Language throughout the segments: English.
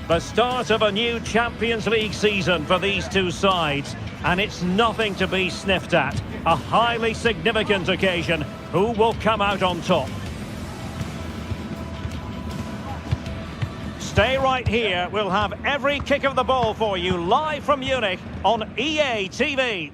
The start of a new Champions League season for these two sides, and it's nothing to be sniffed at. A highly significant occasion. Who will come out on top? Stay right here. We'll have every kick of the ball for you live from Munich on EA TV.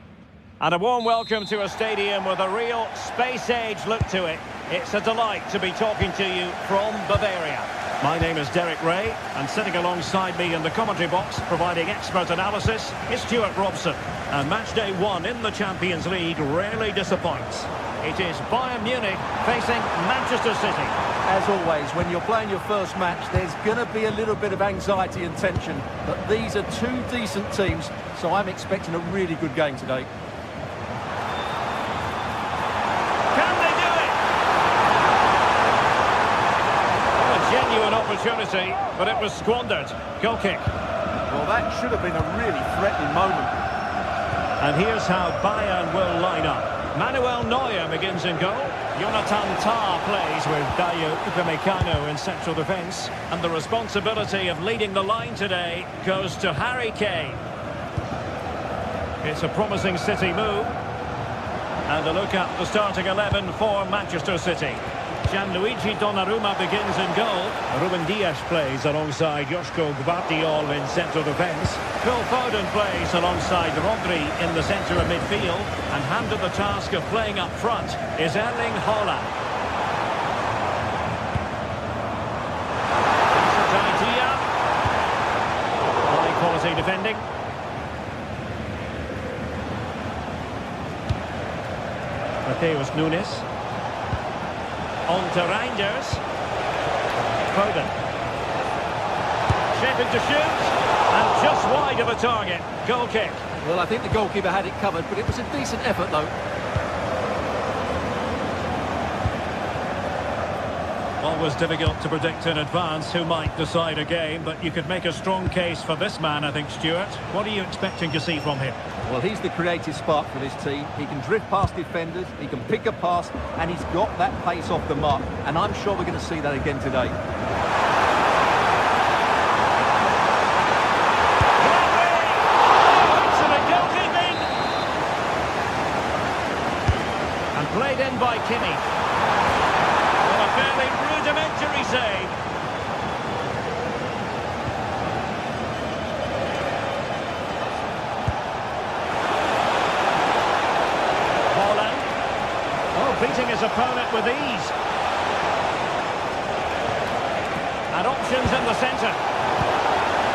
And a warm welcome to a stadium with a real space-age look to it. It's a delight to be talking to you from Bavaria. My name is Derek Ray, and sitting alongside me in the commentary box, providing expert analysis, is Stuart Robson. And match day one in the Champions League rarely disappoints. It is Bayern Munich facing Manchester City. As always, when you're playing your first match, there's going to be a little bit of anxiety and tension. But these are two decent teams, so I'm expecting a really good game today. Genuine opportunity, but it was squandered. Goal kick. Well, that should have been a really threatening moment. And here's how Bayern will line up. Manuel Neuer begins in goal. Jonathan Tah plays with Dayo Upamecano in central defence. And the responsibility of leading the line today goes to Harry Kane. It's a promising City move. And a look at the starting 11 for Manchester City. Gianluigi Donnarumma begins in goal. Ruben Dias plays alongside Joško Gvardiol in central defence. Phil Foden plays alongside Rodri in the centre of midfield. And handed the task of playing up front is Erling Haaland. High quality defending. Matheus Nunes. On to Reinders. Foden. Shaping to shoot. And just wide of a target. Goal kick. Well, I think the goalkeeper had it covered, but it was a decent effort, though. Always difficult to predict in advance who might decide a game, but you could make a strong case for this man, I think, Stuart. What are you expecting to see from him? Well, he's the creative spark for this team. He can drift past defenders, he can pick a pass, and he's got that pace off the mark. And I'm sure we're going to see that again today. And played in by Kimmich. Well, a fairly rudimentary save. Beating his opponent with ease. And options in the centre.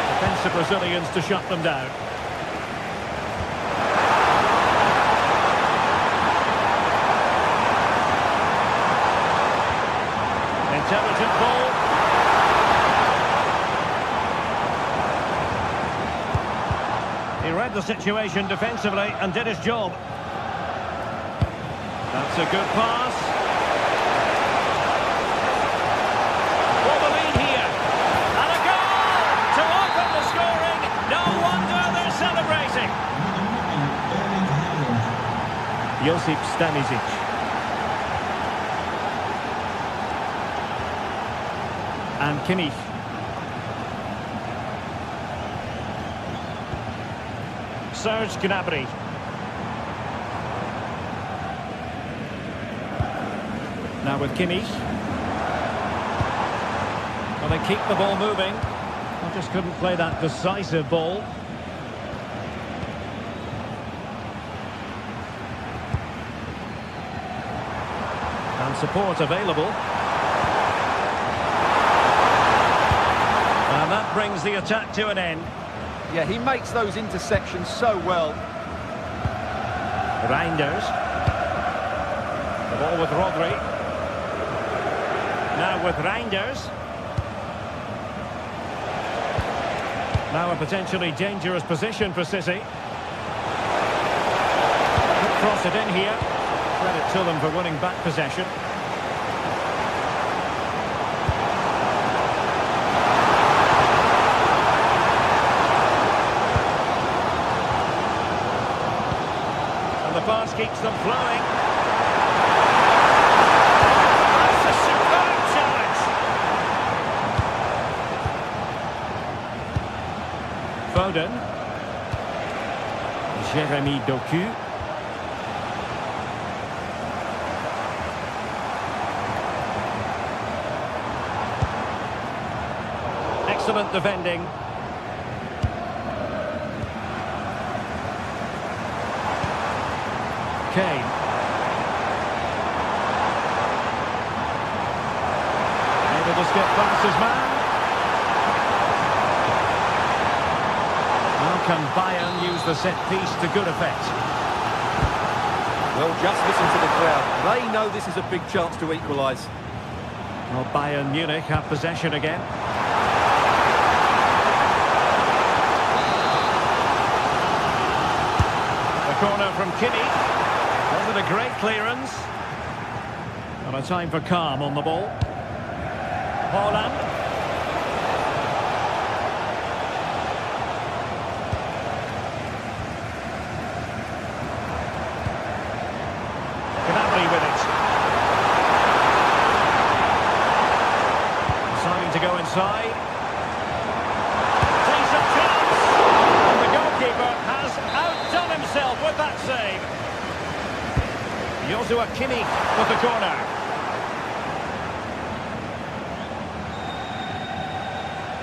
Defensive Brazilians to shut them down. Intelligent ball. He read the situation defensively and did his job. That's a good pass. For the lead here. And a goal to open the scoring. No wonder they're celebrating. Josip Stanisic. And Kimmich. Serge Gnabry. Now with Kimmich. Well, they keep the ball moving. They just couldn't play that decisive ball. And support available. And that brings the attack to an end. Yeah, he makes those intersections so well. Reinders. The ball with Rodri. Now with Reinders. Now a potentially dangerous position for City. Cross it in here. Credit to them for winning back possession. And the pass keeps them flowing. Foden. Jeremy Doku. Excellent defending. Kane. Able to skip past his man. How can Bayern use the set piece to good effect? Well, just listen to the crowd. They know this is a big chance to equalise. Well, Bayern Munich have possession again. The corner from Kimmich. Wasn't a great clearance. And a time for calm on the ball. Haaland. Gnabry with it. Deciding to go inside. Decent chance. And the goalkeeper has outdone himself with that save. Joshua Kimmich with the corner.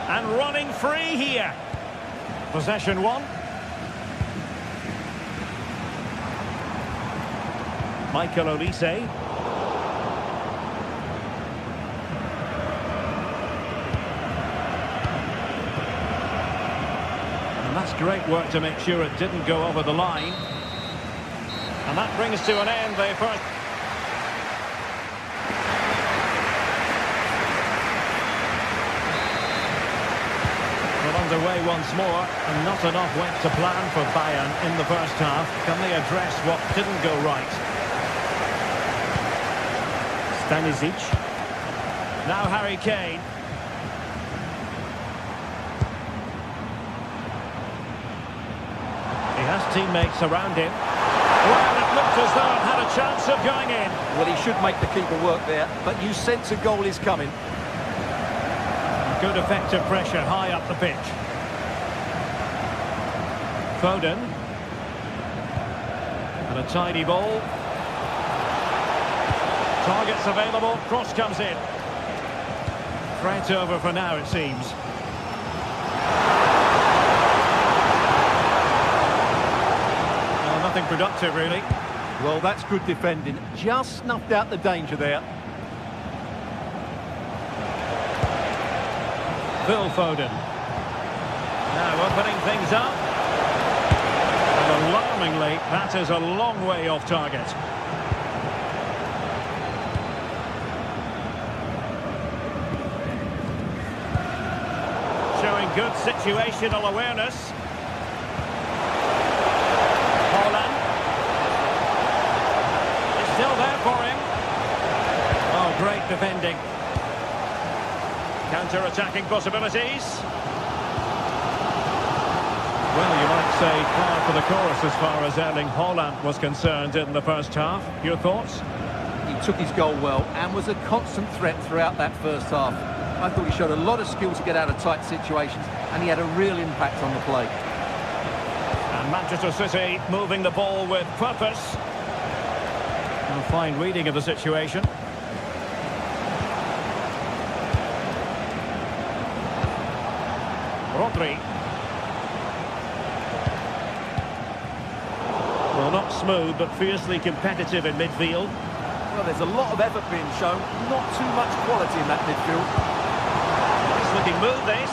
And running free here. Possession one. Michael Olise. And that's great work to make sure it didn't go over the line. And that brings to an end the first. Well, underway once more, and not enough went to plan for Bayern in the first half. Can they address what didn't go right? Stanisic. Now Harry Kane. He has teammates around him. Well, it looked as though it had a chance of going in. Well, he should make the keeper work there, but you sense a goal is coming. Good effective pressure high up the pitch. Foden. And a tidy ball. Targets available, cross comes in. Threat over for now, it seems. Nothing productive, really. Well, that's good defending. Just snuffed out the danger there. Phil Foden. Now opening things up. And alarmingly, that is a long way off target. Showing good situational awareness. Still there for him. Oh, great defending. Counter-attacking possibilities. Well, you might say par for the course as far as Erling Haaland was concerned in the first half. Your thoughts? He took his goal well and was a constant threat throughout that first half. I thought he showed a lot of skill to get out of tight situations, and he had a real impact on the play. And Manchester City moving the ball with purpose. A fine reading of the situation. Rodri. Well, not smooth, but fiercely competitive in midfield. Well, there's a lot of effort being shown, not too much quality in that midfield. Nice looking move, this.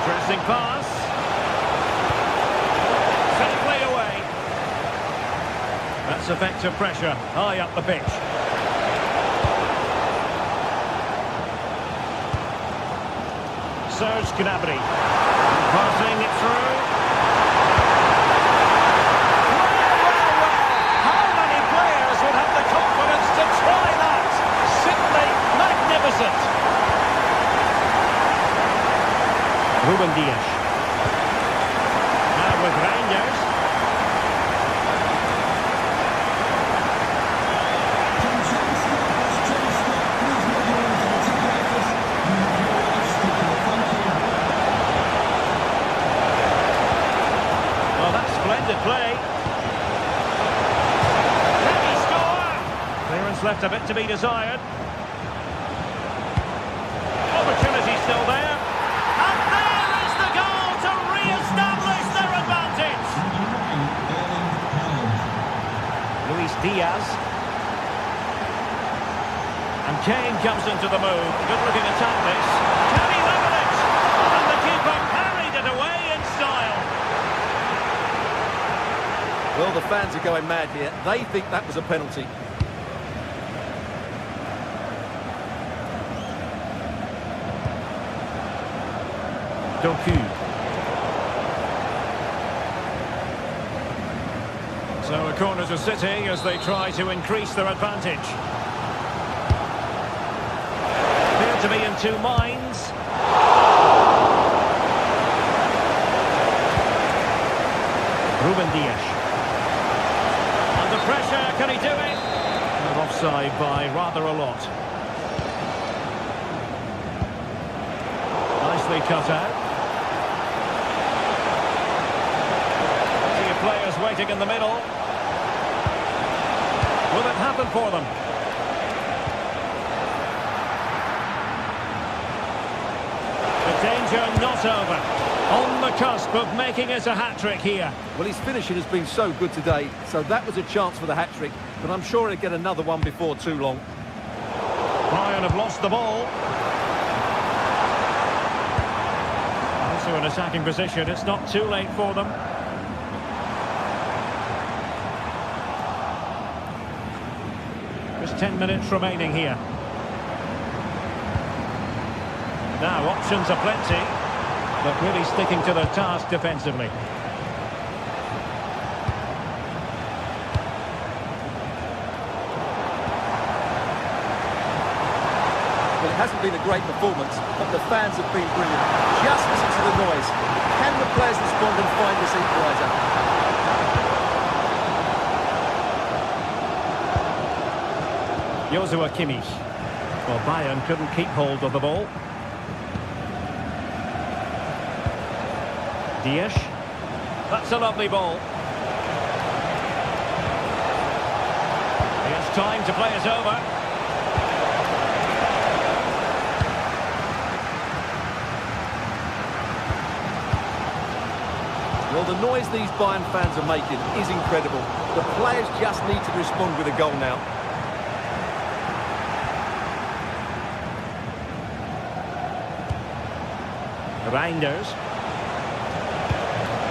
Interesting pass. Safely away. That's effective pressure, high up the pitch. Serge Gnabry. Passing it through. How many players would have the confidence to try that? Simply magnificent. Ruben Dias. Now with Rangers. Splendid play. Can he score? Clearance left a bit to be desired. Opportunity still there. And there is the goal to re-establish their advantage. Luis Diaz. And Kane comes into the move. Good looking attack this. Can he level it? And the keeper parried it away in style. Well, the fans are going mad here. They think that was a penalty. Doku. So a corner to City as they try to increase their advantage. Appear to be in two minds. Ruben Dias. Under pressure, can he do it? And offside by rather a lot. Nicely cut out. Players waiting in the middle. Will it happen for them? The danger not over. On the cusp of making it a hat-trick here. Well, his finishing has been so good today, so that was a chance for the hat-trick, but I'm sure he'll get another one before too long. Bayern have lost the ball. Also an attacking position. It's not too late for them. Just 10 minutes remaining here. Now, options are plenty, but really sticking to their task defensively. Well, it hasn't been a great performance, but the fans have been brilliant. Just listen to the noise. Can the players respond and find this equaliser? Joshua Kimmich. Well, Bayern couldn't keep hold of the ball. Dias. That's a lovely ball. It's time to play it over. Well, the noise these Bayern fans are making is incredible. The players just need to respond with a goal now. Reinders.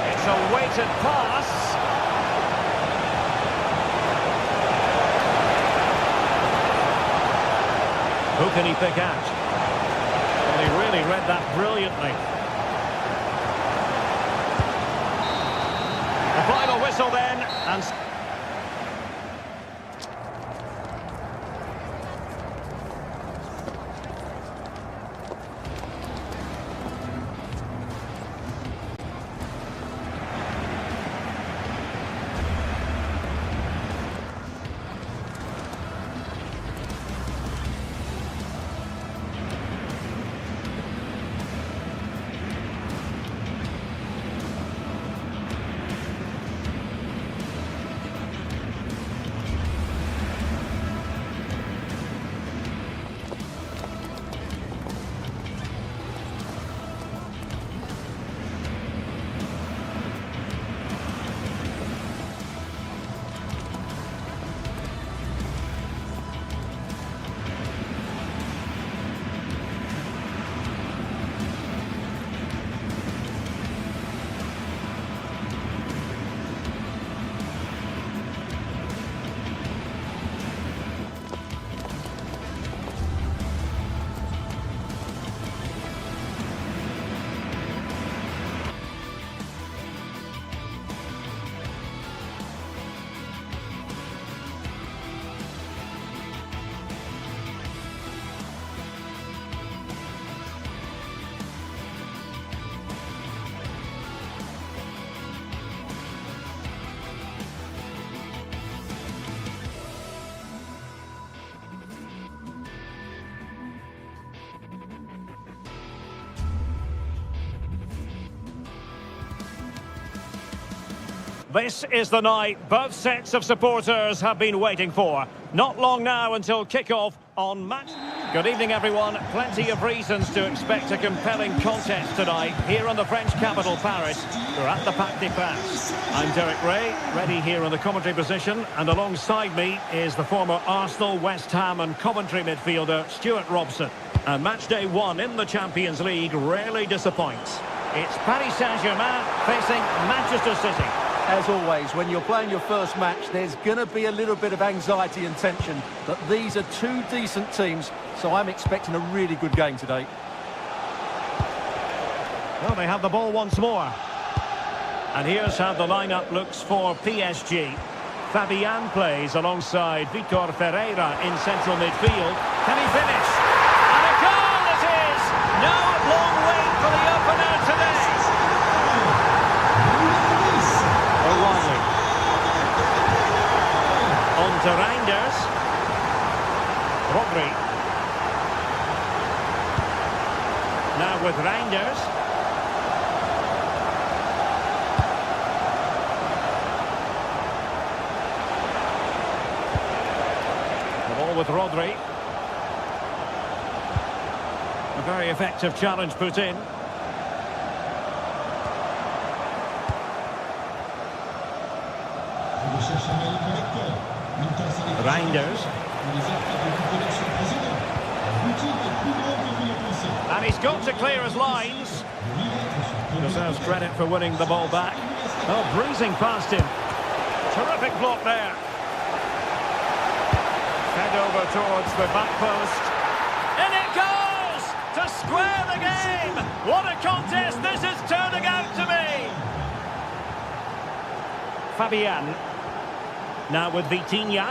It's a weighted pass. Who can he pick out? Well, he really read that brilliantly. The final whistle then, and This is the night both sets of supporters have been waiting for. Not long now until kick-off on match. Good evening, everyone. Plenty of reasons to expect a compelling contest tonight here in the French capital, Paris. We're at the Parc des Princes. I'm Derek Ray, ready here in the commentary position, and alongside me is the former Arsenal, West Ham and Coventry midfielder Stuart Robson. And match day one in the Champions League rarely disappoints. It's Paris Saint-Germain facing Manchester City. As always, when you're playing your first match, there's going to be a little bit of anxiety and tension. But these are two decent teams, so I'm expecting a really good game today. Well, they have the ball once more. And here's how the lineup looks for PSG. Fabian plays alongside Vitor Ferreira in central midfield. Can he finish? And a goal it is! No long wait for the opener today. O'Reilly. On to Reinders. Rodri. Now with Reinders. The ball with Rodri. A very effective challenge put in. Reinders. And he's got to clear his lines. Deserves credit for winning the ball back. Oh, breezing past him. Terrific block there. Head over towards the back post. In it goes! To square the game! What a contest this is turning out to be! Fabian. Now with Vitinha.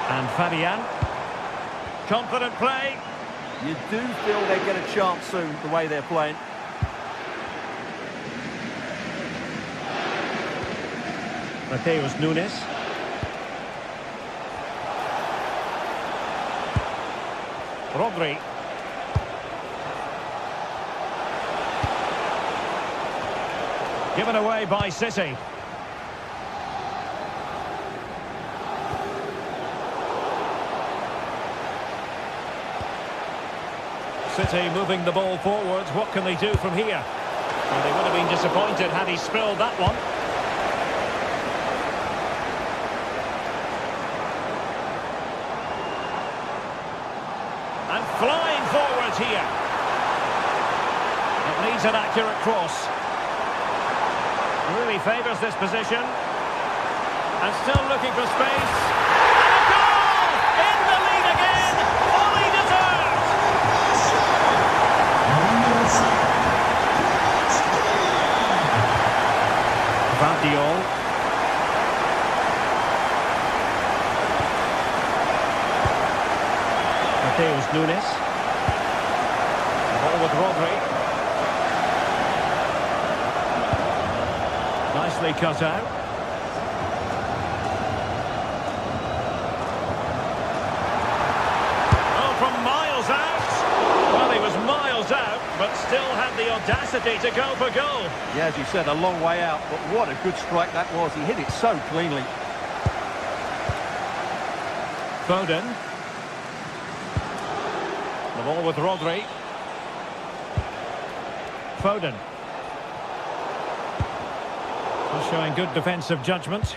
And Fabian. Confident play. You do feel they get a chance soon, the way they're playing. Mateus Nunes. Rodri. Given away by City. City moving the ball forwards. What can they do from here? Well, they would have been disappointed had he spilled that one. And flying forwards here. It needs an accurate cross. Really favours this position. And still looking for space. And a goal! In the lead again! Fully deserved! Vandiol. Mateus Nunes. The ball with Rodri. Nicely cut out. Oh, from miles out. Well, he was miles out, but still had the audacity to go for goal. Yeah, as you said, a long way out, but what a good strike that was. He hit it so cleanly. Foden. The ball with Rodri. Foden. Showing good defensive judgment.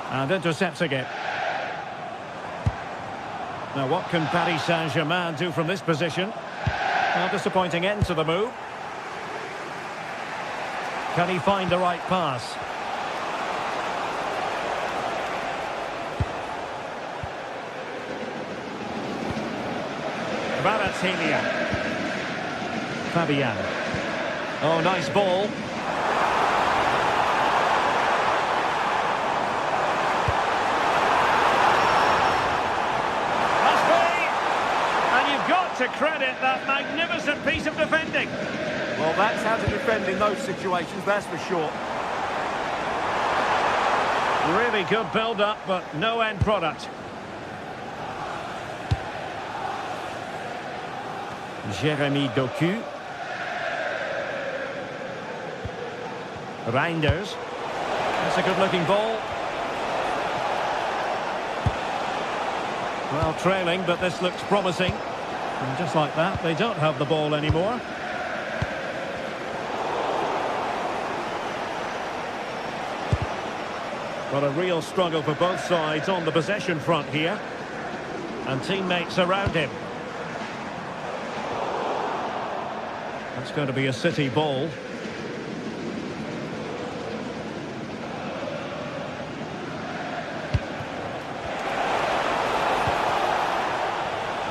And intercepts again. Now what can Paris Saint-Germain do from this position? Well, disappointing end to the move. Can he find the right pass? Kvaratskhelia. Fabian. Oh, nice ball. Must be! And you've got to credit that magnificent piece of defending. Well, that's how to defend in those situations, that's for sure. Really good build-up, but no end product. Jeremy Doku. Reinders. That's a good-looking ball. Well, trailing, but this looks promising. And just like that, they don't have the ball anymore. Well, a real struggle for both sides on the possession front here. And teammates around him. That's going to be a City ball.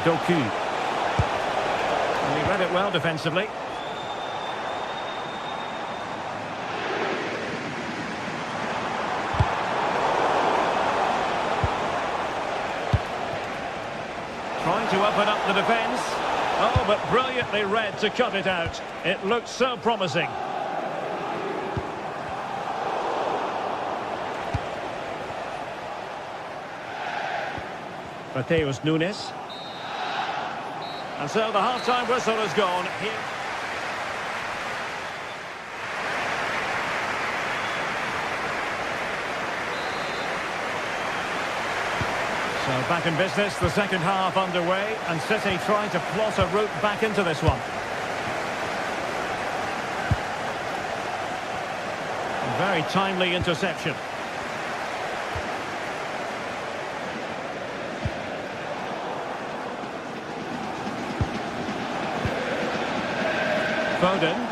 Doku. And he read it well defensively. Trying to open up the defence. Oh, but brilliantly read to cut it out. It looked so promising. Mateus Nunes. And so the half-time whistle has gone. Here. So back in business, the second half underway, and City trying to plot a route back into this one. A very timely interception. Foden.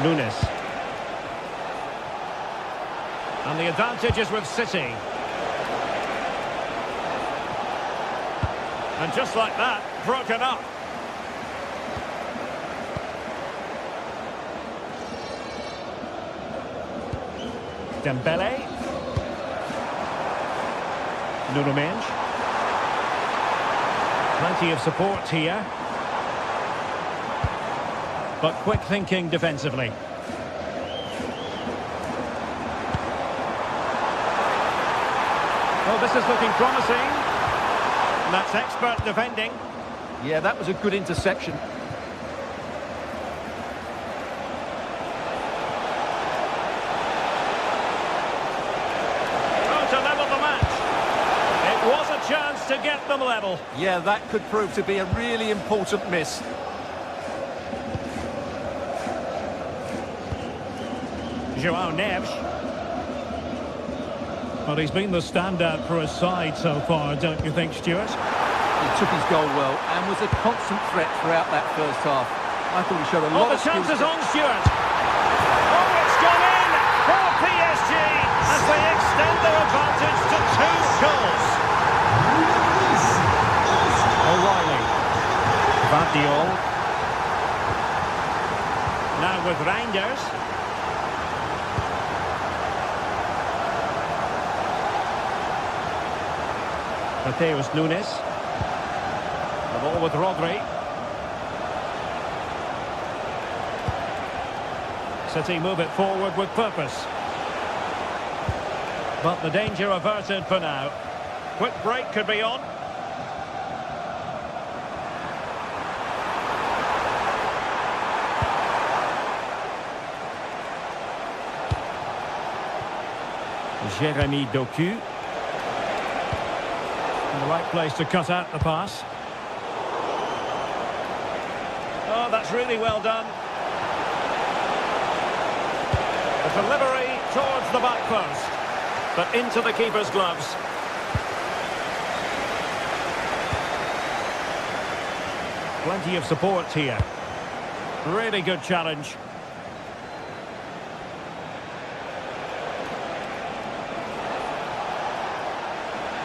Nunes. And the advantage is with City. And just like that, broken up. Dembele. Nuno Mendes. Plenty of support here. But quick thinking defensively. Oh, this is looking promising. And that's expert defending. Yeah, that was a good interception. Oh, to level the match. It was a chance to get them level. Yeah, that could prove to be a really important miss. João Neves. Well, he's been the standout for his side so far, don't you think, Stuart? He took his goal well and was a constant threat throughout that first half. I thought he showed a lot of skill. Oh, the chance is on, Stuart. Oh, it's gone in for PSG as they extend their advantage to 2 goals. O'Reilly. Vardiol. Now with Reinders. Mateus Nunes. The ball with Rodri. City move it forward with purpose. But the danger averted for now. Quick break could be on. Jeremy Doku. In the right place to cut out the pass. Oh, that's really well done. The delivery towards the back post, but into the keeper's gloves. Plenty of support here. Really good challenge.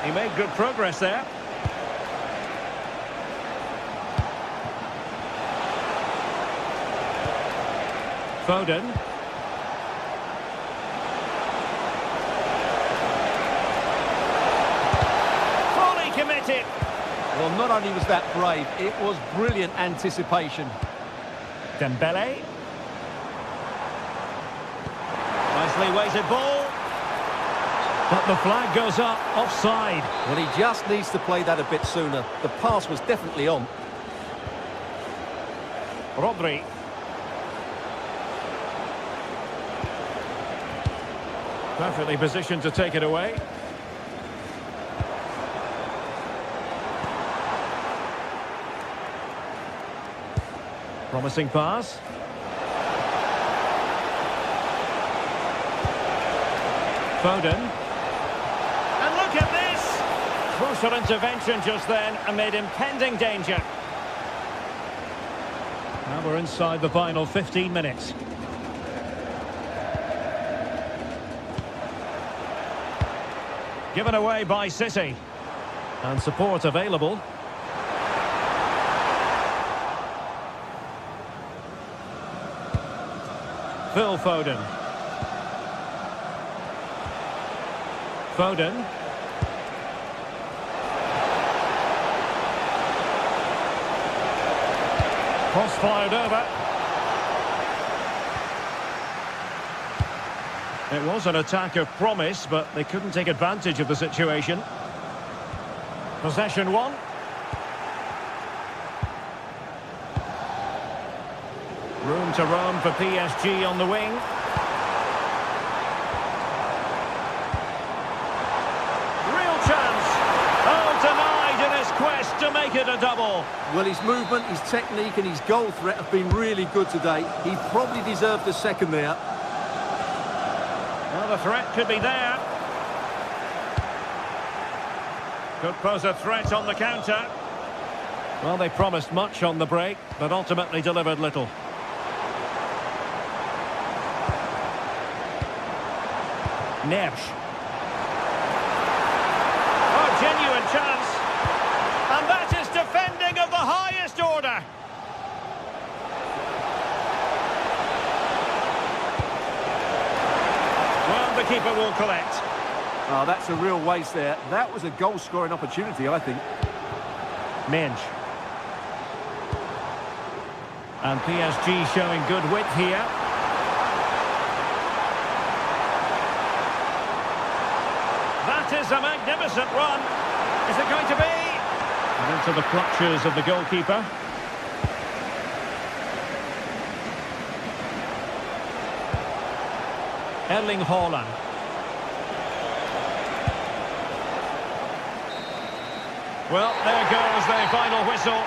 He made good progress there. Foden. Well, not only was that brave, it was brilliant anticipation. Dembele. Nicely weighted ball. But the flag goes up, offside. Well, he just needs to play that a bit sooner. The pass was definitely on. Rodri. Perfectly positioned to take it away. Promising pass. Foden. And look at this! Crucial intervention just then amid impending danger. Now we're inside the final 15 minutes. Given away by City. And support available. Phil Foden. Foden. Cross fired over. It was an attack of promise, but they couldn't take advantage of the situation. Possession one. Room to roam for PSG on the wing. Real chance. Oh, denied in his quest to make it a double. Well, his movement, his technique and his goal threat have been really good today. He probably deserved a second there. Well, the threat could be there. Could pose a threat on the counter. Well, they promised much on the break, but ultimately delivered little. Neves. Oh, genuine chance. And that is defending of the highest order. Well, the keeper will collect. Oh, that's a real waste there. That was a goal-scoring opportunity, I think. Minge. And PSG showing good width here. That is a magnificent run. Is it going to be? And into the clutches of the goalkeeper. Erling Haaland. Well, there goes the final whistle.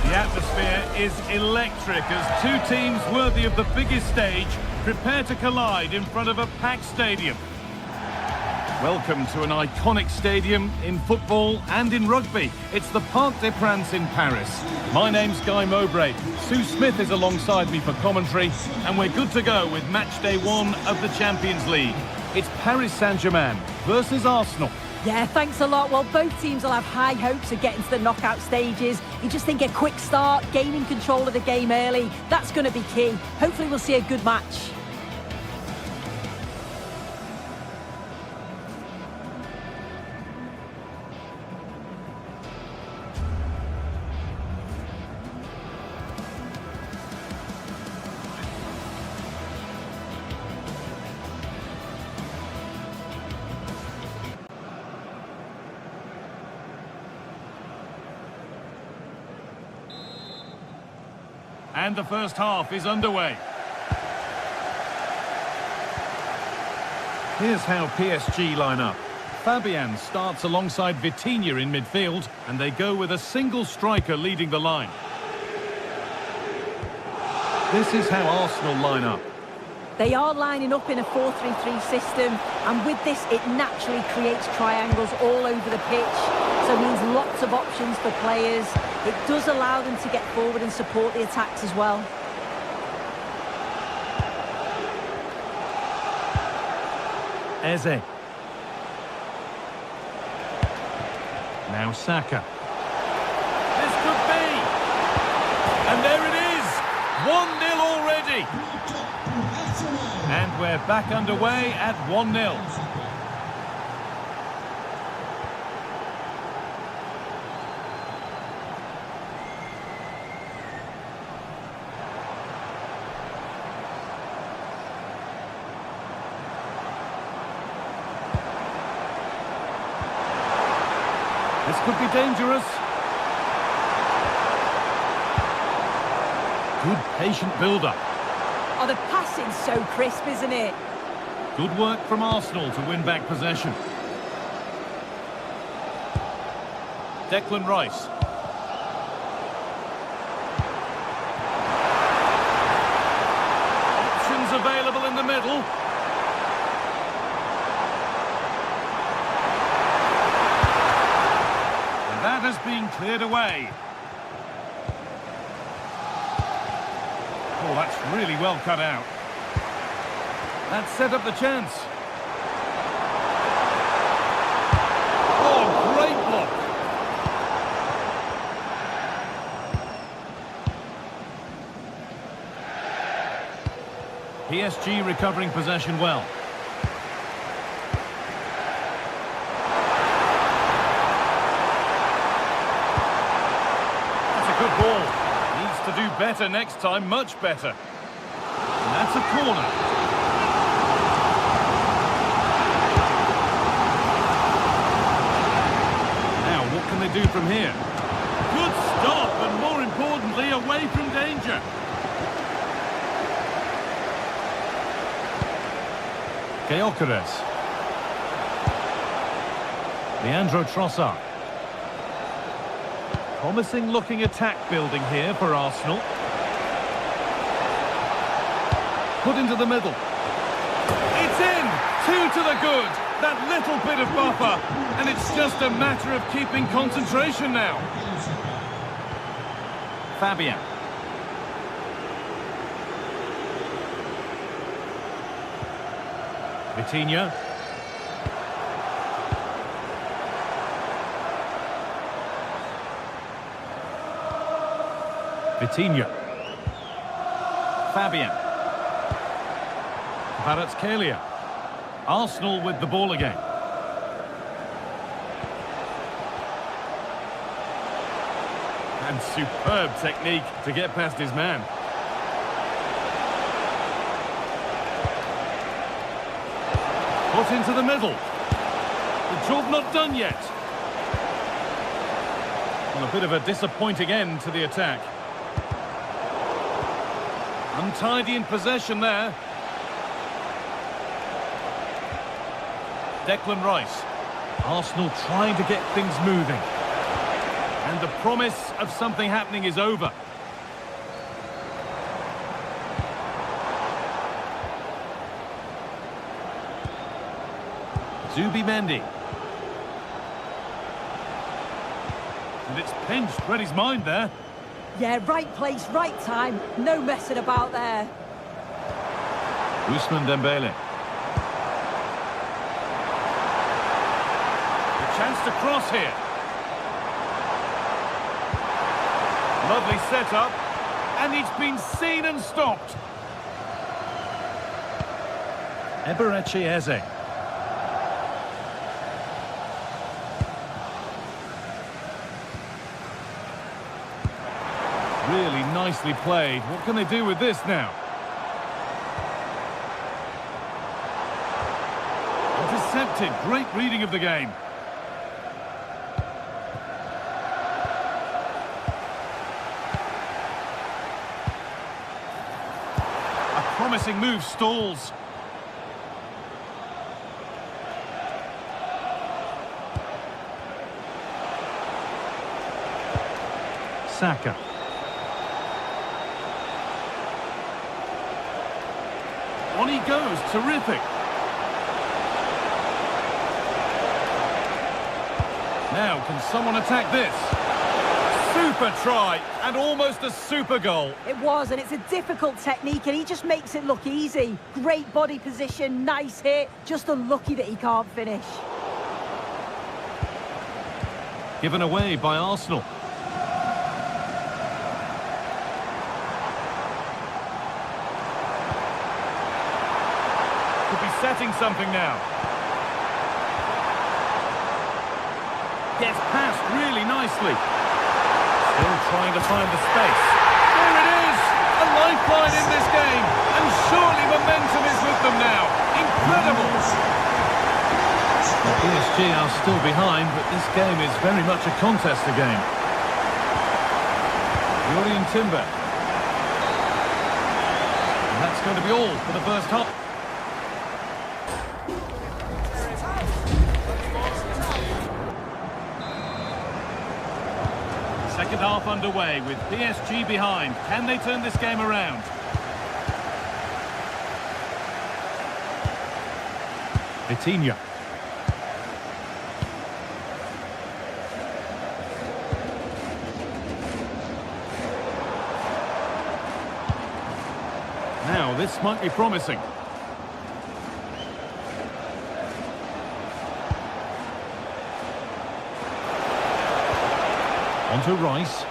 The atmosphere is electric as two teams worthy of the biggest stage prepare to collide in front of a packed stadium. Welcome to an iconic stadium in football and in rugby. It's the Parc des Princes in Paris. My name's Guy Mowbray. Sue Smith is alongside me for commentary, and we're good to go with match day one of the Champions League. It's Paris Saint-Germain versus Arsenal. Yeah, thanks a lot. Well, both teams will have high hopes of getting to the knockout stages. You just think a quick start, gaining control of the game early, that's going to be key. Hopefully we'll see a good match. And the first half is underway. Here's how PSG line up. Fabian starts alongside Vitinha in midfield, and they go with a single striker leading the line. This is how Arsenal line up. They are lining up in a 4-3-3 system, and with this it naturally creates triangles all over the pitch, so it means lots of options for players. It does allow them to get forward and support the attacks as well. Eze. Now Saka. This could be! And there it is! 1-0 already! And we're back underway at 1-0. This could be dangerous. Good patient build-up. Oh, the passing's so crisp, isn't it? Good work from Arsenal to win back possession. Declan Rice. Options available in the middle. That has been cleared away. Oh, that's really well cut out. That set up the chance. Oh, great block. PSG recovering possession well. Good ball. Needs to do better next time, much better. And that's a corner. Now, what can they do from here? Good stop, and more importantly, away from danger. Gyökeres. Leandro Trossard. Promising looking attack building here for Arsenal. Put into the middle. It's in! 2 to the good. That little bit of buffer. And it's just a matter of keeping concentration now. Fabian. Vitinha. Vitinha. Fabian. Kvaratskhelia. Arsenal with the ball again. And superb technique to get past his man. Put into the middle. The job not done yet. Well, a bit of a disappointing end to the attack. Untidy in possession there. Declan Rice. Arsenal trying to get things moving. And the promise of something happening is over. Zubimendi. And it's pinched, read his mind there. Yeah, right place, right time. No messing about there. Ousmane Dembele. A chance to cross here. Lovely setup. And it's been seen and stopped. Eberechi Eze. Really nicely played. What can they do with this now? Intercepted. Great reading of the game. A promising move stalls. Saka. On he goes, terrific. Now, can someone attack this? Super try, and almost a super goal. It was, and it's a difficult technique, and he just makes it look easy. Great body position, nice hit, just unlucky that he can't finish. Given away by Arsenal. Could be setting something now. Gets past really nicely. Still trying to find the space. There it is! A lifeline in this game. And surely momentum is with them now. Incredible! The PSG are still behind, but this game is very much a contest again. Julian Timber. And that's going to be all for the first half. Second half underway with PSG behind. Can they turn this game around? Vitinha. Now, this might be promising. On to Rice.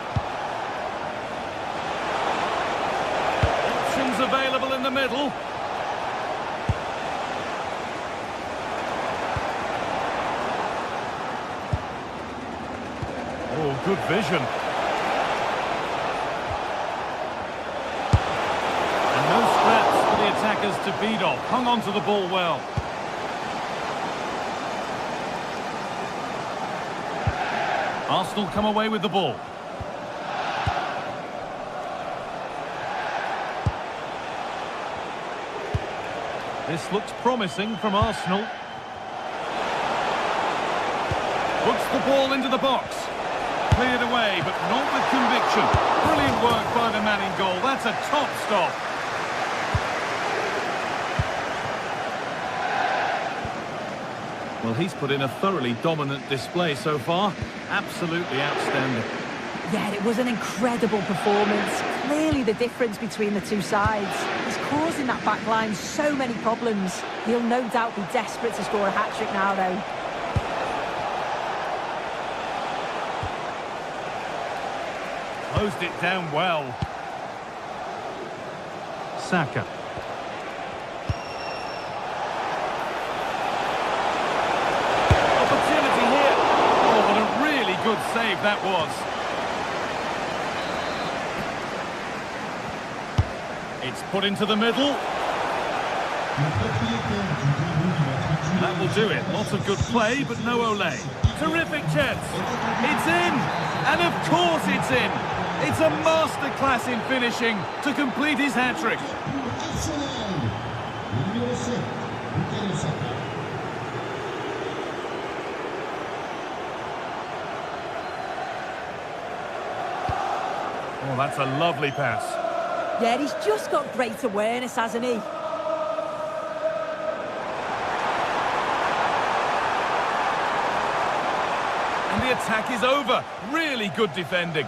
Options available in the middle. Oh, good vision. And no scraps for the attackers to beat off. Hung on to the ball well. Arsenal come away with the ball. This looks promising from Arsenal. Puts the ball into the box. Cleared away, but not with conviction. Brilliant work by the man in goal. That's a top stop. Well, he's put in a thoroughly dominant display so far. Absolutely outstanding. Yeah, it was an incredible performance. Clearly the difference between the two sides. He's causing that back line so many problems. He'll no doubt be desperate to score a hat-trick now, though. Closed it down well. Saka. Opportunity here. Oh, what a really good save that was. It's put into the middle. That will do it. Lots of good play, but no Ole. Terrific chance. It's in. And of course it's in. It's a masterclass in finishing to complete his hat-trick. Oh, that's a lovely pass. Yeah, he's just got great awareness, hasn't he? And the attack is over. Really good defending.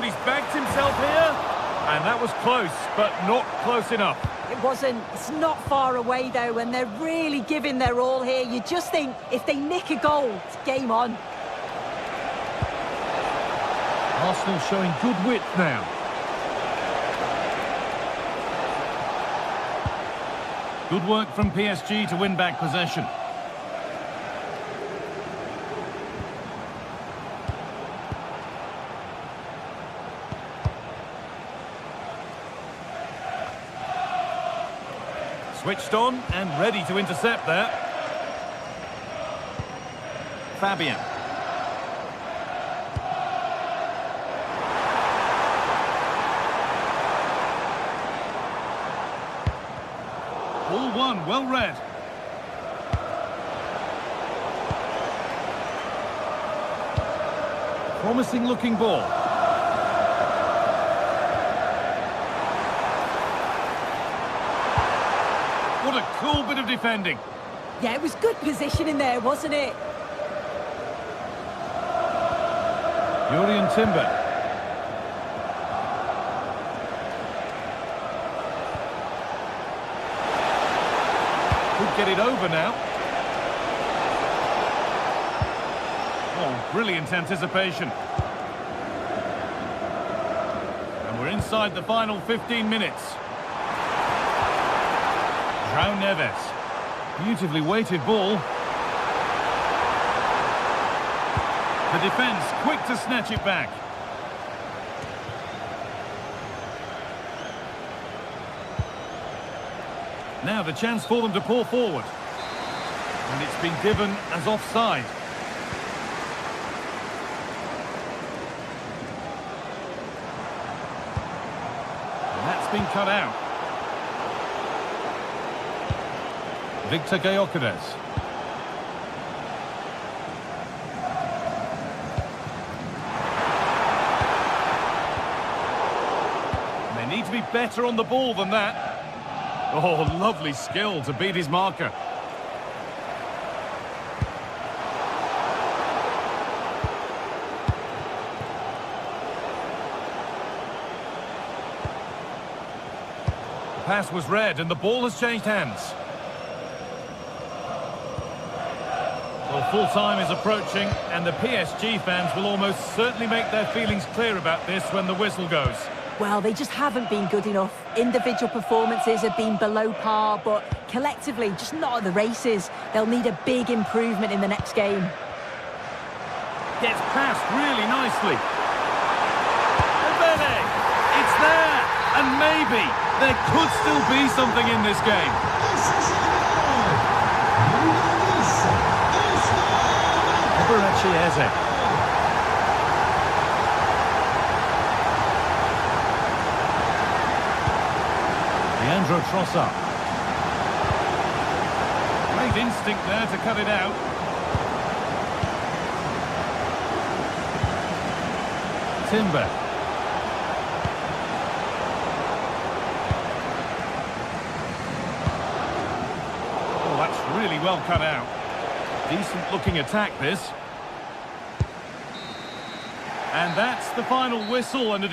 He's backed himself here. And that was close, but not close enough. It wasn't. It's not far away, though, and they're really giving their all here. You just think, if they nick a goal, it's game on. Arsenal showing good width now. Good work from PSG to win back possession. Switched on and ready to intercept there. Fabian. Ball one, well read. Promising looking ball. What a cool bit of defending. Yeah, it was good positioning there, wasn't it? Jurriën Timber. Could get it over now. Oh, brilliant anticipation. And we're inside the final 15 minutes. João Neves. Beautifully weighted ball. The defence quick to snatch it back. Now the chance for them to pour forward. And it's been given as offside. And that's been cut out. Victor Gyökeres. They need to be better on the ball than that. Oh, lovely skill to beat his marker. The pass was read and the ball has changed hands. Well, full time is approaching and the PSG fans will almost certainly make their feelings clear about this when the whistle goes. Well, they just haven't been good enough. Individual performances have been below par, but collectively, just not at the races. They'll need a big improvement in the next game. Gets past really nicely. Dembele! It's there! And maybe there could still be something in this game. Eberechi. Leandro Trossard. Great instinct there to cut it out. Timber. Oh, that's really well cut out. Decent looking attack, this. And that's the final whistle and a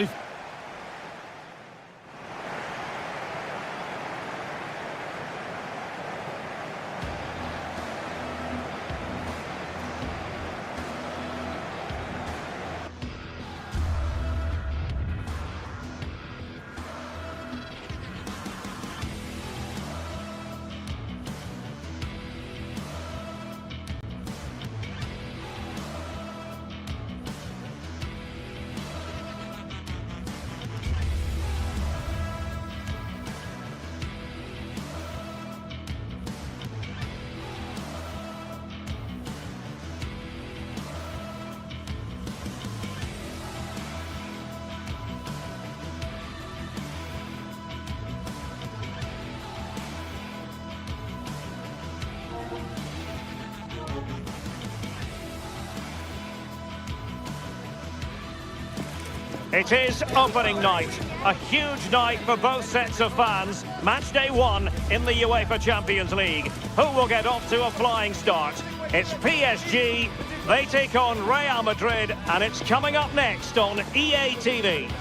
It is opening night, a huge night for both sets of fans. Match day one in the UEFA Champions League. Who will get off to a flying start? It's PSG, they take on Real Madrid, and it's coming up next on EA TV.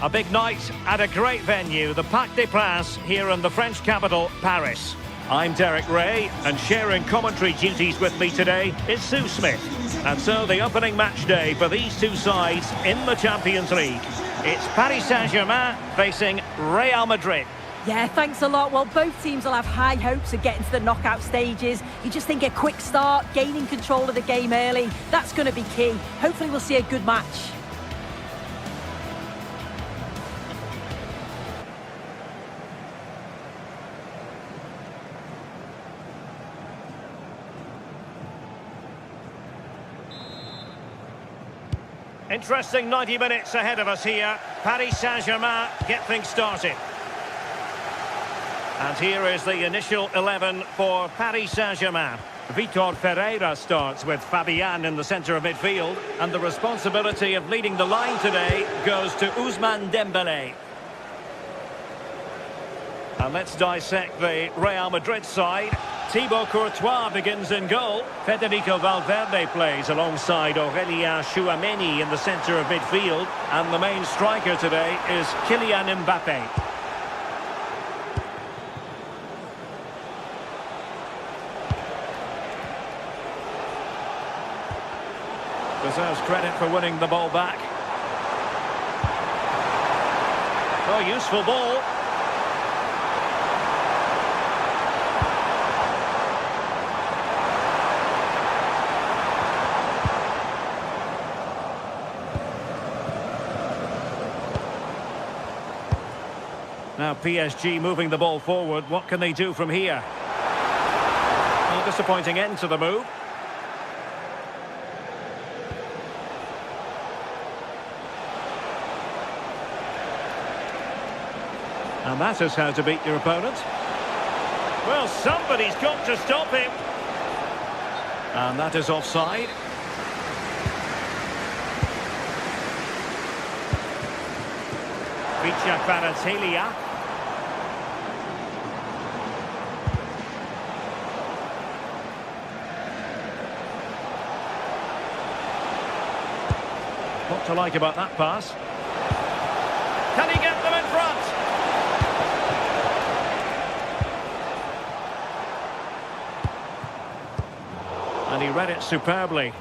A big night at a great venue, the Parc des Princes here in the French capital, Paris. I'm Derek Ray, and sharing commentary duties with me today is Sue Smith. And so the opening match day for these two sides in the Champions League. It's Paris Saint-Germain facing Real Madrid. Yeah, thanks a lot. Well, both teams will have high hopes of getting to the knockout stages. You just think a quick start, gaining control of the game early, that's going to be key. Hopefully we'll see a good match. Interesting 90 minutes ahead of us here. Paris Saint-Germain get things started. And here is the initial 11 for Paris Saint-Germain. Vitor Ferreira starts with Fabian in the centre of midfield. And the responsibility of leading the line today goes to Ousmane Dembélé. And let's dissect the Real Madrid side. Thibaut Courtois begins in goal. Federico Valverde plays alongside Aurélien Tchouaméni in the centre of midfield. And the main striker today is Kylian Mbappé. Deserves credit for winning the ball back. Oh, useful ball. Now PSG moving the ball forward. What can they do from here? A disappointing end to the move. And that is how to beat your opponent. Well, somebody's got to stop him. And that is offside. Vicha Kvaratskhelia. What to like about that pass? Can he get them in front? And he read it superbly.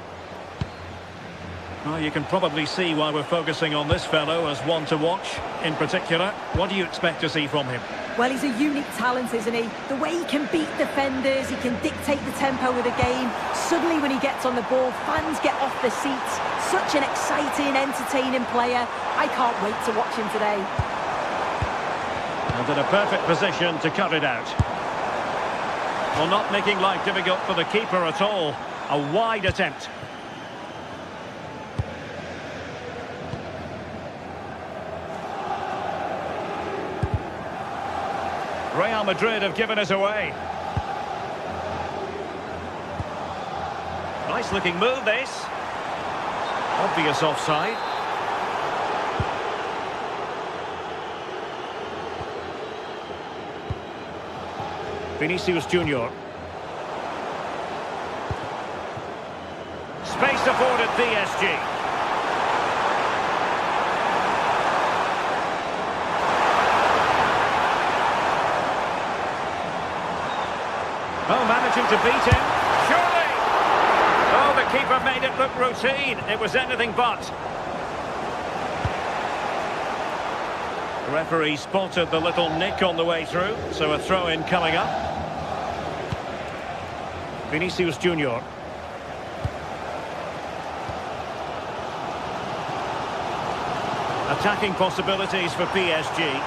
Well, you can probably see why we're focusing on this fellow as one to watch. In particular, what do you expect to see from him? Well, he's a unique talent, isn't he? The way he can beat defenders, he can dictate the tempo of the game. Suddenly when he gets on the ball, fans get off their seats. Such an exciting, entertaining player. I can't wait to watch him today. And in a perfect position to cut it out. Well, not making life difficult for the keeper at all. A wide attempt. Real Madrid have given us away. Nice looking move, this. Obvious offside. Vinicius Junior. Space afforded PSG. Oh, managing to beat him. Surely! Oh, the keeper made it look routine. It was anything but. The referee spotted the little nick on the way through, so a throw-in coming up. Vinicius Junior. Attacking possibilities for PSG.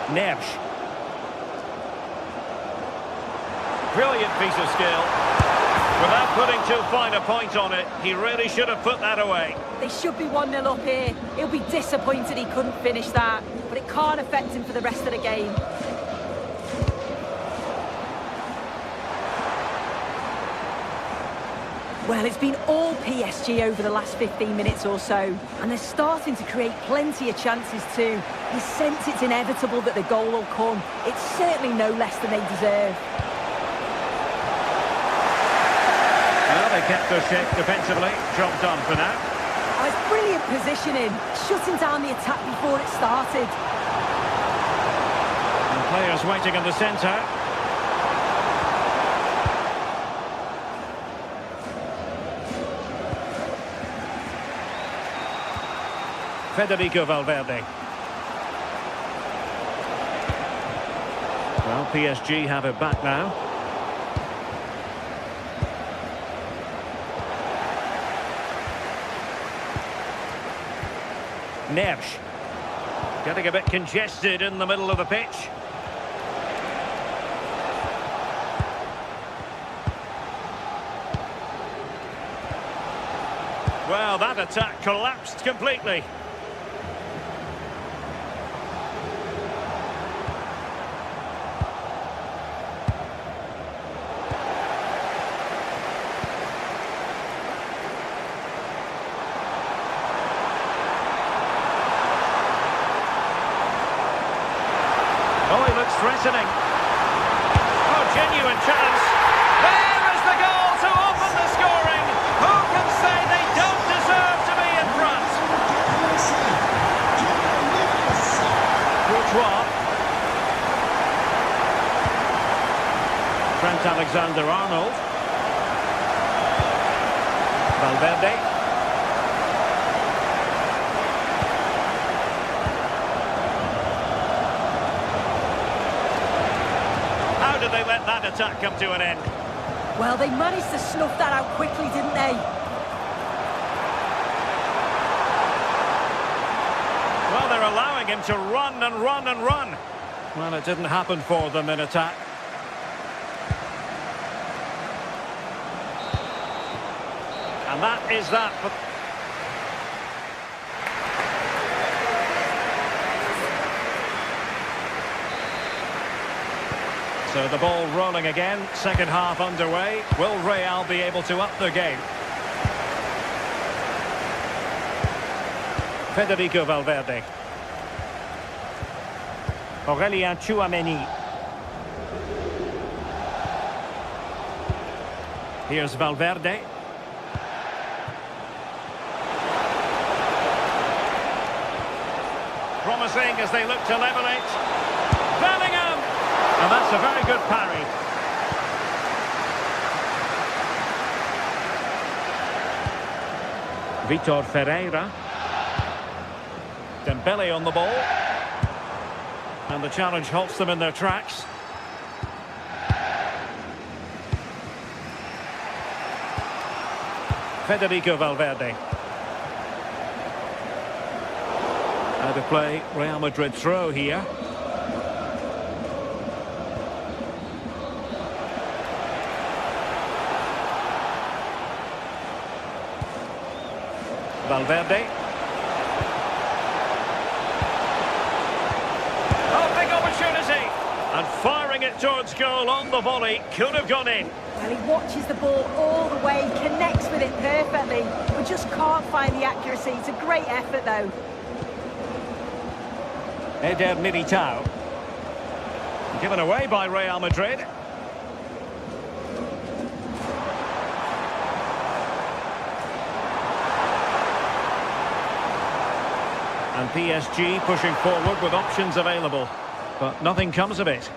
Neves. Brilliant piece of skill. Without putting too fine a point on it, he really should have put that away. They should be 1-0 up here. He'll be disappointed he couldn't finish that, but it can't affect him for the rest of the game. Well, it's been all PSG over the last 15 minutes or so, and they're starting to create plenty of chances too. You sense it's inevitable that the goal will come. It's certainly no less than they deserve. Well, they kept their shape defensively. Job done for now. Oh, it's brilliant positioning, shutting down the attack before it started. And players waiting in the centre. Federico Valverde. Well, PSG have it back now. Neves. Getting a bit congested in the middle of the pitch. Well, that attack collapsed completely. threatening. Oh, genuine chance. There is the goal to open the scoring. Who can say they don't deserve to be in front? Courtois. Trent Alexander-Arnold. Valverde. How did they let that attack come to an end? Well, they managed to snuff that out quickly, didn't they? Well, they're allowing him to run and run and run. Well, it didn't happen for them in attack. And that is that. So the ball rolling again, second half underway. Will Real be able to up the game? Federico Valverde. Aurélien Tchouaméni. Here's Valverde. Promising as they look to level it. Bellingham! And that's a very good parry. Vitor Ferreira. Dembele on the ball. And the challenge halts them in their tracks. Federico Valverde. Out of play, Real Madrid throw here. Valverde. Oh, big opportunity! And firing it towards goal on the volley. Could have gone in. Well, he watches the ball all the way, connects with it perfectly, but just can't find the accuracy. It's a great effort, though. Eder Militao. Given away by Real Madrid. And PSG pushing forward with options available. But nothing comes of it.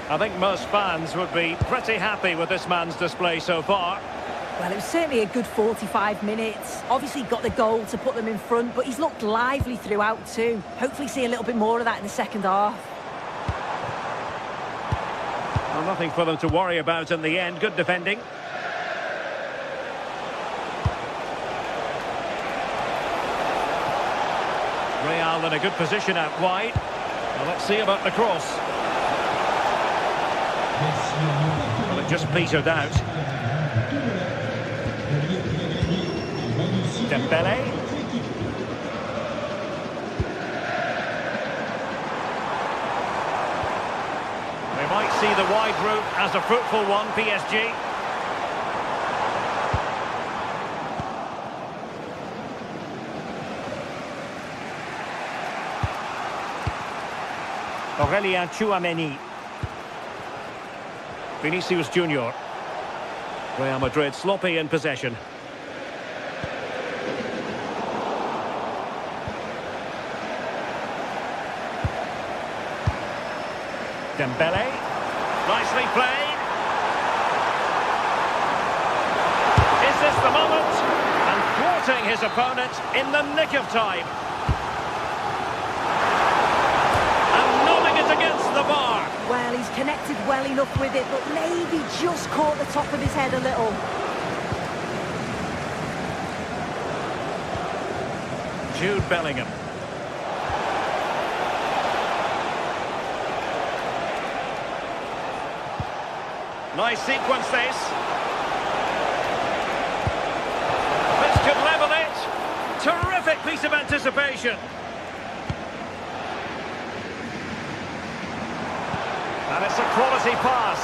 I think most fans would be pretty happy with this man's display so far. Well, it was certainly a good 45 minutes. Obviously got the goal to put them in front, but he's looked lively throughout too. Hopefully see a little bit more of that in the second half. Well, nothing for them to worry about in the end. Good defending. Real in a good position out wide. Well, let's see about the cross. Well, it just petered out. Dembele. We might see the wide route as a fruitful one, PSG. Aurélien Tchouaméni. Vinicius Junior. Real Madrid sloppy in possession. Dembele. Nicely played. Is this the moment? And thwarting his opponent in the nick of time. And nodding it against the bar. Well, he's connected well enough with it, but maybe just caught the top of his head a little. Jude Bellingham. Nice sequence this. This could level it. Terrific piece of anticipation. And it's a quality pass.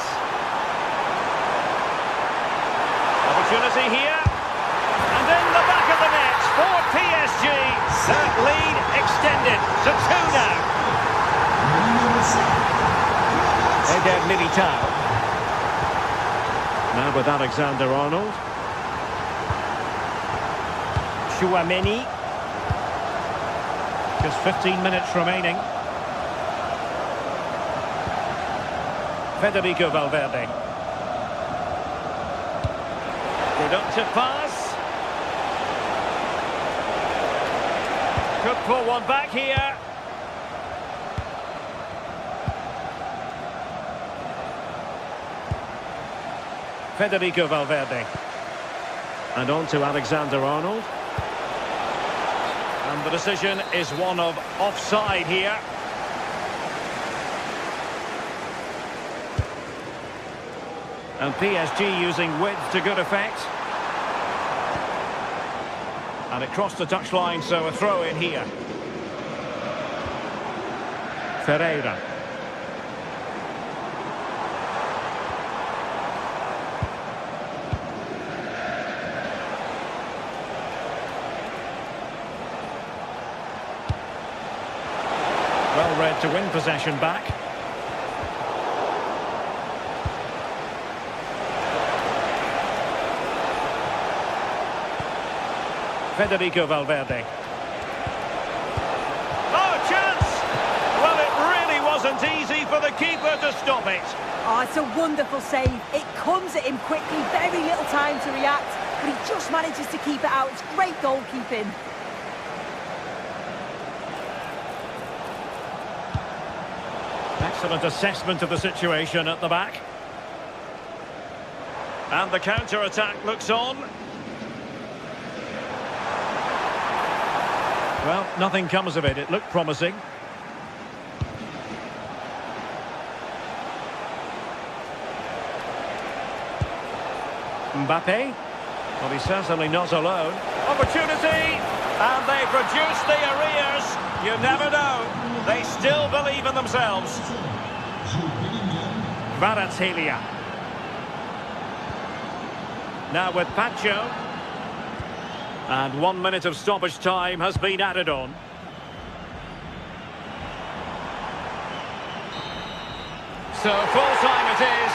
Opportunity here. And in the back of the net. for PSG. That lead extended to 2 now. Eder Militao. Now with Alexander-Arnold. Chouameni. Just 15 minutes remaining. Federico Valverde. Productive pass. Could pull one back here. Federico Valverde. And on to Alexander-Arnold. And the decision is one of offside here. And PSG using width to good effect. And it crossed the touchline, so a throw in here. Ferreira. Well read to win possession back. Federico Valverde. Oh, chance! Well, it really wasn't easy for the keeper to stop it. Oh, it's a wonderful save. It comes at him quickly, very little time to react, but he just manages to keep it out. It's great goalkeeping. Excellent assessment of the situation at the back. And the counter-attack looks on. Well, nothing comes of it. It looked promising. Mbappe. Well, he's certainly not alone. Opportunity! And they produce the arrears. You never know. They still believe in themselves. Kvaratskhelia. Now with Pacho. And 1 minute of stoppage time has been added on. So full time it is.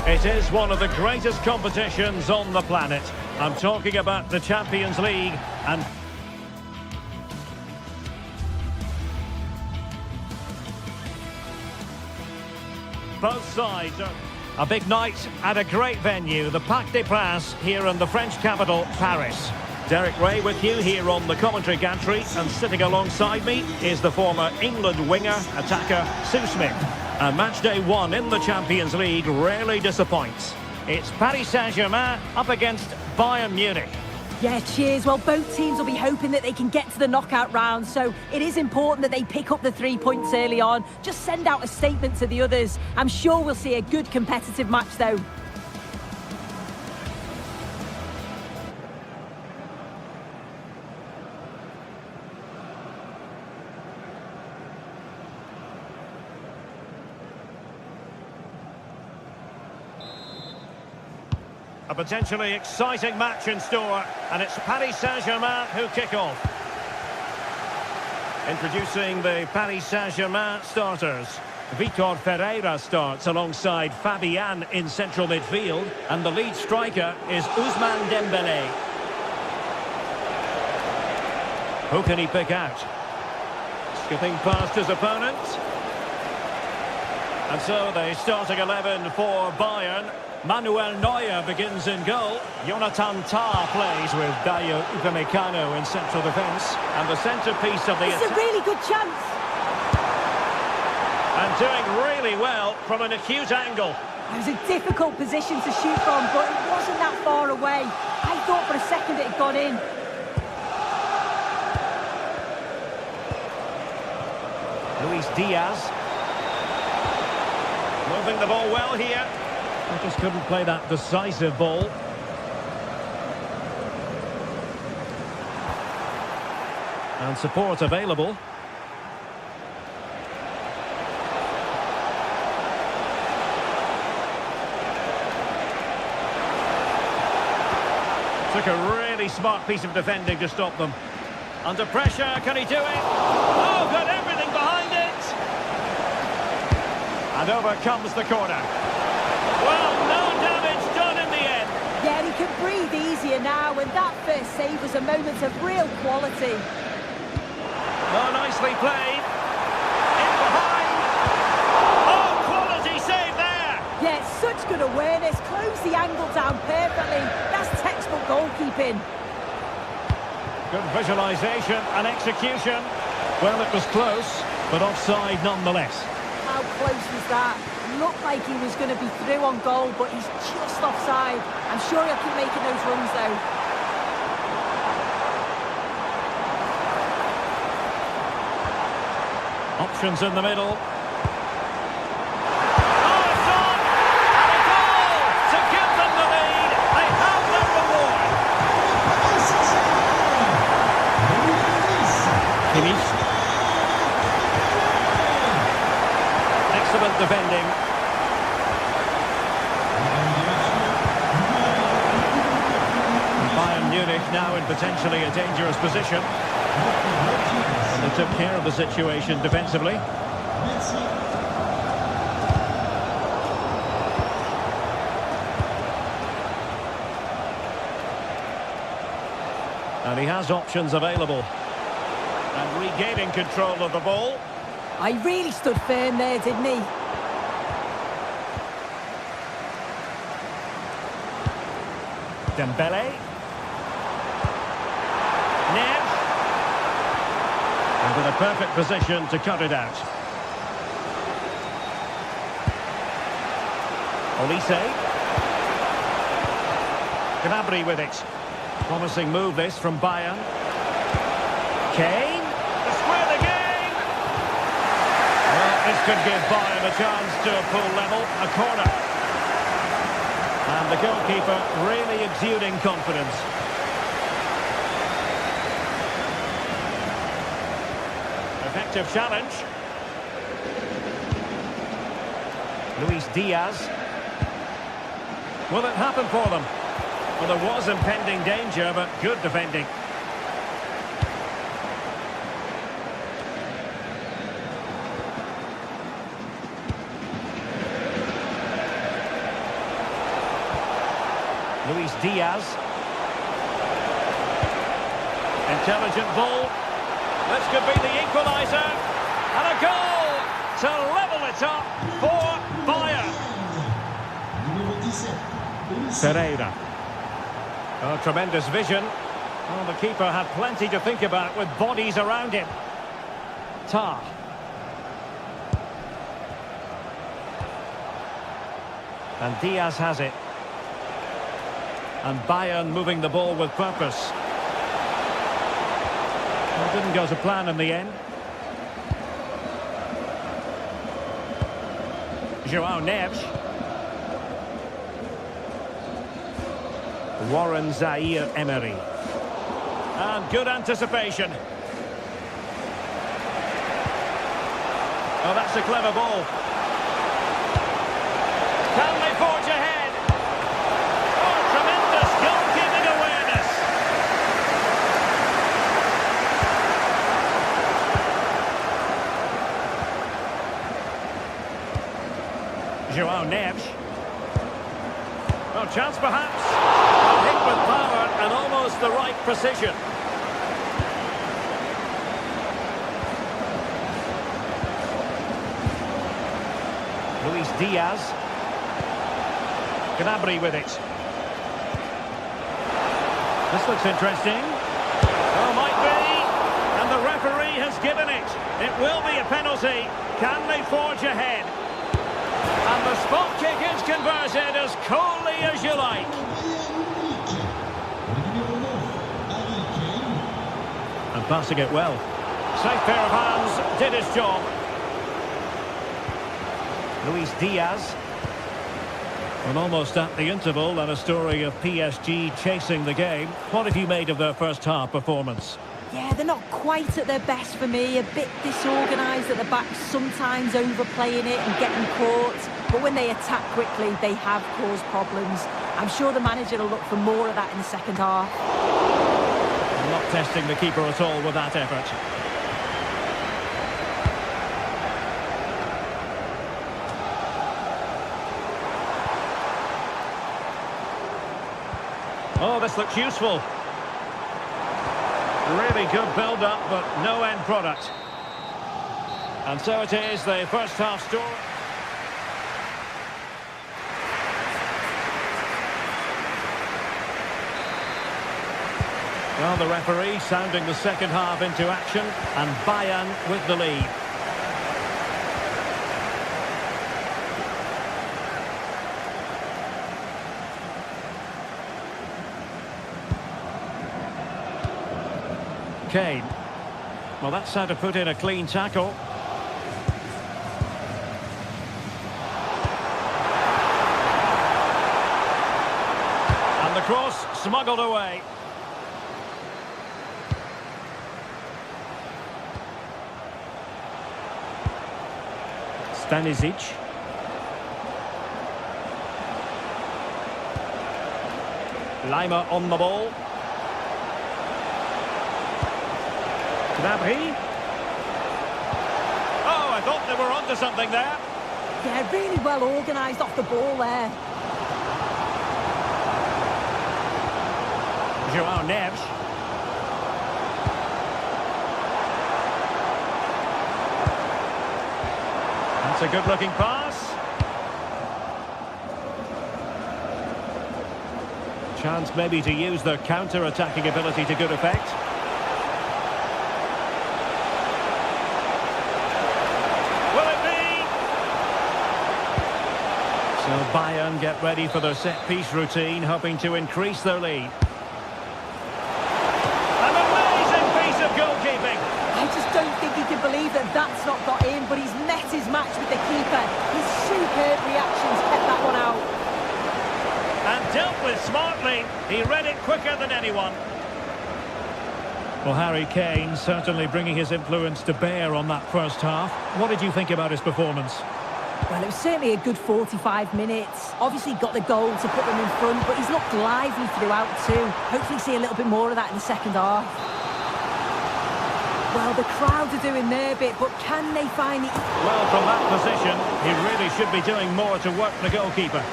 It is one of the greatest competitions on the planet. I'm talking about the Champions League, and both sides are a big night at a great venue, the Parc des Princes, here in the French capital, Paris. Derek Ray with you here on the commentary gantry, and sitting alongside me is the former England winger, attacker, Sue Smith. And match day 1 in the Champions League rarely disappoints. It's Paris Saint-Germain up against Bayern Munich. Yeah, cheers. Well, both teams will be hoping that they can get to the knockout round, so it is important that they pick up the 3 points early on. Just send out a statement to the others. I'm sure we'll see a good competitive match, though. A potentially exciting match in store, and it's Paris Saint-Germain who kick off. Introducing the Paris Saint-Germain starters. Vitor Ferreira starts alongside Fabian in central midfield, and the lead striker is Ousmane Dembélé. Who can he pick out? Skipping past his opponent. And so the starting 11 for Bayern. Manuel Neuer begins in goal. Jonathan Tah plays with Dayo Upamecano in central defence. And the centrepiece of the... It's a really good chance. And doing really well from an acute angle. It was a difficult position to shoot from, but it wasn't that far away. I thought for a second it had gone in. Luis Diaz. Moving the ball well here. They just couldn't play that decisive ball. And support available. Took a really smart piece of defending to stop them. Under pressure, can he do it? Oh, got everything behind it! And over comes the corner. Well, no damage done in the end. Yeah, he can breathe easier now, and that first save was a moment of real quality. Oh, nicely played. In behind. Oh, quality save there! Yeah, such good awareness. Closed the angle down perfectly. That's textbook goalkeeping. Good visualisation and execution. Well, it was close, but offside nonetheless. How close was that? Looked like he was going to be through on goal, but he's just offside. I'm sure he'll keep making those runs, though. Options in the middle. Oh, it's on! And a goal to give them the lead. They have their reward. Finish. Excellent defending. Bayern Munich now in potentially a dangerous position. And they took care of the situation defensively. And he has options available. And regaining control of the ball. I really stood firm there, didn't he? Dembele. Nev. And in a perfect position to cut it out. Olise. Gnabry with it. Promising move this from Bayern. Kane. To square the game. Well, this could give Bayern a chance to pull level. A corner. And the goalkeeper really exuding confidence. Effective challenge. Luis Diaz. Will it happen for them? Well, there was impending danger, but good defending. Luis Diaz. Intelligent ball. This could be the equaliser. And a goal to level it up for Bayern. Pereira. Oh, tremendous vision. Oh, the keeper had plenty to think about with bodies around him. Tah. And Diaz has it. And Bayern moving the ball with purpose. Well, didn't go to plan in the end. Joao Neves. Warren Zaire-Emery. And good anticipation. Oh, that's a clever ball. Can they forge ahead? Oh, tremendous goalkeeping awareness. Joao Neves. Oh, chance perhaps. Hit with power and almost the right precision. Luis Diaz. Gnabry with it. This looks interesting. Oh, might be. And the referee has given it. It will be a penalty. Can they forge ahead? And the spot kick is converted as coolly as you like. And passing it well. Safe pair of hands, did his job. Luis Diaz. And almost at the interval, and a story of PSG chasing the game. What have you made of their first half performance? Yeah, they're not quite at their best for me. A bit disorganised at the back, sometimes overplaying it and getting caught. But when they attack quickly, they have caused problems. I'm sure the manager will look for more of that in the second half. Not testing the keeper at all with that effort. Oh, this looks useful. Really good build-up, but no end product. And so it is, the first half story. Well, the referee sounding the second half into action, and Bayern with the lead. Kane. Well, that's how to put in a clean tackle. And the cross smuggled away. Stanisic. Lima on the ball. Gnabry. Oh, I thought they were onto something there. Yeah, really well organised off the ball there. Joao Neves. That's a good-looking pass. Chance maybe to use their counter-attacking ability to good effect. Will it be? So Bayern get ready for their set-piece routine, hoping to increase their lead. An amazing piece of goalkeeping. I just don't think he can believe that that's not got in, but he's met his match with the keeper. His superb reactions kept that one out. And dealt with smartly. He read it quicker than anyone. Well, Harry Kane certainly bringing his influence to bear on that first half. What did you think about his performance? Well, it was certainly a good 45 minutes. Obviously got the goal to put them in front, but he's looked lively throughout too. Hopefully see a little bit more of that in the second half. Well, the crowd are doing their bit, but can they find it? Well, from that position, he really should be doing more to work the goalkeeper.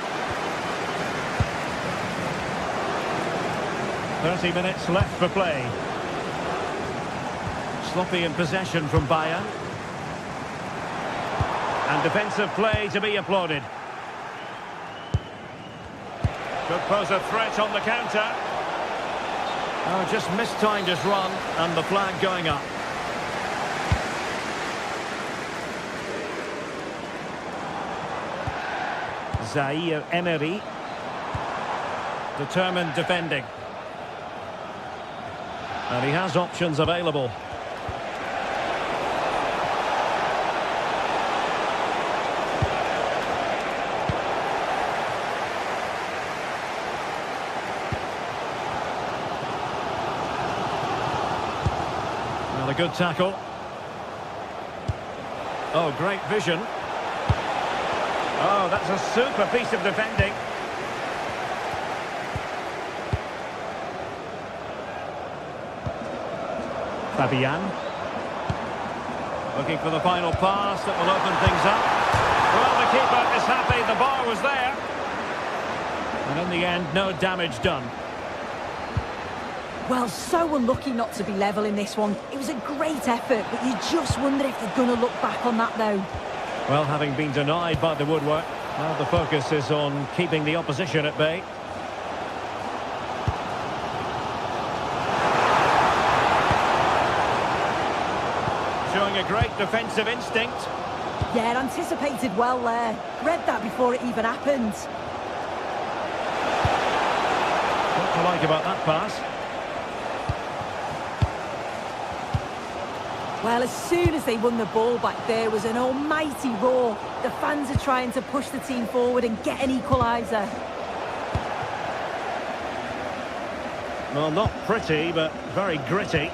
30 minutes left for play. Sloppy in possession from Bayern. And defensive play to be applauded. Could pose a threat on the counter. Oh, just mistimed his run, and the flag going up. Zaire Emery. Determined defending. And he has options available. Well, a good tackle. Oh, great vision. Oh, that's a super piece of defending. Fabian. Looking for the final pass that will open things up. Well, the keeper is happy, the bar was there. And in the end, no damage done. Well, so unlucky not to be level in this one. It was a great effort, but you just wonder if they're going to look back on that, though. Well, having been denied by the woodwork, now the focus is on keeping the opposition at bay. Showing a great defensive instinct. Yeah, anticipated well there. Read that before it even happened. What do you like about that pass? Well, as soon as they won the ball back, there was an almighty roar. The fans are trying to push the team forward and get an equaliser. Well, not pretty, but very gritty.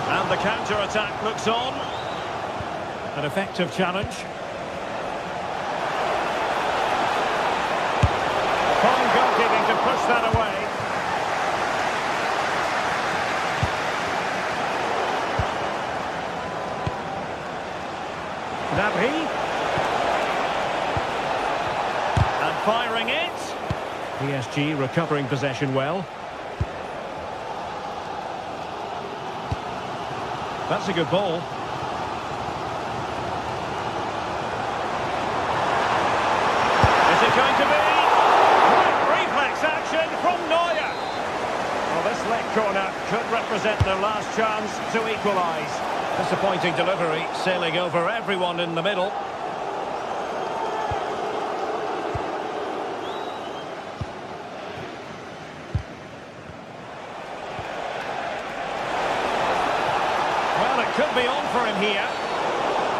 And the counter-attack looks on. An effective challenge. Fine goalkeeping to push that away. Nabhi. And firing it. PSG recovering possession well. That's a good ball. Is it going to be? Reflex action from Neuer. Well, this late corner could represent their last chance to equalise. Disappointing delivery, sailing over everyone in the middle. Well, it could be on for him here.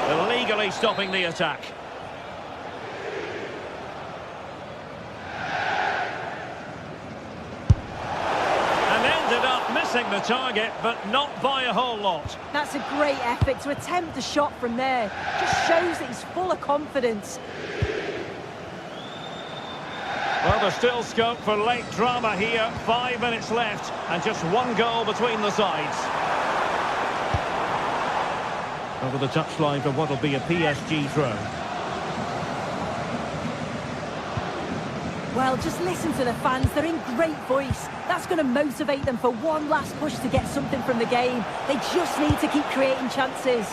Illegally stopping the attack. Missing the target, but not by a whole lot. That's a great effort to attempt the shot from there. Just shows that he's full of confidence. Well, there's still scope for late drama here. 5 minutes left, and just one goal between the sides. Over the touchline for what will be a PSG throw. Well, just listen to the fans. They're in great voice. That's going to motivate them for one last push to get something from the game. They just need to keep creating chances.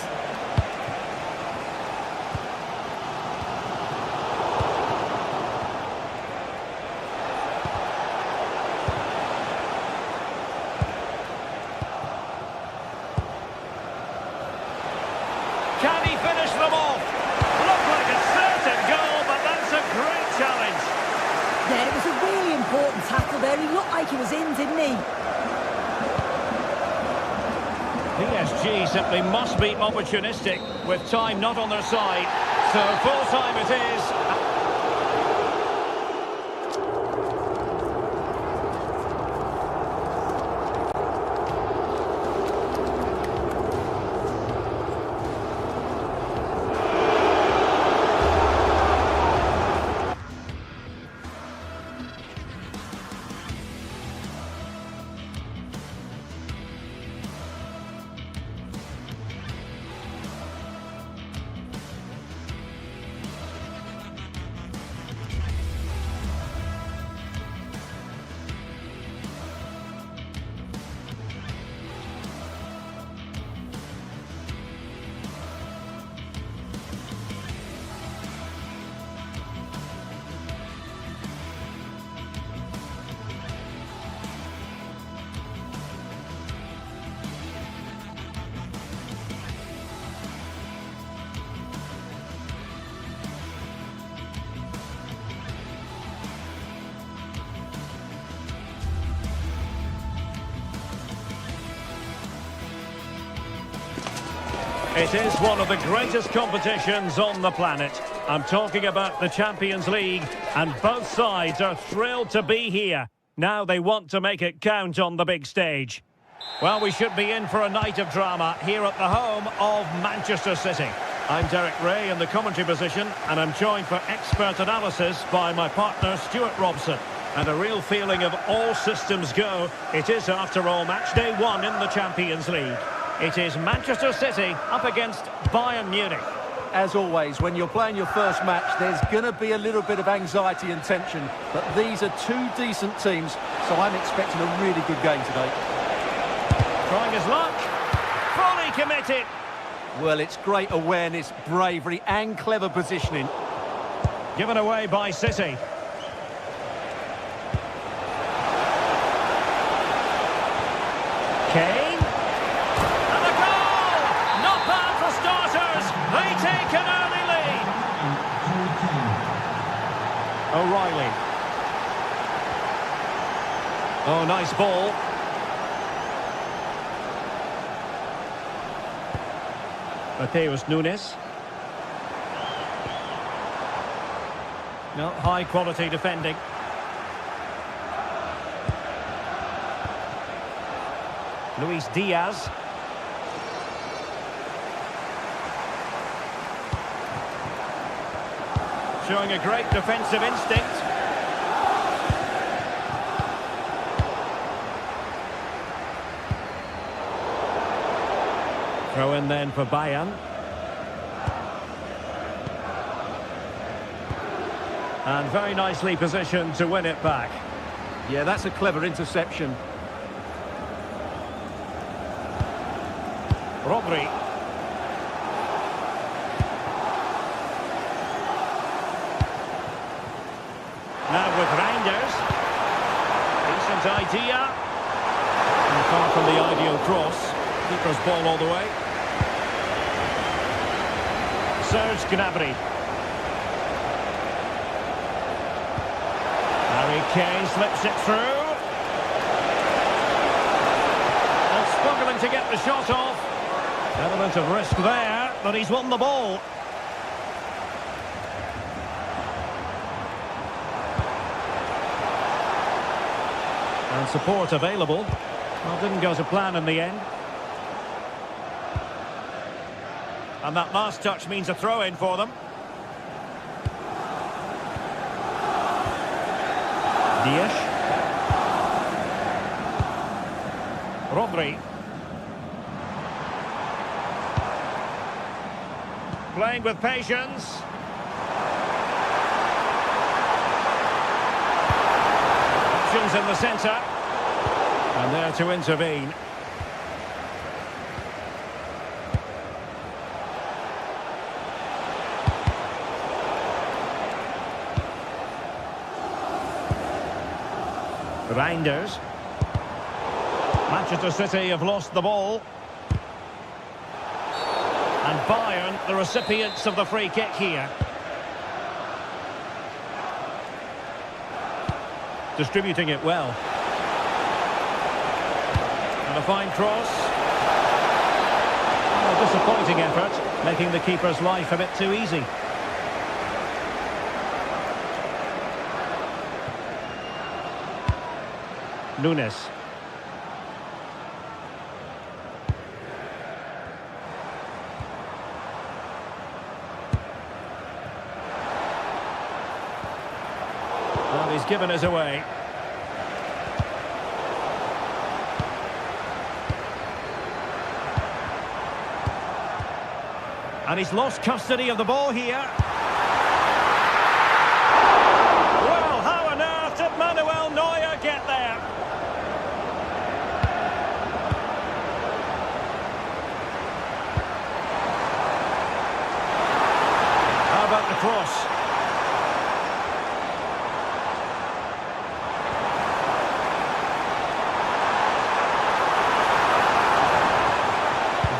Can he finish them off? Looked like a certain goal, but that's a great challenge. Yeah, it was a really important tackle there. He looked like he was in, didn't he? PSG simply must be opportunistic with time not on their side. So full time it is. It is one of the greatest competitions on the planet. I'm talking about the Champions League, and both sides are thrilled to be here. Now they want to make it count on the big stage. Well, we should be in for a night of drama here at the home of Manchester City. I'm Derek Ray in the commentary position, and I'm joined for expert analysis by my partner Stuart Robson. And a real feeling of all systems go. It is, after all, match day 1 in the Champions League. It is Manchester City up against Bayern Munich. as always, when you're playing your first match, there's going to be a little bit of anxiety and tension. But these are two decent teams, so I'm expecting a really good game today. Trying his luck. Fully committed. Well, it's great awareness, bravery and clever positioning. Given away by City. Kane. And the goal! Not bad for starters. They take an early lead. O'Reilly. Oh, nice ball. Mateus Nunes. No, high quality defending. Luis Diaz. Showing a great defensive instinct. Throw in then for Bayern. And very nicely positioned to win it back. Yeah, that's a clever interception. Rodri. Now with Reinders. Decent idea. And far from the ideal cross. Keeper's ball all the way. Serge Gnabry. Harry Kane slips it through. And struggling to get the shot off. Element of risk there, but he's won the ball. And support available. Well, didn't go to plan in the end. And that last touch means a throw-in for them. Dias. Rodri. Playing with patience. Options in the centre. And there to intervene. Reinders. Manchester City have lost the ball. And Bayern, the recipients of the free kick here. Distributing it well. And a fine cross. A disappointing effort, making the keeper's life a bit too easy. Nunes. Well, he's given us away. And he's lost custody of the ball here. Well, how on earth did Manuel Neuer get there? How about the cross?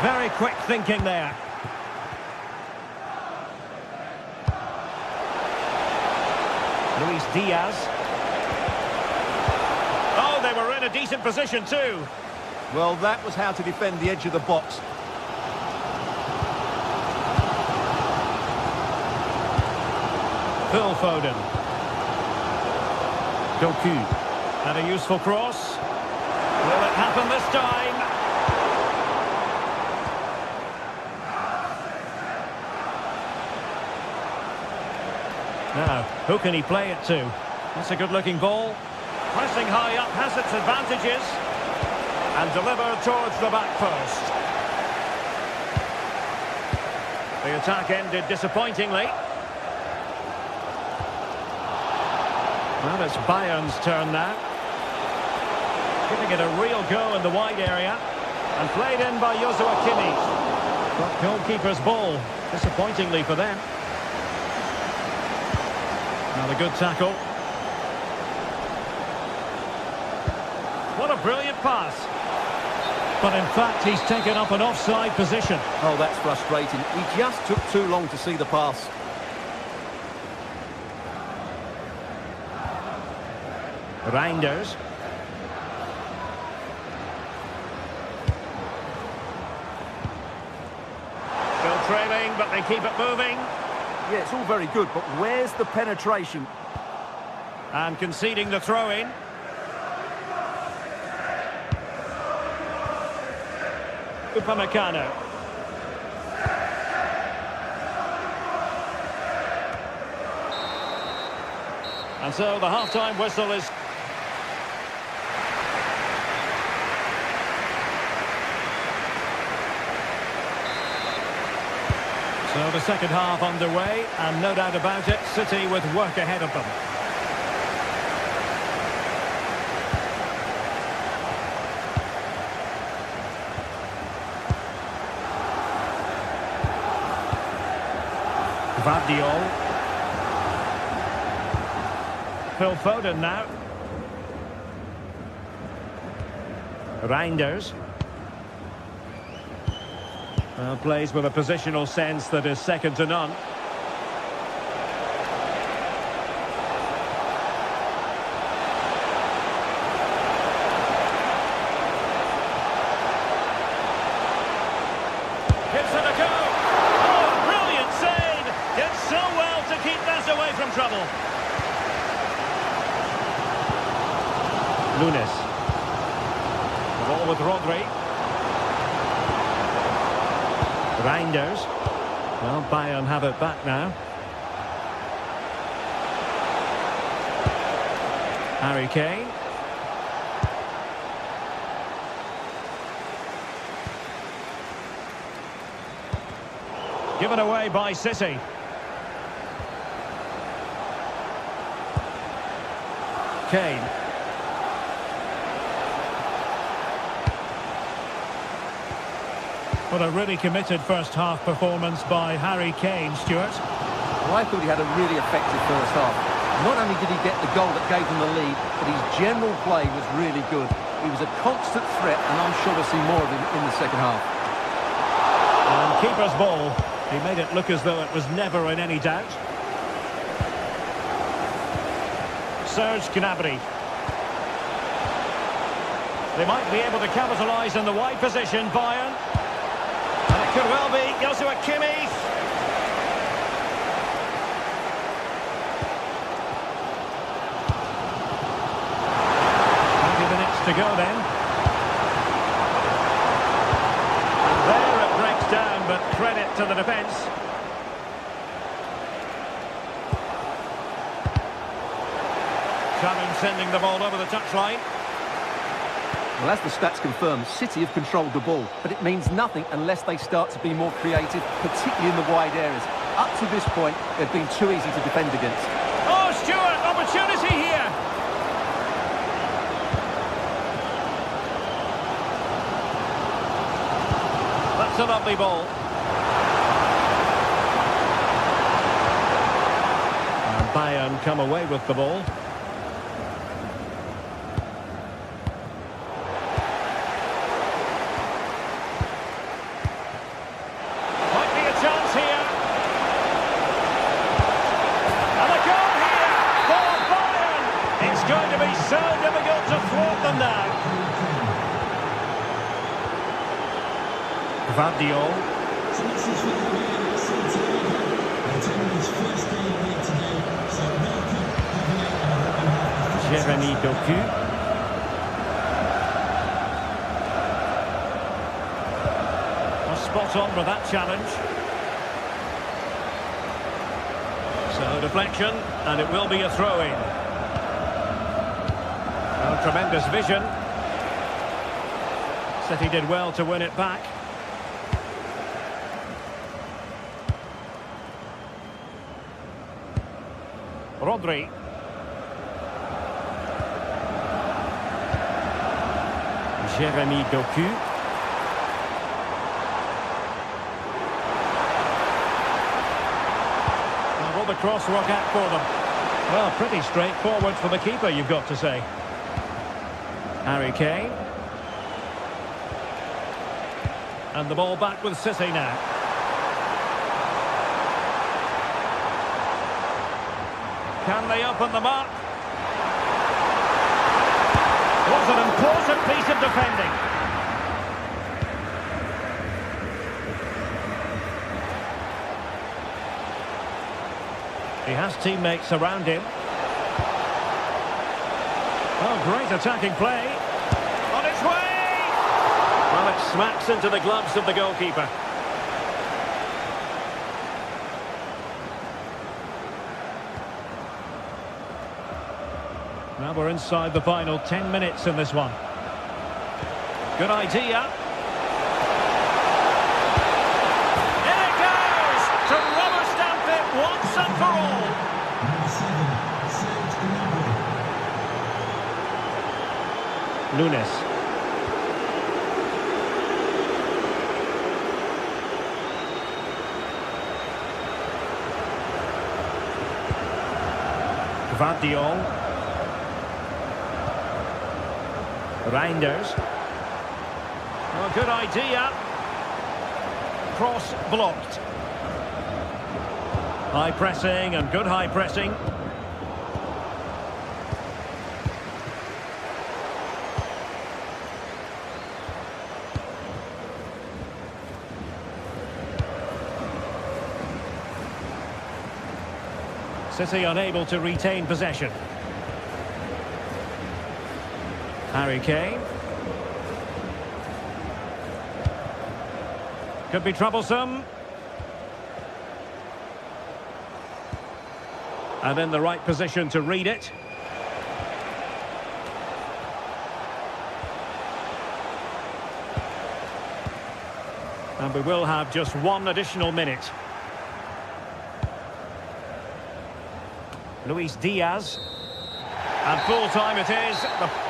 Very quick thinking there. Luis Diaz. Oh, they were in a decent position too. Well, that was how to defend the edge of the box. Phil Foden. Doku. And a useful cross. Will it happen this time? Now, who can he play it to? That's a good-looking ball. Pressing high up has its advantages. And delivered towards the back post. The attack ended disappointingly. Well, it's Bayern's turn now. Giving it a real go in the wide area. And played in by Joshua Kimmich. But goalkeeper's ball, disappointingly for them. Now a good tackle. What a brilliant pass. But in fact, he's taken up an offside position. Oh, that's frustrating. He just took too long to see the pass. Reinders. Still trailing, but they keep it moving. Yeah, it's all very good, but where's the penetration? And conceding the throw-in. Upamecano. And so the half-time whistle is... So the second half underway, and no doubt about it, City with work ahead of them. Vardiol. Phil Foden now. Reinders. Well, plays with a positional sense that is second to none. Gives it a go. Oh, brilliant save. Did so well to keep that away from trouble. Lunis. The ball with Rodri. Reinders. Well, Bayern have it back now. Harry Kane. Given away by City. Kane. What a really committed first-half performance by Harry Kane, Stuart. Well, I thought he had a really effective first half. Not only did he get the goal that gave him the lead, but his general play was really good. He was a constant threat, and I'm sure we'll see more of him in the second half. And keeper's ball. He made it look as though it was never in any doubt. Serge Gnabry. They might be able to capitalise in the wide position, Bayern. And it could well be Joshua Kimmich. 20 minutes to go then. And there it breaks down, but credit to the defence. Challenge sending the ball over the touchline. Well, as the stats confirm, City have controlled the ball, but it means nothing unless they start to be more creative, particularly in the wide areas. Up to this point, they've been too easy to defend against. Oh, Stuart, opportunity here. That's a lovely ball. And Bayern come away with the ball. So difficult to thwart them now. Vardiol. Jeremy Doku. Was spot on with that challenge. So deflection, and it will be a throw-in. Well, tremendous vision. City did well to win it back. Rodri. Jeremy Doku. Now will the cross work out for them? Well, pretty straightforward for the keeper, you've got to say. Harry Kane. And the ball back with City now. Can they open them up? Was an important piece of defending. He has teammates around him. Oh, great attacking play. On its way! Well, it smacks into the gloves of the goalkeeper. Now we're inside the final 10 minutes in this one. Good idea. In it goes! To rubber stamp it once and for all. Nunes. Gvardiol. Reinders. Oh, good idea. Cross blocked. High pressing and good high pressing. City unable to retain possession. Harry Kane. Could be troublesome. And in the right position to read it. And we will have just one additional minute. Luis Diaz. And full time it is.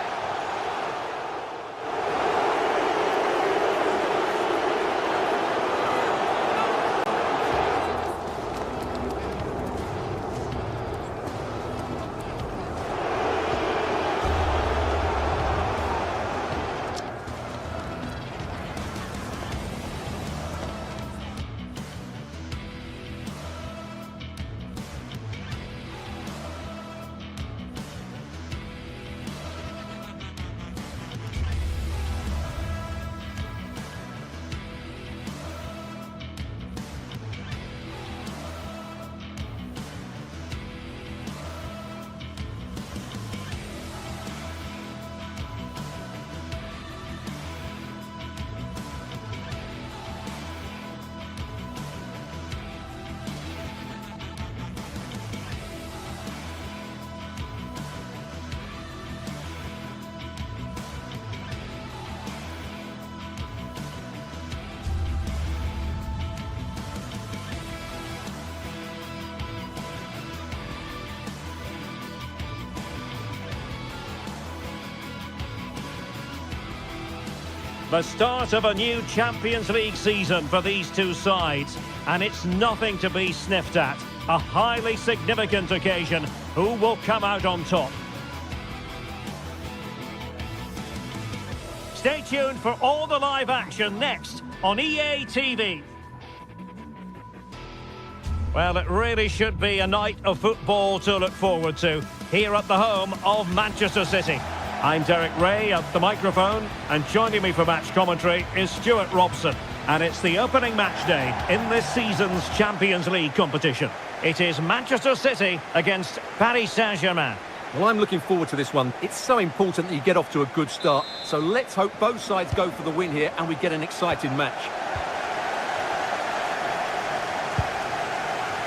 The start of a new Champions League season for these two sides, and it's nothing to be sniffed at. A highly significant occasion. Who will come out on top? Stay tuned for all the live action next on EA TV. Well, it really should be a night of football to look forward to here at the home of Manchester City. I'm Derek Ray at the microphone, and joining me for match commentary is Stuart Robson. And it's the opening match day in this season's Champions League competition. It is Manchester City against Paris Saint-Germain. Well, I'm looking forward to this one. It's so important that you get off to a good start. So let's hope both sides go for the win here and we get an exciting match.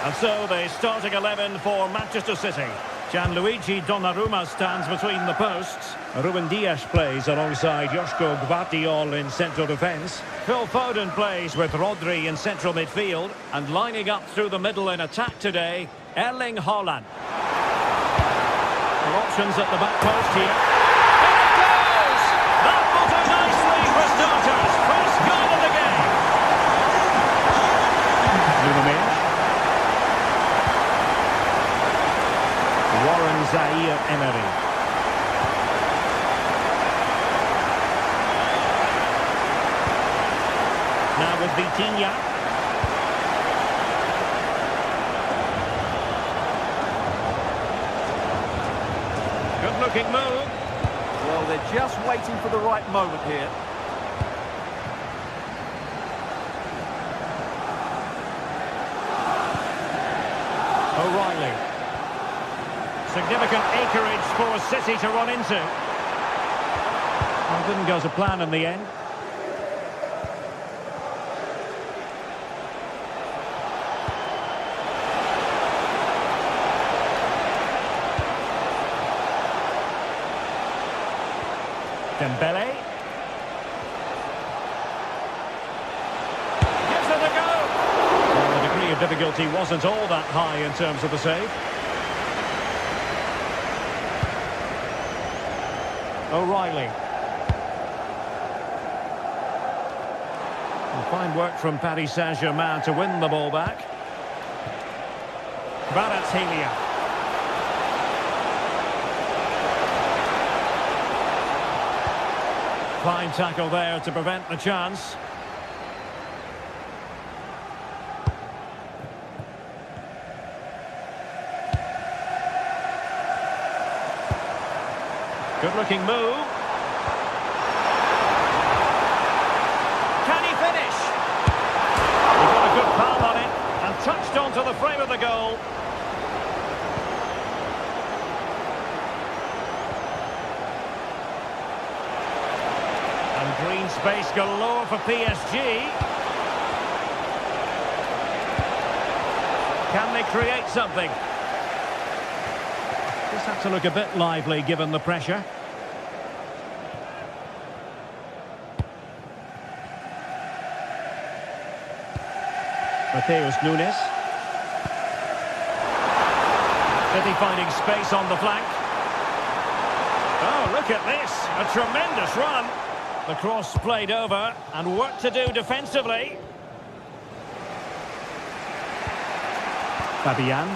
And so the starting 11 for Manchester City. Gianluigi Donnarumma stands between the posts. Ruben Dias plays alongside Joško Gvardiol in central defence. Phil Foden plays with Rodri in central midfield. And lining up through the middle in attack today, Erling Haaland. options at the back post here. In it goes! That will do nicely for starters. First goal of the game. Warren Zaire-Emery. Now with Vitinha. Good looking move. Well, they're just waiting for the right moment here. O'Reilly. Significant acreage for City to run into. Well, it didn't go to plan in the end. Dembele. Gives it a go. Well, the degree of difficulty wasn't all that high in terms of the save. O'Reilly. And fine work from Paris Saint-Germain to win the ball back. Kvaratskhelia. Fine tackle there to prevent the chance. Good looking move. Can he finish? He got a good palm on it and touched onto the frame of the goal. And green space galore for PSG. Can they create something? Just have to look a bit lively given the pressure. Mateus Nunes. City finding space on the flank. Oh, look at this. A tremendous run. The cross played over and work to do defensively. Fabian.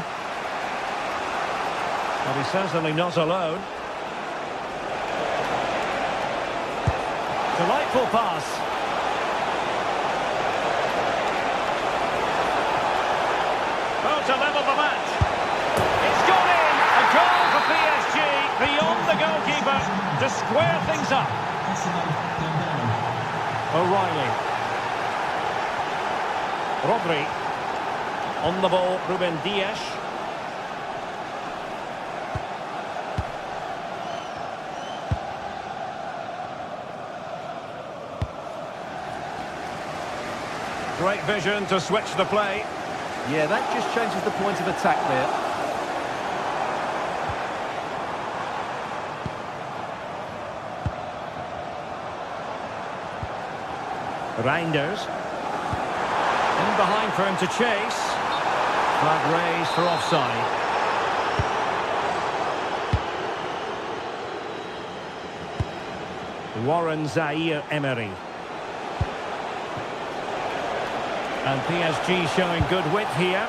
But he's certainly not alone. Delightful pass. Oh, to level the match. It's gone in. A goal for PSG beyond the goalkeeper to square things up. O'Reilly. Rodri. On the ball, Ruben Dias. Great vision to switch the play. Yeah, that just changes the point of attack there. Reinders. In behind for him to chase. Flag raised for offside. Warren Zaire-Emery. And PSG showing good width here.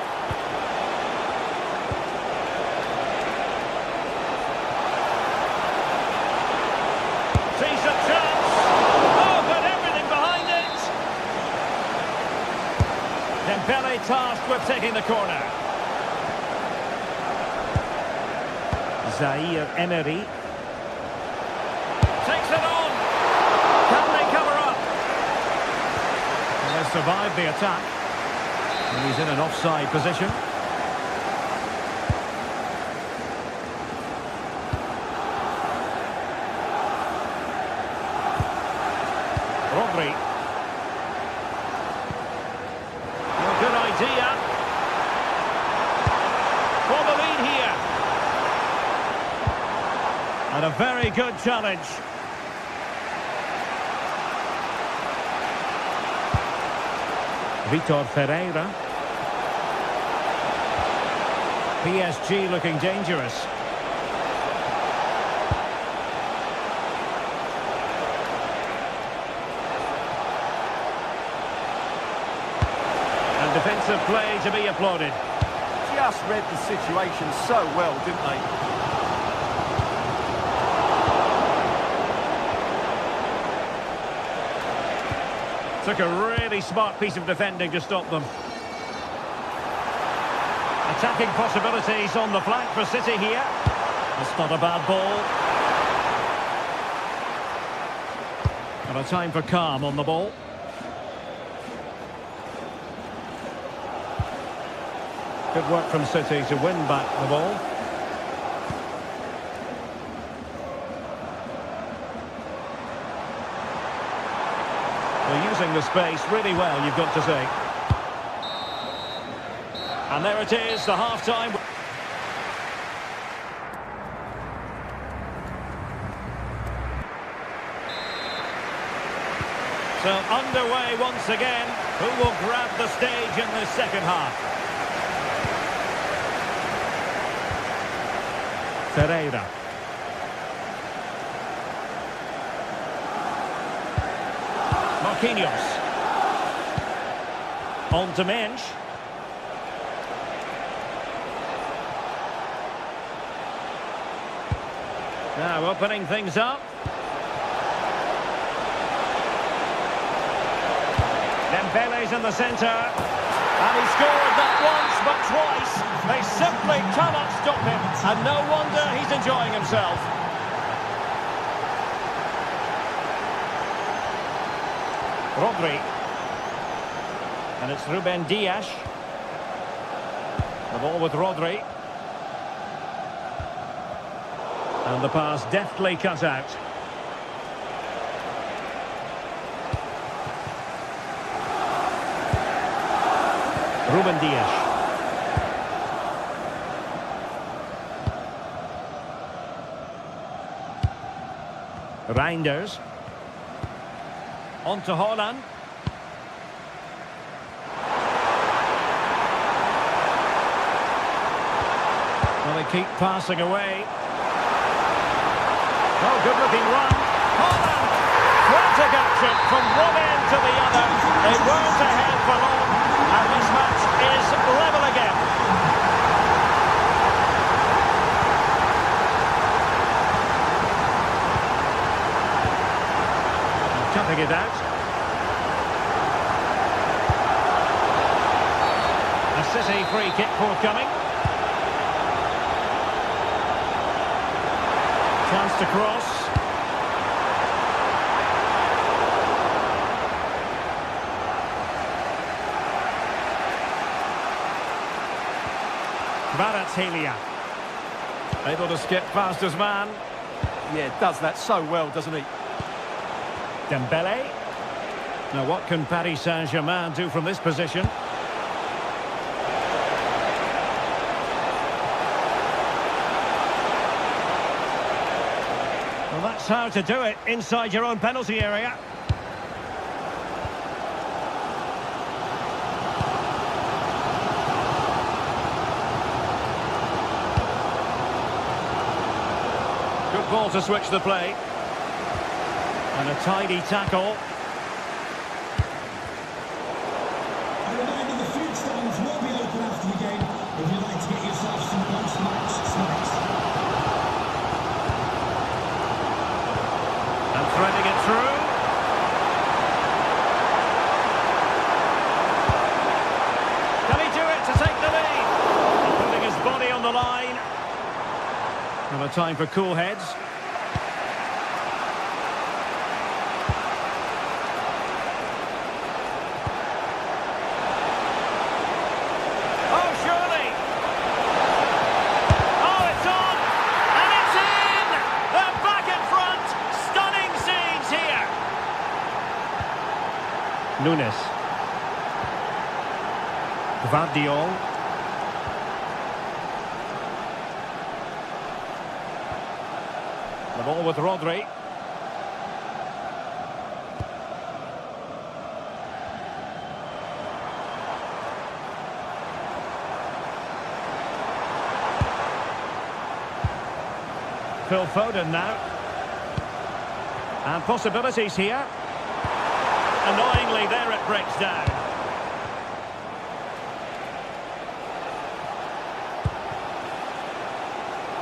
Sees a chance. Oh, but everything behind it. Dembele tasked with taking the corner. Zaire-Emery. Takes it on. Can they cover up? They survived the attack. And he's in an offside position. Rodri. Well, good idea. For the lead here. And a very good challenge. Vitor Ferreira. PSG looking dangerous. Defensive play to be applauded. Just read the situation so well, didn't they? Took a really smart piece of defending to stop them. Attacking possibilities on the flank for City here. That's not a bad ball. And a time for calm on the ball. Good work from City to win back the ball. They're using the space really well, you've got to say. And there it is, the half-time. So underway once again. Who will grab the stage in the second half? Ferreira. Marquinhos. On to Mensch. Now opening things up. Dembele's in the centre. And he scored not once but twice. They simply cannot stop him. And no wonder he's enjoying himself. Rodri. And it's Ruben Dias. The ball with Rodri. And the pass deftly cut out. Ruben Dias. Reinders. On to Haaland. Well, they keep passing away. Oh, good-looking run. Haaland! Frantic action from one end to the other. They weren't ahead for long, and this match is level again. Cutting it out. A City free kick forthcoming. Chance to cross. Kvaratskhelia. Able to skip past his man. Yeah, does that so well, doesn't he? Dembele. Now what can Paris Saint-Germain do from this position? Well, that's how to do it inside your own penalty area. Good ball to switch the play. And a tidy tackle. A reminder, the food stands will be open after the game if you'd like to get yourself some post-match snacks. And threading it through. Can he do it to take the lead? Putting his body on the line. And a time for cool heads. Nunes. Gvardiol. The ball with Rodri. Phil Foden now. And possibilities here. Annoyingly, there it breaks down.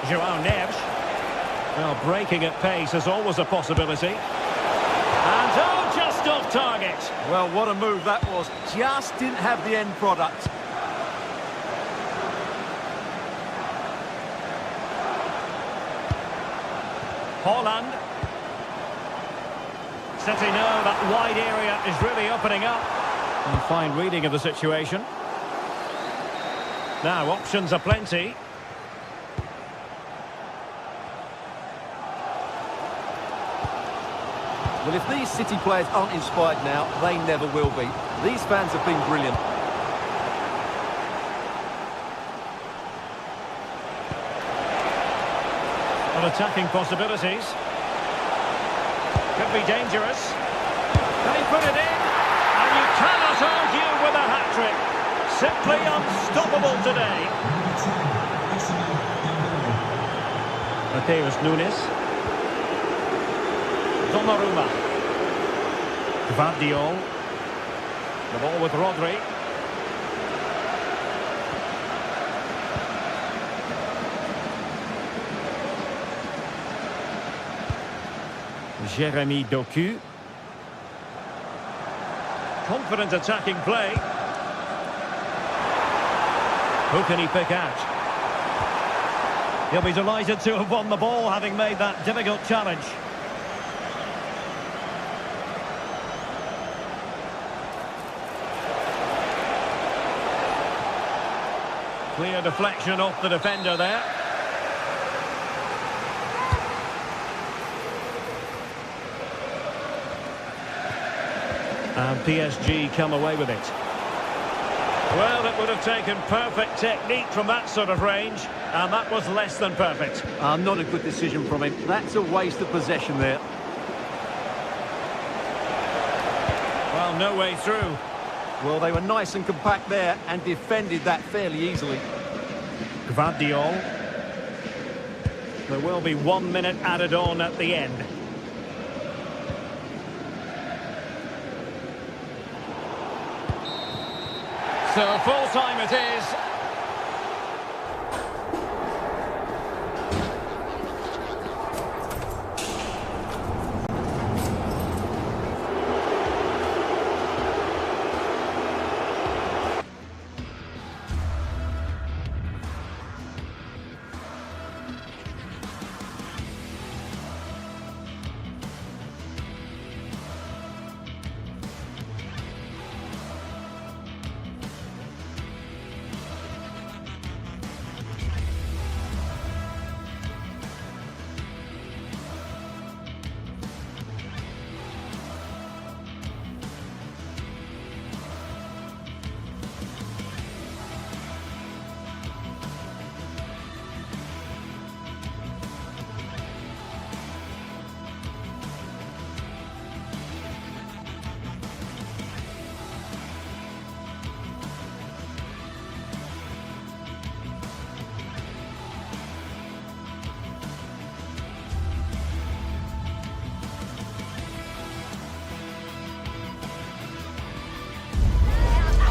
João Neves. Well, breaking at pace is always a possibility. And oh, just off target. Well, what a move that was. Just didn't have the end product. Holland. City know that wide area is really opening up. And fine reading of the situation. Now, options are plenty. Well, if these City players aren't inspired now, they never will be. These fans have been brilliant. On attacking possibilities. Could be dangerous. Can he put it in? And you cannot argue with a hat-trick. Simply unstoppable today. Mateus Nunes. Donnarumma. Gvardiol. The ball with Rodri. Jeremy Doku. Confident attacking play. Who can he pick out? He'll be delighted to have won the ball, having made that difficult challenge. Clear deflection off the defender there. And PSG come away with it. Well, it would have taken perfect technique from that sort of range, and that was less than perfect. Not a good decision from him. That's a waste of possession there. Well, no way through. Well, they were nice and compact there and defended that fairly easily. Gvardiol. There will be 1 minute added on at the end. So full time it is.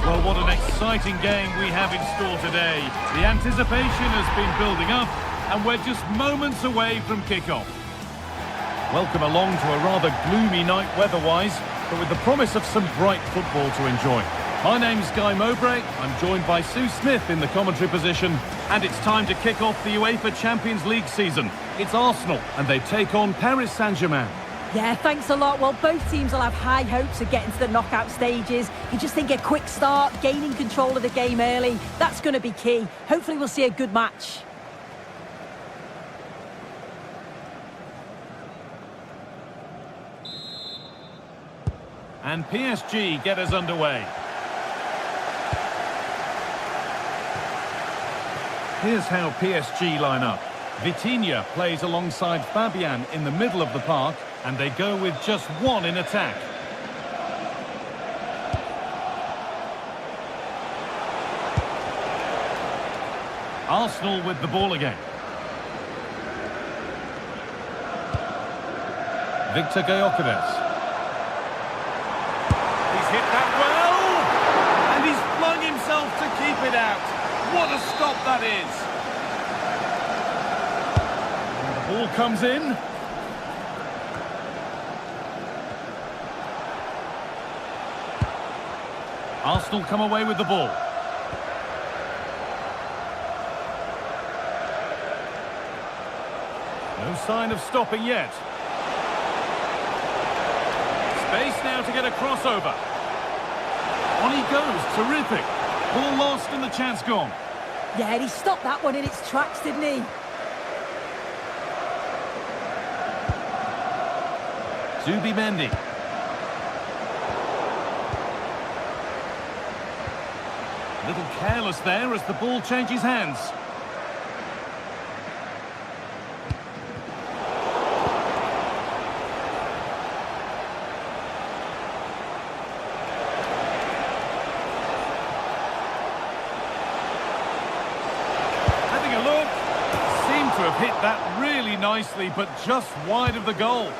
Well, what an exciting game we have in store today. The anticipation has been building up, and we're just moments away from kickoff. Welcome along to a rather gloomy night weather-wise, but with the promise of some bright football to enjoy. My name's Guy Mowbray. I'm joined by Sue Smith in the commentary position, and it's time to kick off the UEFA Champions League season. It's Arsenal, and they take on Paris Saint-Germain. Yeah, thanks a lot. Well, both teams will have high hopes of getting to the knockout stages. You just think a quick start, gaining control of the game early, that's going to be key. Hopefully we'll see a good match. And PSG get us underway. Here's how PSG line up. Vitinha plays alongside Fabian in the middle of the park, and they go with just one in attack. Arsenal with the ball again. Victor Gyökeres. He's hit that well! And he's flung himself to keep it out. What a stop that is! Ball comes in. Arsenal come away with the ball. No sign of stopping yet. Space now to get a crossover. On he goes, terrific. Ball lost and the chance gone. Yeah, and he stopped that one in its tracks, didn't he? Zubimendi. A little careless there as the ball changes hands. Having a look. Seemed to have hit that really nicely, but just wide of the goal.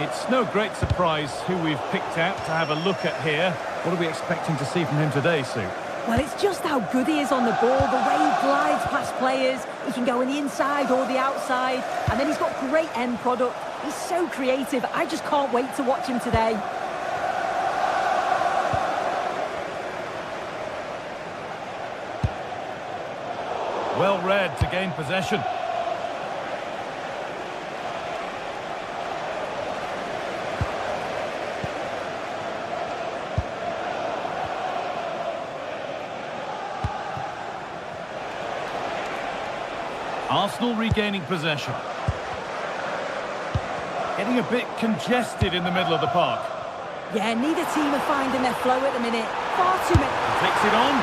It's no great surprise who we've picked out to have a look at here. What are we expecting to see from him today, Sue? Well, it's just how good he is on the ball, the way he glides past players. He can go on the inside or the outside, and then he's got great end product. He's so creative. I just can't wait to watch him today. Well read to gain possession. Arsenal regaining possession. Getting a bit congested in the middle of the park. Yeah, neither team are finding their flow at the minute. Far too many. Takes it on.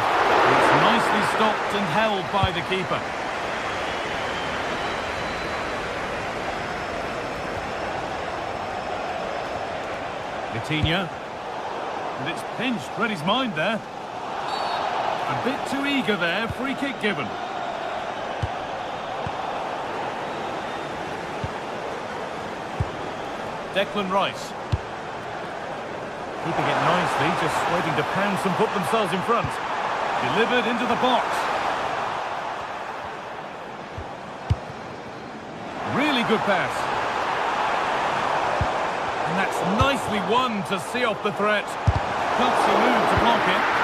It's nicely stopped and held by the keeper. Vitinha. And it's pinched, read his mind there. A bit too eager there, free kick given. Declan Rice. Keeping it nicely, just waiting to pounce and put themselves in front. Delivered into the box. Really good pass. And that's nicely won to see off the threat. Clumsy move to block it.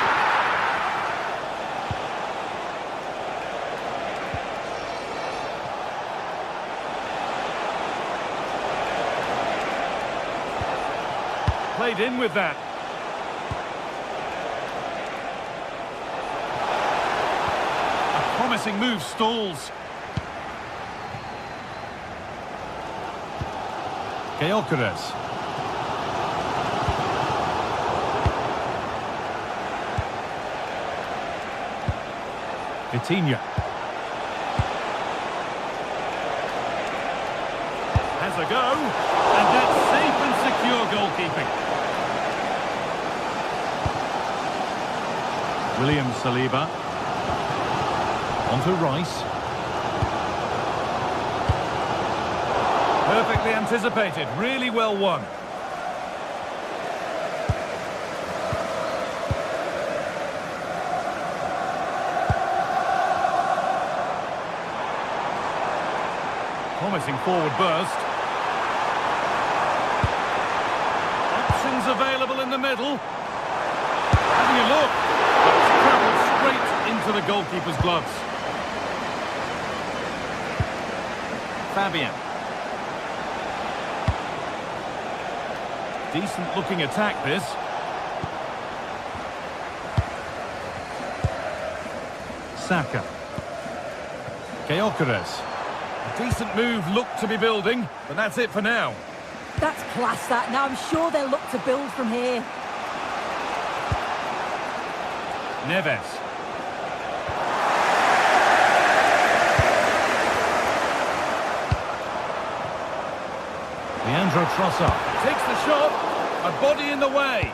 Played in with that. A promising move stalls. Gyökeres. Vitinha. Has a go. And that's safe and secure goalkeeping. William Saliba. Onto Rice. Perfectly anticipated, really well won. Promising forward burst. Options available in the middle. Having a look. It's travelled straight into the goalkeeper's gloves. Fabian. Decent looking attack this. Saka. Gyökeres. A decent move looked to be building, but that's it for now. That's class, that. Now I'm sure they'll look to build from here. Neves. Leandro Trossard takes the shot, a body in the way.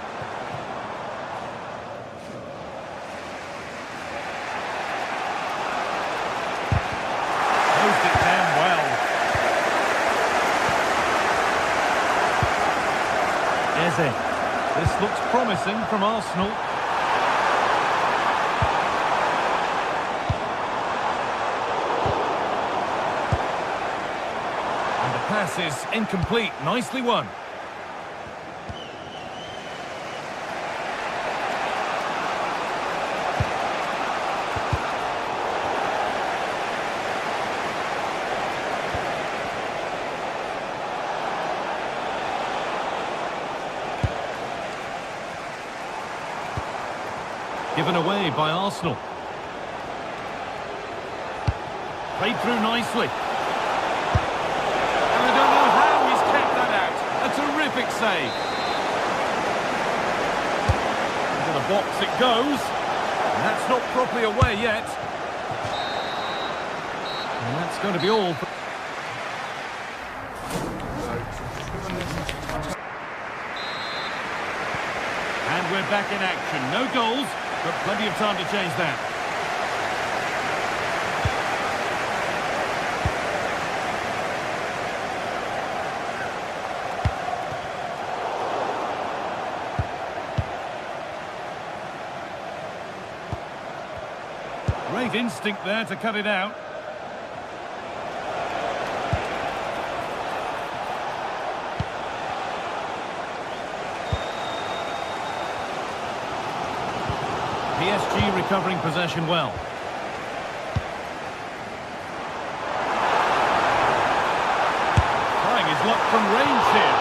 Closed it down well. Eze. This looks promising from Arsenal. is incomplete. Nicely won. Given away by Arsenal. Played through nicely. And I don't know how he's kept that out. A terrific save. Into the box it goes. And that's not properly away yet. And that's going to be all. And we're back in action. No goals, but plenty of time to change that. Great instinct there to cut it out. PSG recovering possession well. Trying his luck from range here.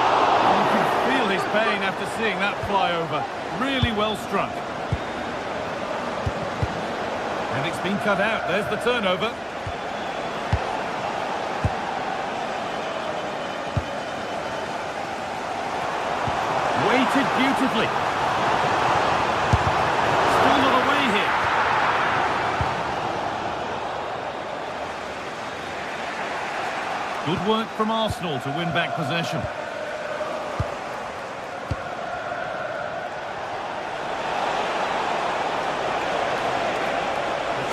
You can feel his pain after seeing that fly over. Really well struck. And it's been cut out. There's the turnover. Weighted beautifully. Still not away here. Good work from Arsenal to win back possession.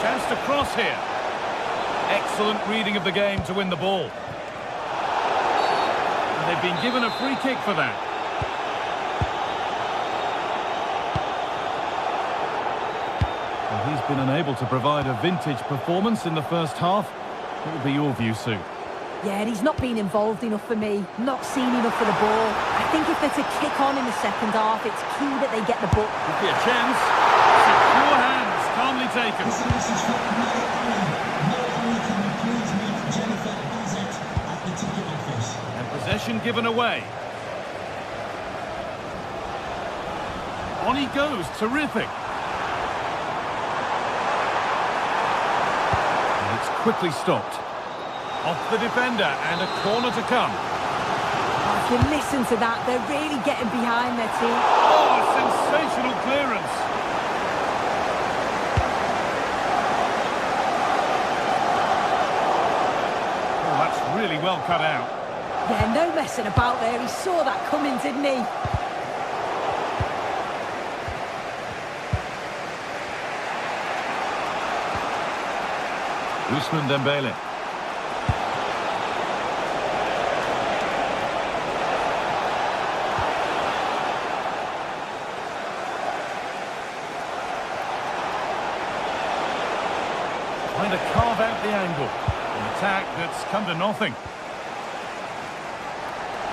Chance to cross here. Excellent reading of the game to win the ball. And they've been given a free kick for that. Well, he's been unable to provide a vintage performance in the first half. What will be your view, Sue? Yeah, and he's not been involved enough for me. Not seen enough for the ball. I think if they're to kick on in the second half, it's key that they get the ball. Could be a chance. Secure hands, calmly taken. This is from no Aaron. No Aaron can please meet Jennifer Bassett at the ticket office. And possession given away. On he goes, terrific. And it's quickly stopped. Off the defender, and a corner to come. Oh, if you listen to that, they're really getting behind their team. Oh, a sensational clearance. Oh, that's really well cut out. Yeah, no messing about there. He saw that coming, didn't he? Ousmane Dembele. Trying to carve out the angle. An attack that's come to nothing.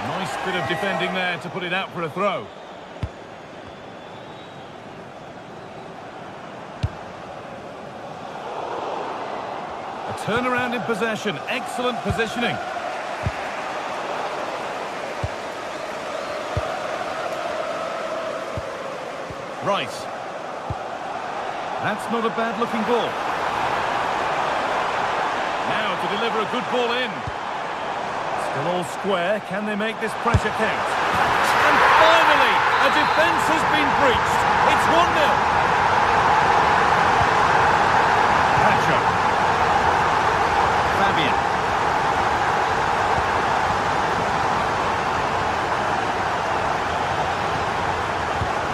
Nice bit of defending there to put it out for a throw. A turnaround in possession. Excellent positioning. Rice. That's not a bad looking ball. Now to deliver a good ball in. Still all square. Can they make this pressure count? And finally, a defence has been breached. It's 1-0. Pacho. Fabian.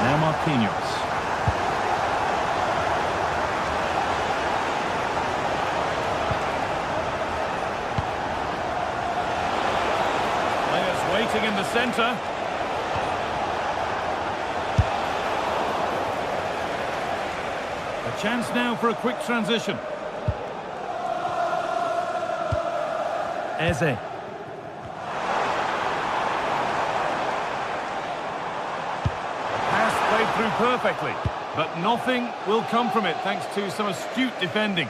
Now Marquinhos. Waiting in the centre. A chance now for a quick transition. Eze. through perfectly, but nothing will come from it thanks to some astute defending.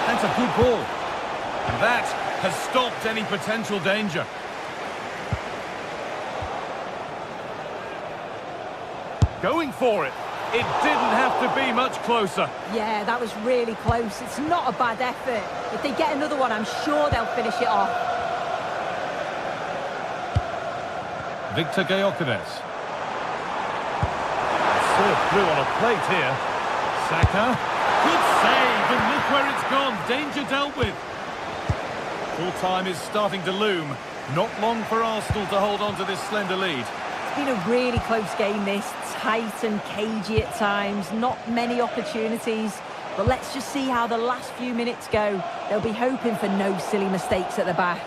That's a good ball. And that has stopped any potential danger. Going for it. It didn't have to be much closer. Yeah, that was really close. It's not a bad effort. If they get another one, I'm sure they'll finish it off. Victor Gyökeres. Served through on a plate here. Saka. Good save, and look where it's gone. Danger dealt with. Full time is starting to loom. Not long for Arsenal to hold on to this slender lead. It's been a really close game, this. Tight and cagey at times. Not many opportunities. But let's just see how the last few minutes go. They'll be hoping for no silly mistakes at the back.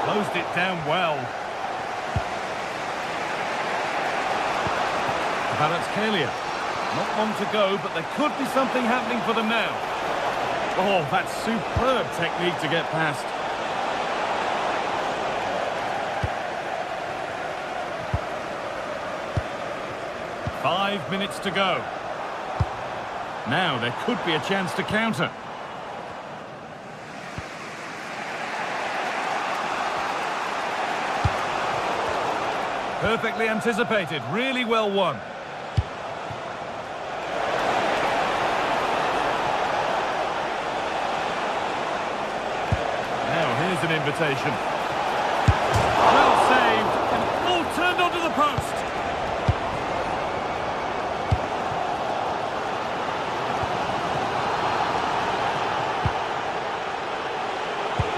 Closed it down well. Kvaratskhelia. Not long to go, but there could be something happening for them now. Oh, that's superb technique to get past. Five minutes to go. Now there could be a chance to counter. Perfectly anticipated, really well won. An invitation. Well saved, and all turned onto the post.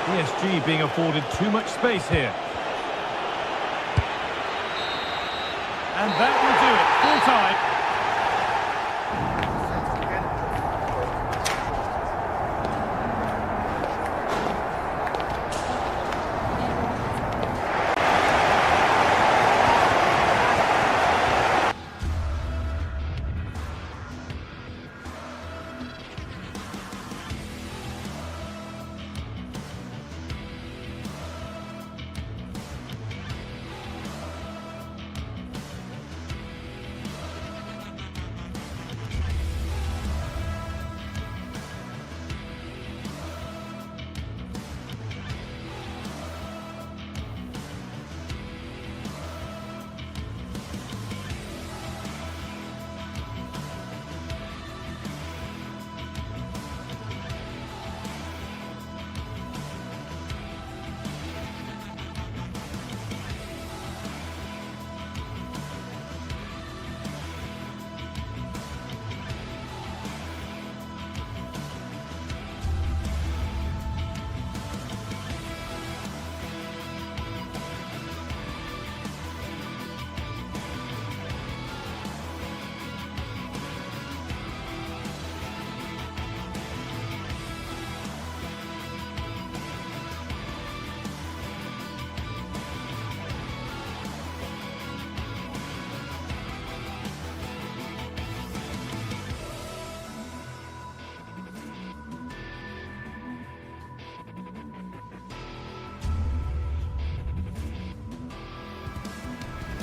PSG being afforded too much space here. And that will do it, full time.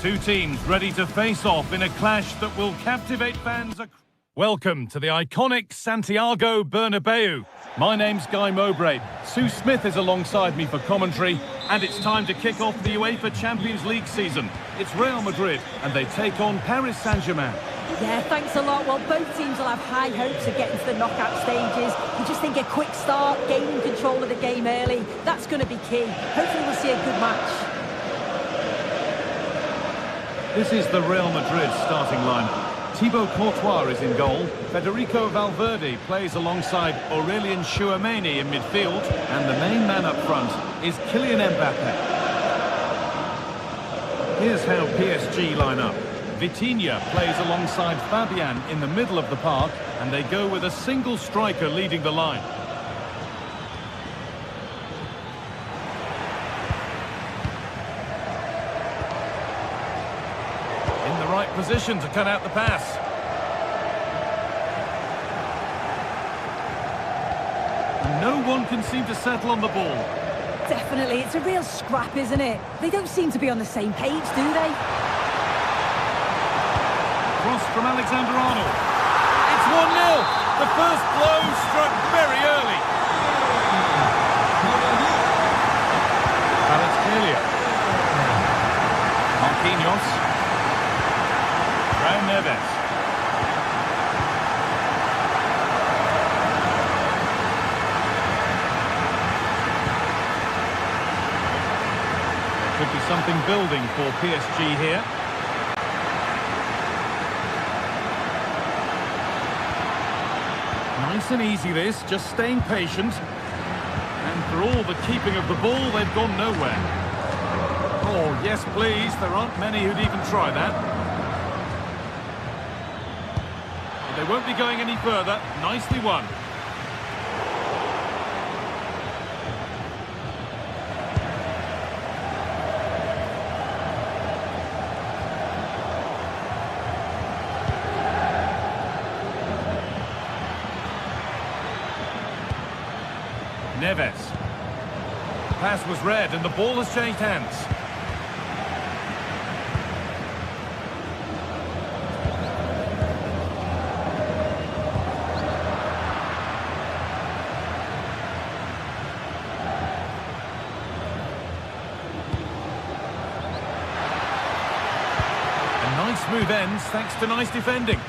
Two teams ready to face off in a clash that will captivate fans. Welcome to the iconic Santiago Bernabeu. My name's Guy Mowbray. Sue Smith is alongside me for commentary, and it's time to kick off the UEFA Champions League season. It's Real Madrid, and they take on Paris Saint-Germain. Yeah, thanks a lot. Well, both teams will have high hopes of getting to the knockout stages. We just think a quick start, gaining control of the game early, that's going to be key. Hopefully we'll see a good match. This is the Real Madrid starting line. Thibaut Courtois is in goal. Federico Valverde plays alongside Aurelien Tchouameni in midfield. And the main man up front is Kylian Mbappe. Here's how PSG line up. Vitinha plays alongside Fabian in the middle of the park. And they go with a single striker leading the line. right position to cut out the pass. And no one can seem to settle on the ball. Definitely, it's a real scrap, isn't it? They don't seem to be on the same page, do they? Cross from Alexander-Arnold. It's 1-0. The first blow struck very early. Alex Kelia. Marquinhos. Raul Neves. Could be something building for PSG here. Nice and easy this, just staying patient. And for all the keeping of the ball, they've gone nowhere. Oh, yes please, there aren't many who'd even try that. But they won't be going any further, nicely won. Neves. Pass was read and the ball has changed hands. A nice move ends thanks to nice defending.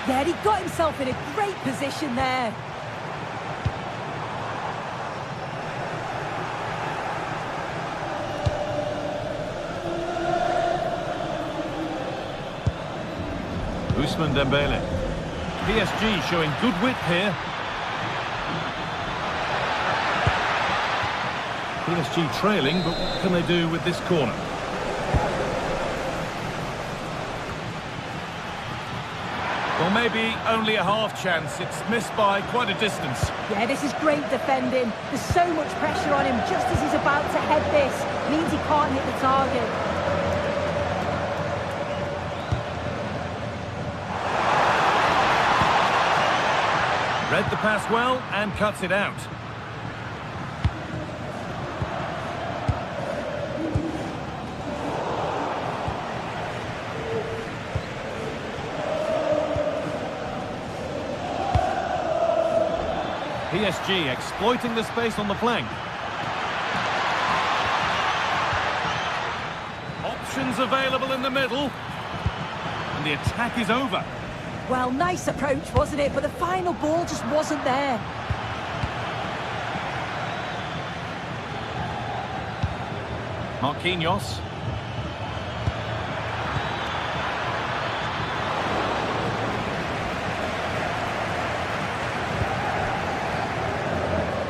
Yeah, he got himself in a great position there. Ousmane Dembele. PSG showing good width here. PSG trailing, but what can they do with this corner? Well, maybe only a half chance. It's missed by quite a distance. Yeah, this is great defending. There's so much pressure on him just as he's about to head this. Means he can't hit the target. Read the pass well and cuts it out. PSG exploiting the space on the flank. Options available in the middle. And the attack is over. Well, nice approach, wasn't it? But the final ball just wasn't there. Marquinhos.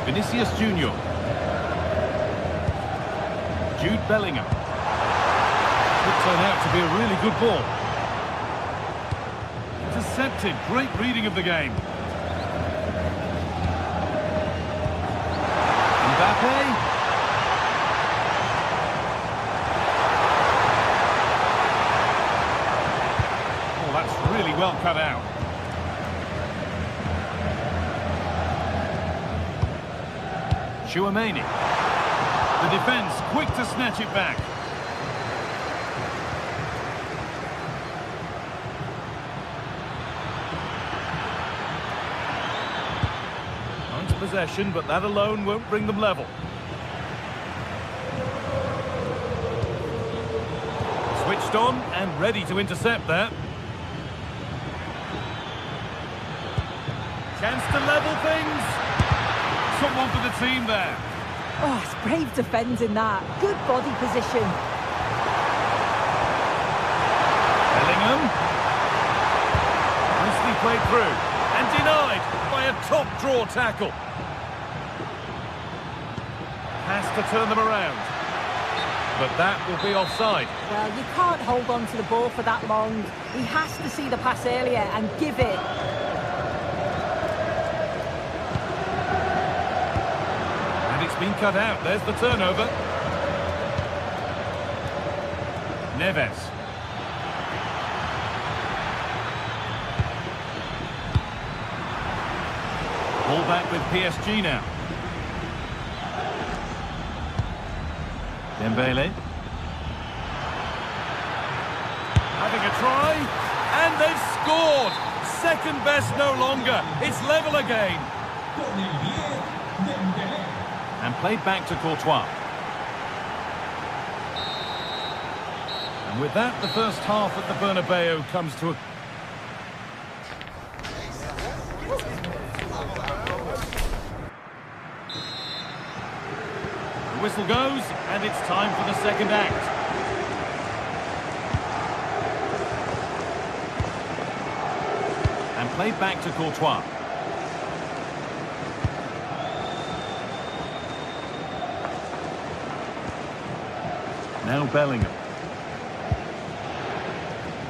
Vinicius Junior. Jude Bellingham. Could turn out to be a really good ball. Intercepted, great reading of the game. Mbappe. Oh, that's really well cut out. Chouameni. The defence quick to snatch it back. Nice possession, but that alone won't bring them level. Switched on and ready to intercept there. Chance to level things. Someone for the team there. Oh, it's brave defending that. Good body position. Bellingham. Nicely played through. And denied by a top draw tackle. Has to turn them around. But that will be offside. Well, you can't hold on to the ball for that long. He has to see the pass earlier and give it. Been cut out. There's the turnover. Neves. Ball back with PSG now. Dembele. Having a try, and they've scored! Second best no longer. It's level again. And played back to Courtois. And with that, the first half at the Bernabeu comes to a... The whistle goes, and it's time for the second act. And played back to Courtois. Now Bellingham.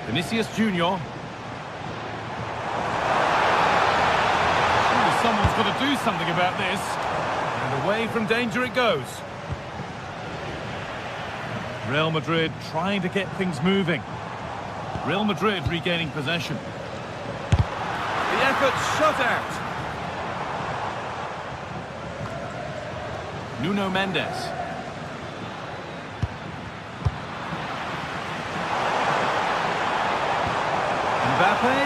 Vinicius Junior. Oh, someone's got to do something about this. And away from danger it goes. Real Madrid trying to get things moving. Real Madrid regaining possession. The effort shut out. Nuno Mendes. Mbappe,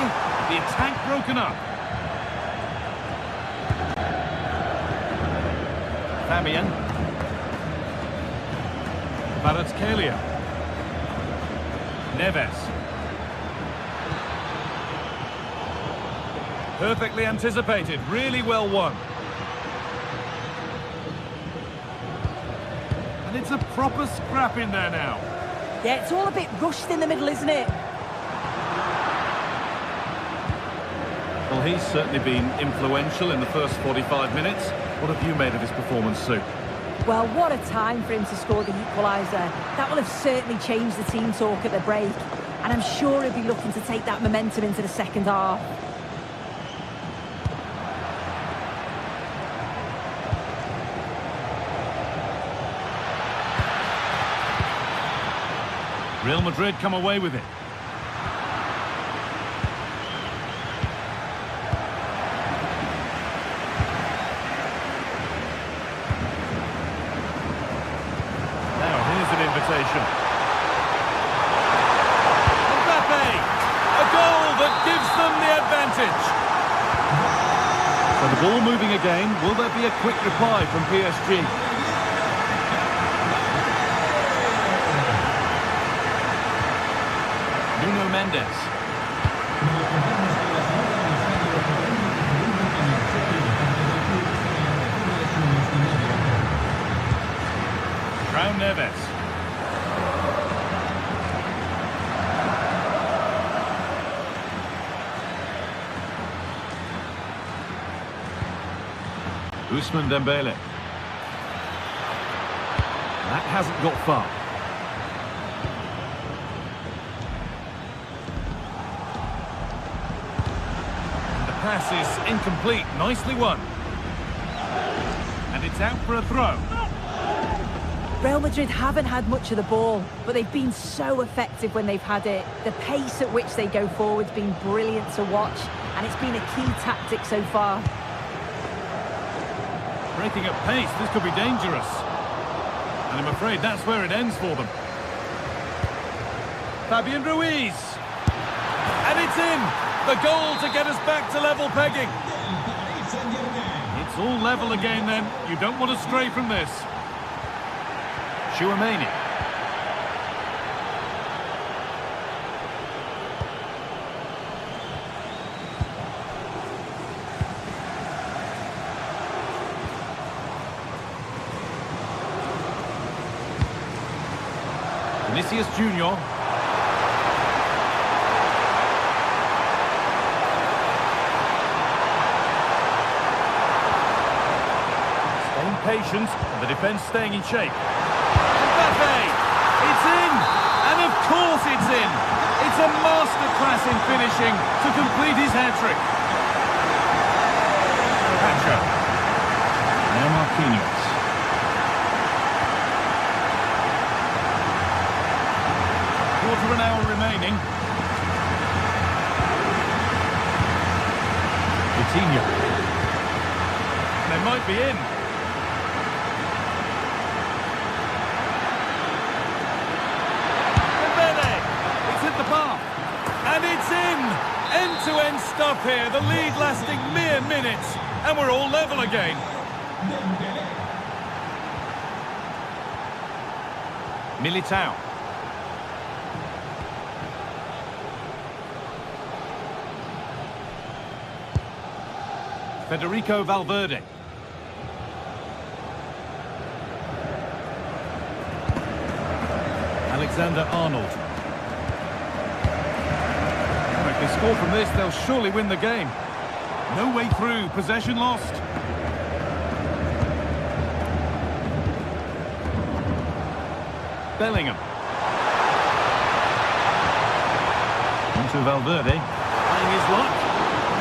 the attack broken up. Fabian. Kvaratskhelia. Neves. Perfectly anticipated, really well won. And it's a proper scrap in there now. Yeah, it's all a bit rushed in the middle, isn't it? Well, he's certainly been influential in the first 45 minutes. What have you made of his performance, Sue? Well, what a time for him to score the equaliser. That will have certainly changed the team talk at the break. And I'm sure he'll be looking to take that momentum into the second half. Real Madrid come away with it. Now, here's an invitation. Mbappe! A goal that gives them the advantage. So the ball moving again. Will there be a quick reply from PSG? Nuno Mendes. Brown Neves. Ousmane Dembele. That hasn't got far. Pass is incomplete, nicely won. And it's out for a throw. Real Madrid haven't had much of the ball, but they've been so effective when they've had it. The pace at which they go forward has been brilliant to watch, and it's been a key tactic so far. Breaking at pace, this could be dangerous. And I'm afraid that's where it ends for them. Fabian Ruiz. And it's in! The goal to get us back to level pegging. It's all level again then. You don't want to stray from this. Chouameni. Vinicius Junior. Patience, and the defence staying in shape. Mbappe! It's in! And of course it's in! It's a masterclass in finishing to complete his hat-trick. Pacho. Now Marquinhos. Quarter of an hour remaining. Coutinho. They might be in. Dembele! It's hit the bar. And it's in! End-to-end stuff here. The lead lasting mere minutes. And we're all level again. Militao. Federico Valverde. Alexander-Arnold. If they score from this, they'll surely win the game. No way through, possession lost. Bellingham. Into Valverde. Playing his luck.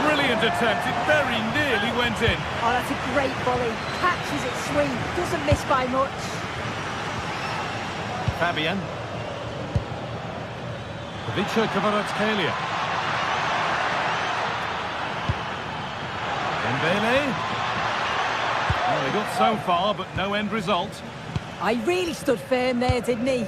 Brilliant attempt, it very nearly went in. Oh, that's a great volley. Catches it sweet, doesn't miss by much. Fabian. Vicha Kvaratskhelia. Dembele. Well, they got so far, but no end result. I really stood firm there, didn't he?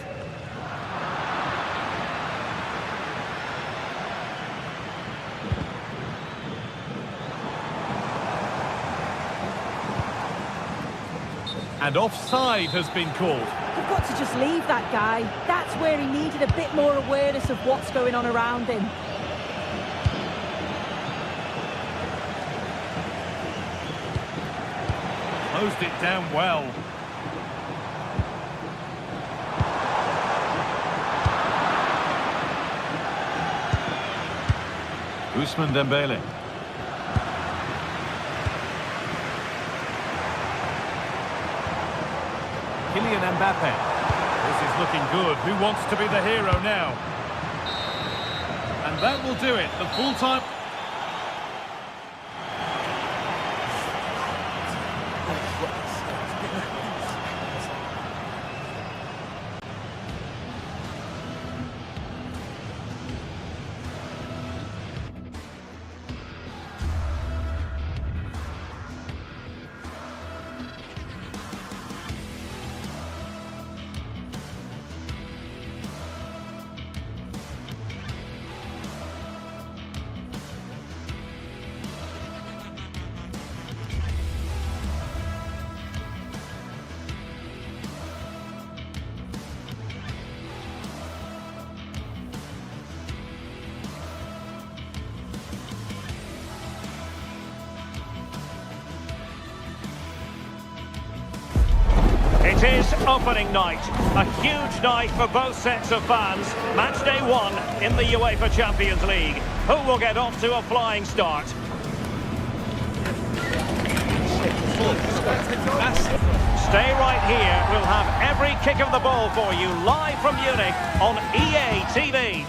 And offside has been called. You've got to just leave that guy. That's where he needed a bit more awareness of what's going on around him. Closed it down well. Ousmane Dembele. Kylian Mbappe. This is looking good. Who wants to be the hero now? And that will do it. The full-time... It is opening night, a huge night for both sets of fans. Match day 1 in the UEFA Champions League. Who will get off to a flying start? Stay right here, we'll have every kick of the ball for you live from Munich on EA TV.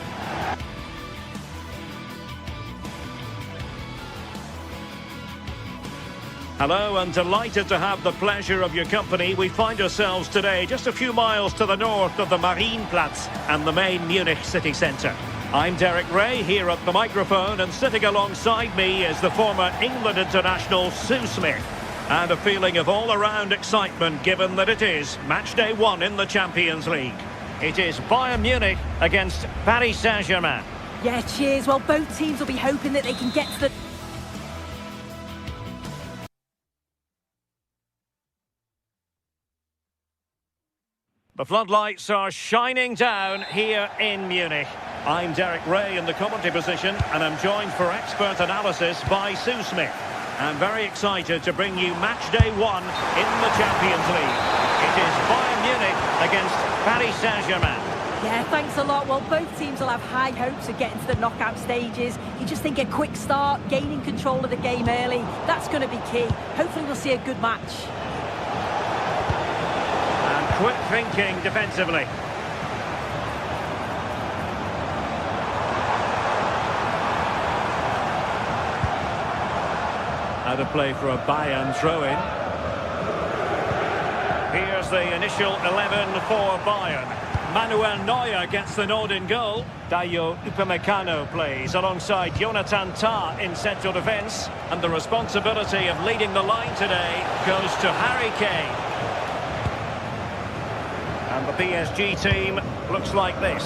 Hello and delighted to have the pleasure of your company. We find ourselves today just a few miles to the north of the Marienplatz and the main Munich city centre. I'm Derek Ray here at the microphone, and sitting alongside me is the former England international Sue Smith. And a feeling of all-around excitement given that it is match day 1 in the Champions League. It is Bayern Munich against Paris Saint-Germain. Yeah, cheers. Well, both teams will be hoping that they can get to the... The floodlights are shining down here in Munich. I'm Derek Ray in the commentary position, and I'm joined for expert analysis by Sue Smith. I'm very excited to bring you match day 1 in the Champions League. It is Bayern Munich against Paris Saint-Germain. Yeah, thanks a lot. Well, both teams will have high hopes of getting to the knockout stages. You just think a quick start, gaining control of the game early, that's going to be key. Hopefully we'll see a good match. Quick thinking defensively. Out of play for a Bayern throw-in. Here's the initial 11 for Bayern. Manuel Neuer gets the nod in goal. Dayo Upamecano plays alongside Jonathan Tah in central defence. And the responsibility of leading the line today goes to Harry Kane. And the PSG team looks like this.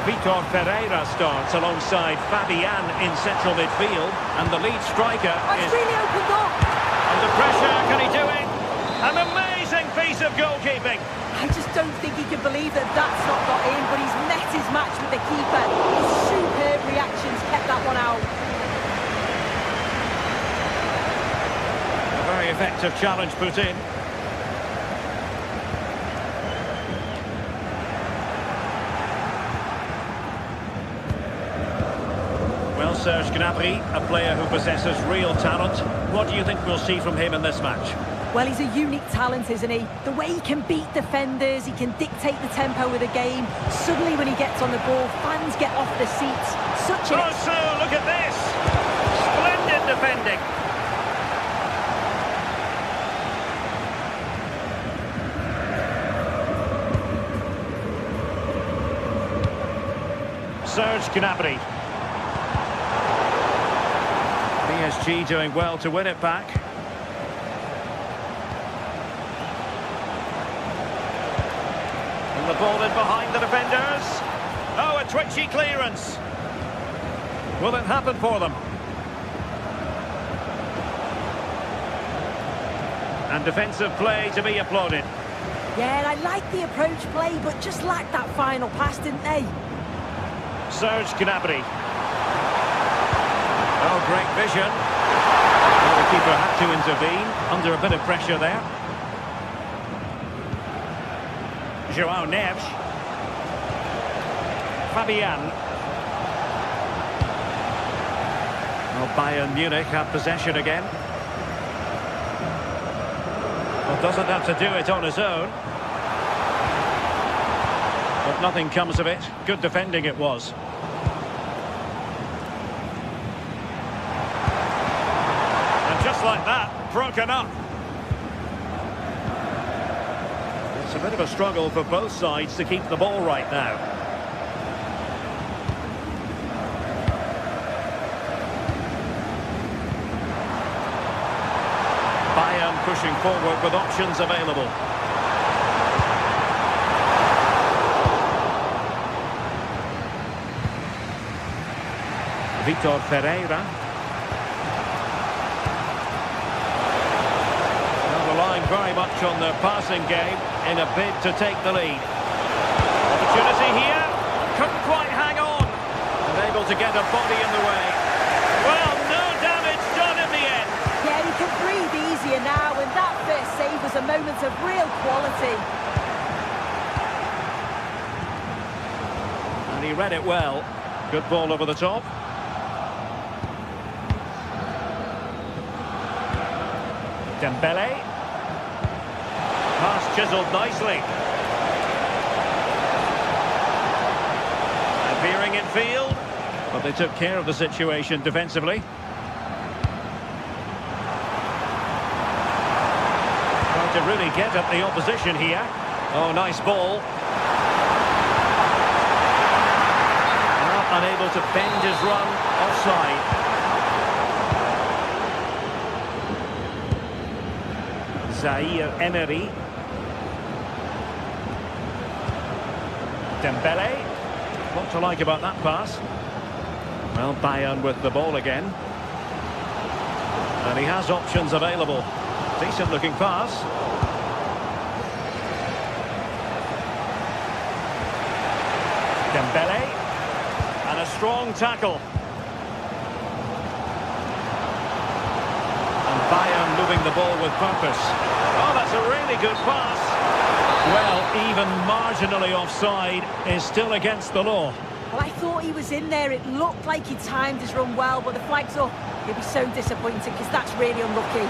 Vitor Ferreira starts alongside Fabian in central midfield. And the lead striker is... really opened up. Under pressure, can he do it? An amazing piece of goalkeeping. I just don't think he can believe that that's not got in, but he's met his match with the keeper. His superb reactions kept that one out. A very effective challenge put in. Well, Serge Gnabry, a player who possesses real talent. What do you think we'll see from him in this match? Well, he's a unique talent, isn't he? The way he can beat defenders, he can dictate the tempo of the game. Suddenly, when he gets on the ball, fans get off the seats. Such an... Oh, so look at this! Splendid defending. Serge Gnabry. PSG doing well to win it back. And the ball in behind the defenders. Oh, a twitchy clearance. Will it happen for them? And defensive play to be applauded. Yeah, I like the approach play, but just lacked that final pass, didn't they? Serge Gnabry. Oh, great vision. Well, the keeper had to intervene under a bit of pressure there. João Neves. Fabian. Well, Bayern Munich have possession again. Well, doesn't have to do it on his own. But nothing comes of it. Good defending it was. And just like that, broken up. It's a bit of a struggle for both sides to keep the ball right now. Bayern pushing forward with options available. Vitor Ferreira. Now relying very much on their passing game in a bid to take the lead. Opportunity here. Couldn't quite hang on. And able to get a body in the way. Well, no damage done in the end. Yeah, he can breathe easier now, and that first save was a moment of real quality. And he read it well. Good ball over the top. Dembele. Pass chiselled nicely. And veering in field. But they took care of the situation defensively. Trying to really get at the opposition here. Oh, nice ball. Well, unable to bend his run offside. Zaire Emery. Dembele. What to like about that pass? Well, Bayern with the ball again. And he has options available. Decent looking pass. Dembele. And a strong tackle. And Bayern moving the ball with purpose. Oh, that's a really good pass. Well, even marginally offside is still against the law. Well, I thought he was in there. It looked like he timed his run well, but the flag's up. He'll be so disappointed because that's really unlucky.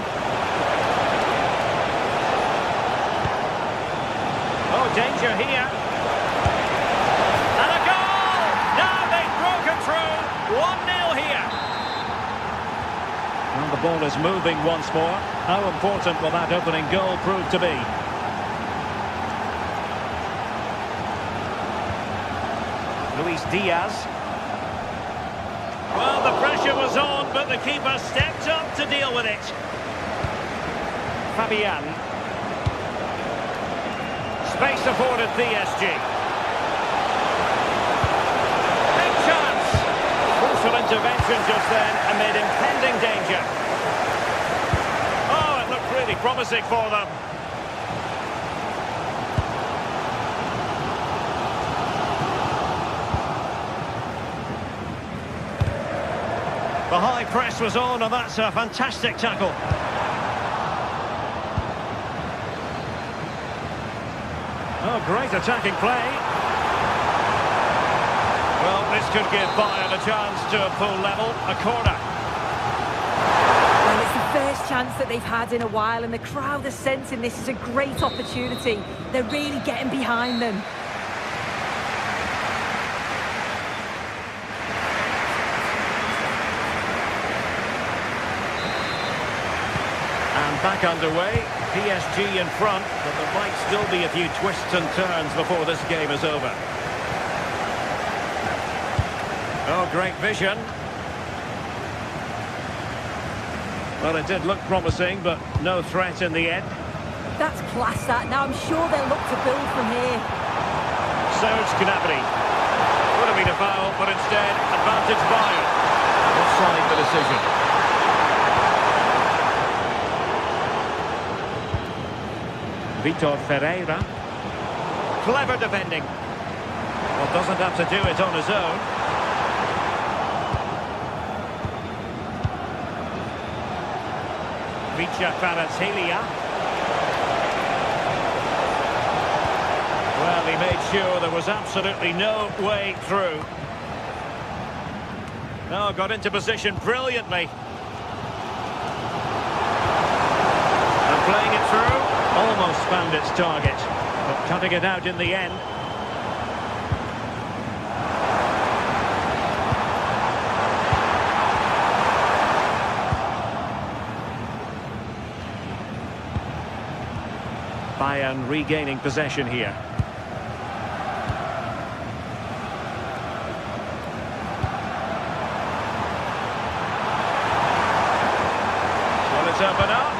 Oh, danger here. And a goal! Now they've broken through. 1-0 here. Well, the ball is moving once more. How important will that opening goal prove to be? Luis Diaz. Well, the pressure was on, but the keeper stepped up to deal with it. Fabian. Space afforded PSG. Big chance. Crucial intervention just then amid impending danger. Oh, it looked really promising for them. The high press was on, and that's a fantastic tackle. Oh, great attacking play. Well, this could give Bayern a chance to pull level. A corner. Well, it's the first chance that they've had in a while, and the crowd are sensing this is a great opportunity. They're really getting behind them. And back underway. PSG in front, but there might still be a few twists and turns before this game is over. Oh, great vision. Well, it did look promising, but no threat in the end. That's class, that. Now I'm sure they'll look to build from here. Serge Gnabry. Would have been a foul, but instead, advantage Bayern. Offside the decision. Vitor Ferreira. Clever defending. Well, doesn't have to do it on his own. Vicha Kvaratskhelia. Well, he made sure there was absolutely no way through. Oh, got into position brilliantly. And playing it through. Almost found its target, but cutting it out in the end. Bayern regaining possession here. Well, it's open up.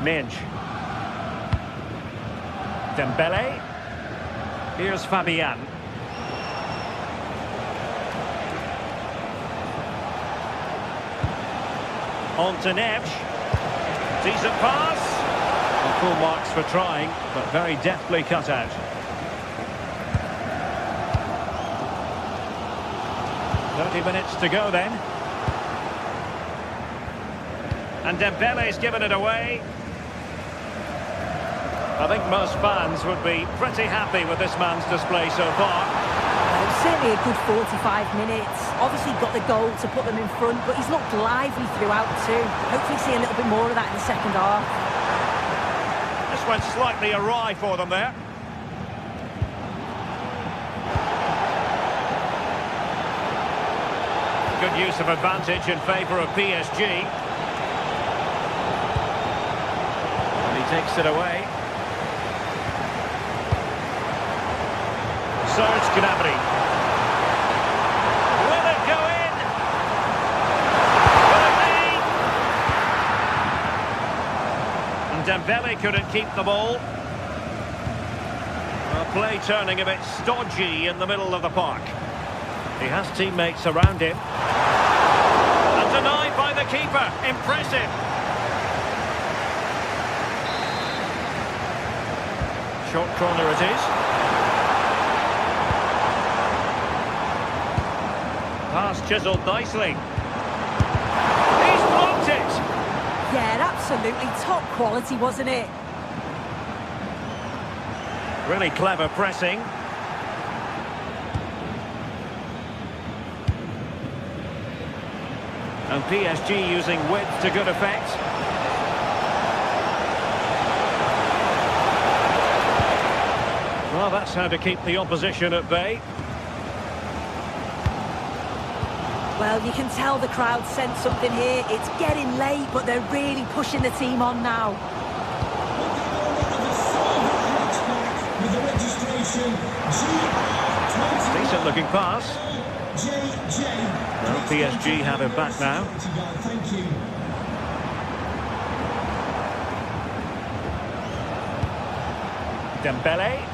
Minge. Dembele. Here's Fabian. On to Neves. Decent pass. And full marks for trying, but very deftly cut out. "30 minutes to go then. And Dembele's given it away. I think most fans would be pretty happy with this man's display so far. Well, certainly a good 45 minutes. Obviously got the goal to put them in front, but he's looked lively throughout too. Hopefully see a little bit more of that in the second half. This went slightly awry for them there. Good use of advantage in favour of PSG. And he takes it away. Serge Gnabry. Will it go in? Will it be? And Dembele couldn't keep the ball. Well, play turning a bit stodgy in the middle of the park. He has teammates around him. And denied by the keeper. Impressive. Short corner it is. Pass chiselled nicely. He's blocked it! Yeah, absolutely top quality, wasn't it? Really clever pressing. And PSG using width to good effect. Well, that's how to keep the opposition at bay. Well, you can tell the crowd sense something here. It's getting late, but they're really pushing the team on now. With the registration, Decent looking pass. Well, PSG have him back now. Thank you. Dembele.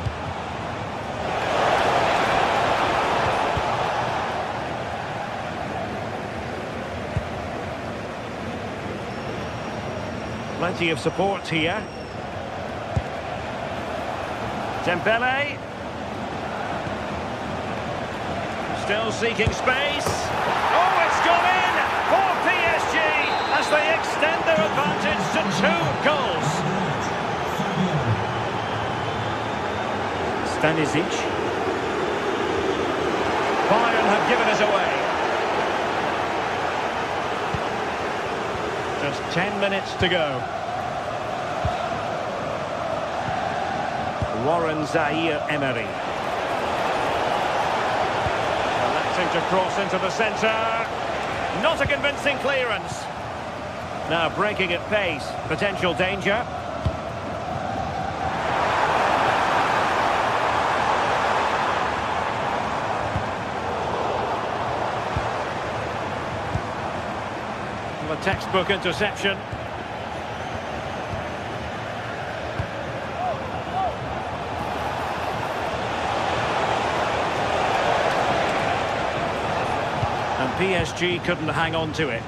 Plenty of support here. Dembele. Still seeking space. Oh, it's gone in for PSG as they extend their advantage to 2 goals. Stanisic. Bayern have given us away. Just 10 minutes to go. Warren Zaire-Emery. Electing to cross into the centre. Not a convincing clearance. Now breaking at pace. Potential danger. A textbook interception. And PSG couldn't hang on to it.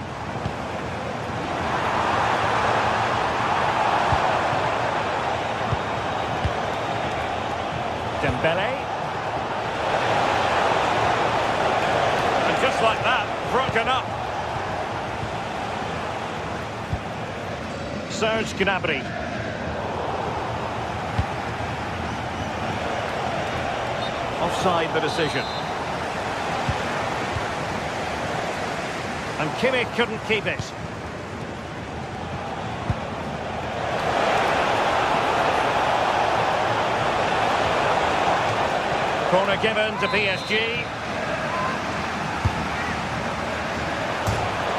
Dembele. And just like that, broken up. Serge Gnabry. Offside the decision. And Kimmich couldn't keep it. Corner given to PSG.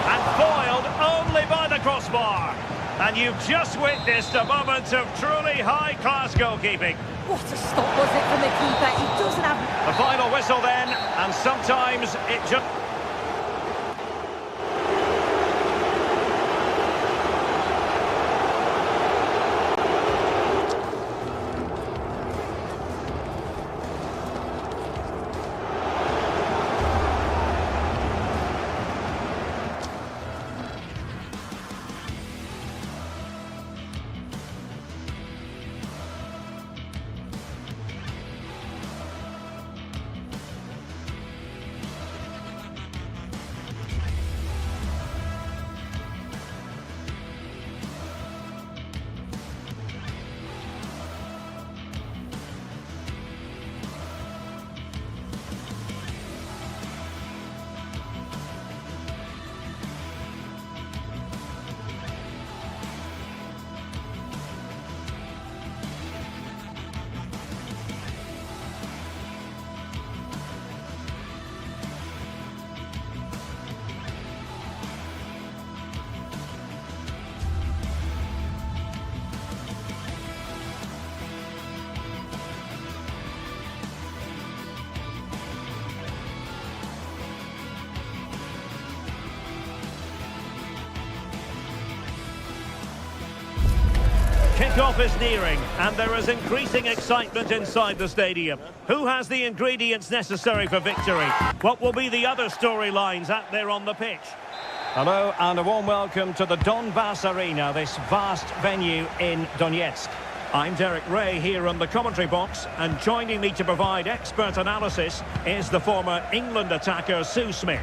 And foiled only by the crossbar. And you've just witnessed a moment of truly high-class goalkeeping. What a stop was it from the keeper. He doesn't have... The final whistle then, and sometimes it just... Kick-off is nearing, and there is increasing excitement inside the stadium. Who has the ingredients necessary for victory? What will be the other storylines out there on the pitch? Hello, and a warm welcome to the Donbass Arena, this vast venue in Donetsk. I'm Derek Ray here in the commentary box, and joining me to provide expert analysis is the former England attacker Sue Smith.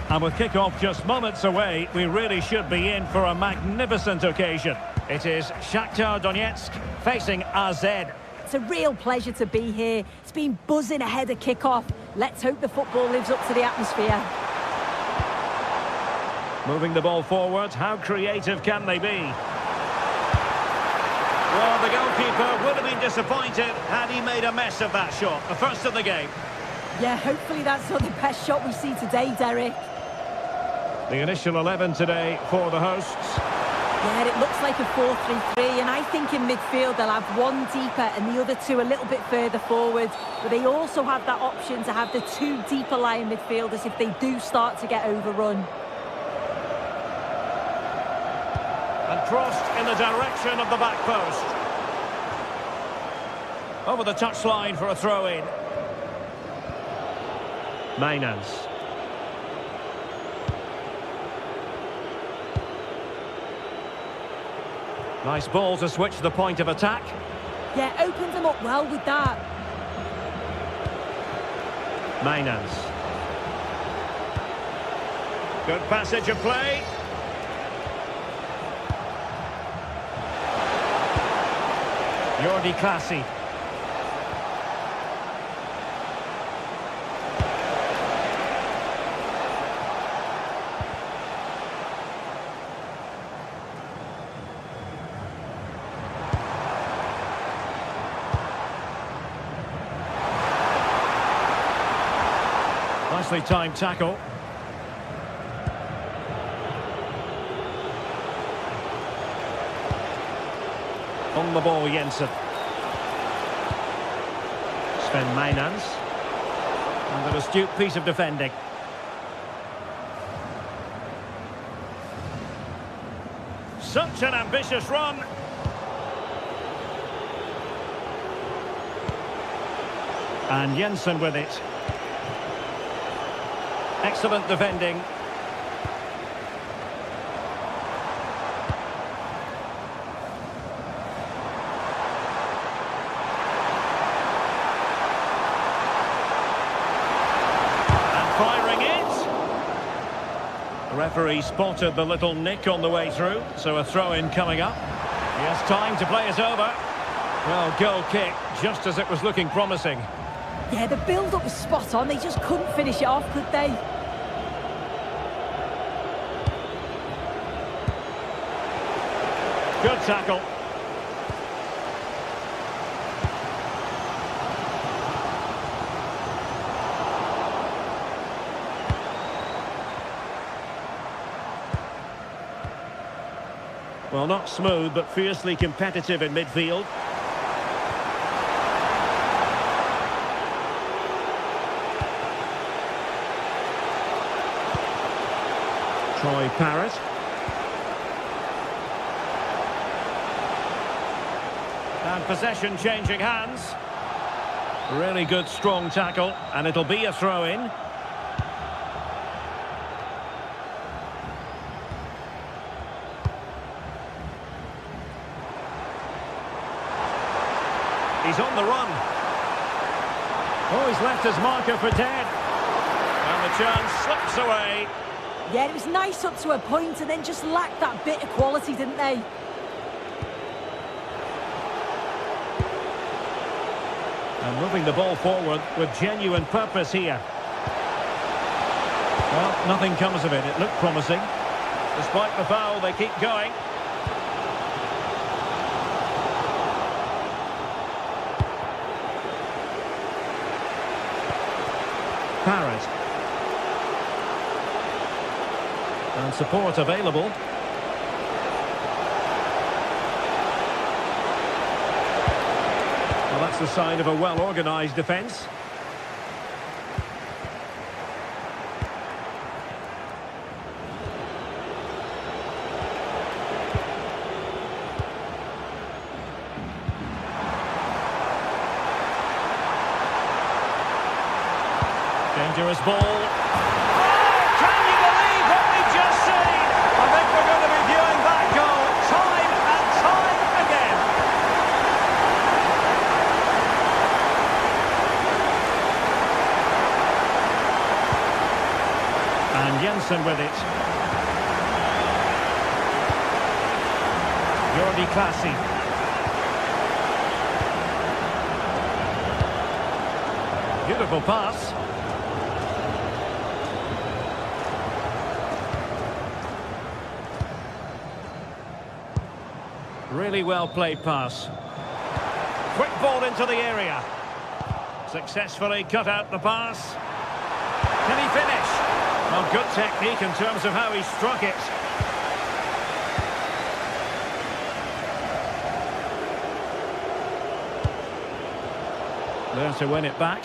And with kick-off just moments away, we really should be in for a magnificent occasion. It is Shakhtar Donetsk facing AZ. It's a real pleasure to be here. It's been buzzing ahead of kick-off. Let's hope the football lives up to the atmosphere. Moving the ball forward, how creative can they be? Well, the goalkeeper would have been disappointed had he made a mess of that shot, the first of the game. Yeah, hopefully that's not the best shot we see today, Derek. The initial 11 today for the hosts. Yeah, it looks like a 4-3-3, and I think in midfield they'll have one deeper and the other two a little bit further forward. But they also have that option to have the two deeper lying midfielders if they do start to get overrun. And crossed in the direction of the back post. Over the touchline for a throw-in. Maynans. Nice ball to switch the point of attack. Yeah, opened them up well with that. Maynans. Good passage of play. Jordi Clasie. Nicely timed tackle. On the ball, Jensen. Sven Maynans. And an astute piece of defending. Such an ambitious run. And Jensen with it. Excellent defending. And firing it. The referee spotted the little nick on the way through, so a throw-in coming up. He has time to play it over. Well, goal kick, just as it was looking promising. Yeah, the build-up was spot on. They just couldn't finish it off, could they? Good tackle. Well, not smooth, but fiercely competitive in midfield. Troy Parrott. And possession changing hands. Really good strong tackle, and it'll be a throw-in. He's on the run. Oh, he's left his marker for dead. And the chance slips away. Yeah, it was nice up to a point and then just lacked that bit of quality, didn't they? And moving the ball forward with genuine purpose here. Well, nothing comes of it. It looked promising. Despite the foul, they keep going. Parrott. And support available. Well, that's the sign of a well-organised defence. Dangerous ball. Oh, can you believe what we've just seen? I think we're going to be viewing that goal time and time again. And Jensen with it. Jordi Clasie. Beautiful pass. Really well played pass. Quick ball into the area. Successfully cut out the pass. Can he finish? Well, good technique in terms of how he struck it. There to win it back.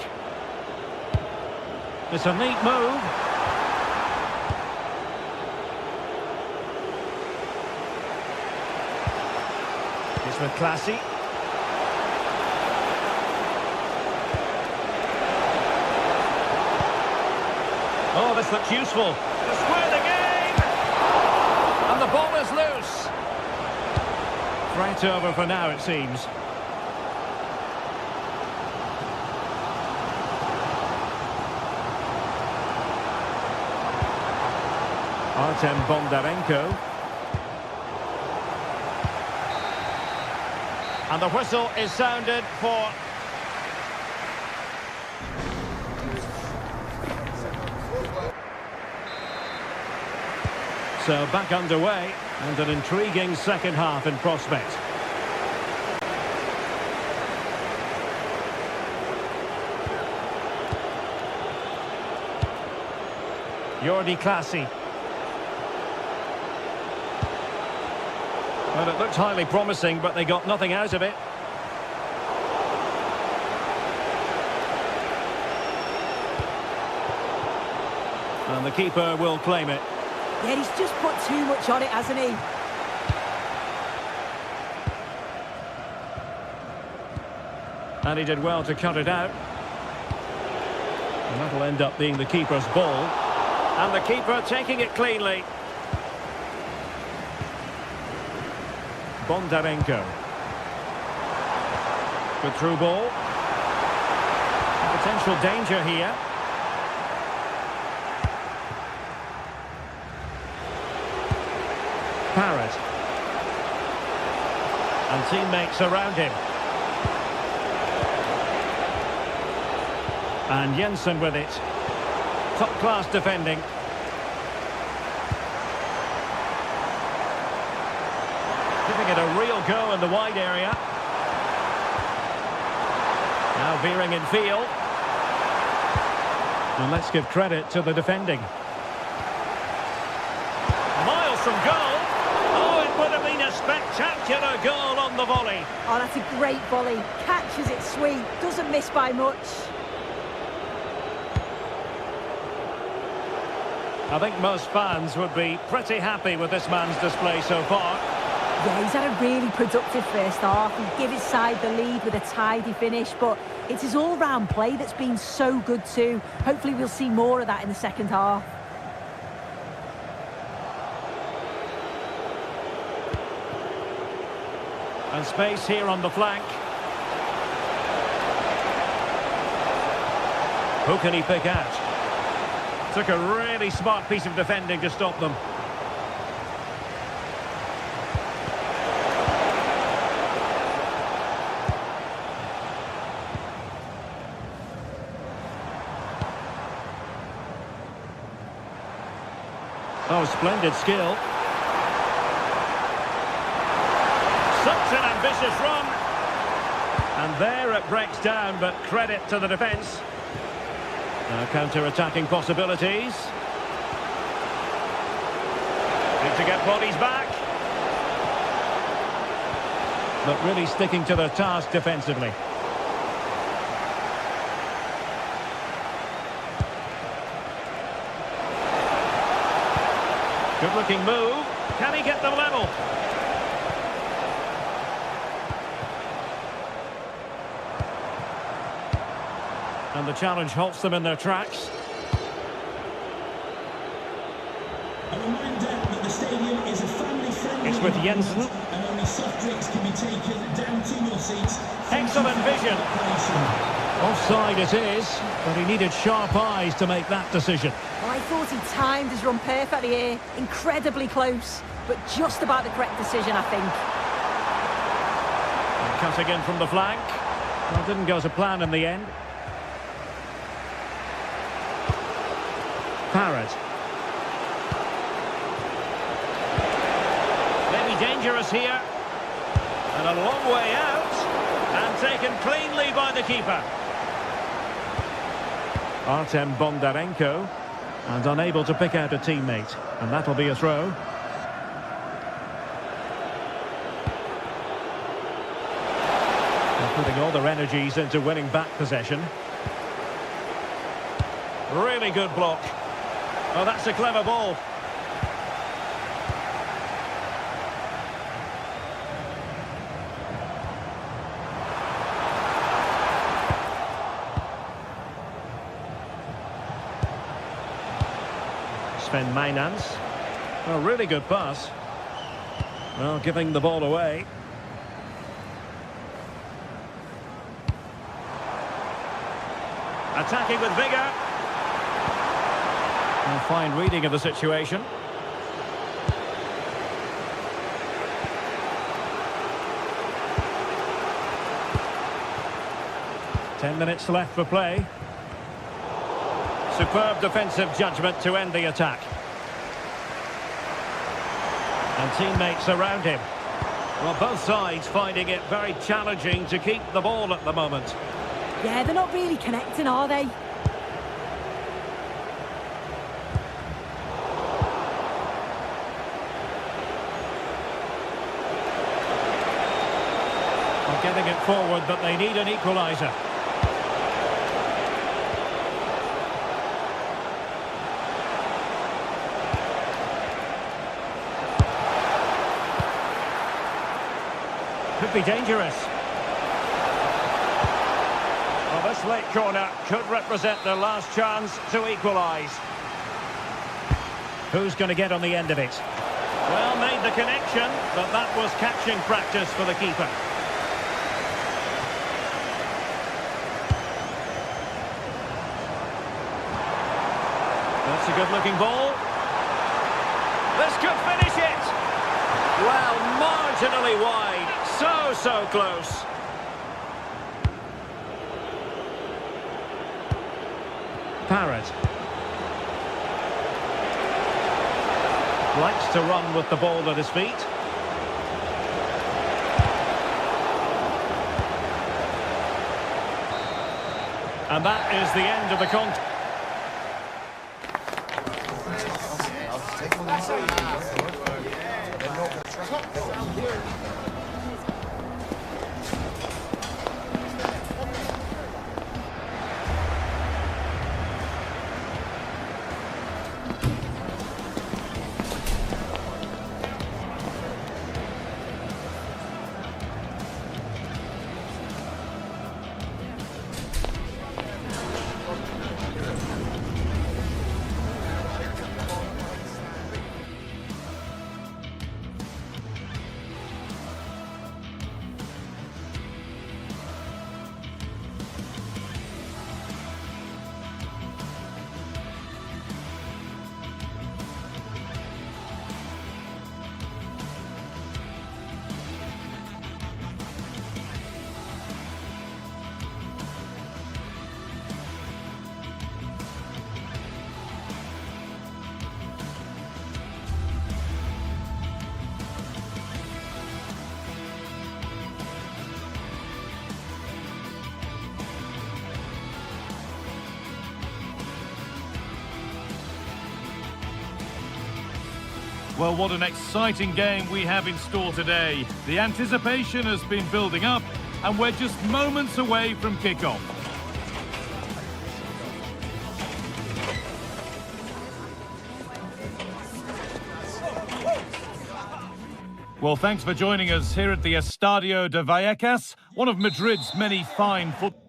It's a neat move. It's with classy. Oh, this looks useful. To square the game! And the ball is loose. Right over for now, it seems. Artem Bondarenko. And the whistle is sounded for... So back underway, and an intriguing second half in prospect. Jordi Classy. Well, it looked highly promising, but they got nothing out of it. And the keeper will claim it. Yeah, he's just put too much on it, hasn't he? And he did well to cut it out. And that'll end up being the keeper's ball. And the keeper taking it cleanly. Bondarenko. Good through ball. Potential danger here. Parrott. And teammates around him. And Jensen with it. Top-class defending. Giving it a real go in the wide area. Now veering in field. And let's give credit to the defending. Miles from goal. Oh, it would have been a spectacular goal on the volley. Oh, that's a great volley. Catches it sweet. Doesn't miss by much. I think most fans would be pretty happy with this man's display so far. Yeah, he's had a really productive first half. He gave his side the lead with a tidy finish, but it's his all-round play that's been so good too. Hopefully we'll see more of that in the second half. And space here on the flank. Who can he pick out? Took a really smart piece of defending to stop them. Oh, splendid skill. Such an ambitious run. And there it breaks down, but credit to the defence. Now counter-attacking possibilities. Need to get bodies back. But really sticking to their task defensively. Good-looking move. Can he get them level? And the challenge halts them in their tracks. A reminder that the stadium is a family-friendly It's with Jensen. and only soft drinks can be taken down to your seats. Excellent vision. Offside it is, but he needed sharp eyes to make that decision. Well, I thought he timed his run perfectly here. Incredibly close, but just about the correct decision, I think. And cutting in from the flank. Well, didn't go to plan in the end. Parrott. Maybe dangerous here. And a long way out. And taken cleanly by the keeper. Artem Bondarenko. And unable to pick out a teammate. And that'll be a throw. They're putting all their energies into winning back possession. Really good block. Oh, that's a clever ball. Mainans. A really good pass. Well, giving the ball away. Attacking with vigour. A fine reading of the situation. Ten minutes left for play. Superb defensive judgment to end the attack. And teammates around him. Well, both sides finding it very challenging to keep the ball at the moment. Yeah, they're not really connecting, are they? Well, getting it forward, but they need an equaliser. Could be dangerous. Well, this late corner could represent their last chance to equalise. Who's going to get on the end of it? Well, made the connection, but that was catching practice for the keeper. That's a good-looking ball. This could finish it. Well, marginally wide. So close. Parrott. Likes to run with the ball at his feet. And that is the end of the contest. Well, what an exciting game we have in store today. The anticipation has been building up, and we're just moments away from kickoff. Well, thanks for joining us here at the Estadio de Vallecas, one of Madrid's many fine football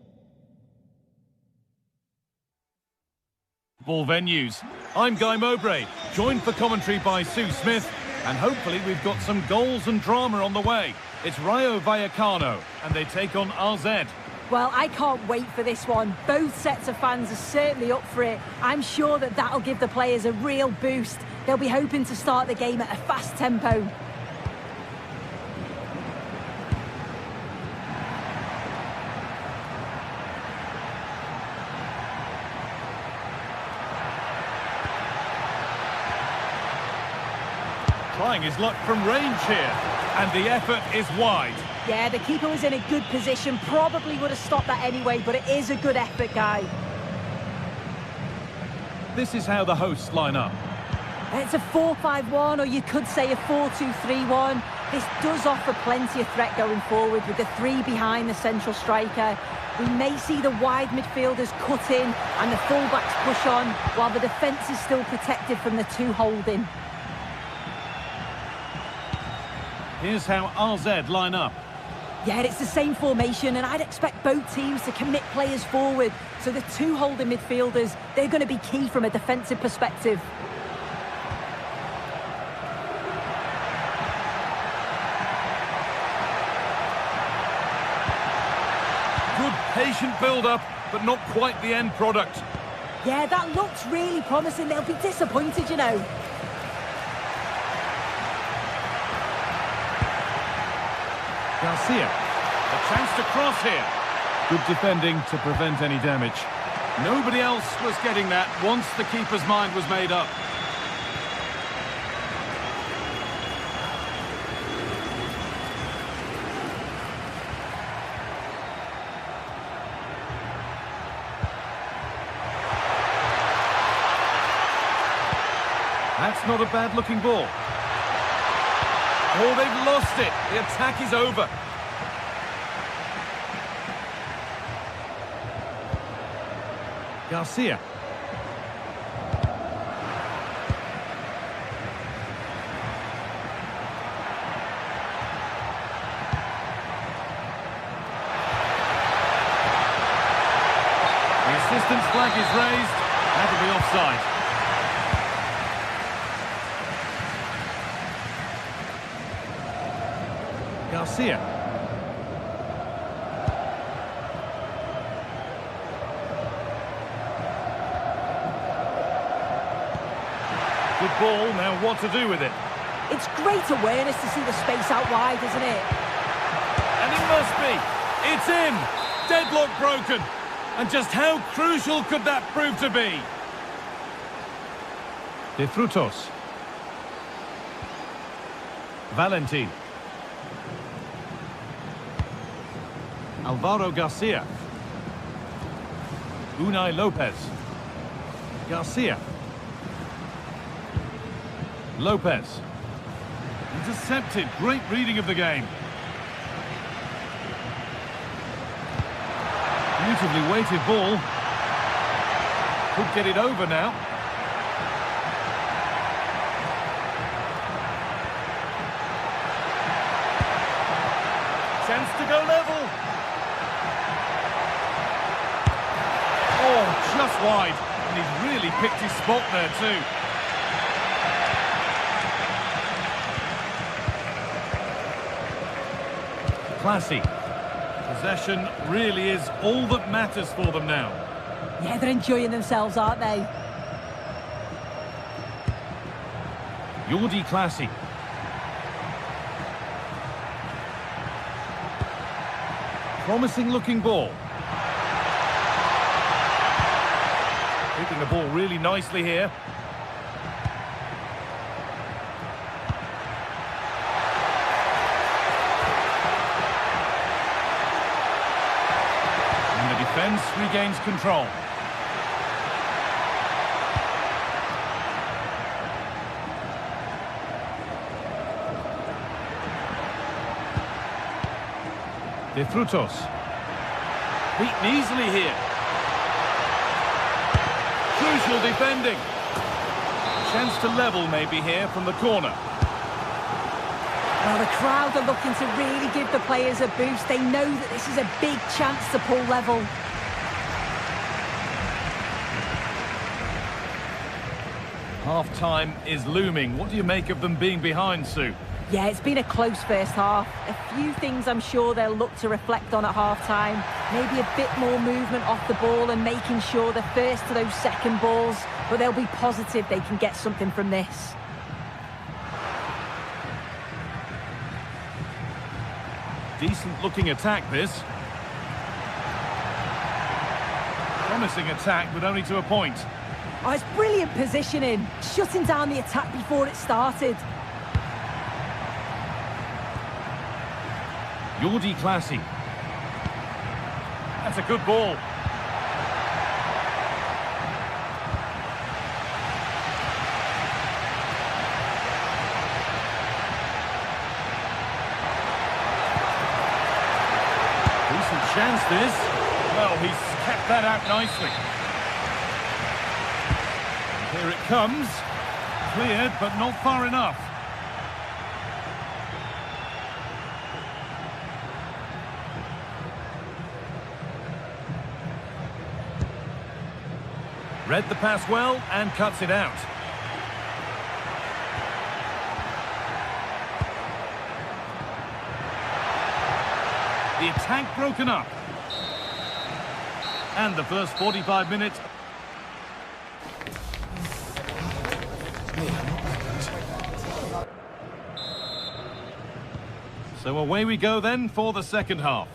venues. I'm Guy Mowbray, joined for commentary by Sue Smith, and hopefully we've got some goals and drama on the way. It's Rayo Vallecano, and they take on RZ. Well, I can't wait for this one. Both sets of fans are certainly up for it. I'm sure that that'll give the players a real boost. They'll be hoping to start the game at a fast tempo. Trying his luck from range here, and the effort is wide. Yeah, the keeper was in a good position, probably would have stopped that anyway, but it is a good effort, Guy. this is how the hosts line up. It's a 4-5-1, or you could say a 4-2-3-1. This does offer plenty of threat going forward with the three behind the central striker. We may see the wide midfielders cut in and the fullbacks push on, while the defence is still protected from the two holding. Here's how RZ line up. Yeah, it's the same formation, and I'd expect both teams to commit players forward. So the two holding midfielders, they're going to be key from a defensive perspective. Good patient build-up, but not quite the end product. Yeah, that looks really promising. They'll be disappointed, you know. Garcia, a chance to cross here. Good defending to prevent any damage. Nobody else was getting that once the keeper's mind was made up. That's not a bad-looking ball. Oh, they've lost it. The attack is over. Garcia. The assistant's flag is raised. That'll be offside. Garcia. Good ball, now what to do with it? It's great awareness to see the space out wide, isn't it? And it must be. It's in. Deadlock broken. And just how crucial could that prove to be? De Frutos. Valentin. Alvaro Garcia. Unai Lopez. Garcia. Lopez. Intercepted. Great reading of the game. Beautifully weighted ball. Could get it over now. Chance to go level. Oh, just wide. And he's really picked his spot there too. Classy. Possession really is all that matters for them now. Yeah, they're enjoying themselves, aren't they? Jordi Classy. Promising looking ball. Keeping the ball really nicely here. And the defence regains control. De Frutos. Beaten easily here. Crucial defending. Chance to level maybe here from the corner. Well, the crowd are looking to really give the players a boost. They know that this is a big chance to pull level. Half-time is looming. What do you make of them being behind, Sue? Yeah, it's been a close first half. A few things I'm sure they'll look to reflect on at half-time. Maybe a bit more movement off the ball and making sure they're first to those second balls. But they'll be positive they can get something from this. Decent-looking attack, this. Promising attack, but only to a point. Oh, it's brilliant positioning. Shutting down the attack before it started. Jordi Classy. That's a good ball. chance, this. Well, he's kept that out nicely. Here it comes. Cleared, but not far enough. Read the pass well and cuts it out. The attack broken up. And the first 45 minutes. So away we go then for the second half.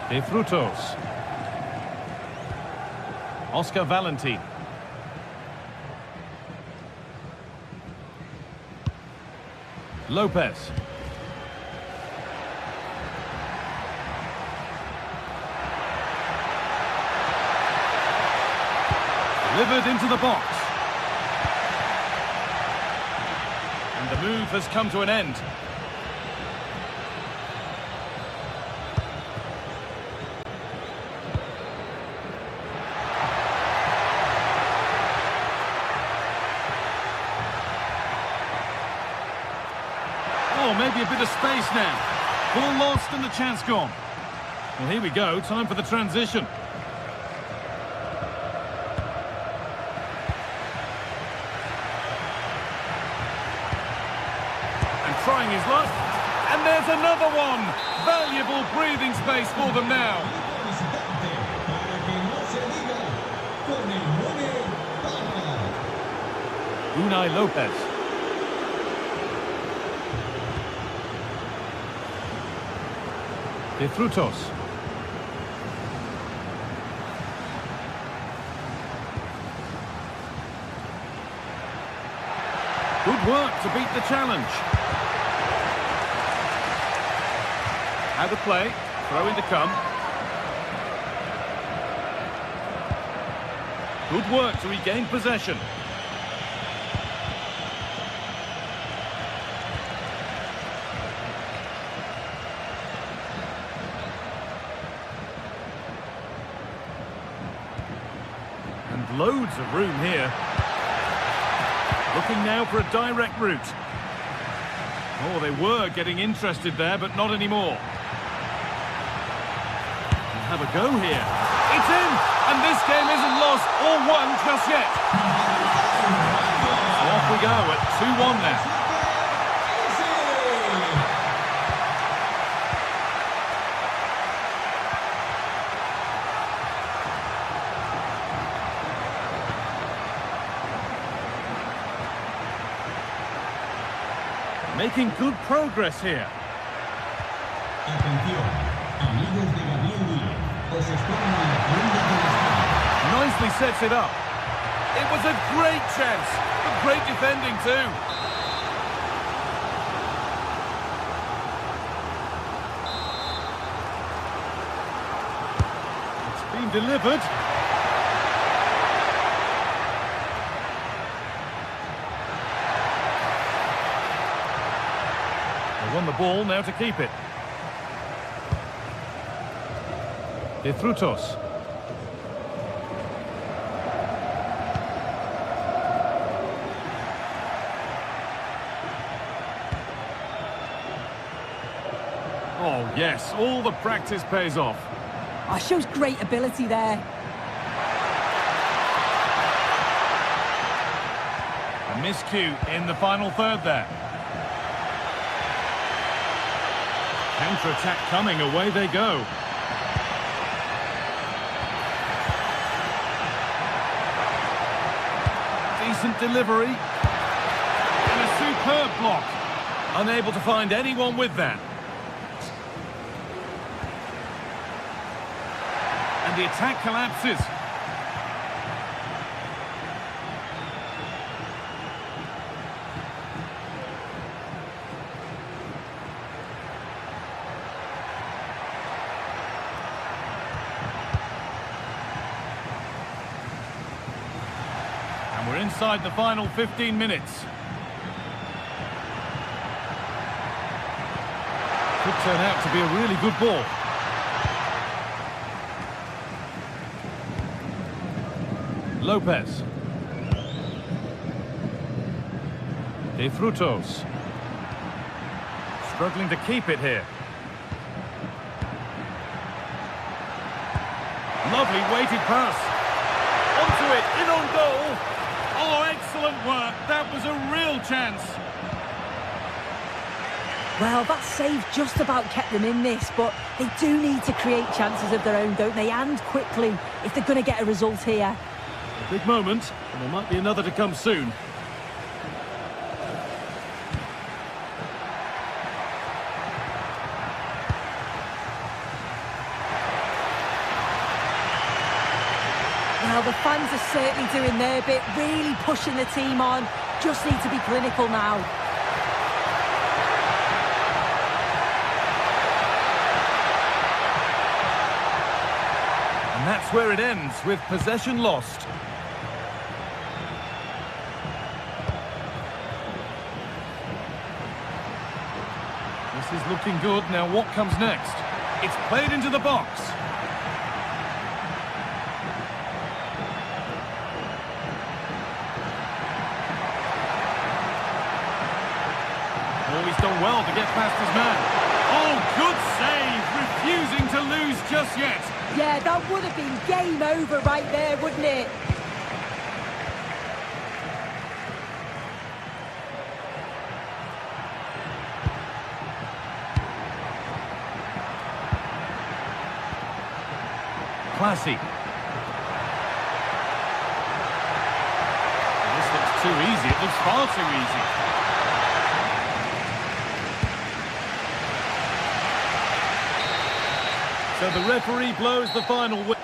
De Frutos. Oscar Valentin. Lopez. Delivered into the box. And the move has come to an end. Oh, maybe a bit of space now. Ball lost and the chance gone. Well, here we go. Time for the transition. Trying his luck, and there's another one. Valuable breathing space for them now. Unai Lopez. De Frutos. Good work to beat the challenge. Out of play, throw in to come. Good work to regain possession. And loads of room here. Looking now for a direct route. Oh, they were getting interested there, but not anymore. Have a go here. It's in, and this game isn't lost or won just yet. So off we go at 2-1 now. Making good progress here. Nicely sets it up. It was a great chance, but great defending too. It's been delivered. They won the ball, now to keep it. De Frutos. Oh, yes, all the practice pays off. Oh, shows great ability there. A miscue in the final third there. Counter-attack coming, away they go. Decent delivery. And a superb block. Unable to find anyone with that. And the attack collapses. inside the final 15 minutes. Could turn out to be a really good ball. Lopez. De Frutos. Struggling to keep it here. Lovely weighted pass. Onto it, in on goal. Oh, excellent work. That was a real chance. Well, that save just about kept them in this, but they do need to create chances of their own, don't they? And quickly, if they're going to get a result here. A big moment, and there might be another to come soon. Well, the fans are certainly doing their bit, really pushing the team on. Just need to be clinical now. And that's where it ends, with possession lost. This is looking good. Now what comes next? It's played into the box. Oh, he's done well to get past his man. Oh, good save, refusing to lose just yet. Yeah, that would have been game over right there, wouldn't it? Classy. This looks too easy. It looks far too easy. So the referee blows the final whistle.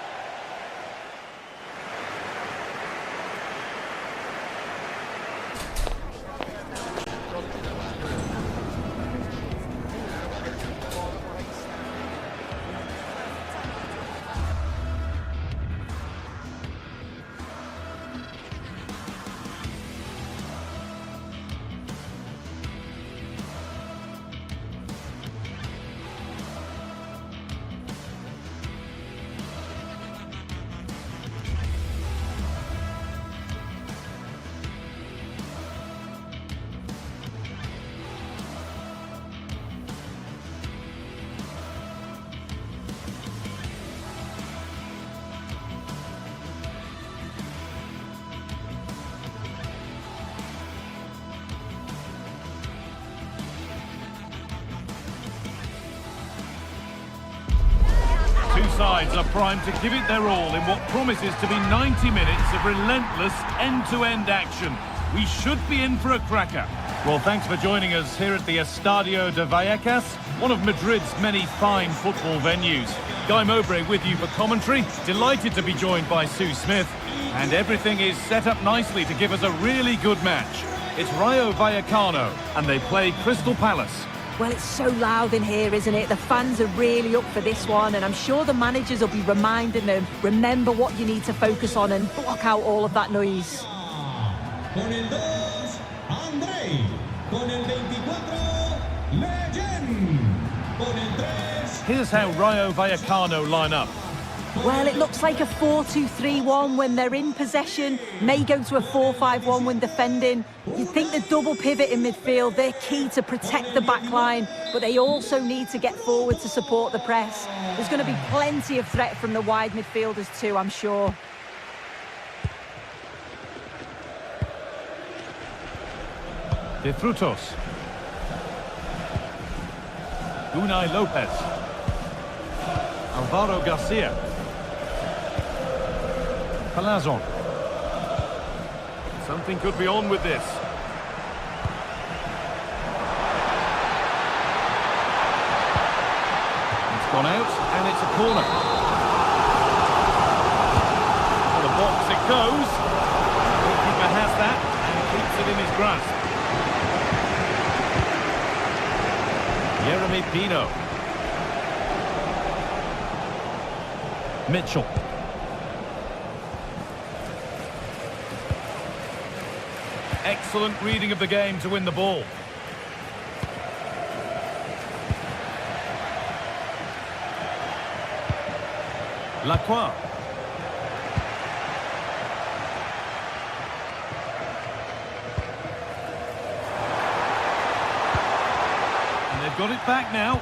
Two sides are primed to give it their all in what promises to be 90 minutes of relentless end-to-end action. We should be in for a cracker. Well, thanks for joining us here at the Estadio de Vallecas, one of Madrid's many fine football venues. Guy Mowbray with you for commentary, delighted to be joined by Sue Smith, and everything is set up nicely to give us a really good match. It's Rayo Vallecano, and they play Crystal Palace. Well, it's so loud in here, isn't it? The fans are really up for this one, and I'm sure the managers will be reminding them, remember what you need to focus on and block out all of that noise. Con el 2, Andrei. Con el 24, Legend. Con el 3. Here's how Rayo Vallecano line up. Well, it looks like a 4-2-3-1 when they're in possession, may go to a 4-5-1 when defending. You'd think the double pivot in midfield, they're key to protect the back line, but they also need to get forward to support the press. There's going to be plenty of threat from the wide midfielders too, I'm sure. De Frutos. Unai Lopez. Alvaro Garcia. Palazon. Something could be on with this. It's gone out, and it's a corner. To the box it goes. The goalkeeper has that, and keeps it in his grasp. Jeremy Pino. Mitchell. Excellent reading of the game to win the ball. Lacroix. And they've got it back now.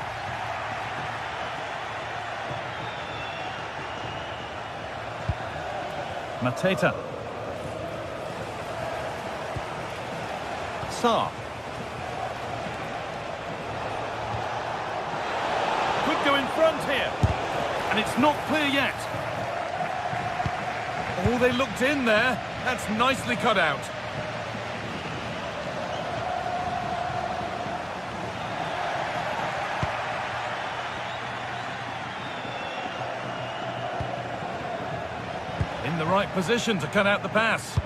Mateta. Sarr. Could go in front here. And it's not clear yet. Oh, they looked in there. That's nicely cut out. In the right position to cut out the pass.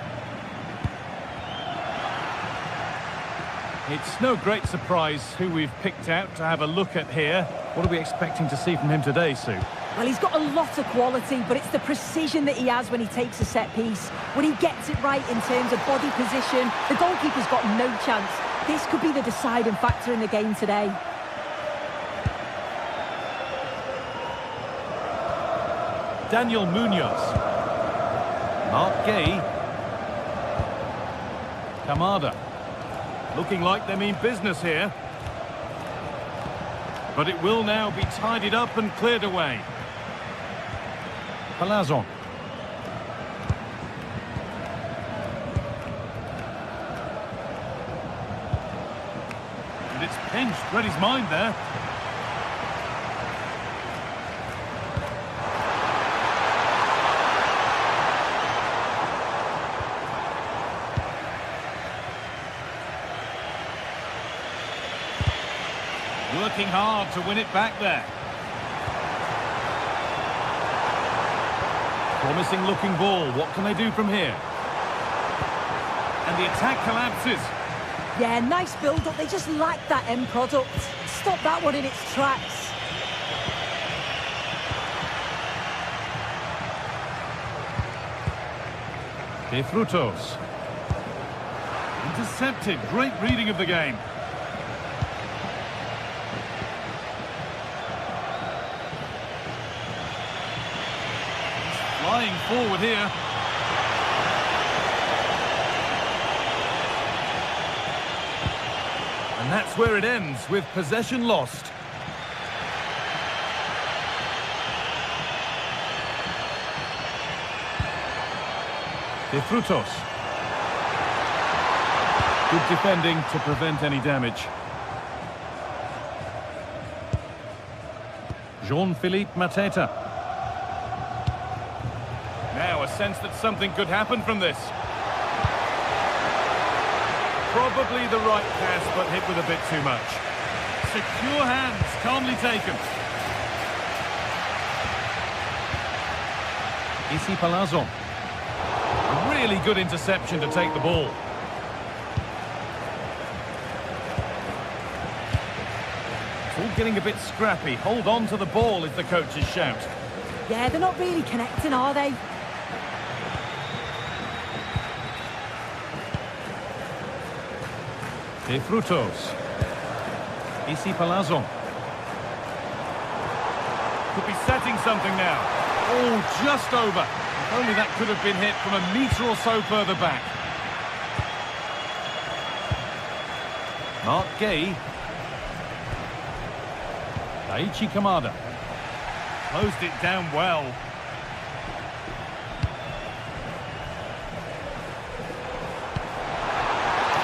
It's no great surprise who we've picked out to have a look at here. What are we expecting to see from him today, Sue? Well, he's got a lot of quality, but it's the precision that he has when he takes a set piece. When he gets it right in terms of body position, the goalkeeper's got no chance. This could be the deciding factor in the game today. Daniel Munoz. Mark Gay. Kamada. Looking like they mean business here. But it will now be tidied up and cleared away. Palazon. And it's pinched. Read his mind there. Working hard to win it back there. Promising looking ball. What can they do from here? And the attack collapses. Yeah, nice build-up. They just lack that end product. Stop that one in its tracks. De Frutos. Intercepted. Great reading of the game. Flying forward here. And that's where it ends, with possession lost. De Frutos. Good defending to prevent any damage. Jean-Philippe Mateta. Now a sense that something could happen from this. Probably the right pass, but hit with a bit too much. Secure hands, calmly taken. Issy Palazon. A really good interception to take the ball. It's all getting a bit scrappy. Hold on to the ball is the coach's shout. Yeah, they're not really connecting, are they? De Frutos. Issy Palazon. Could be setting something now. Oh, just over. If only that could have been hit from a metre or so further back. Mark Gay. Daichi Kamada. Closed it down well.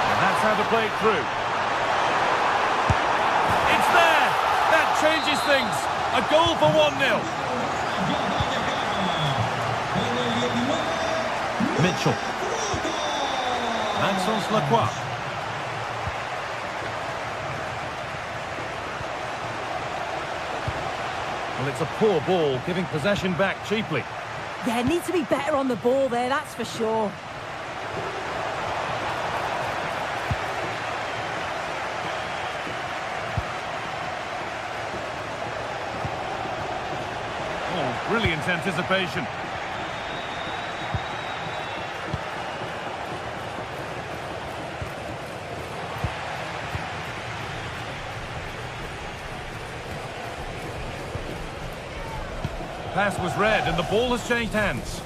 And that's how to play it through. It's there! That changes things. A goal for 1-0. Mitchell. Maxence Lacroix. Well, it's a poor ball, giving possession back cheaply. Yeah, need to be better on the ball there, that's for sure. Oh, brilliant anticipation. pass was read and the ball has changed hands.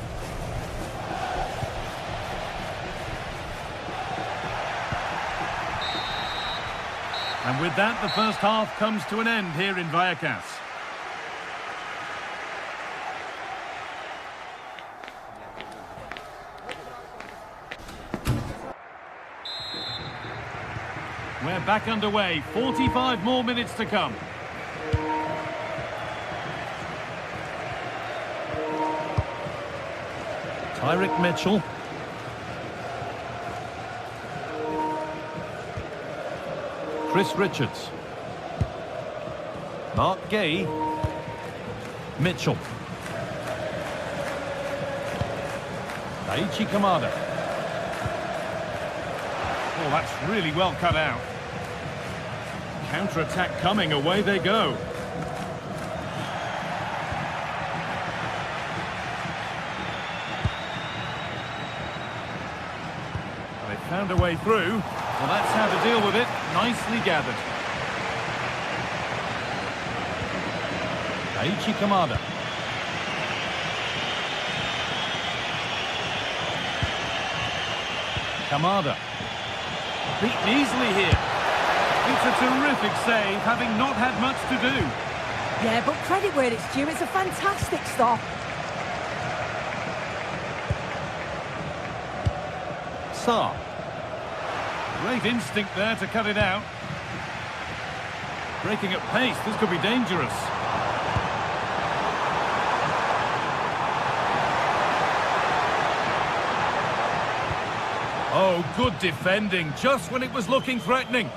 And with that, the first half comes to an end here in Vallecas. We're back underway. 45 more minutes to come. Tyrick Mitchell. Chris Richards. Mark Gay. Mitchell. Daichi Kamada. Oh, that's really well cut out. Counter-attack coming, away they go. They found a way through. Well, that's how to deal with it. Nicely gathered. Daichi Kamada. Kamada. Beaten easily here. It's a terrific save, having not had much to do. Yeah, but credit where it's due. It's a fantastic stop. Sarr. Great instinct there to cut it out. Breaking at pace, this could be dangerous. Oh, good defending, just when it was looking threatening.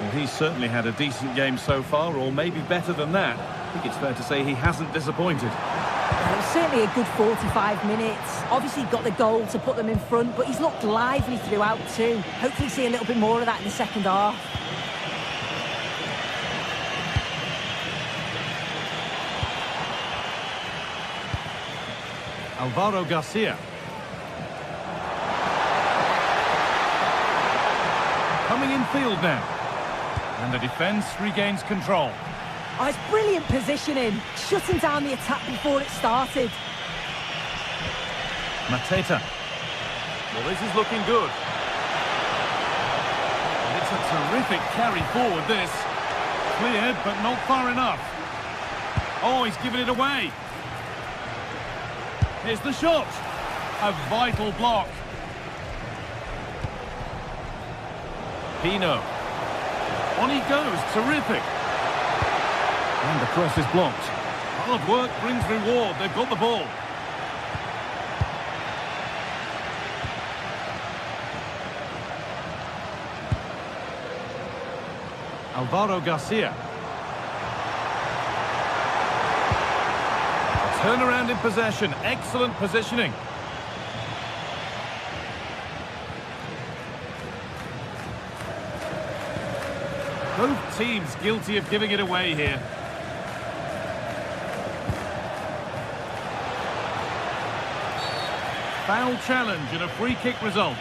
Well, he's certainly had a decent game so far, or maybe better than that. I think it's fair to say he hasn't disappointed. It was certainly a good 45 minutes. Obviously got the goal to put them in front, but he's looked lively throughout too. Hopefully see a little bit more of that in the second half. Alvaro Garcia. Coming in field now. And the defence regains control. Oh, it's brilliant positioning, shutting down the attack before it started. Mateta. Well, this is looking good. And it's a terrific carry forward, this. Cleared, but not far enough. Oh, he's given it away. Here's the shot. A vital block. Pino. On he goes, terrific. And the cross is blocked. Hard work brings reward, they've got the ball. Alvaro Garcia. A turnaround in possession, excellent positioning. Both teams guilty of giving it away here. Foul challenge and a free kick results.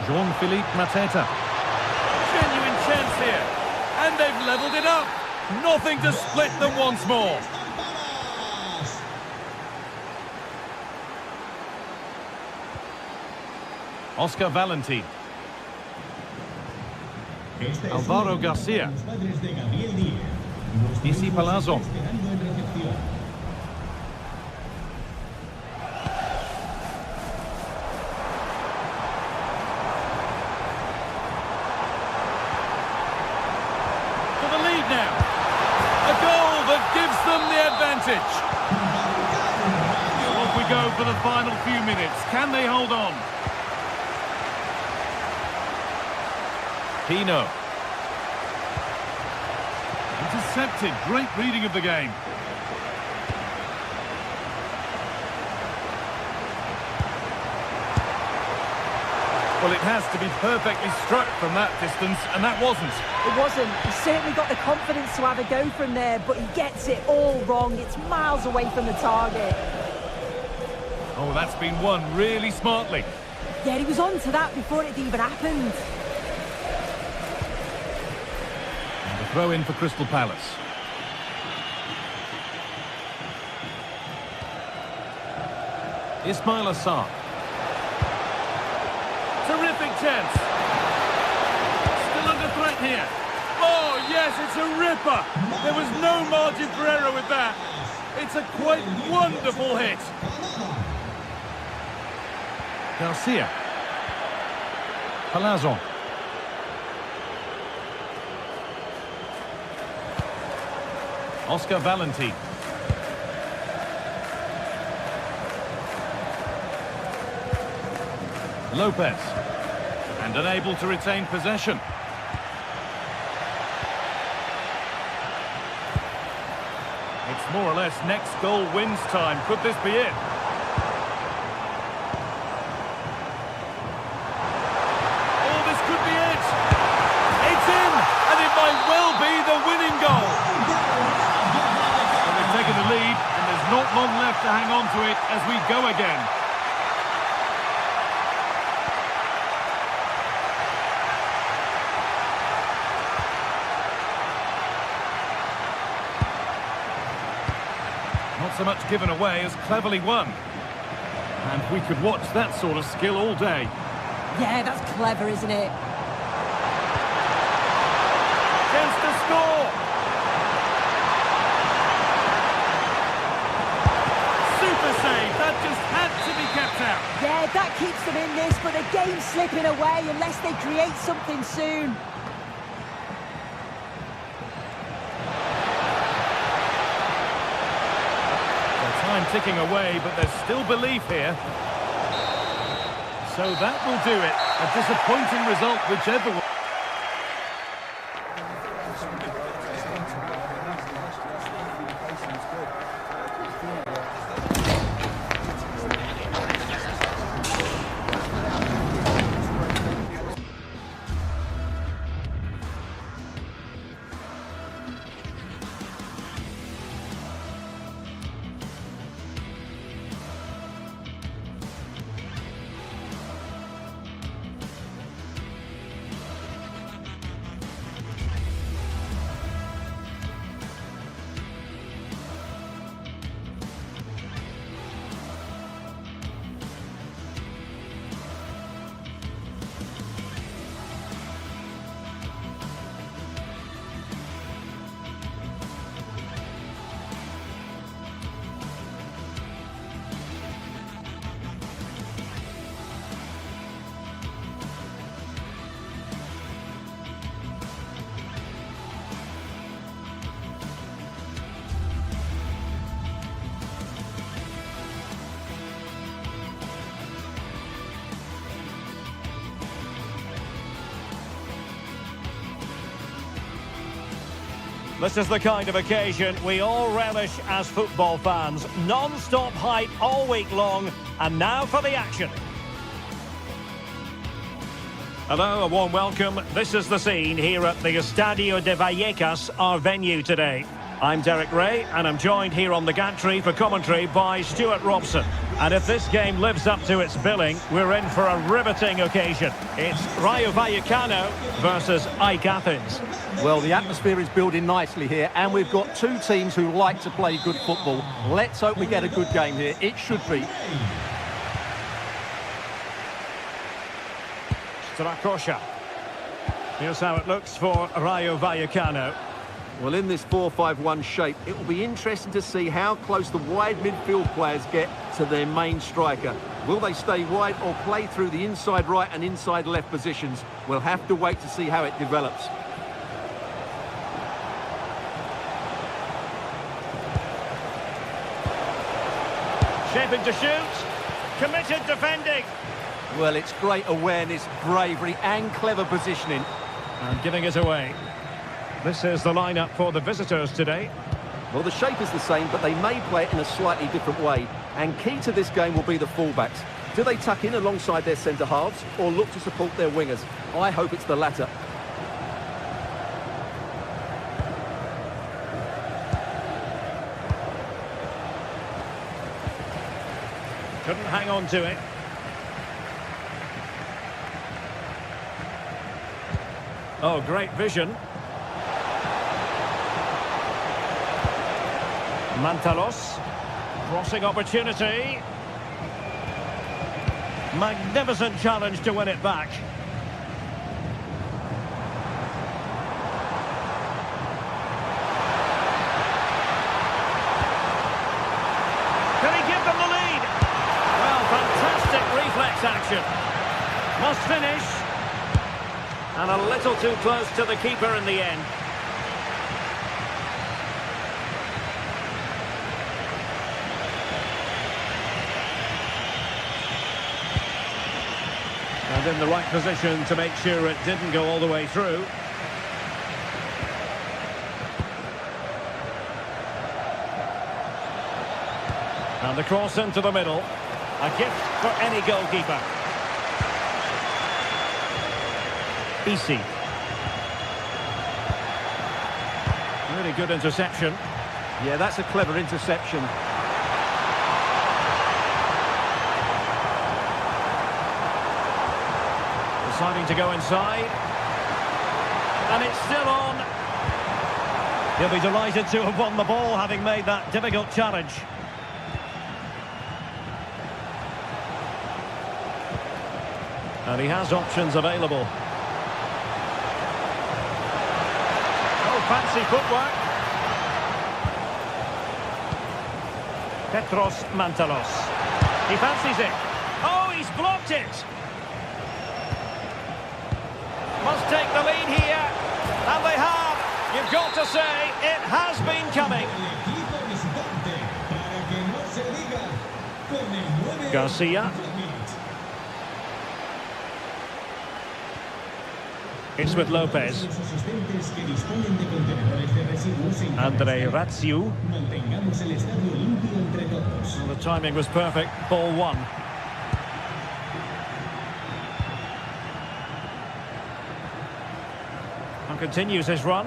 Jean-Philippe Mateta. Genuine chance here. And they've levelled it up. Nothing to split them once more. Oscar Valentin. Alvaro Garcia. Isi Palazzo. For the lead now. A goal that gives them the advantage. Off we go for the final few minutes. Can they hold on? Pino. Intercepted. Great reading of the game. Well, it has to be perfectly struck from that distance, and that wasn't. It wasn't. He's certainly got the confidence to have a go from there, but he gets it all wrong. It's miles away from the target. Oh, that's been won really smartly. Yeah, he was on to that before it even happened. And a throw in for Crystal Palace. Ismail Assar. Terrific chance. Still under threat here. Oh, yes, it's a ripper. There was no margin for error with that. It's a quite wonderful hit. Garcia. Palazon. Oscar Valentin. Lopez. And unable to retain possession. It's more or less next goal wins time. Could this be it? Oh, this could be it. It's in, and it might well be the winning goal. So they've taken the lead, and there's not long left to hang on to it as we go again. Not so much given away as cleverly won. And we could watch that sort of skill all day. Yeah, that's clever, isn't it? Chance to score! Super save! That just had to be kept out. Yeah, that keeps them in this, but the game's slipping away unless they create something soon. Time ticking away, but there's still belief here. So that will do it. A disappointing result, whichever way. This is the kind of occasion we all relish as football fans. Non-stop hype all week long, and now for the action. Hello, a warm welcome. This is the scene here at the Estadio de Vallecas, our venue today. I'm Derek Ray, and I'm joined here on the gantry for commentary by Stuart Robson. And if this game lives up to its billing, we're in for a riveting occasion. It's Rayo Vallecano versus AEK Athens. Well, the atmosphere is building nicely here, and we've got two teams who like to play good football. Let's hope we get a good game here. It should be. Strakosha. Here's how it looks for Rayo Vallecano. Well, in this 4-5-1 shape, it will be interesting to see how close the wide midfield players get to their main striker. Will they stay wide or play through the inside right and inside left positions? We'll have to wait to see how it develops. Shaping to shoot. Committed defending. Well, it's great awareness, bravery and clever positioning. And giving it away. This is the lineup for the visitors today. Well, the shape is the same, but they may play it in a slightly different way. And key to this game will be the fullbacks. Do they tuck in alongside their centre-halves or look to support their wingers? I hope it's the latter. Couldn't hang on to it. Oh, great vision. Mantalos. Crossing opportunity. Magnificent challenge to win it back. Can he give them the lead? Well, fantastic reflex action. Must finish. And a little too close to the keeper in the end. And in the right position to make sure it didn't go all the way through. And the cross into the middle. A gift for any goalkeeper. Easy. Really good interception. Yeah, that's a clever interception. Deciding to go inside. And it's still on. He'll be delighted to have won the ball, having made that difficult challenge. And he has options available. Oh, fancy footwork. Petros Mantalos. He fancies it. Oh, he's blocked it. Must take the lead here. And they have. You've got to say, it has been coming. Garcia. It's with Lopez. Andre Ratsiu. Well, the timing was perfect. Ball one. And continues his run.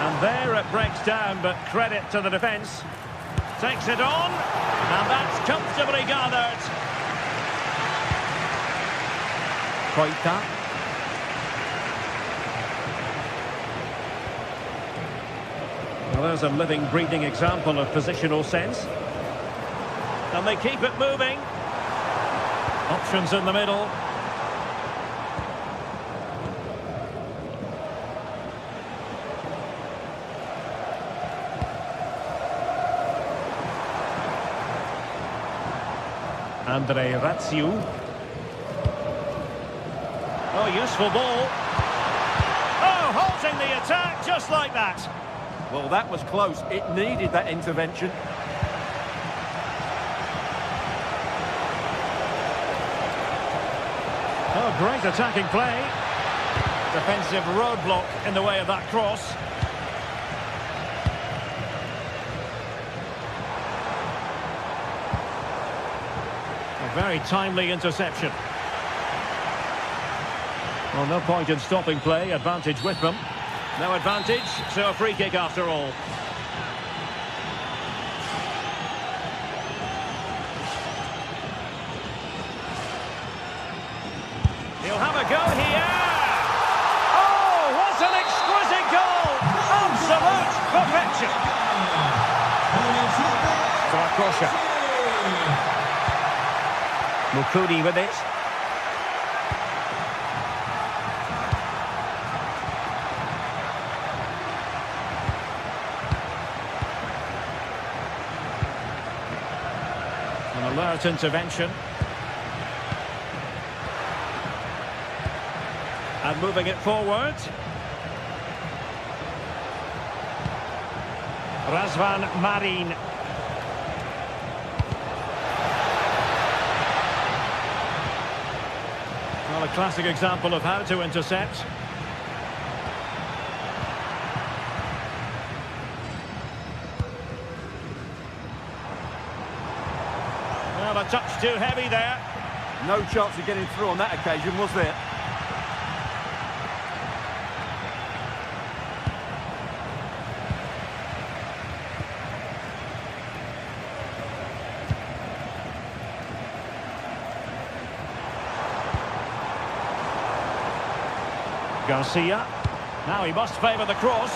And there it breaks down, but credit to the defence. Takes it on. And that's comfortably gathered. Koita. Well, there's a living, breathing example of positional sense. And they keep it moving. Options in the middle. Andre Ratsiu. Oh, useful ball. Oh, halting the attack just like that. Well, that was close. It needed that intervention. Oh, great attacking play. Defensive roadblock in the way of that cross. A very timely interception. Well, no point in stopping play. Advantage with them. No advantage, so a free kick after all. He'll have a go here. Oh, what an exquisite goal! Absolute perfection. To Akosha. Mukudi with it. An alert intervention. And moving it forward. Razvan Marin. Well, a classic example of how to intercept. Well, a touch too heavy there. No chance of getting through on that occasion, was there? Garcia. Now he must favour the cross.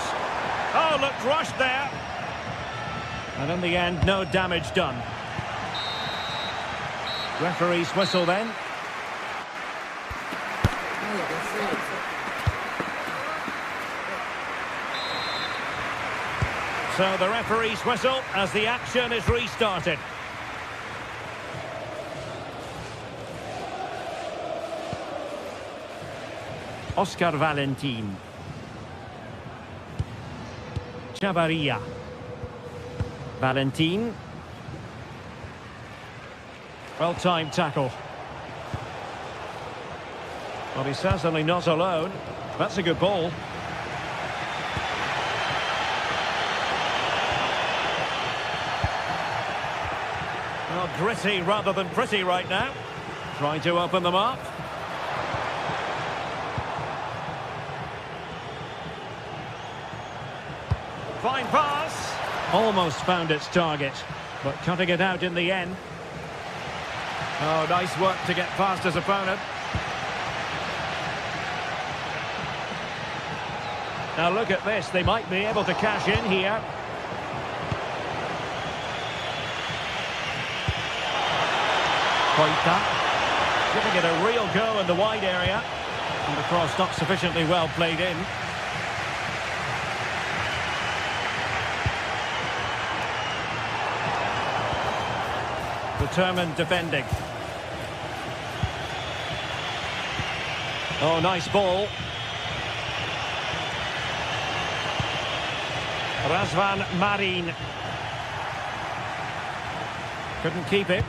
Oh, looked rushed there. And in the end, no damage done. Referee's whistle then. So the referee's whistle as the action is restarted. Oscar Valentin. Chavarria. Valentin. Well-timed tackle. Well, he's certainly not alone. That's a good ball. Well, gritty rather than pretty right now. Trying to open them up. Fine pass. Almost found its target, but cutting it out in the end. Oh, nice work to get past his opponent. Now look at this, they might be able to cash in here. Koita, giving it a real go in the wide area. And the cross not sufficiently well played in. Determined defending. Oh, nice ball. Razvan Marin. Couldn't keep it.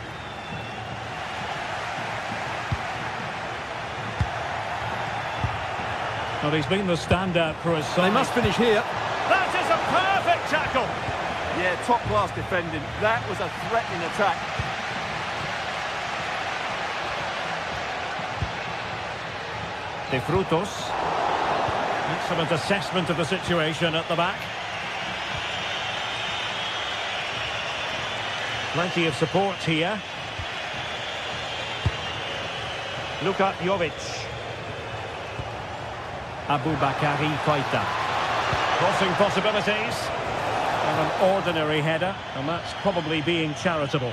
Well, he's been the standout for his side. They must finish here. That is a perfect tackle. Yeah, top-class defending. That was a threatening attack. De Frutos. Excellent assessment of the situation at the back. Plenty of support here. Luka Jovic. Aboubakari Koita. Crossing possibilities. And an ordinary header, and that's probably being charitable.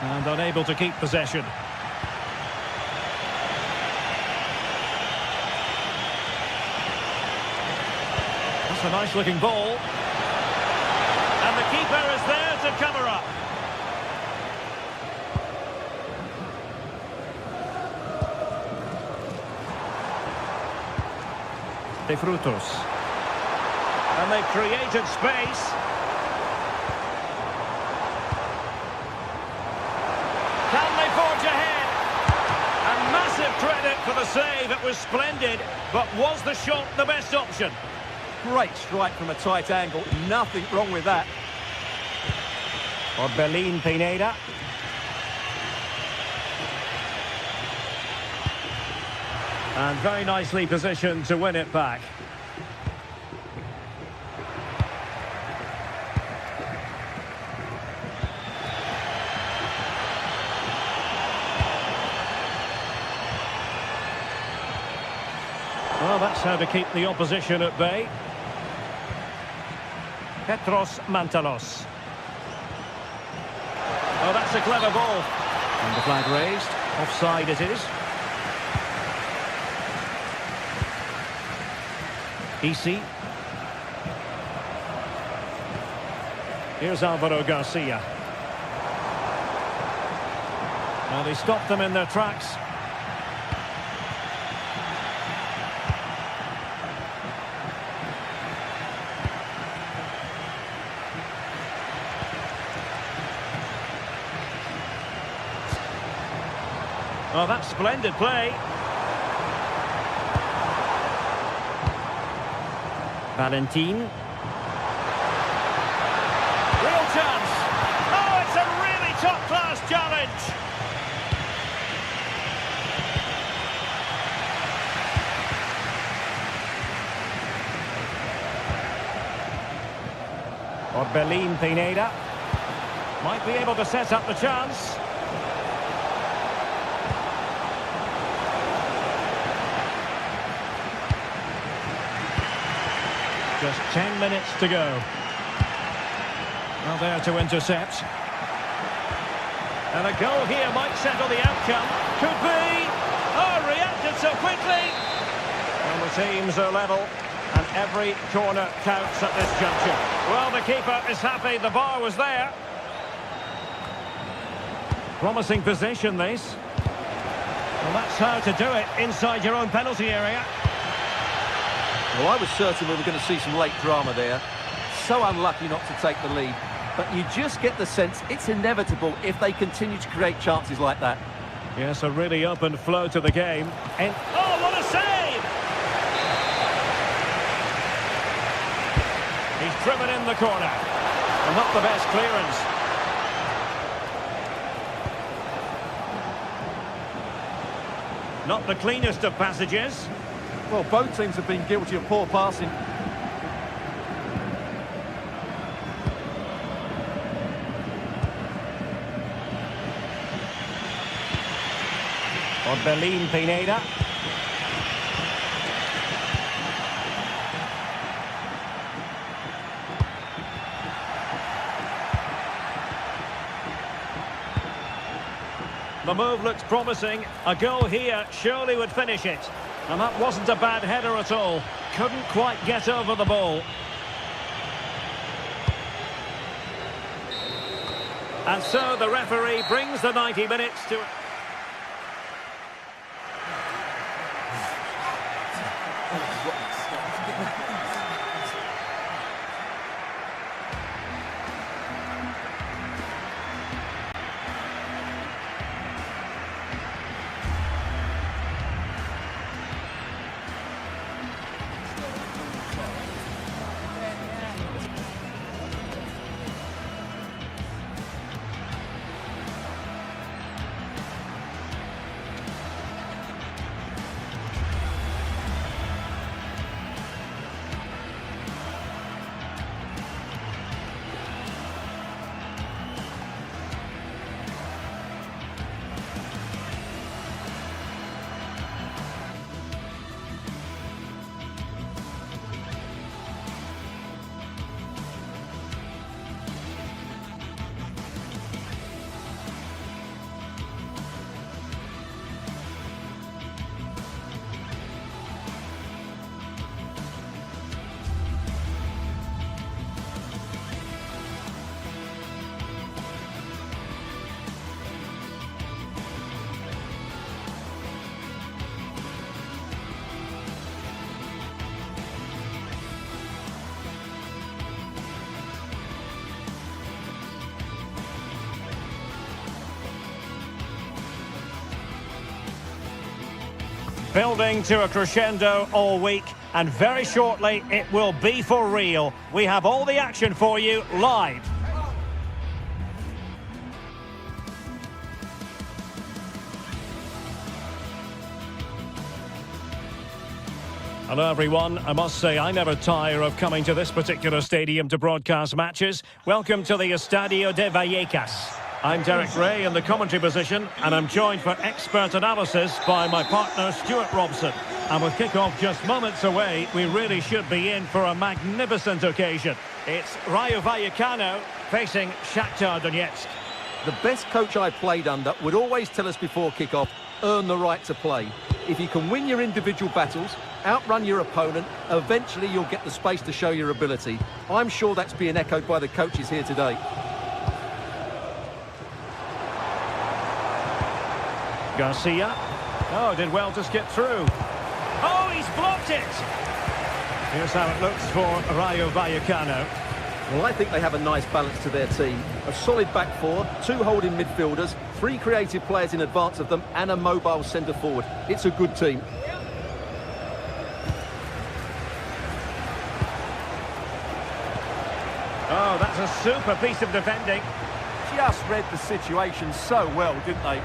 And unable to keep possession. That's a nice looking ball. And the keeper is there to cover up. De Frutos. And they've created space. Can they forge ahead? And massive credit for the save. It was splendid, but was the shot the best option? Great strike from a tight angle. Nothing wrong with that. Orbelin Pineda. And very nicely positioned to win it back. Well, that's how to keep the opposition at bay. Petros Mantalos. Oh, that's a clever ball. And the flag raised. Offside it is. Easy. Here's Alvaro Garcia. Well, they stopped them in their tracks. Oh, that's splendid play. Valentin. Real chance. Oh, it's a really top-class challenge. Orbelin Pineda. Might be able to set up the chance. Just 10 minutes to go. Well, there to intercept. And a goal here might settle the outcome. Could be. Oh, reacted so quickly. And the teams are level. And every corner counts at this juncture. Well, the keeper is happy. The bar was there. Promising position, this. Well, that's how to do it inside your own penalty area. Well, I was certain we were going to see some late drama there. So unlucky not to take the lead. But you just get the sense it's inevitable if they continue to create chances like that. Yes, a really open flow to the game. And oh, what a save! He's driven in the corner. And not the best clearance. Not the cleanest of passages. Well, both teams have been guilty of poor passing. Orbelín Pineda. The move looks promising. A goal here surely would finish it. And that wasn't a bad header at all. Couldn't quite get over the ball. And so the referee brings the 90 minutes to... Building to a crescendo all week, and very shortly it will be for real. We have all the action for you live. Hello everyone, I must say I never tire of coming to this particular stadium to broadcast matches. Welcome to the Estadio de Vallecas. I'm Derek Ray in the commentary position, and I'm joined for expert analysis by my partner Stuart Robson. And with kick-off just moments away, we really should be in for a magnificent occasion. It's Rayo Vallecano facing Shakhtar Donetsk. The best coach I played under would always tell us before kick-off, earn the right to play. If you can win your individual battles, outrun your opponent, eventually you'll get the space to show your ability. I'm sure that's being echoed by the coaches here today. Garcia. Oh, did well to skip through. Oh, he's blocked it! Here's how it looks for Rayo Vallecano. Well, I think they have a nice balance to their team. A solid back four, two holding midfielders, three creative players in advance of them, and a mobile centre forward. It's a good team. Oh, that's a super piece of defending. Just read the situation so well, didn't they?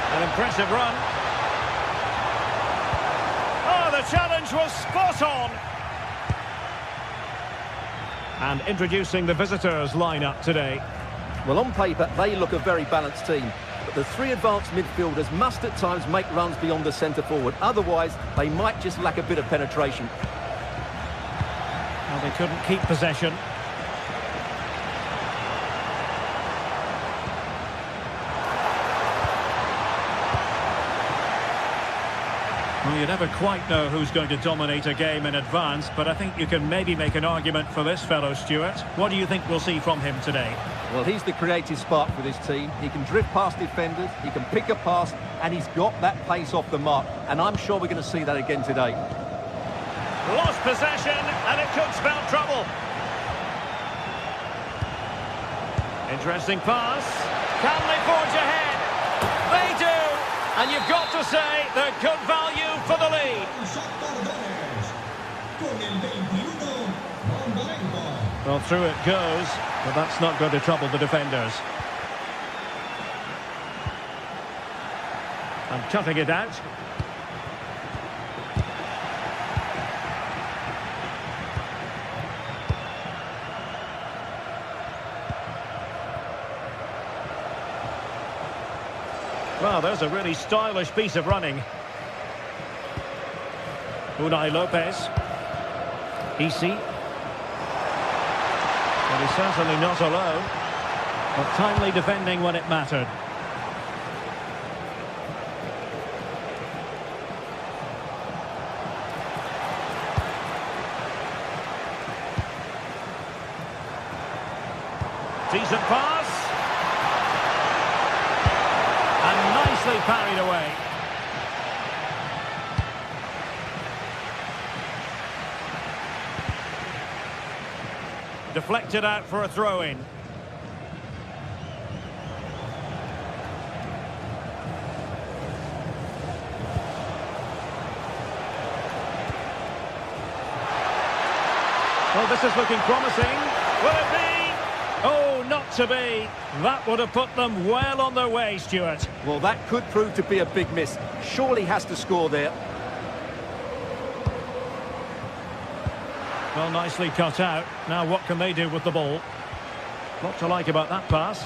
An impressive run. Oh, the challenge was spot on. And introducing the visitors lineup today. Well, on paper, they look a very balanced team. But the three advanced midfielders must at times make runs beyond the centre forward. Otherwise, they might just lack a bit of penetration. Well, they couldn't keep possession. Well, you never quite know who's going to dominate a game in advance, but I think you can maybe make an argument for this fellow, Stuart. What do you think we'll see from him today? Well, he's the creative spark for this team. He can drift past defenders, he can pick a pass, and he's got that pace off the mark. And I'm sure we're going to see that again today. Lost possession, and it could spell trouble. Interesting pass. Can they forge ahead? They do! And you've got to say, they're good value for the lead. Well, through it goes, but that's not going to trouble the defenders. And cutting it out. Well, there's a really stylish piece of running. Unai Lopez. Isi. But he's certainly not alone. But timely defending when it mattered. Decent pass. And nicely parried away. Deflected out for a throw-in. Well, this is looking promising. Will it be? Oh, not to be. That would have put them well on their way, Stuart. Well, that could prove to be a big miss. Surely has to score there. Well, nicely cut out. Now what can they do with the ball? Lot to like about that pass.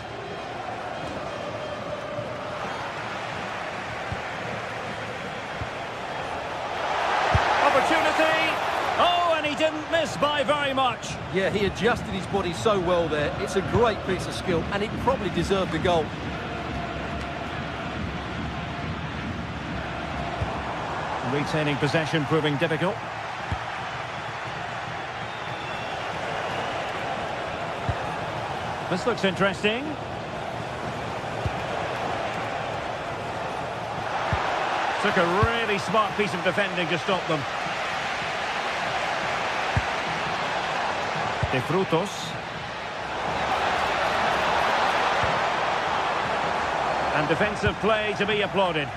Opportunity! Oh, and he didn't miss by very much. Yeah, he adjusted his body so well there. It's a great piece of skill, and it probably deserved the goal. Retaining possession proving difficult. This looks interesting. Took a really smart piece of defending to stop them. De Frutos. And defensive play to be applauded.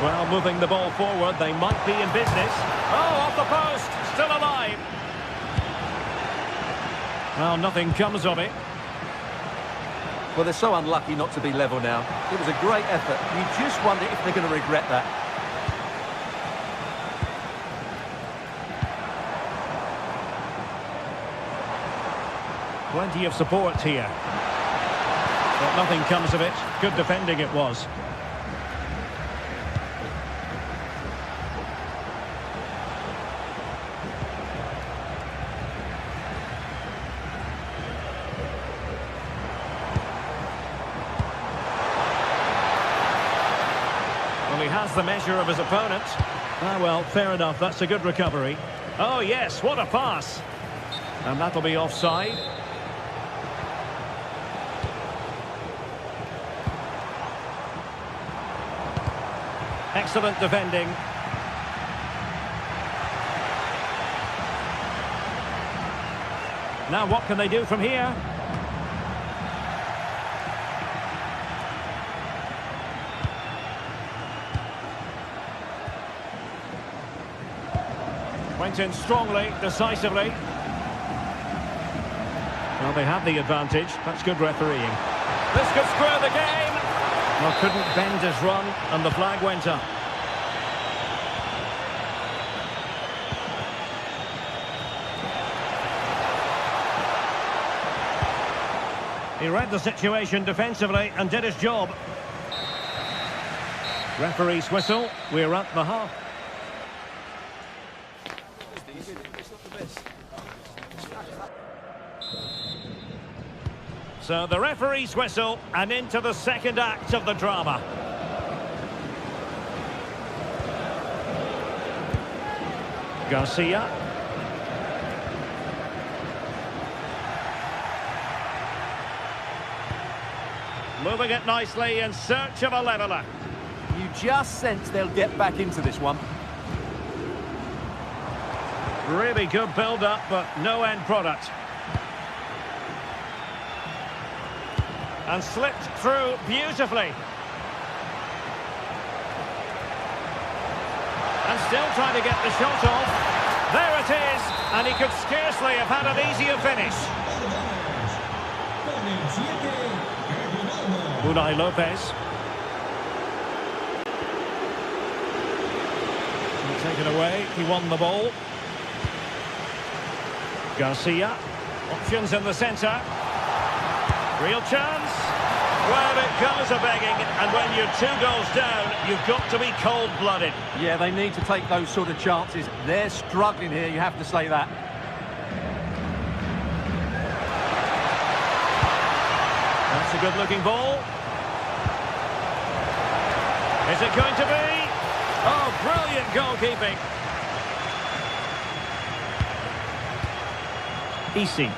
Well, moving the ball forward, they might be in business. Oh, off the post, still alive. Well, nothing comes of it. Well, they're so unlucky not to be level now. It was a great effort. You just wonder if they're going to regret that. Plenty of support here. But nothing comes of it. Good defending it was. He has the measure of his opponent. Ah, well, fair enough. That's a good recovery. Oh, yes, what a pass. And that'll be offside. Excellent defending. Now, what can they do from here? Went in strongly, decisively. Well, they have the advantage. That's good refereeing. This could square the game. Well, couldn't bend his run, and the flag went up. He read the situation defensively and did his job. Referee's whistle. We're at the half. So the referee's whistle, and into the second act of the drama. Garcia. Moving it nicely in search of a leveller. You just sense they'll get back into this one. Really good build-up, but no end product. And slipped through beautifully. And still trying to get the shot off. There it is, and he could scarcely have had an easier finish. Unai Lopez. Taken away, he won the ball. Garcia. Options in the centre. Real chance. Well, it goes a-begging, and when you're 2 goals down, you've got to be cold-blooded. Yeah, they need to take those sort of chances. They're struggling here, you have to say that. That's a good-looking ball. Is it going to be? Oh, brilliant goalkeeping. Easy.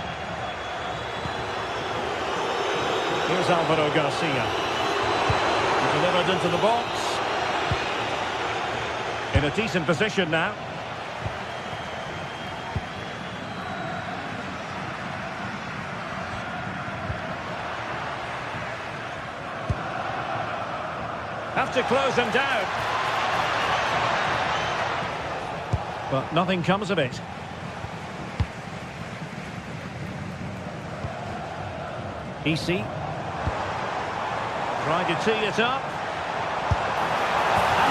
Here's Alvaro Garcia. He delivered into the box. In a decent position now. Have to close them down. But nothing comes of it. Easy. Trying to tee it up.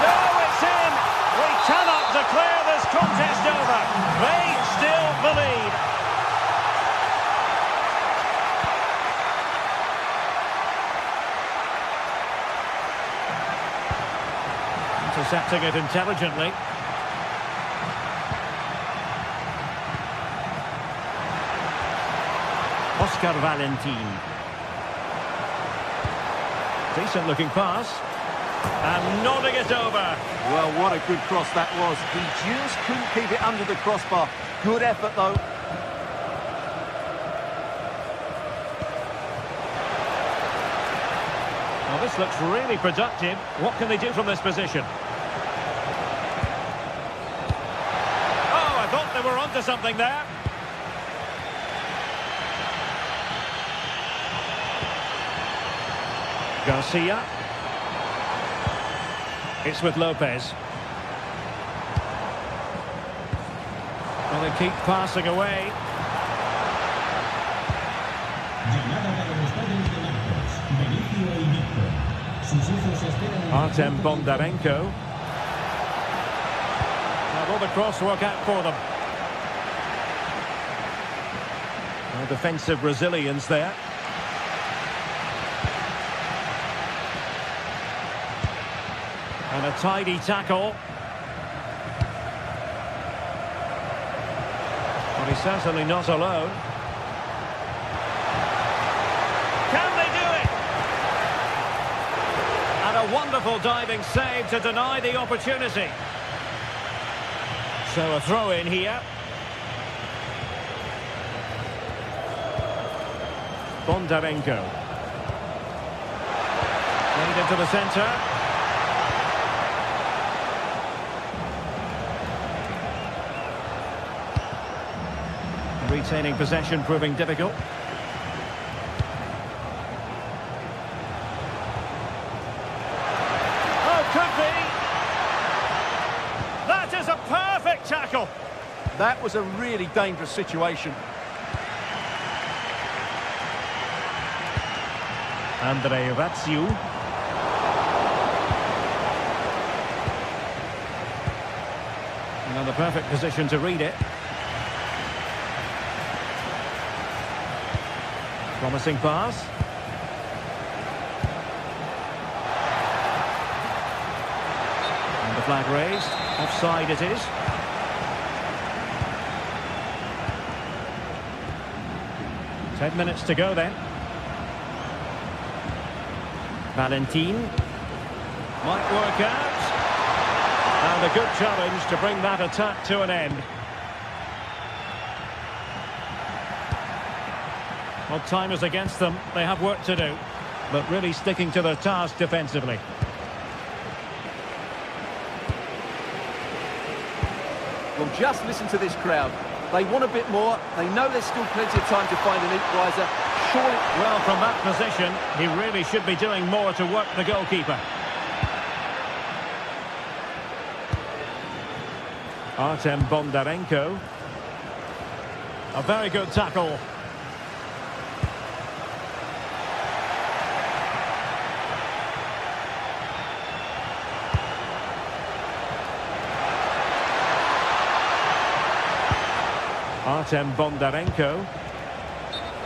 No, it's in! We cannot declare this contest over. They still believe. Intercepting it intelligently. Oscar Valentin. Decent looking pass. And nodding it over. Well, what a good cross that was. He just couldn't keep it under the crossbar. Good effort, though. Well, this looks really productive. What can they do from this position? Oh, I thought they were onto something there. Garcia. It's with Lopez. Well, they keep passing away. Artem Bondarenko. Now will the cross work out for them? Well, defensive resilience there. And a tidy tackle. Well, he's certainly not alone. Can they do it? And a wonderful diving save to deny the opportunity. So a throw in here. Bondarenko. Played into the centre. Retaining possession proving difficult. Oh, could be! That is a perfect tackle! That was a really dangerous situation. Andre Ratsiu. And the perfect position to read it. Promising pass. And the flag raised. Offside it is. Ten minutes to go then. Valentin. Might work out. And a good challenge to bring that attack to an end. Well, time is against them. They have work to do. But really sticking to their task defensively. Well, just listen to this crowd. They want a bit more. They know there's still plenty of time to find an equaliser. Surely... Well, from that position, he really should be doing more to work the goalkeeper. Artem Bondarenko. A very good tackle. Artem Bondarenko.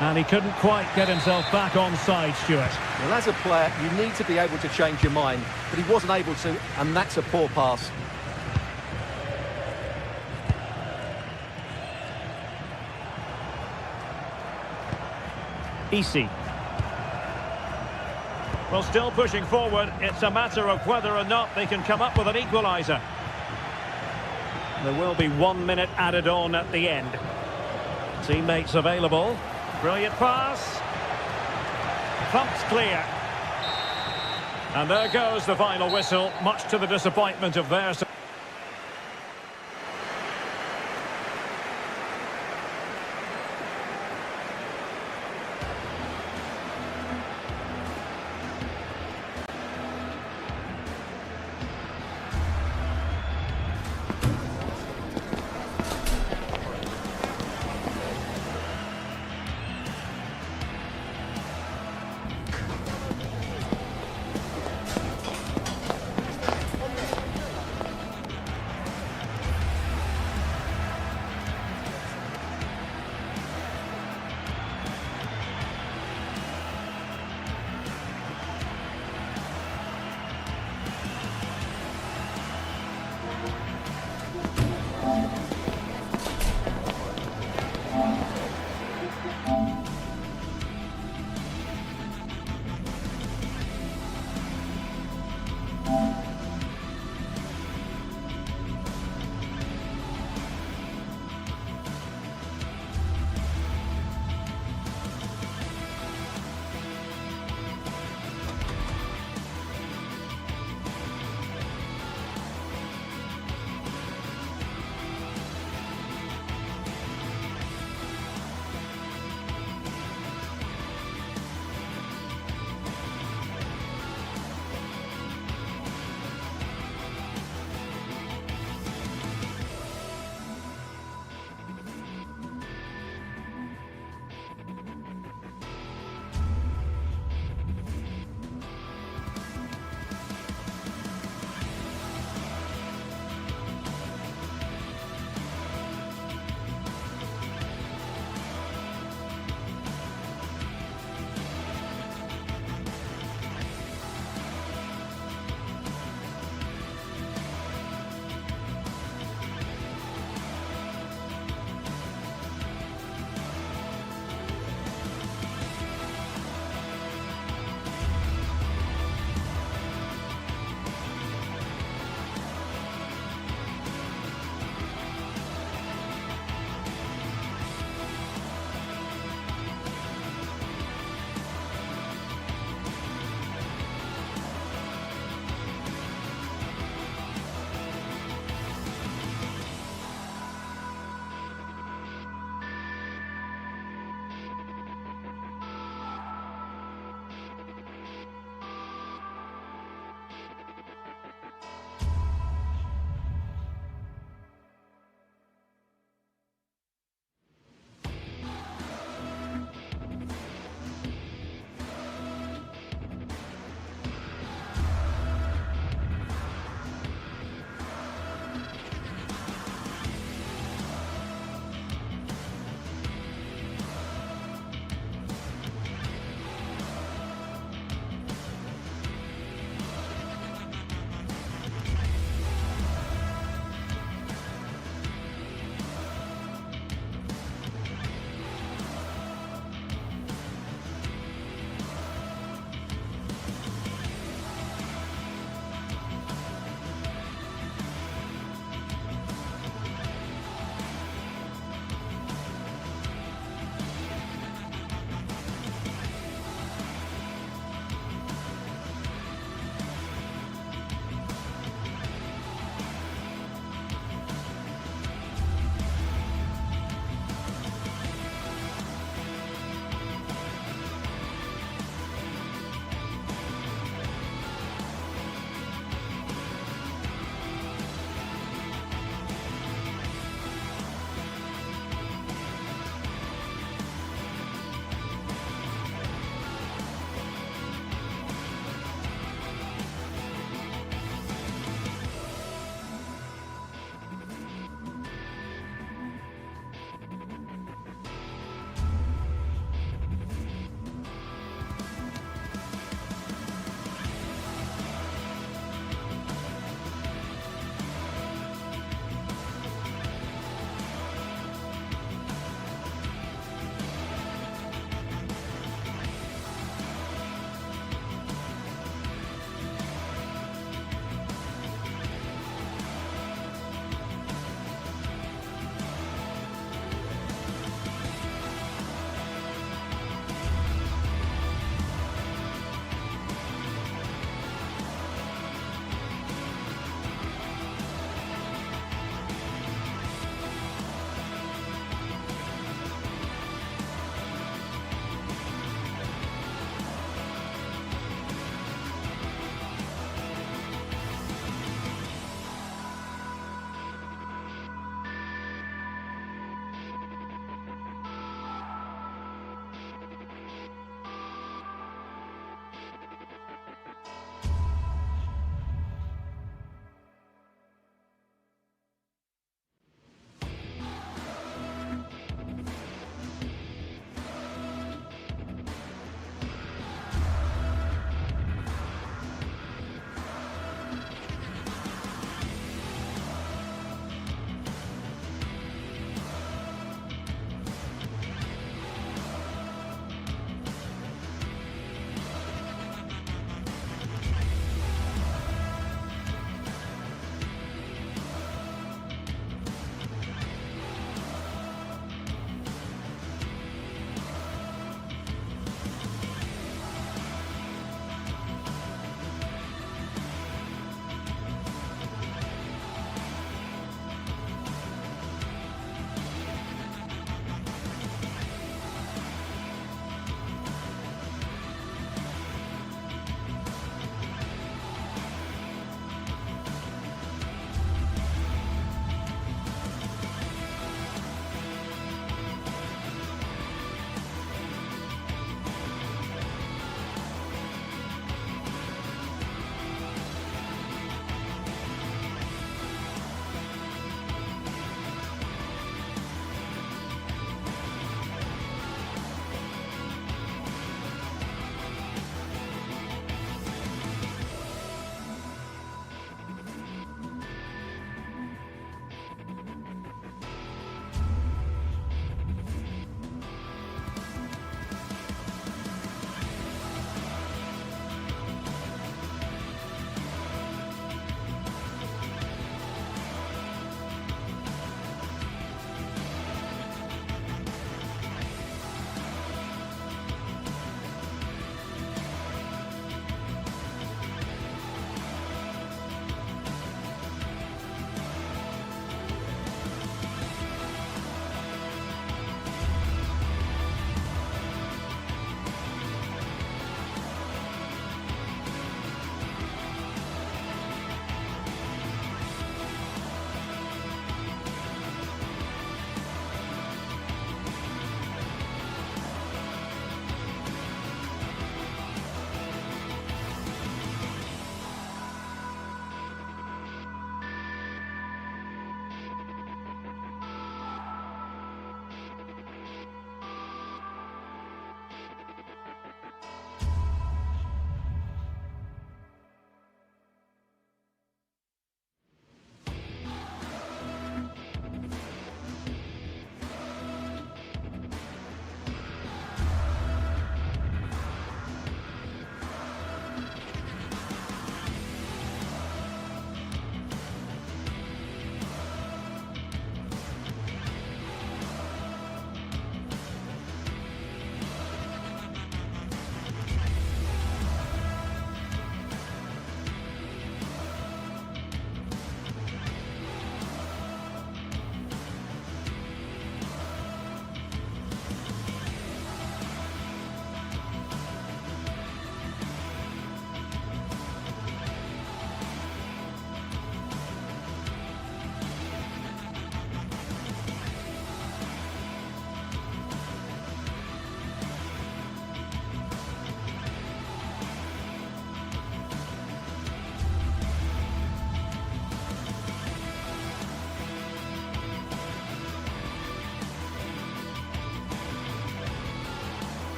And he couldn't quite get himself back on side, Stuart. Well, as a player, you need to be able to change your mind. But he wasn't able to, and that's a poor pass. Easy. Well, still pushing forward. It's a matter of whether or not they can come up with an equaliser. There will be 1 minute added on at the end. Teammates available. Brilliant pass. Thumped clear. And there goes the final whistle, much to the disappointment of theirs.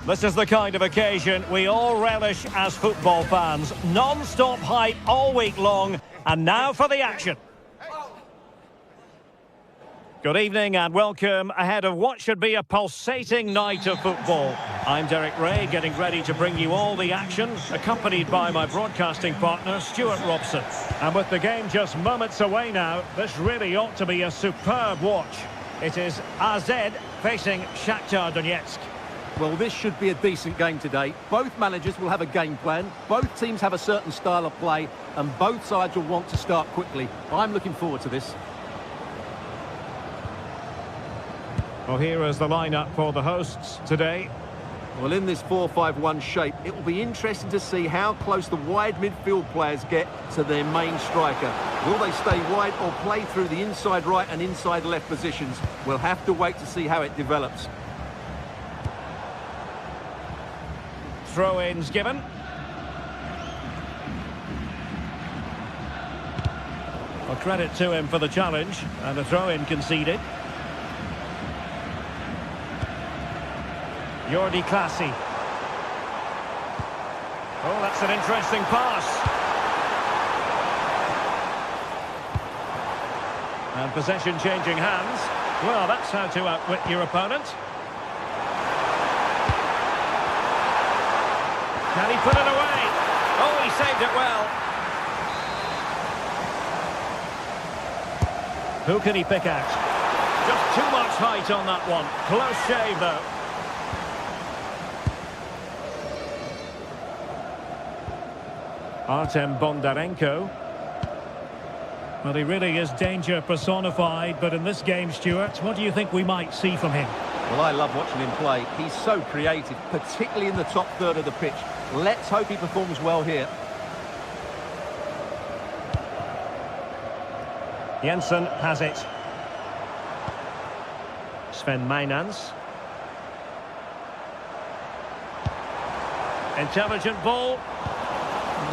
This is the kind of occasion we all relish as football fans. Non-stop hype all week long, and now for the action. Good evening and welcome ahead of what should be a pulsating night of football. I'm Derek Ray, getting ready to bring you all the action, accompanied by my broadcasting partner, Stuart Robson. And with the game just moments away now, this really ought to be a superb watch. It is AZ facing Shakhtar Donetsk. Well, this should be a decent game today. Both managers will have a game plan. Both teams have a certain style of play, and both sides will want to start quickly. I'm looking forward to this. Well, here is the lineup for the hosts today. Well, in this 4-5-1 shape, it will be interesting to see how close the wide midfield players get to their main striker. Will they stay wide or play through the inside right and inside left positions? We'll have to wait to see how it develops. Throw-ins given. Well, credit to him for the challenge, and a throw-in conceded. Jordi Clasie. Oh, that's an interesting pass. And possession changing hands. Well, that's how to outwit your opponent. Can he put it away? Oh, he saved it well. Who can he pick out? Just too much height on that one. Close shave, though. Artem Bondarenko. Well, he really is danger personified, but in this game, Stuart, what do you think we might see from him? Well, I love watching him play. He's so creative, particularly in the top third of the pitch. Let's hope he performs well here. Jensen has it. Sven Mainans. Intelligent ball.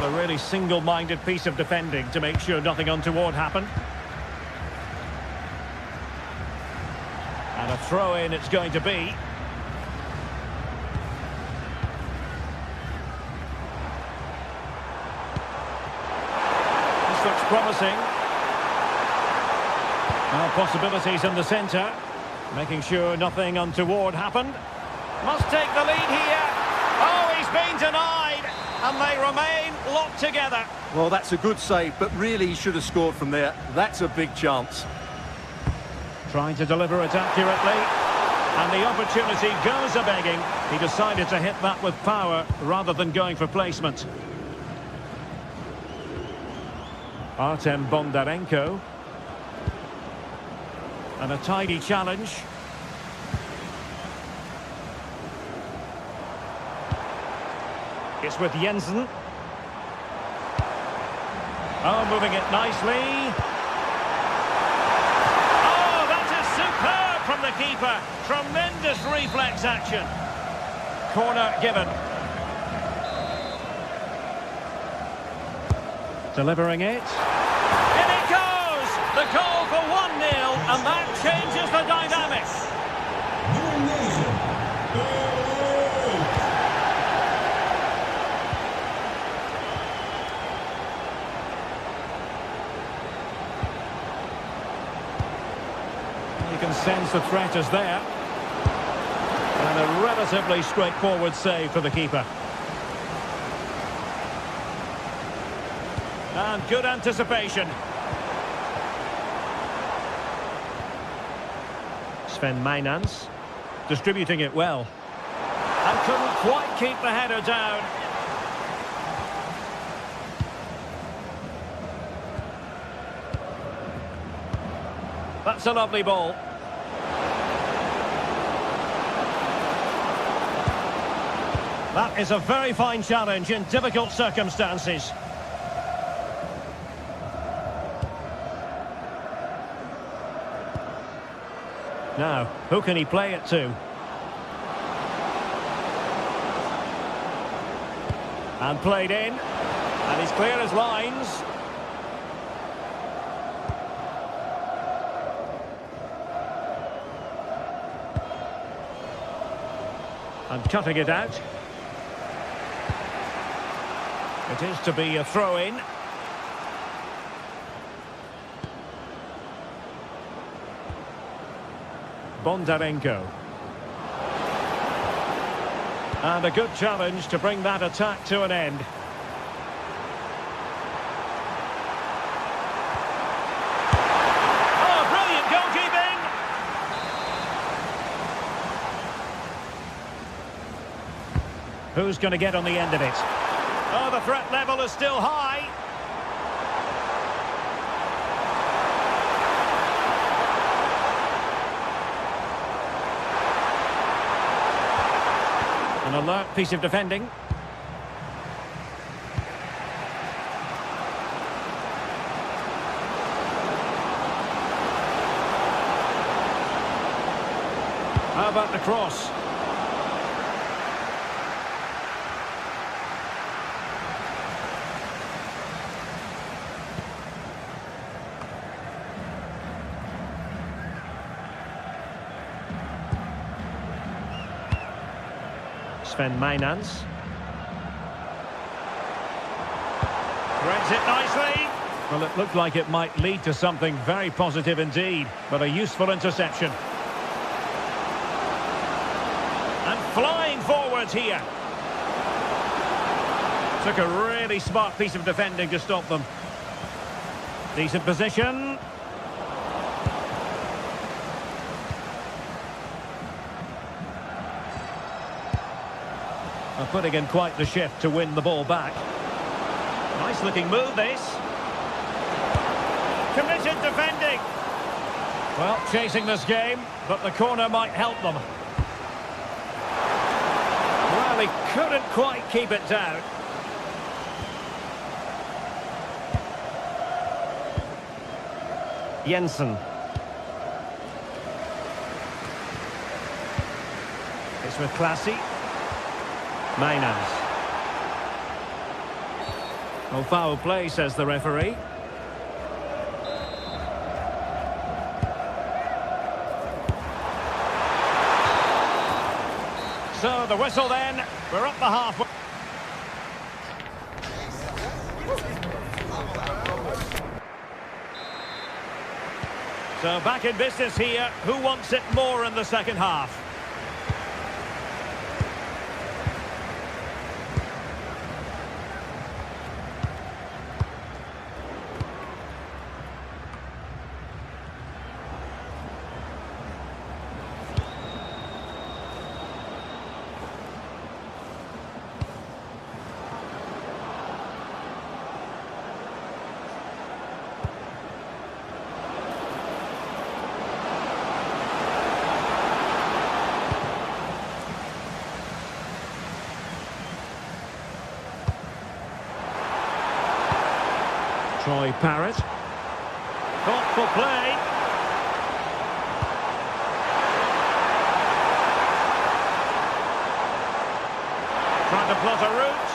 A really single-minded piece of defending to make sure nothing untoward happened. And a throw-in it's going to be. This looks promising. Well, possibilities in the centre. Making sure nothing untoward happened. Must take the lead here. Oh, he's been denied. And they remain locked together. Well, that's a good save, but really he should have scored from there. That's a big chance. Trying to deliver it accurately. And the opportunity goes a-begging. He decided to hit that with power rather than going for placement. Artem Bondarenko. And a tidy challenge. It's with Jensen. Oh, moving it nicely. Oh, that is superb from the keeper. Tremendous reflex action. Corner given. Delivering it. In it goes! The goal for 1-0, and that changes the dynamics. You can sense the threat is there. And a relatively straightforward save for the keeper. And good anticipation. Sven Mainans distributing it well. And couldn't quite keep the header down. That's a lovely ball. That is a very fine challenge in difficult circumstances. Now, who can he play it to? And played in. And he's clear as lines. And cutting it out. It is to be a throw-in. Bondarenko. And a good challenge to bring that attack to an end. Oh, brilliant goalkeeping! Who's going to get on the end of it? Oh, the threat level is still high. An alert piece of defending. How about the cross? Sven Mainans. Threads it nicely. Well, it looked like it might lead to something very positive indeed, but a useful interception. And flying forwards here. Took a really smart piece of defending to stop them. Decent position. Putting in quite the shift to win the ball back. Nice looking move this. Committed defending. Well, chasing this game, but the corner might help them. Well, he couldn't quite keep it down. Jensen. It's with Classy. Mainans. Well, foul play, says the referee. So the whistle then. We're up the halfway. So back in business here. Who wants it more in the second half? Troy Parrott. Thoughtful play. Trying to plot a route.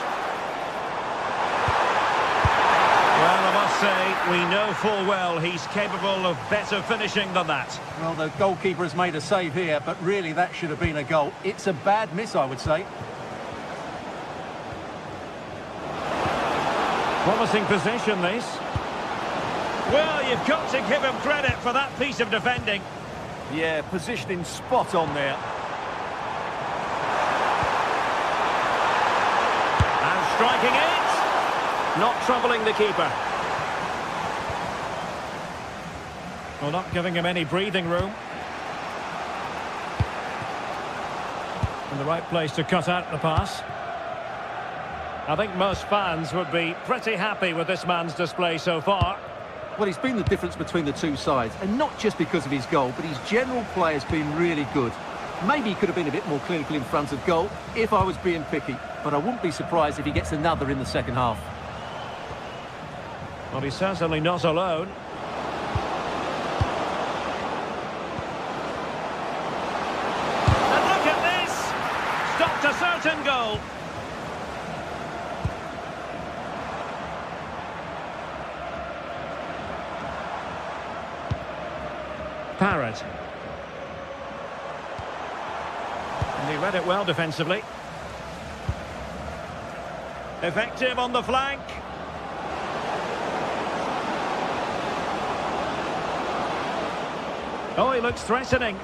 Well, I must say, we know full well he's capable of better finishing than that. Well, the goalkeeper has made a save here, but really that should have been a goal. It's a bad miss, I would say. Promising position, this. Well, you've got to give him credit for that piece of defending. Yeah, positioning spot on there. And striking it. Not troubling the keeper. Well, not giving him any breathing room. In the right place to cut out the pass. I think most fans would be pretty happy with this man's display so far. Well, he's been the difference between the two sides, and not just because of his goal, but his general play has been really good. Maybe he could have been a bit more clinical in front of goal if I was being picky, but I wouldn't be surprised if he gets another in the second half. Well, he's certainly not alone. And look at this! Stopped a certain goal. Parrott. he read it well defensively. Effective on the flank. Oh, he looks threatening.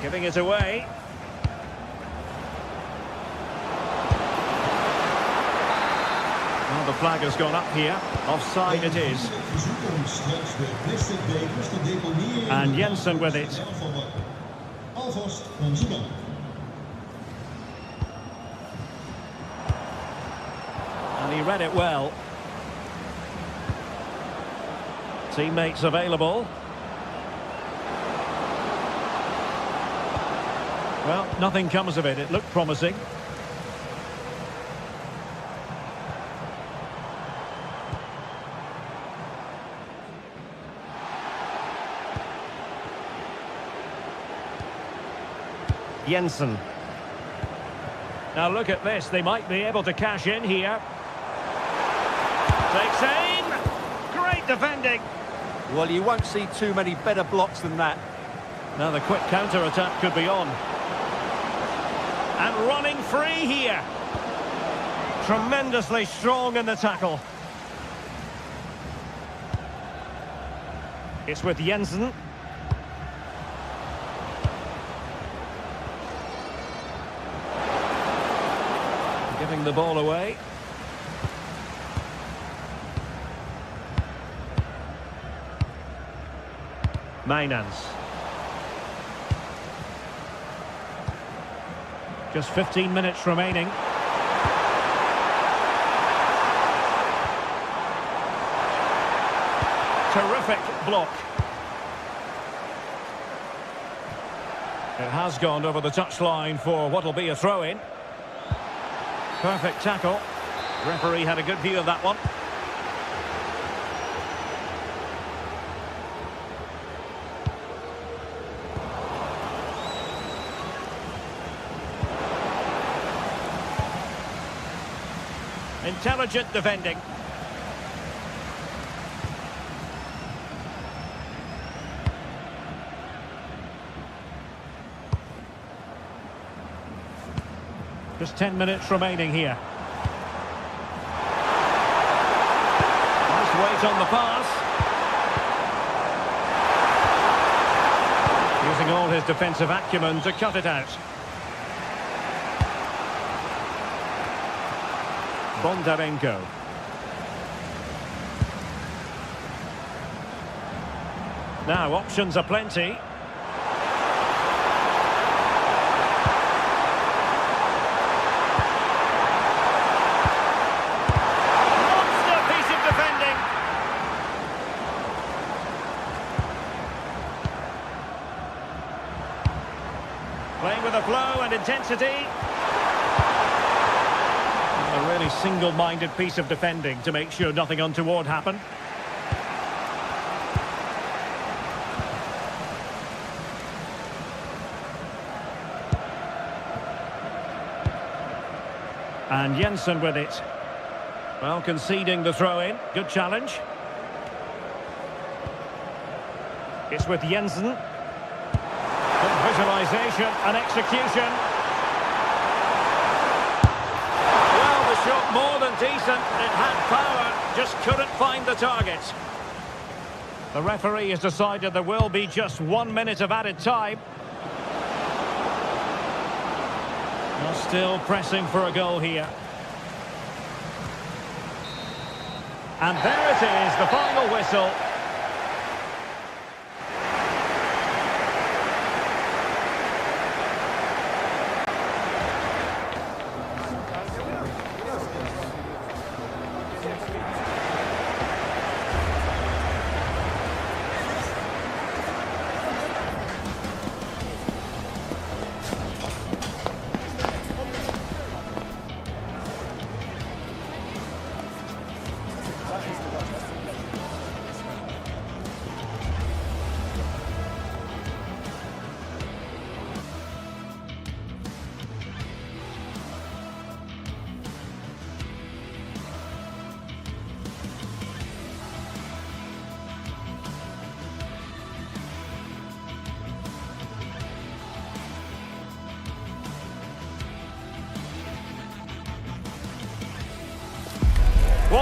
Giving it away. Well, the flag has gone up here. Offside it is. And Jensen with it. And he read it well. Teammates available. Well, nothing comes of it. It looked promising. Jensen. Now look at this. They might be able to cash in here. Takes aim. Great defending. Well, you won't see too many better blocks than that. Now the quick counter-attack could be on. And running free here. Tremendously strong in the tackle. It's with Jensen. Giving the ball away. Mainans. Just 15 minutes remaining. Terrific block. It has gone over the touchline for what will be a throw-in. Perfect tackle. Referee had a good view of that one. Intelligent defending. Just 10 minutes remaining here. Nice weight on the pass. Using all his defensive acumen to cut it out. Bondarenko. Now options are plenty. Monster piece of defending. Playing with a flow and intensity. A really single-minded piece of defending to make sure nothing untoward happened. And Jensen with it. Well, conceding the throw-in. Good challenge. It's with Jensen. Good visualisation and execution. Shot more than decent. It had power, just couldn't find the target. The referee has decided there will be just 1 minute of added time. They're still pressing for a goal here. And there it is, the final whistle.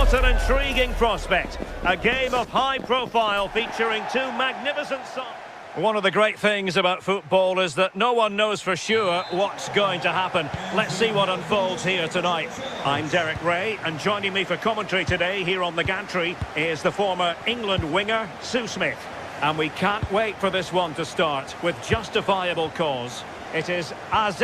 What an intriguing prospect. A game of high profile featuring two magnificent sides. One of the great things about football is that no one knows for sure what's going to happen. Let's see what unfolds here tonight. I'm Derek Ray, and joining me for commentary today here on the gantry is the former England winger, Sue Smith. And we can't wait for this one to start with justifiable cause. It is AZ,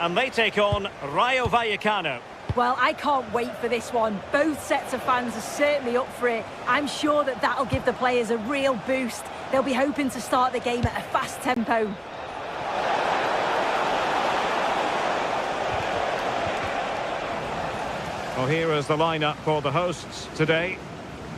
and they take on Rayo Vallecano. Well, I can't wait for this one. Both sets of fans are certainly up for it. I'm sure that that'll give the players a real boost. They'll be hoping to start the game at a fast tempo. Well, here is the lineup for the hosts today.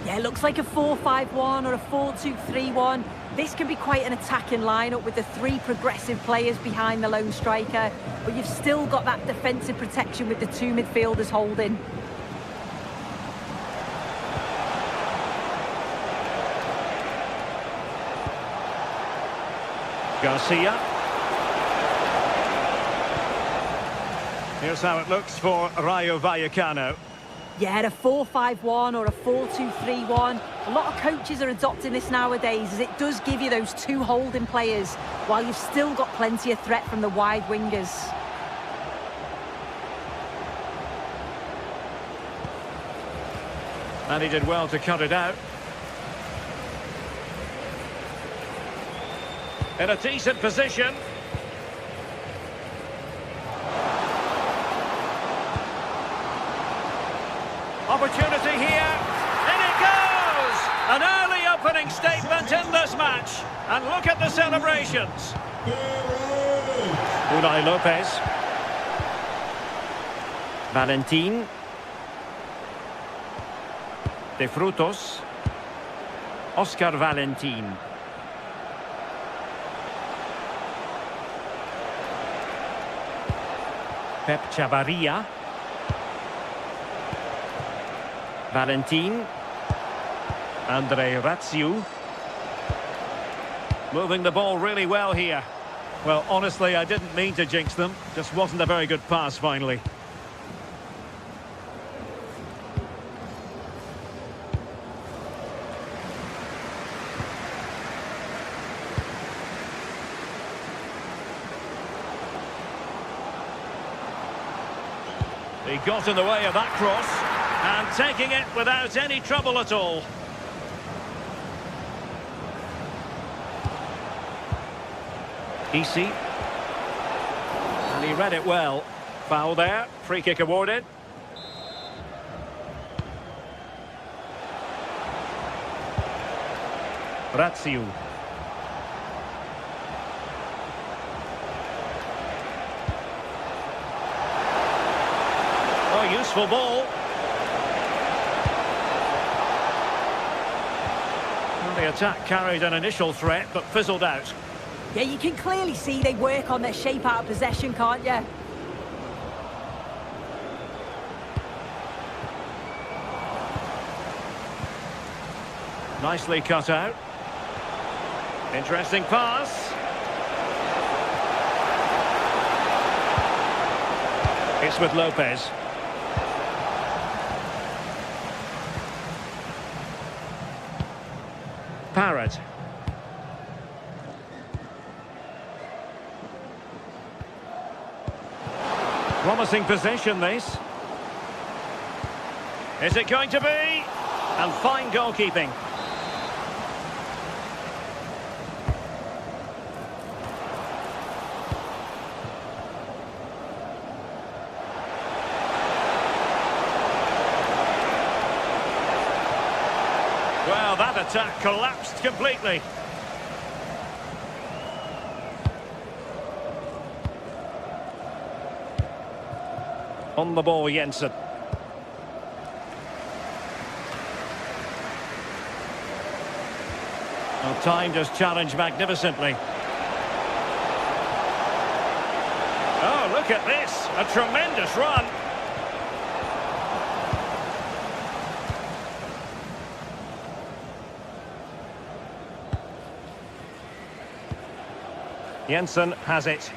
Yeah, it looks like a 4-5-1 or a 4-2-3-1. This can be quite an attacking lineup with the three progressive players behind the lone striker, but you've still got that defensive protection with the two midfielders holding. Garcia. Here's how it looks for Rayo Vallecano. Yeah, a 4-5-1 or a 4-2-3-1. A lot of coaches are adopting this nowadays as it does give you those two holding players while you've still got plenty of threat from the wide wingers. And he did well to cut it out. In a decent position. Opportunity here. In it goes! An early opening statement in this match. And look at the celebrations. Unai Lopez. Valentin. De Frutos. Oscar Valentin. Pep Chavarria. Valentin. Andre Ratsiu. Moving the ball really well here. Well, honestly, I didn't mean to jinx them. Just wasn't a very good pass, finally. He got in the way of that cross, and taking it without any trouble at all. Easy. And he read it well. Foul there, free kick awarded. Ratsiu. Useful ball. Well, the attack carried an initial threat, but fizzled out. Yeah, you can clearly see they work on their shape out of possession, can't you? Nicely cut out. Interesting pass. It's with Lopez. Parrott. Promising position, this. Is it going to be? And fine goalkeeping. Well, that attack collapsed completely. On the ball, Jensen. Well, timed his challenge magnificently. Oh, look at this. A tremendous run. Jensen has it.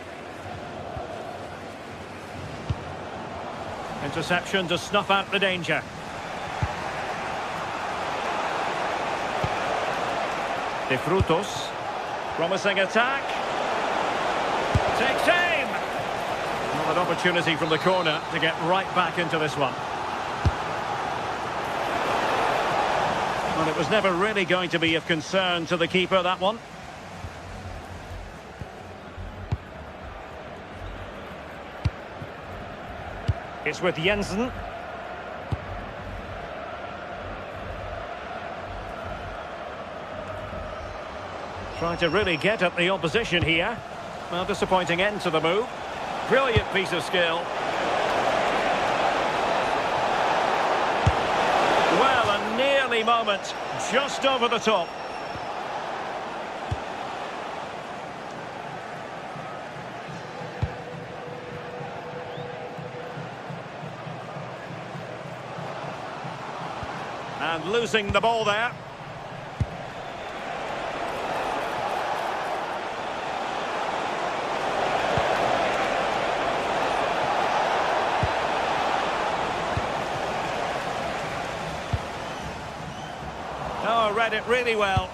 Interception to snuff out the danger. De Frutos. Promising attack. Takes aim. Not an opportunity from the corner to get right back into this one. Well, it was never really going to be of concern to the keeper, that one. It's with Jensen. Trying to really get at the opposition here. Well, disappointing end to the move. Brilliant piece of skill. Well, a nearly moment, just over the top. And losing the ball there. Oh, read it really well.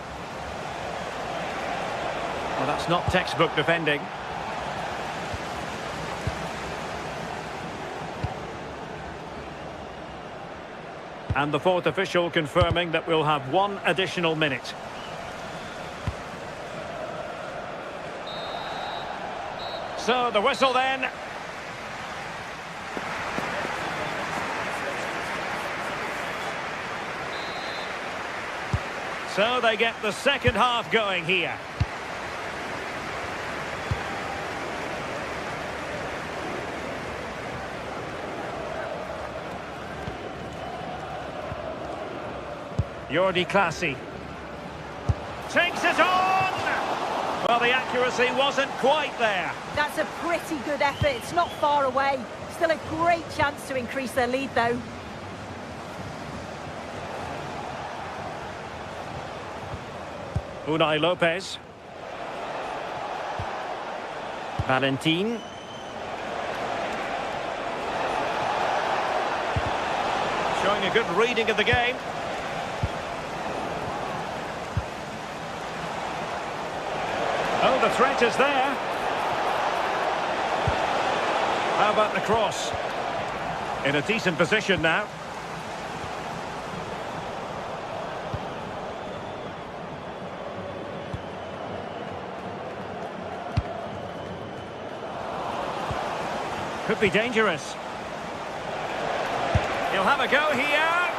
Well, that's not textbook defending. And the fourth official confirming that we'll have one additional minute. So the whistle then. So they get the second half going here. Jordi Classy takes it on. Well, the accuracy wasn't quite there. That's a pretty good effort. It's not far away. Still a great chance to increase their lead, though. Unai Lopez. Valentin. Showing a good reading of the game. Oh, the threat is there. How about the cross? In a decent position now. Could be dangerous. He'll have a go here.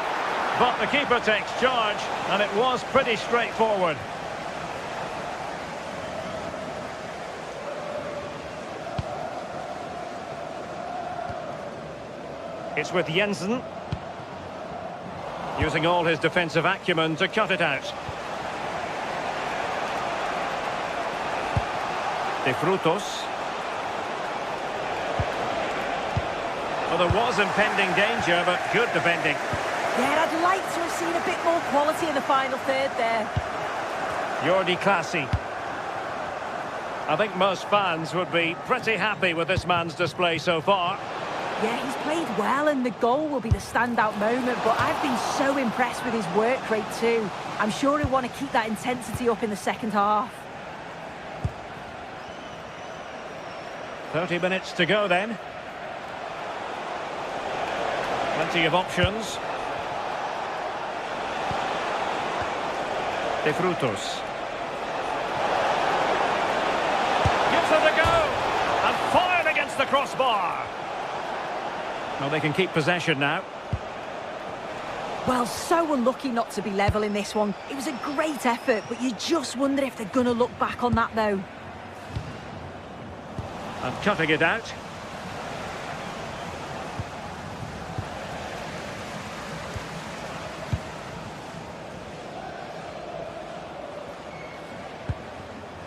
But the keeper takes charge, and it was pretty straightforward. It's with Jensen. Using all his defensive acumen to cut it out. De Frutos. Well, there was impending danger, but good defending. Yeah, I'd like to have seen a bit more quality in the final third there. Jordi Classy. I think most fans would be pretty happy with this man's display so far. Yeah, he's played well, and the goal will be the standout moment, but I've been so impressed with his work rate too. I'm sure he'll want to keep that intensity up in the second half. 30 minutes to go then. Plenty of options. De Frutos. Gives it a go. And fired against the crossbar. Well, they can keep possession now. Well, so unlucky not to be level in this one. It was a great effort, but you just wonder if they're going to look back on that, though. And cutting it out.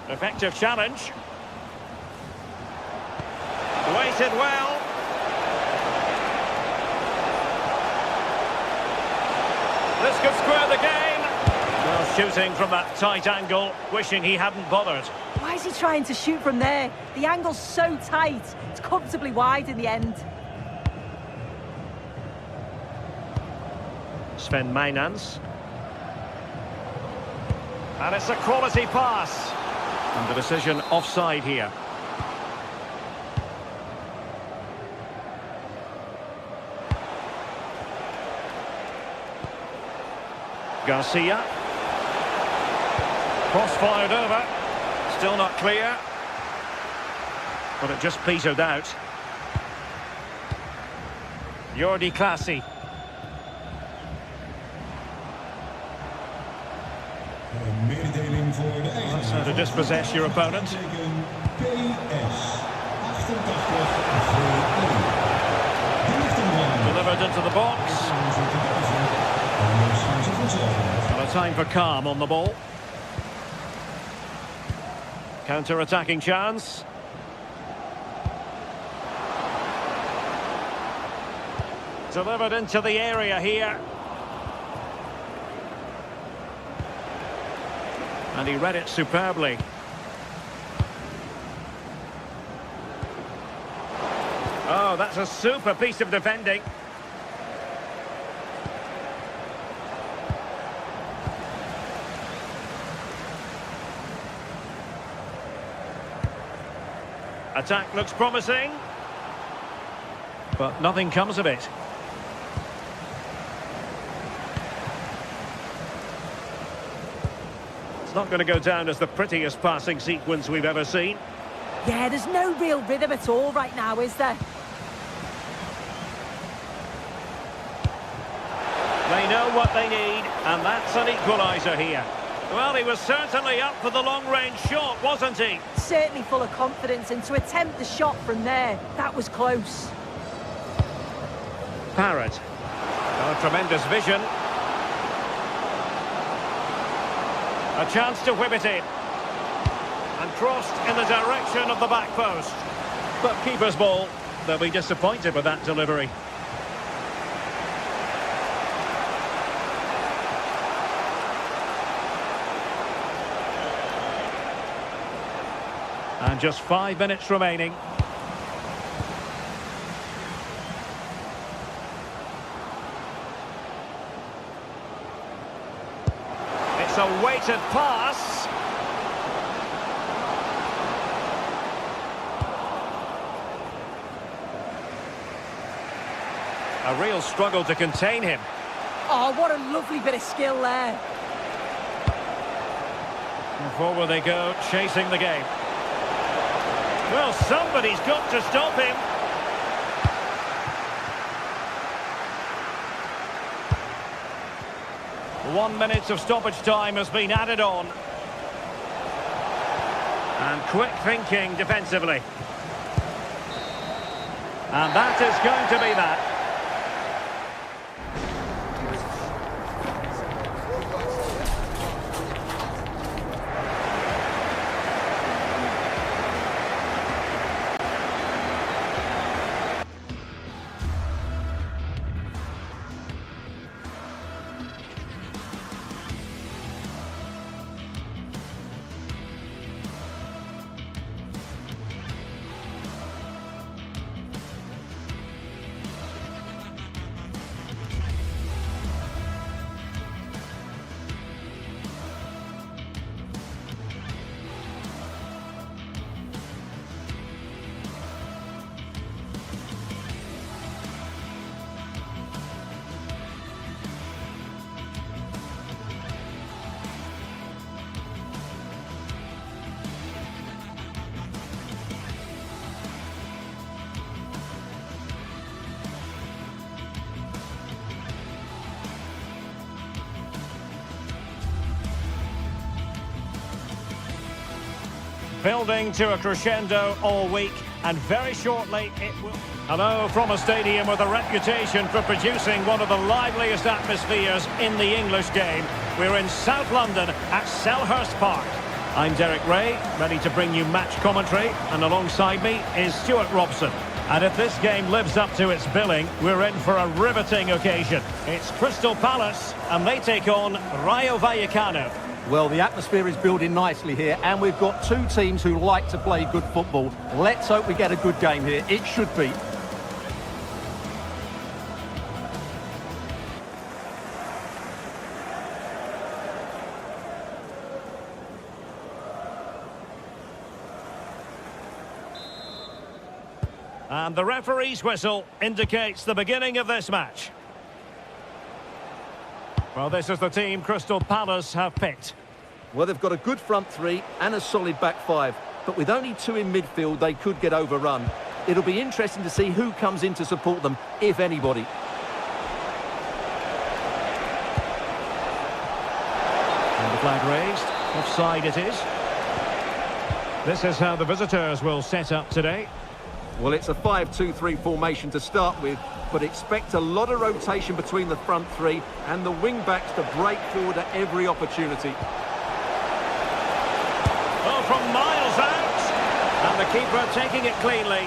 Effective challenge. Weighted well. This could square the game. Well, shooting from that tight angle, wishing he hadn't bothered. Why is he trying to shoot from there? The angle's so tight. It's comfortably wide in the end. Sven Meinans. And it's a quality pass. And the decision offside here. Garcia. Cross fired over. Still not clear. But it just petered out. Jordi Clasie. Mededeling voor de eigenaar. That's how to dispossess your opponent. PS 88 Delivered into the box. And a time for calm on the ball. Counter-attacking chance. Delivered into the area here. And he read it superbly. Oh, that's a super piece of defending. Attack looks promising. But nothing comes of it. It's not going to go down as the prettiest passing sequence we've ever seen. Yeah, there's no real rhythm at all right now, is there? They know what they need, and that's an equaliser here. Well, he was certainly up for the long-range shot, wasn't he? Certainly full of confidence, and to attempt the shot from there, that was close. Parrott. Oh, tremendous vision. A chance to whip it in. And crossed in the direction of the back post. But keeper's ball. They'll be disappointed with that delivery. And just 5 minutes remaining. It's a weighted pass. A real struggle to contain him. Oh, what a lovely bit of skill there. And forward they go, chasing the game. Well, somebody's got to stop him. One minute of stoppage time has been added on. And quick thinking defensively. And that is going to be that. Building to a crescendo all week, and very shortly it will... Hello from a stadium with a reputation for producing one of the liveliest atmospheres in the English game. We're in South London at Selhurst Park. I'm Derek Ray, ready to bring you match commentary, and alongside me is Stuart Robson. And if this game lives up to its billing, we're in for a riveting occasion. It's Crystal Palace, and they take on Rayo Vallecano. Well, the atmosphere is building nicely here, and we've got two teams who like to play good football. Let's hope we get a good game here. It should be. And the referee's whistle indicates the beginning of this match. Well, this is the team Crystal Palace have picked. Well, they've got a good front three and a solid back five, but with only two in midfield, they could get overrun. It'll be interesting to see who comes in to support them, if anybody. And the flag raised. Offside it is. This is how the visitors will set up today. Well, it's a 5-2-3 formation to start with, but expect a lot of rotation between the front three and the wing-backs to break forward at every opportunity. Oh, from miles out. And the keeper taking it cleanly.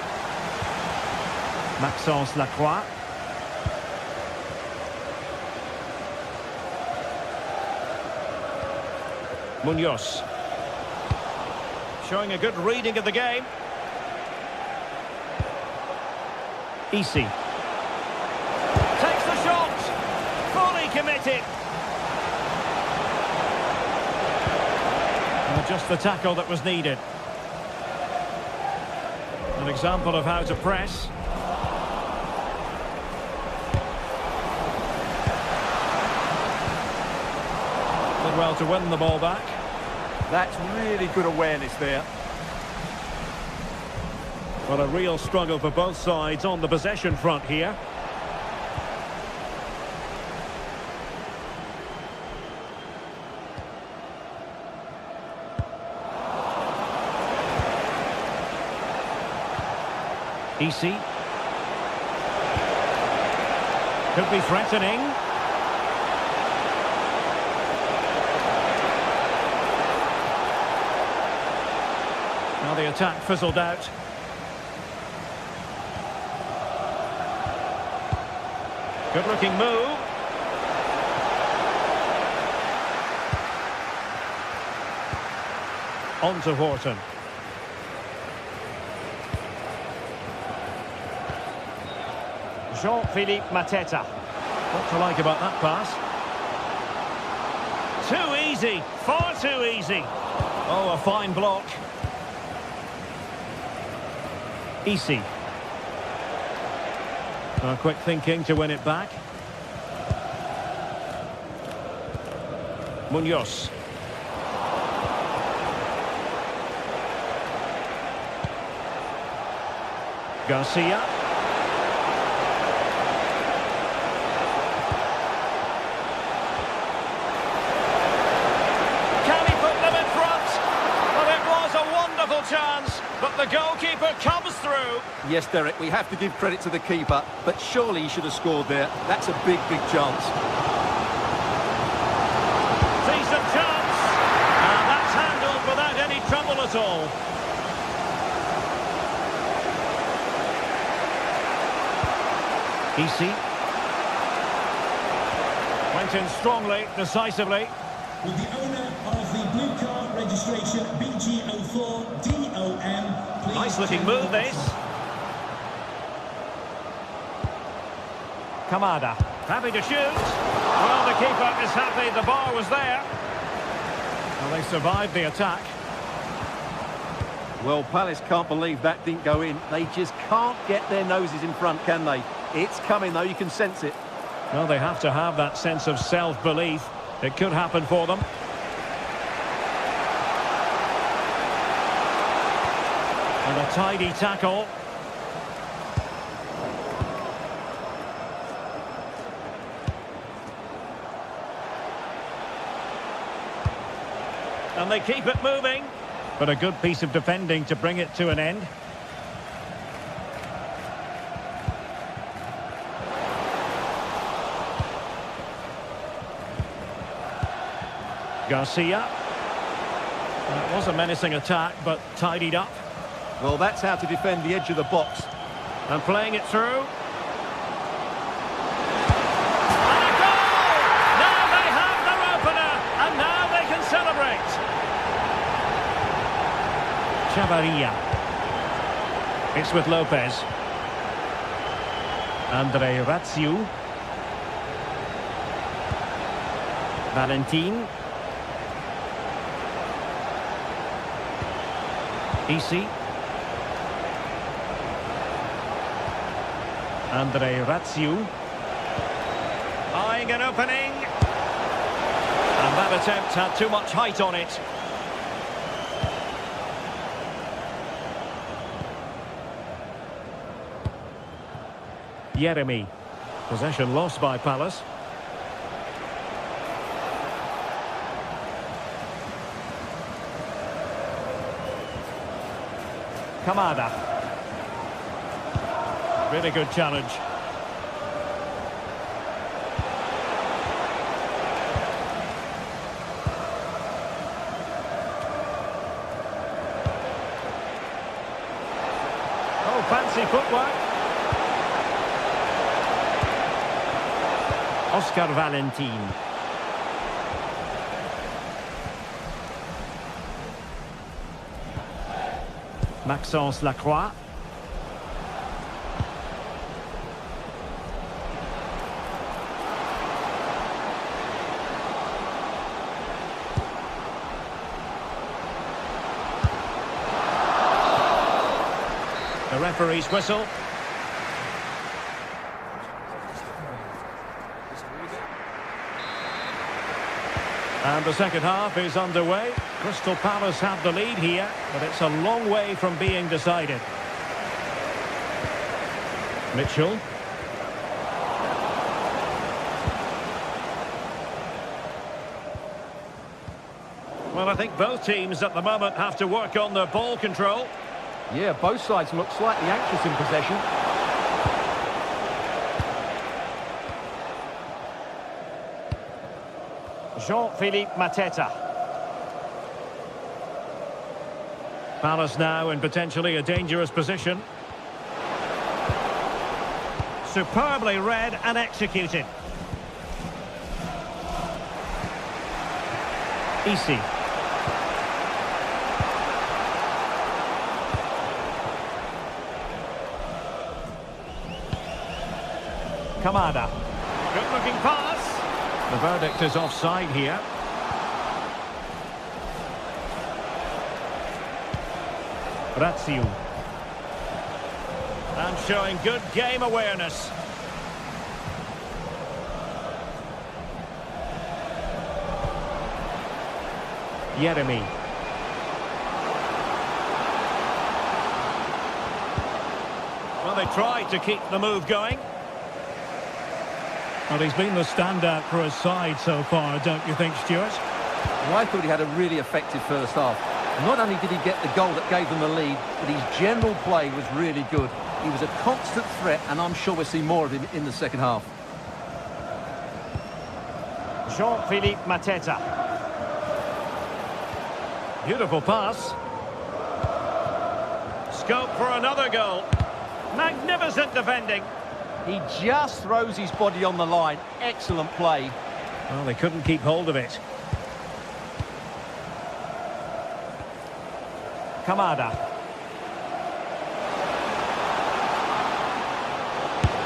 Maxence Lacroix. Munoz. Showing a good reading of the game. Easy. Takes the shot. Fully committed. And just the tackle that was needed. An example of how to press. Did well to win the ball back. That's really good awareness there. Well, a real struggle for both sides on the possession front here. Easy. Could be threatening. Now the attack fizzled out. Good looking move. On to Horton. Jean-Philippe Mateta. What to like about that pass? Too easy. Far too easy. Oh, a fine block. Easy. Quick thinking to win it back. Munoz. Garcia. Can he put them in front? Well, it was a wonderful chance, but the goalkeeper comes through. Yes, Derek, we have to give credit to the keeper, but surely he should have scored there. That's a big, big chance. Decent chance. And that's handled without any trouble at all. Easy. Went in strongly, decisively. With the owner of the blue car registration BG04DOM, please. Nice looking move, this. Kamada. Happy to shoot. Well, the keeper is happy the bar was there. Well, they survived the attack. Well, Palace can't believe that didn't go in. They just can't get their noses in front, can they? It's coming, though. You can sense it. Well, they have to have that sense of self-belief. It could happen for them. And a tidy tackle. And they keep it moving. But a good piece of defending to bring it to an end. Garcia. It was a menacing attack, but tidied up. Well, that's how to defend the edge of the box. And playing it through. And a goal! Now they have their opener, and now they can celebrate. Chavarria. It's with Lopez. Andre Ratsiu. Valentin. Easy. Ratsiu. Eyeing an opening. And that attempt had too much height on it. Jeremy. Possession lost by Palace. Kamada. Really good challenge. Oh, fancy footwork. Oscar Valentin. Maxence Lacroix. The referee's whistle. And the second half is underway. Crystal Palace have the lead here, but it's a long way from being decided. Mitchell. Well, I think both teams at the moment have to work on their ball control. Yeah, both sides look slightly anxious in possession. Jean-Philippe Mateta. Palace now in potentially a dangerous position. Superbly read and executed. Easy. Kamada. Good looking pass. The verdict is offside here. Ratsiu. And showing good game awareness. Jeremy. Well, they tried to keep the move going. Well, he's been the standout for his side so far, don't you think, Stuart? Well, I thought he had a really effective first half. Not only did he get the goal that gave them the lead, but his general play was really good. He was a constant threat, and I'm sure we'll see more of him in the second half. Jean-Philippe Mateta. Beautiful pass. Scope for another goal. Magnificent defending. He just throws his body on the line. Excellent play. Well, they couldn't keep hold of it. Kamada.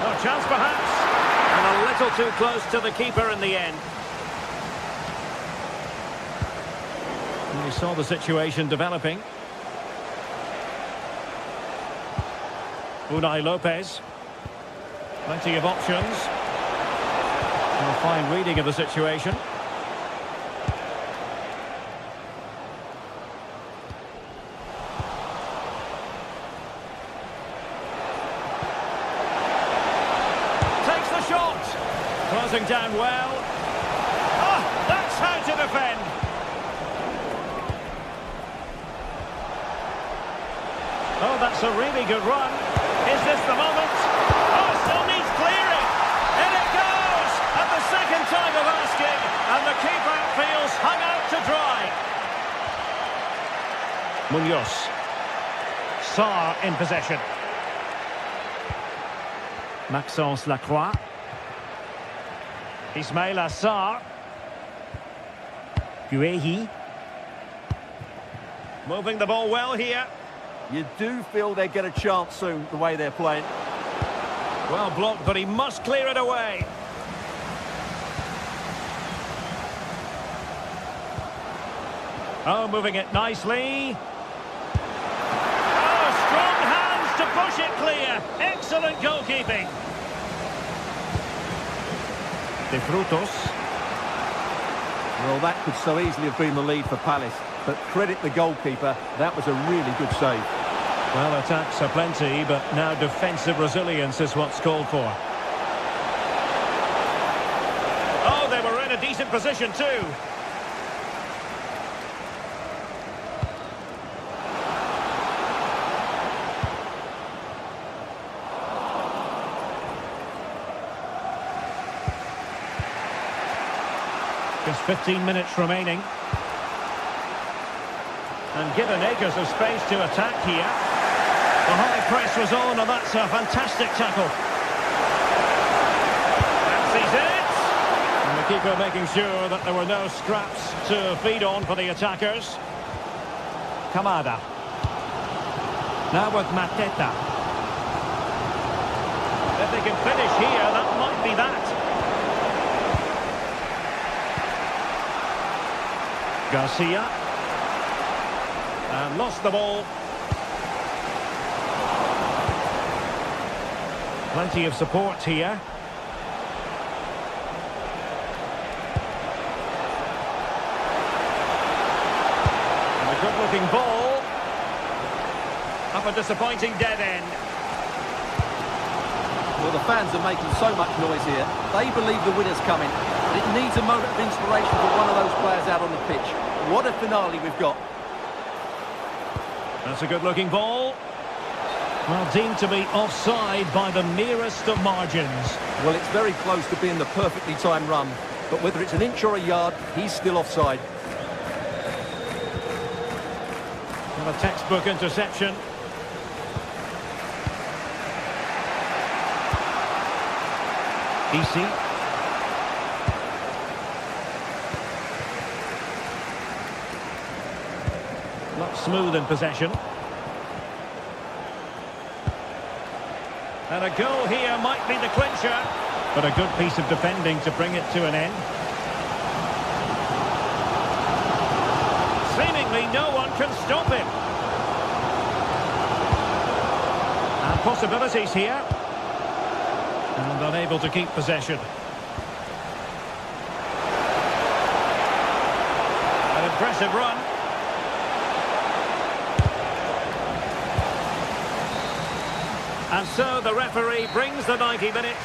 No chance perhaps. And a little too close to the keeper in the end. And we saw the situation developing. Unai Lopez. Plenty of options. And a fine reading of the situation. Takes the shot. Closing down well. Oh, that's how to defend. Oh, that's a really good run. Is this the moment? Oh, still needs clearing. In it goes! At the second time of asking, and the keeper feels hung out to dry. Munoz. Sarr in possession. Maxence Lacroix. Ismaila Sarr. Guehi. Moving the ball well here. You do feel they get a chance soon, the way they're playing. Well blocked, but he must clear it away. Oh, moving it nicely. Oh, strong hands to push it clear. clear. Excellent goalkeeping. De Frutos. Well, that could so easily have been the lead for Palace, but credit the goalkeeper, that was a really good save. Well, attacks are plenty, but now defensive resilience is what's called for. Oh, they were in a decent position too. Just 15 minutes remaining. And given acres of space to attack here. The high press was on, and that's a fantastic tackle. Fancies it! And the keeper making sure that there were no scraps to feed on for the attackers. Kamada. Now with Mateta. If they can finish here, that might be that. Garcia. And lost the ball. Plenty of support here. And a good-looking ball. Up a disappointing dead end. Well, the fans are making so much noise here. They believe the winner's coming. It needs a moment of inspiration for one of those players out on the pitch. What a finale we've got. That's a good-looking ball. Well, deemed to be offside by the merest of margins. Well, it's very close to being the perfectly timed run. But whether it's an inch or a yard, he's still offside. Well, a textbook interception. Easy. Not smooth in possession. And a goal here might be the clincher. But a good piece of defending to bring it to an end. Seemingly no one can stop him. And possibilities here. And unable to keep possession. An impressive run. And so the referee brings the 90 minutes.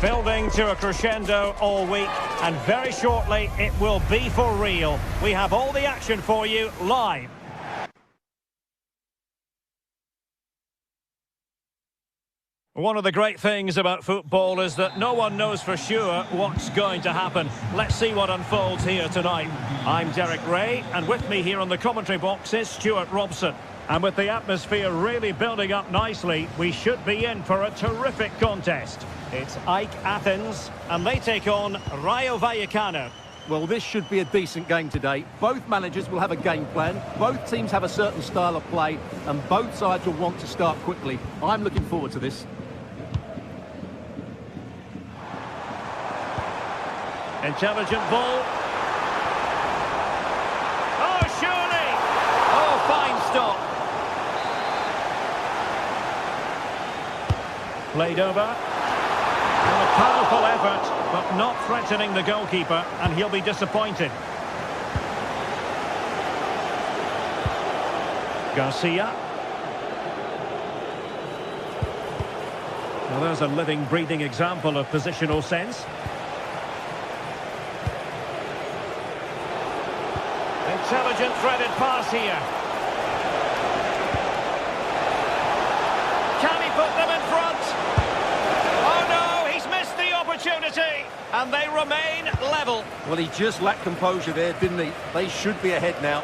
Building to a crescendo all week, and very shortly it will be for real. We have all the action for you live. One of the great things about football is that no one knows for sure what's going to happen. Let's see what unfolds here tonight. I'm Derek Ray, and with me here on the commentary box is Stuart Robson. And with the atmosphere really building up nicely, we should be in for a terrific contest. It's AEK Athens, and they take on Rayo Vallecano. Well, this should be a decent game today. Both managers will have a game plan. Both teams have a certain style of play, and both sides will want to start quickly. I'm looking forward to this. Intelligent ball. Oh, surely! Oh, fine stop. Played over. And a powerful effort, but not threatening the goalkeeper, and he'll be disappointed. Garcia. Well, there's a living, breathing example of positional sense. Intelligent threaded pass here. Can he put them in front? Oh no, he's missed the opportunity. And they remain level. Well, he just lacked composure there, didn't he? They should be ahead now.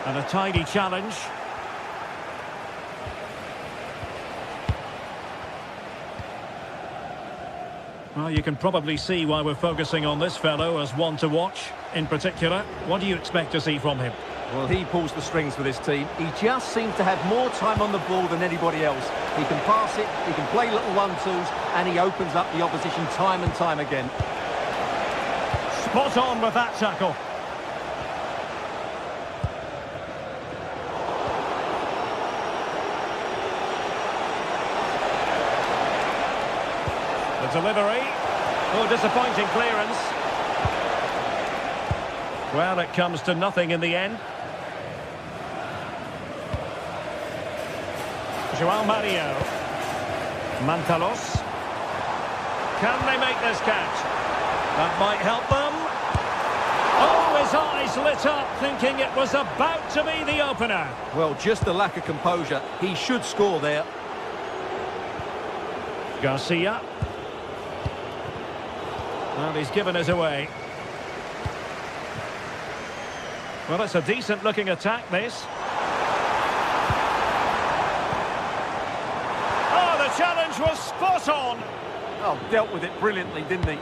And a tidy challenge. Well, you can probably see why we're focusing on this fellow as one to watch. In particular, what do you expect to see from him? Well, he pulls the strings for this team. He just seems to have more time on the ball than anybody else. He can pass it, he can play little one-twos, and he opens up the opposition time and time again. Spot on with that tackle. The delivery. Oh, disappointing clearance. Well, it comes to nothing in the end. João Mario. Mantalos. Can they make this catch? That might help them. Oh, his eyes lit up, thinking it was about to be the opener. Well, just the lack of composure. He should score there. Garcia. Well, he's given us away. Well, it's a decent-looking attack, this. Oh, the challenge was spot on. Oh, dealt with it brilliantly, didn't he?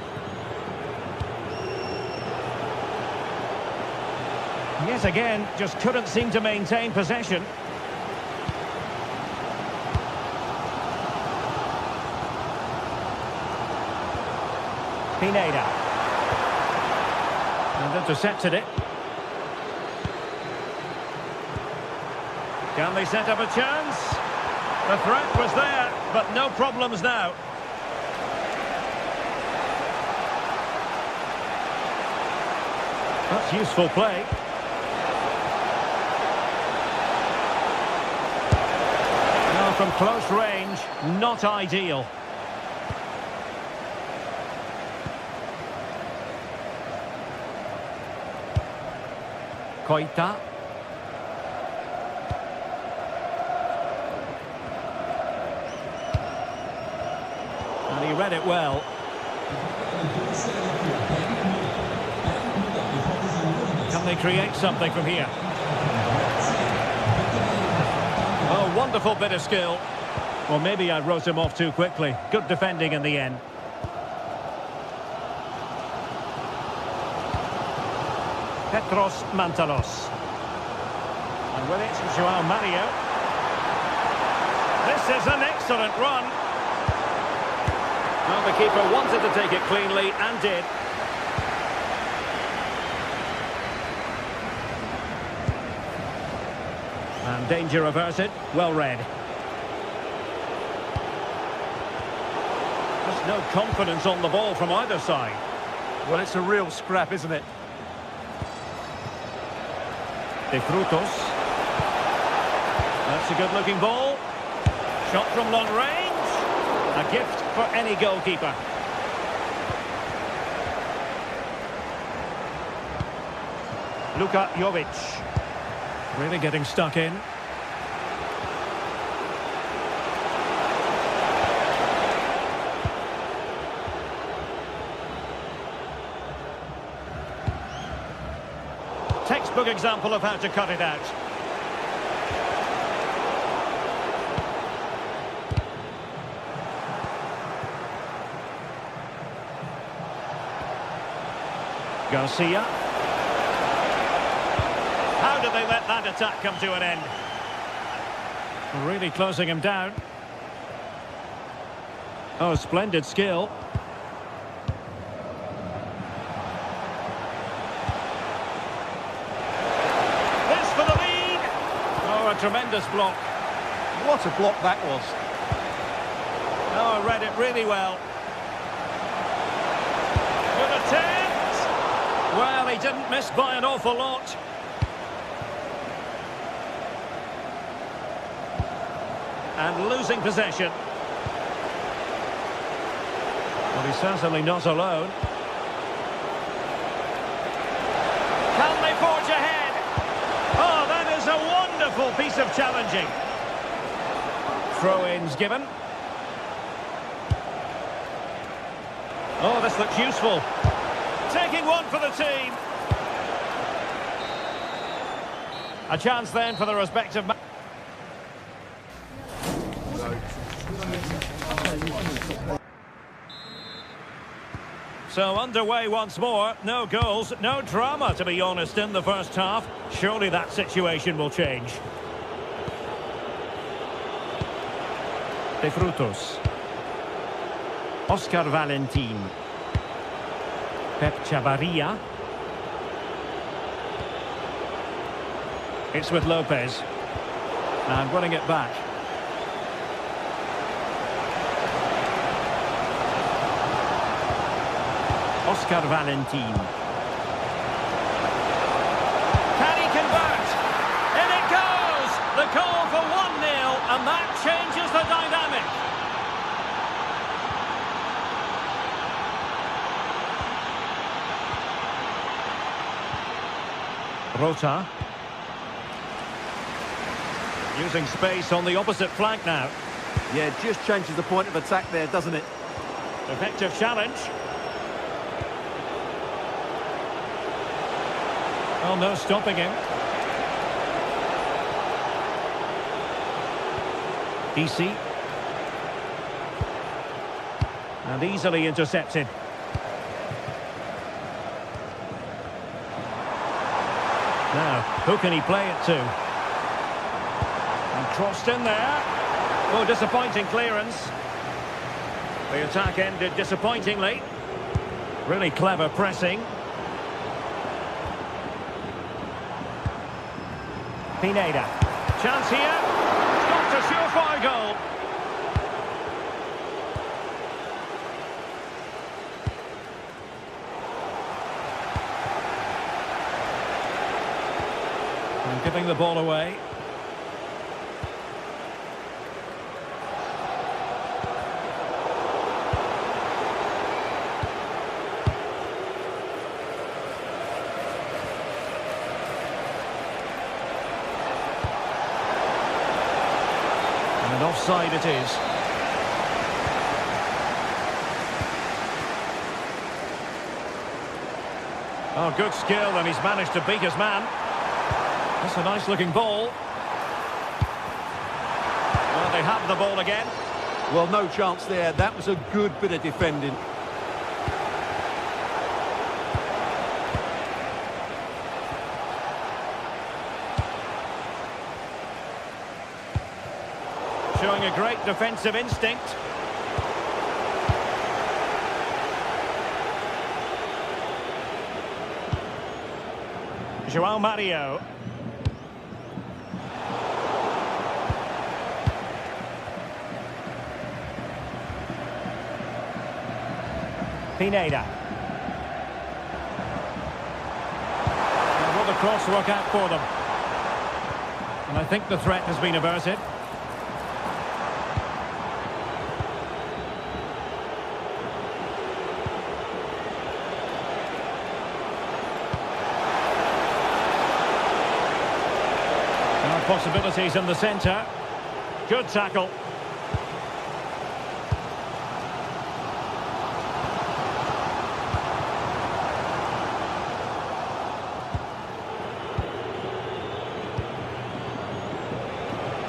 Yet again, just couldn't seem to maintain possession. Pineda. And intercepted it. Can they set up a chance? The threat was there, but no problems now. That's useful play. Now from close range, not ideal. Koita. And he read it well. Can they create something from here? Oh, wonderful bit of skill. Well, maybe I wrote him off too quickly. Good defending in the end. Petros Mantalos. And with it, João Mario. This is an excellent run. Well, the keeper wanted to take it cleanly and did. And danger averted. Well read. Just no confidence on the ball from either side. Well, it's a real scrap, isn't it? De Frutos. That's a good-looking ball. Shot from long range. A gift for any goalkeeper. Luka Jovic. Really getting stuck in. Textbook example of how to cut it out. Garcia. How did they let that attack come to an end? Really closing him down. Oh, splendid skill. This for the lead. Oh, a tremendous block. What a block that was. Oh, I read it really well. Good attempt. Well, he didn't miss by an awful lot. And losing possession. Well, he's certainly not alone. Can they forge ahead? Oh, that is a wonderful piece of challenging. Throw-ins given. Oh, this looks useful. Taking one for the team. A chance then for the respective... So underway once more. No goals, no drama, to be honest, in the first half. Surely that situation will change. De Frutos. Oscar Valentin. Pep Chavarria. It's with Lopez. And winning it back. Oscar Valentin. Can he convert? In it goes! The goal for 1-0, and that changes the dynamic. Rota. Using space on the opposite flank now. Yeah, just changes the point of attack there, doesn't it? Effective challenge. Oh, no stopping him. DC. And easily intercepted. Now, who can he play it to? And crossed in there. Oh, disappointing clearance. The attack ended disappointingly. Really clever pressing. Pineda. Chance here. Got a surefire goal. And giving the ball away. And offside it is. Oh, good skill, and he's managed to beat his man. That's a nice looking ball. Well, they have the ball again. Well, no chance there. That was a good bit of defending. Showing a great defensive instinct. João Mario. Pineda. And will the cross work out for them? And I think the threat has been averted. have possibilities in the centre. Good tackle.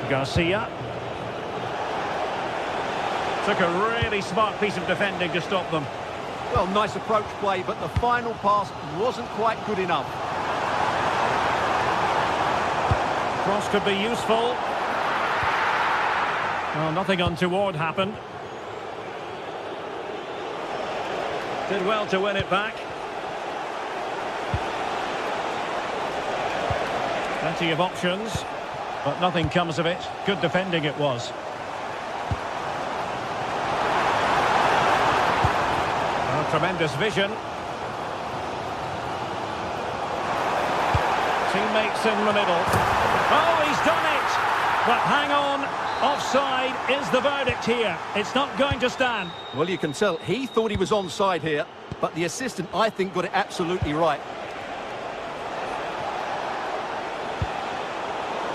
Garcia. Took a really smart piece of defending to stop them. Well, nice approach play, but the final pass wasn't quite good enough. Cross could be useful. Well, nothing untoward happened. Did well to win it back. Plenty of options, but nothing comes of it. Good defending it was. Well, tremendous vision. Teammates in the middle. Oh, he's done it! But hang on, offside is the verdict here. It's not going to stand. Well, you can tell he thought he was onside here, but the assistant, I think, got it absolutely right.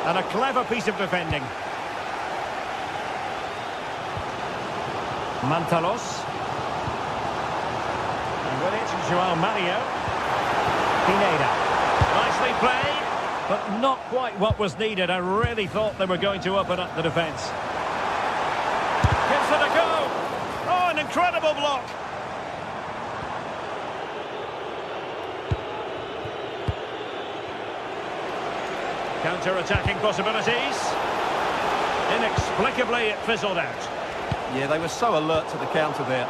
And a clever piece of defending. Mantalos. And with it, Joao Mario. Pineda. Nicely played. But not quite what was needed. I really thought they were going to open up the defence. Gives it a go. Oh, an incredible block. Counter-attacking possibilities. Inexplicably, it fizzled out. Yeah, they were so alert to the counter there.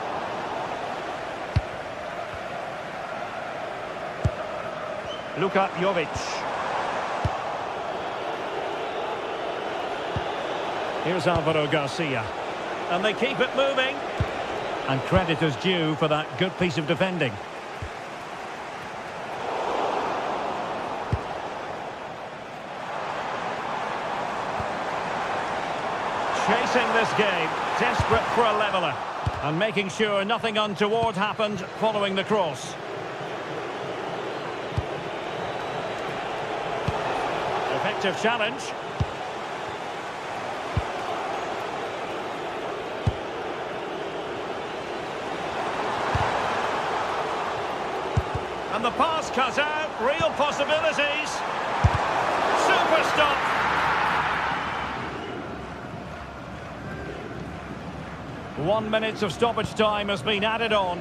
Luka Jovic. Here's Alvaro Garcia. And they keep it moving. And credit is due for that good piece of defending. Chasing this game, desperate for a leveller. And making sure nothing untoward happened following the cross. Effective challenge. And the pass cut out, real possibilities. Super stop. One minute of stoppage time has been added on.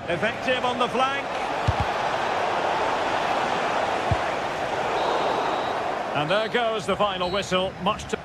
Effective on the flank. And there goes the final whistle. Much to...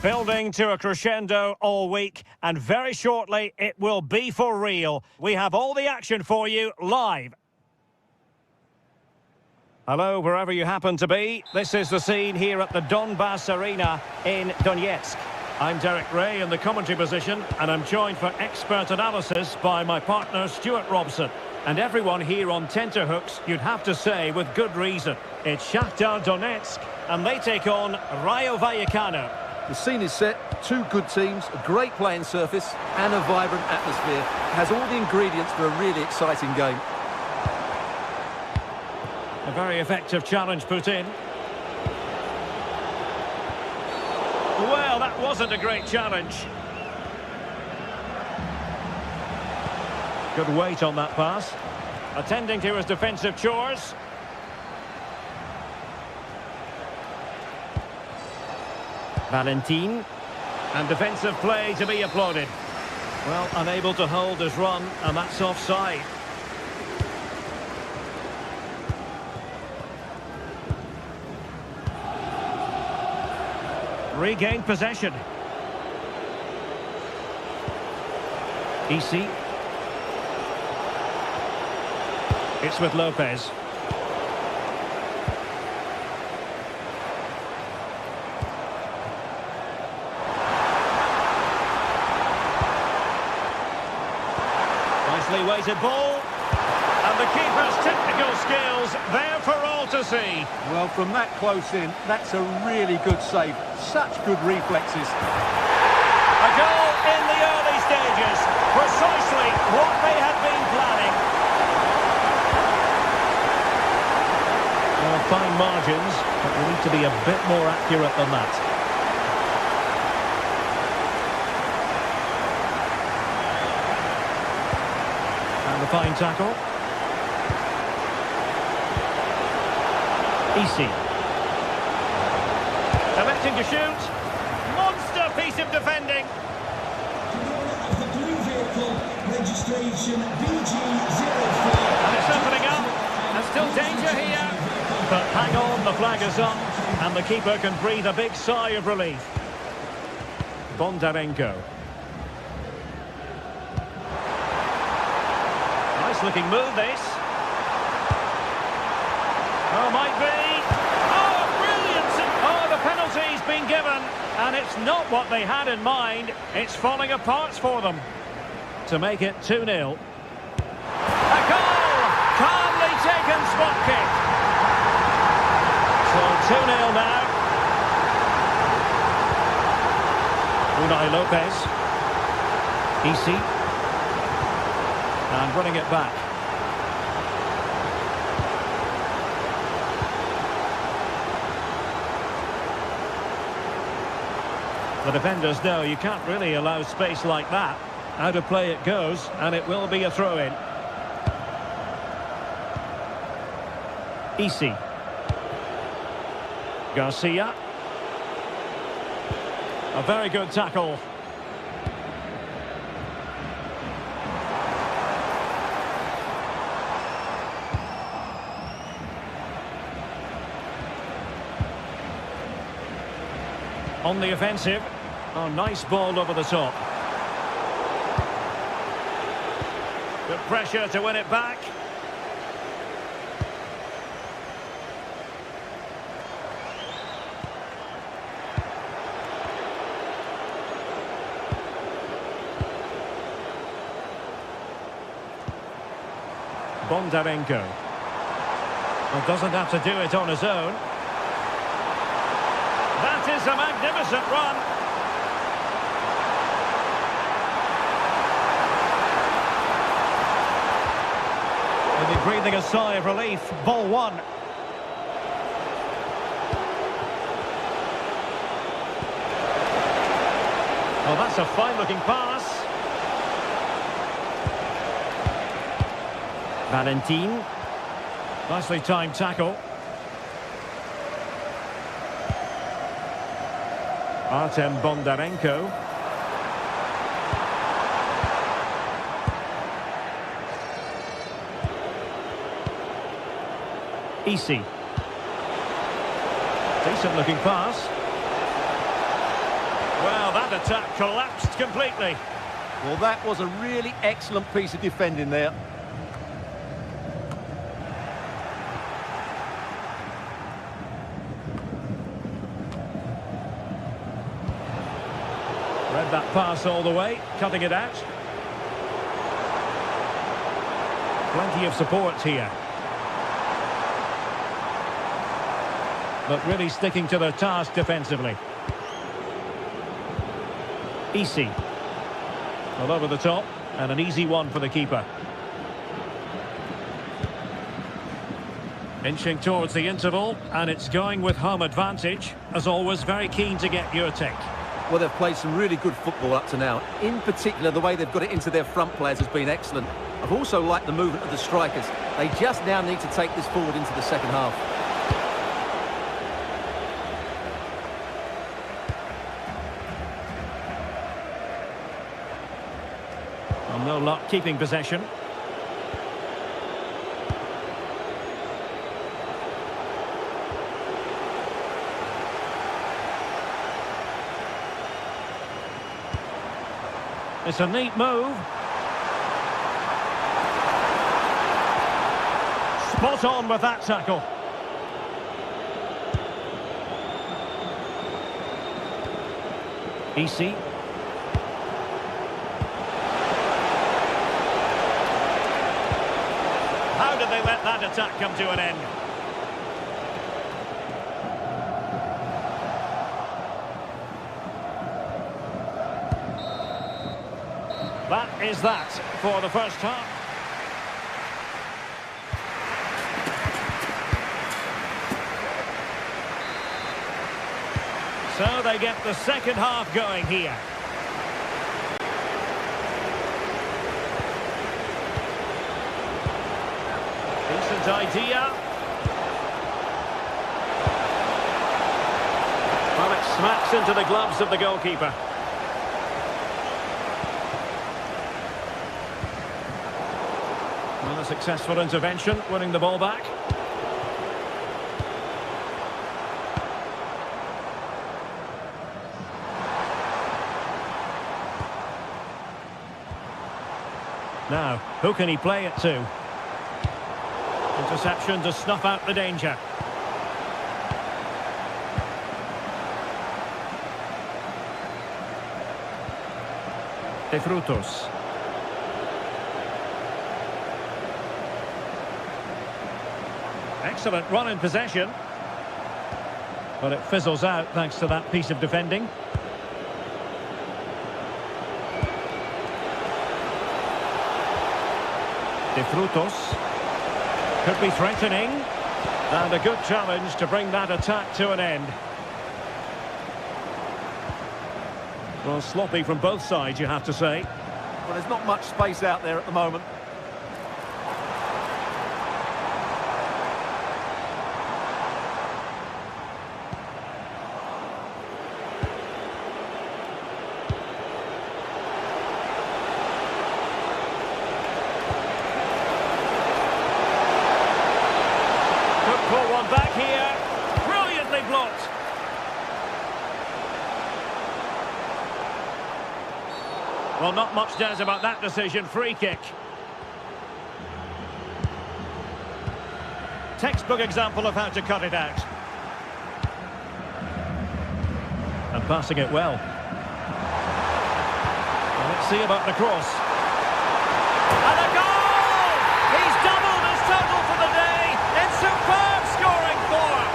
Building to a crescendo all week, and very shortly it will be for real. We have all the action for you live. Hello, wherever you happen to be. This is the scene here at the Donbass Arena in Donetsk. I'm Derek Ray in the commentary position, and I'm joined for expert analysis by my partner Stuart Robson. And everyone here on tenterhooks, you'd have to say with good reason. It's Shakhtar Donetsk, and they take on Rayo Vallecano. The scene is set, two good teams, a great playing surface and a vibrant atmosphere. It has all the ingredients for a really exciting game. A very effective challenge put in. Well, that wasn't a great challenge. Good weight on that pass. Attending to his defensive chores. Valentin. And defensive play to be applauded. Well, unable to hold his run, and that's offside. Regained possession. EC. It's with Lopez. Nicely weighted ball. And the keeper's technical skills there for all to see. Well, from that close in, that's a really good save. Such good reflexes. A goal in the early stages. Precisely what they had been planning. Well, fine margins, but we need to be a bit more accurate than that. And the fine tackle. EC. Electing to shoot. Monster piece of defending. Of the blue vehicle, registration BG04. And it's opening up. There's still danger here. But hang on, the flag is up. And the keeper can breathe a big sigh of relief. Bondarenko. Nice looking move, this. Oh, might be. Oh, brilliant! Oh, the penalty's been given. And it's not what they had in mind. It's falling apart for them. To make it 2-0. A goal! Calmly taken spot kick. So 2-0 now. Unai Lopez. EC. And running it back. The defenders know you can't really allow space like that. Out of play it goes, and it will be a throw-in. EC. Garcia. A very good tackle. On the offensive. Oh, nice ball over the top. Good pressure to win it back. Bondarenko. Well, doesn't have to do it on his own. That is a magnificent run. They'll be breathing a sigh of relief. Ball one. Oh, that's a fine-looking pass. Valentin. Nicely timed tackle. Artem Bondarenko. EC. Decent looking pass. Well, that attack collapsed completely. Well, that was a really excellent piece of defending there. Read that pass all the way, cutting it out. Plenty of support here. But really sticking to their task defensively. Easy. Well, over the top, and an easy one for the keeper. Inching towards the interval, and it's going with home advantage. As always, very keen to get your take. Well, they've played some really good football up to now. In particular, the way they've got it into their front players has been excellent. I've also liked the movement of the strikers. They just now need to take this forward into the second half. Well, no luck keeping possession. It's a neat move. Spot on with that tackle. Easy. How did they let that attack come to an end? That is that for the first half. So they get the second half going here. Decent idea. Well, it smacks into the gloves of the goalkeeper. Well, a successful intervention, winning the ball back. Now, who can he play it to? Interception to snuff out the danger. De Frutos. Excellent run in possession. But it fizzles out thanks to that piece of defending. De Frutos. Could be threatening. And a good challenge to bring that attack to an end. Well, sloppy from both sides, you have to say. Well, there's not much space out there at the moment. Pull one back here. Brilliantly blocked. Well, not much doubt about that decision. Free kick. Textbook example of how to cut it out. And passing it well. Well, let's see about the cross. And a goal! He's doubled his total for the day. It's superb scoring form.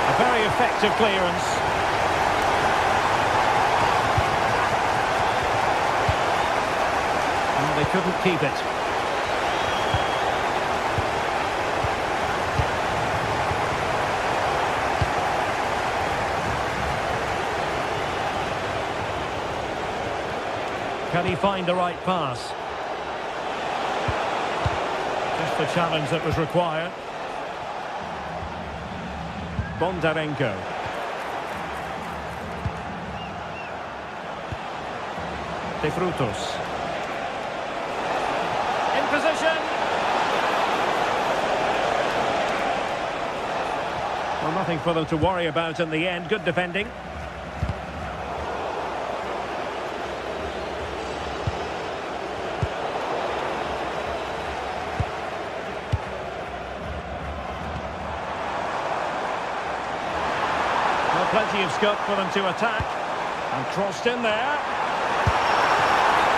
A very effective clearance. And they couldn't keep it. Can he find the right pass? Just the challenge that was required. Bondarenko. De Frutos. In position. Well, nothing for them to worry about in the end. Good defending. Plenty of scope for them to attack. And crossed in there.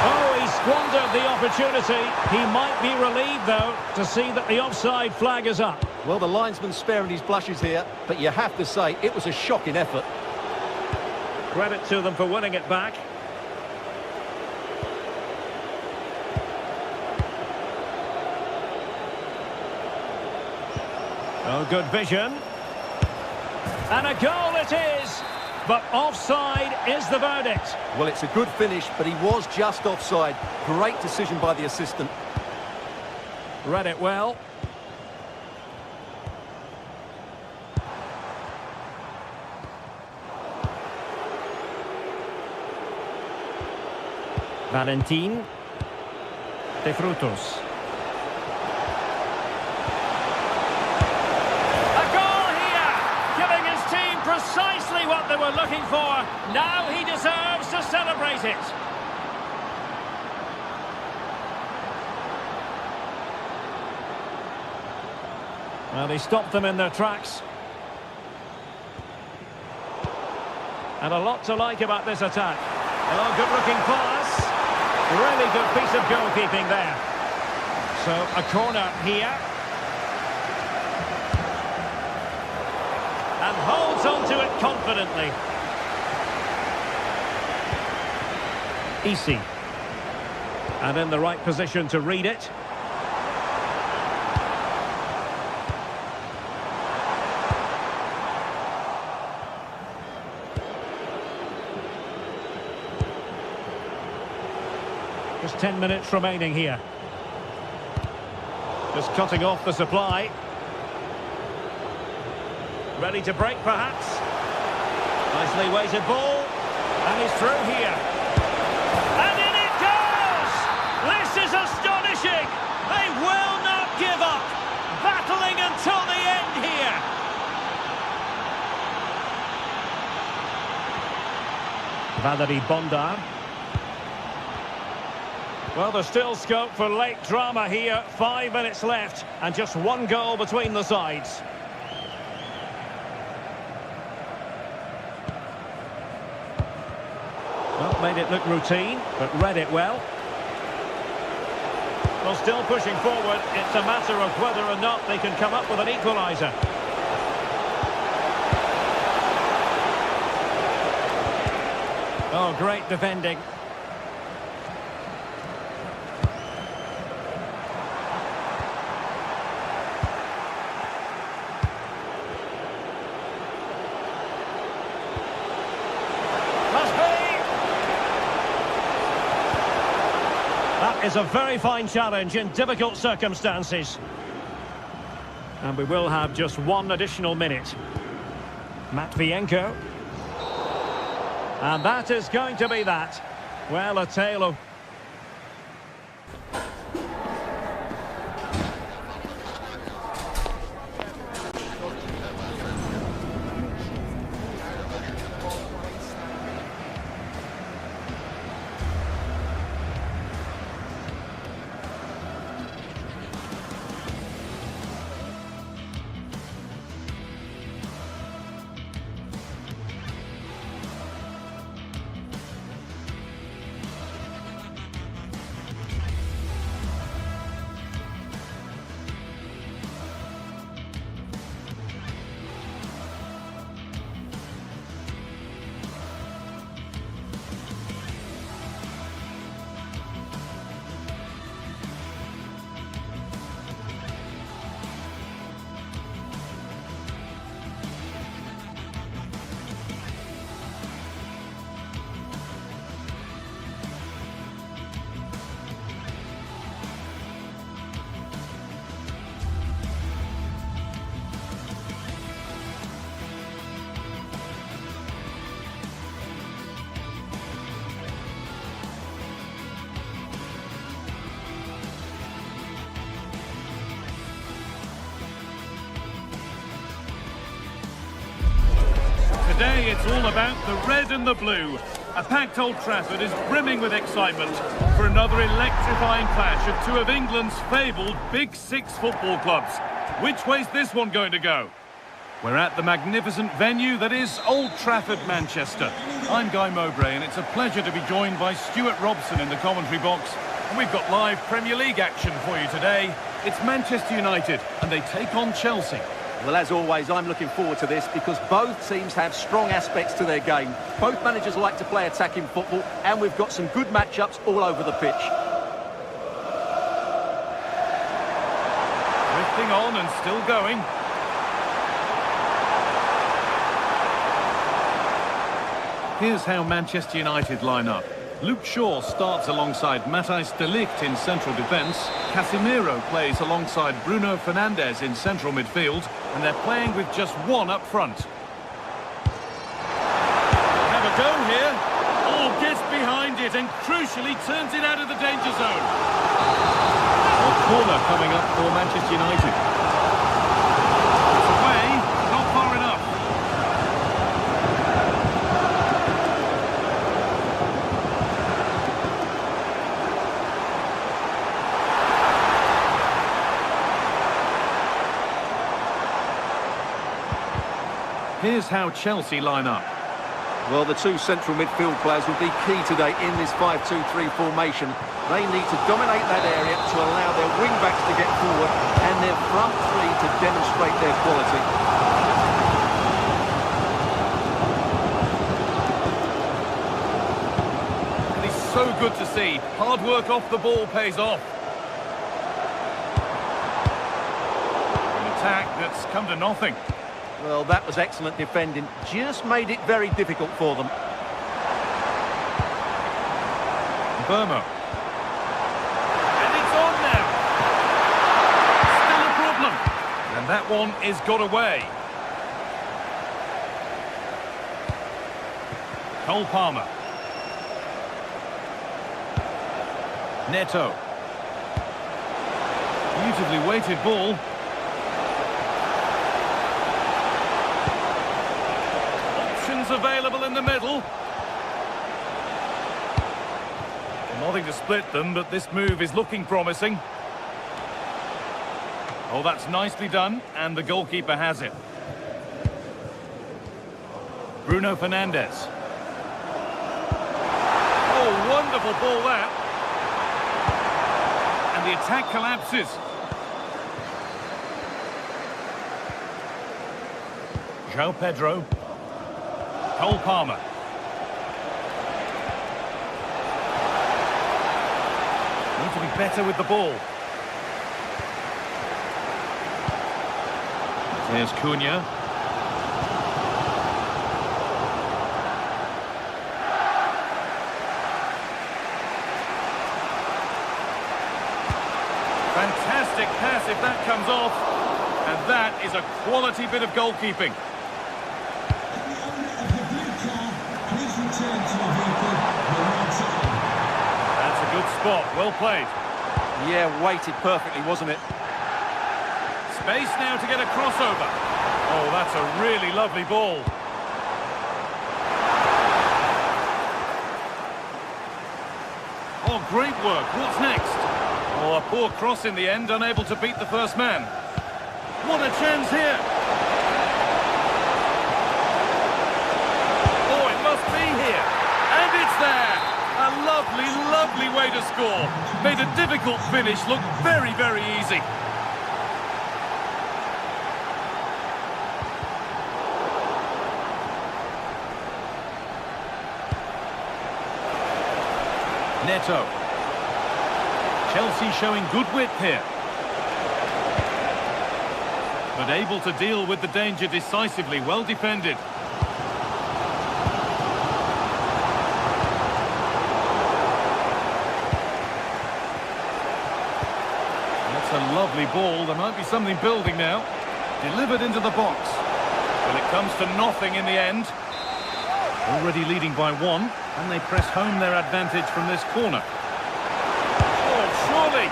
Oh, he squandered the opportunity. He might be relieved, though, to see that the offside flag is up. Well, the linesman's sparing his blushes here, but you have to say it was a shocking effort. Credit to them for winning it back. Oh, good vision. And a goal it is. But offside is the verdict. Well, it's a good finish, but he was just offside. Great decision by the assistant. Read it well. Valentin. De Frutos. Precisely what they were looking for. Now he deserves to celebrate it. Well, he stopped them in their tracks. And a lot to like about this attack. Oh, good-looking pass. Really good piece of goalkeeping there. So, a corner here. And holds on to it confidently. Easy. And in the right position to read it. Just 10 minutes remaining here. Just cutting off the supply. Ready to break, perhaps. Nicely weighted ball. And he's through here. And in it goes! This is astonishing! They will not give up. Battling until the end here. Valery Bondar. Well, there's still scope for late drama here. 5 minutes left. And just one goal between the sides. Well, made it look routine, but read it well. Well, still pushing forward. It's a matter of whether or not they can come up with an equaliser. Oh, great defending. Is a very fine challenge in difficult circumstances. And we will have just one additional minute. Matvienko. And that is going to be that. Well, a tale of... Today it's all about the red and the blue. A packed Old Trafford is brimming with excitement for another electrifying clash of two of England's fabled Big Six football clubs. Which way's this one going to go? We're at the magnificent venue that is Old Trafford, Manchester. I'm Guy Mowbray, and it's a pleasure to be joined by Stuart Robson in the commentary box. And we've got live Premier League action for you today. It's Manchester United, and they take on Chelsea. Well, as always, I'm looking forward to this because both teams have strong aspects to their game. Both managers like to play attacking football, and we've got some good matchups all over the pitch. Drifting on and still going. Here's how Manchester United line up. Luke Shaw starts alongside Matthijs de Ligt in central defence. Casemiro plays alongside Bruno Fernandes in central midfield. And they're playing with just one up front. Have a go here. Oh, gets behind it and crucially turns it out of the danger zone. A corner coming up for Manchester United. It's away, not far enough. Here's how Chelsea line up. Well, the two central midfield players will be key today in this 5-2-3 formation. They need to dominate that area to allow their wing-backs to get forward and their front three to demonstrate their quality. And it's so good to see. Hard work off the ball pays off. An attack that's come to nothing. Well, that was excellent defending. Just made it very difficult for them. Burmo. And it's on now. Still a problem. And that one is got away. Cole Palmer. Neto. Beautifully weighted ball. Available in the middle. Nothing to split them, but this move is looking promising. Oh, that's nicely done, and the goalkeeper has it. Bruno Fernandes. Oh, wonderful ball that. And the attack collapses. João Pedro. Cole Palmer. Need to be better with the ball. There's Cunha. Fantastic pass if that comes off. And that is a quality bit of goalkeeping. That's a good spot, well played. Yeah, weighted perfectly, wasn't it? Space now to get a crossover. Oh, that's a really lovely ball. Oh, great work. What's next? Oh, a poor cross in the end, unable to beat the first man. What a chance here. There. A lovely, lovely way to score. Made a difficult finish look very, very easy. Neto. Chelsea showing good width here. But able to deal with the danger decisively, well defended. A lovely ball. There might be something building now. Delivered into the box. Well, it comes to nothing in the end. Already leading by one, and they press home their advantage from this corner. Oh, surely!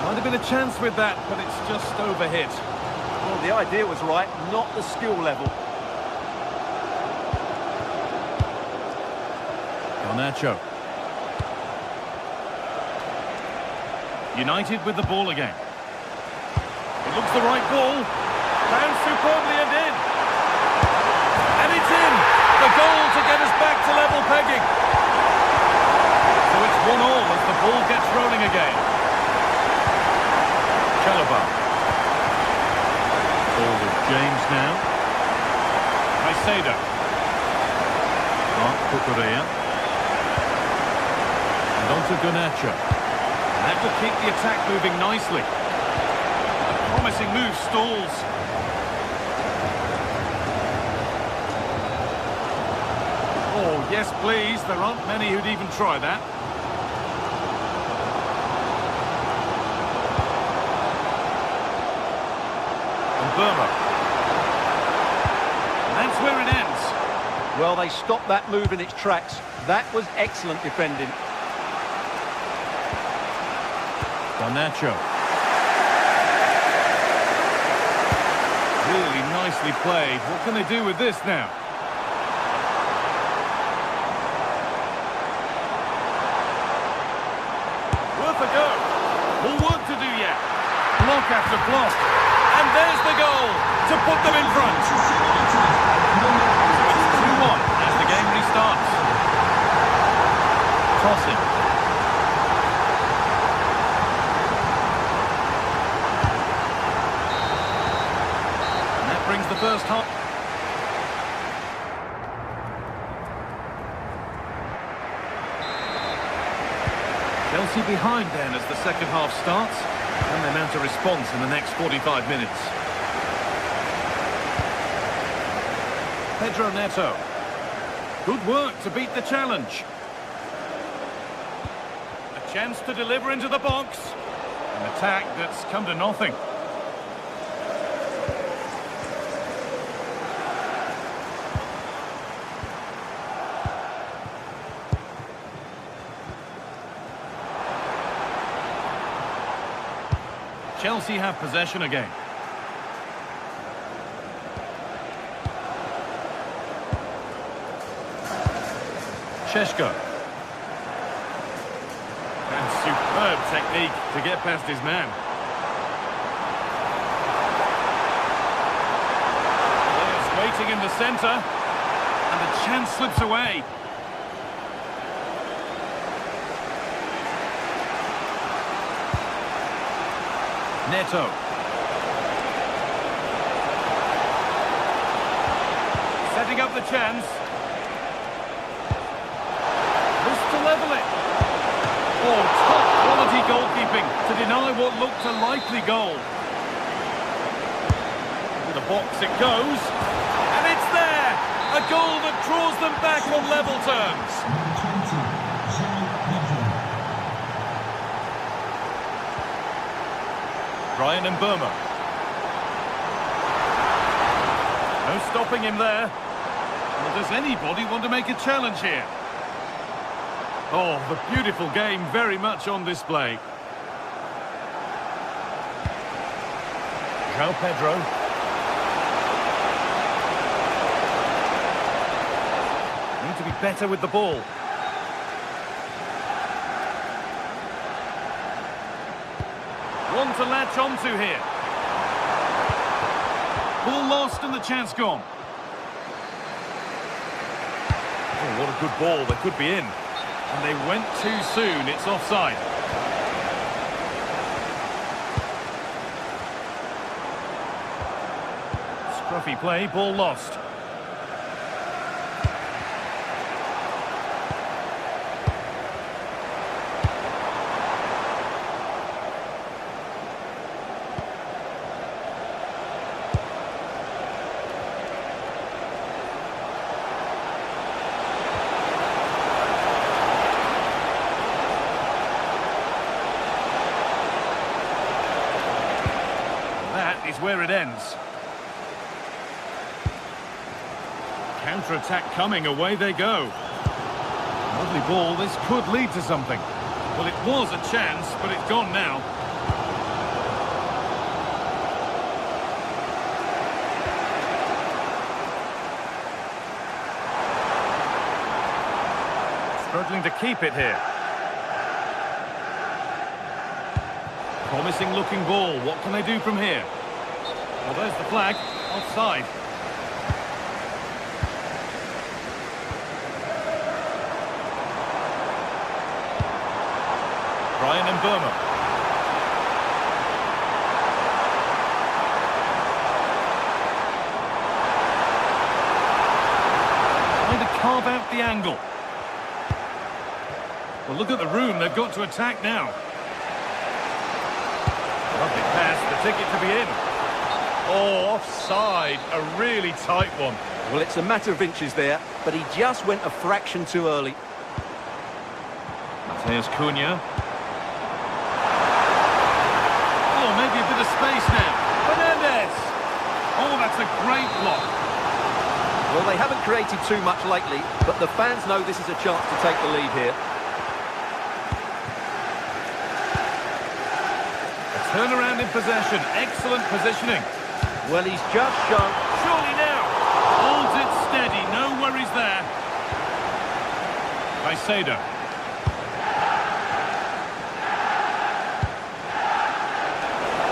Might have been a chance with that, but it's just overhit. Well, the idea was right, not the skill level. Nacho. United with the ball again. It looks the right ball. Found superbly and in. And it's in! The goal to get us back to level pegging. So it's 1-1 as the ball gets rolling again. Chalobah. Ball with James now. Caicedo. Mark Cucurella. And on to Garnacho. And that will keep the attack moving nicely. A promising move stalls. Oh, yes, please. There aren't many who'd even try that. And Burma. And that's where it ends. Well, they stopped that move in its tracks. That was excellent defending. Garnacho. Really nicely played. What can they do with this now? Worth a go. More work to do yet. Block after block. And there's the goal to put them in front. It's 2-1 as the game restarts. Tossing. Brings the first half. Chelsea behind then as the second half starts, and they mount a response in the next 45 minutes. Pedro Neto. Good work to beat the challenge. A chance to deliver into the box. An attack that's come to nothing. Chelsea have possession again. Šeško. And superb technique to get past his man. Players waiting in the centre. And the chance slips away. Neto. Setting up the chance. This to level it. Oh, top quality goalkeeping to deny what looked a likely goal. Into the box it goes. And it's there! A goal that draws them back on level terms. Brian and Burma. No stopping him there. Well, does anybody want to make a challenge here? Oh, the beautiful game very much on display. João Pedro. Need to be better with the ball. One to latch onto here. Ball lost and the chance gone. Oh, what a good ball. They could be in. And they went too soon. It's offside. Scruffy play, ball lost. Is where it ends. Counter-attack coming, away they go. Lovely ball, this could lead to something. Well, it was a chance, but it's gone now. Struggling to keep it here. Promising looking ball. What can they do from here? Well, there's the flag. Offside. Brian and Burma. Trying to carve out the angle. Well, look at the room. They've got to attack now. Lovely pass. The ticket to be in. Oh, offside. A really tight one. Well, it's a matter of inches there, but he just went a fraction too early. Mateus Cunha. Oh, maybe a bit of space now. Fernandez. Oh, that's a great block. Well, they haven't created too much lately, but the fans know this is a chance to take the lead here. A turnaround in possession. Excellent positioning. Well, he's just shown... Surely now. Holds it steady. No worries there. Caicedo.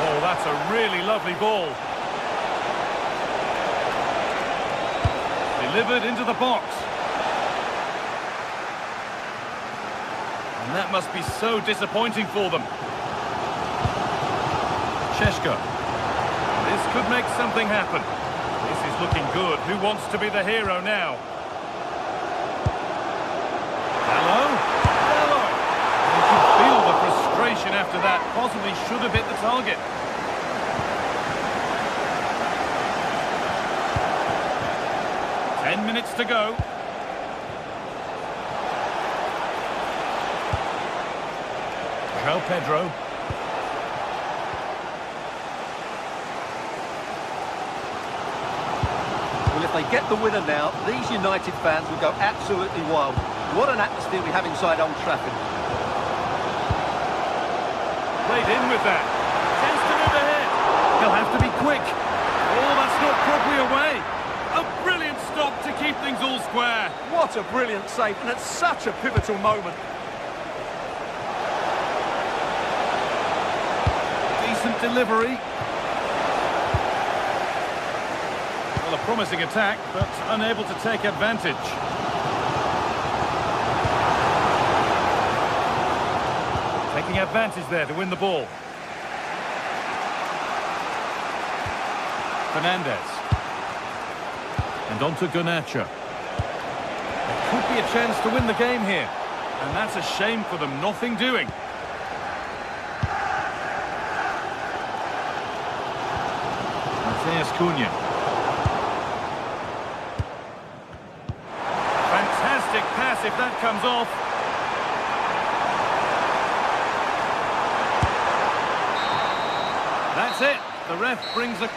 Oh, that's a really lovely ball. Delivered into the box. And that must be so disappointing for them. Sheshko. This could make something happen. This is looking good. Who wants to be the hero now? Hello? Hello! You can feel the frustration after that. Possibly should have hit the target. Minutes to go. João Pedro. Well, if they get the winner now, these United fans will go absolutely wild. What an atmosphere we have inside Old Trafford. Played in with that. Chance to move ahead. He'll have to be quick. Oh, that's not properly away. A brilliant stop to keep things all square. What a brilliant save, and it's such a pivotal moment. Decent delivery. Well, a promising attack, but unable to take advantage. Taking advantage there to win the ball. Fernandez. And on to Garnacho. There could be a chance to win the game here. And that's a shame for them. Nothing doing. Mateus Cunha. Fantastic pass if that comes off. That's it. The ref brings a...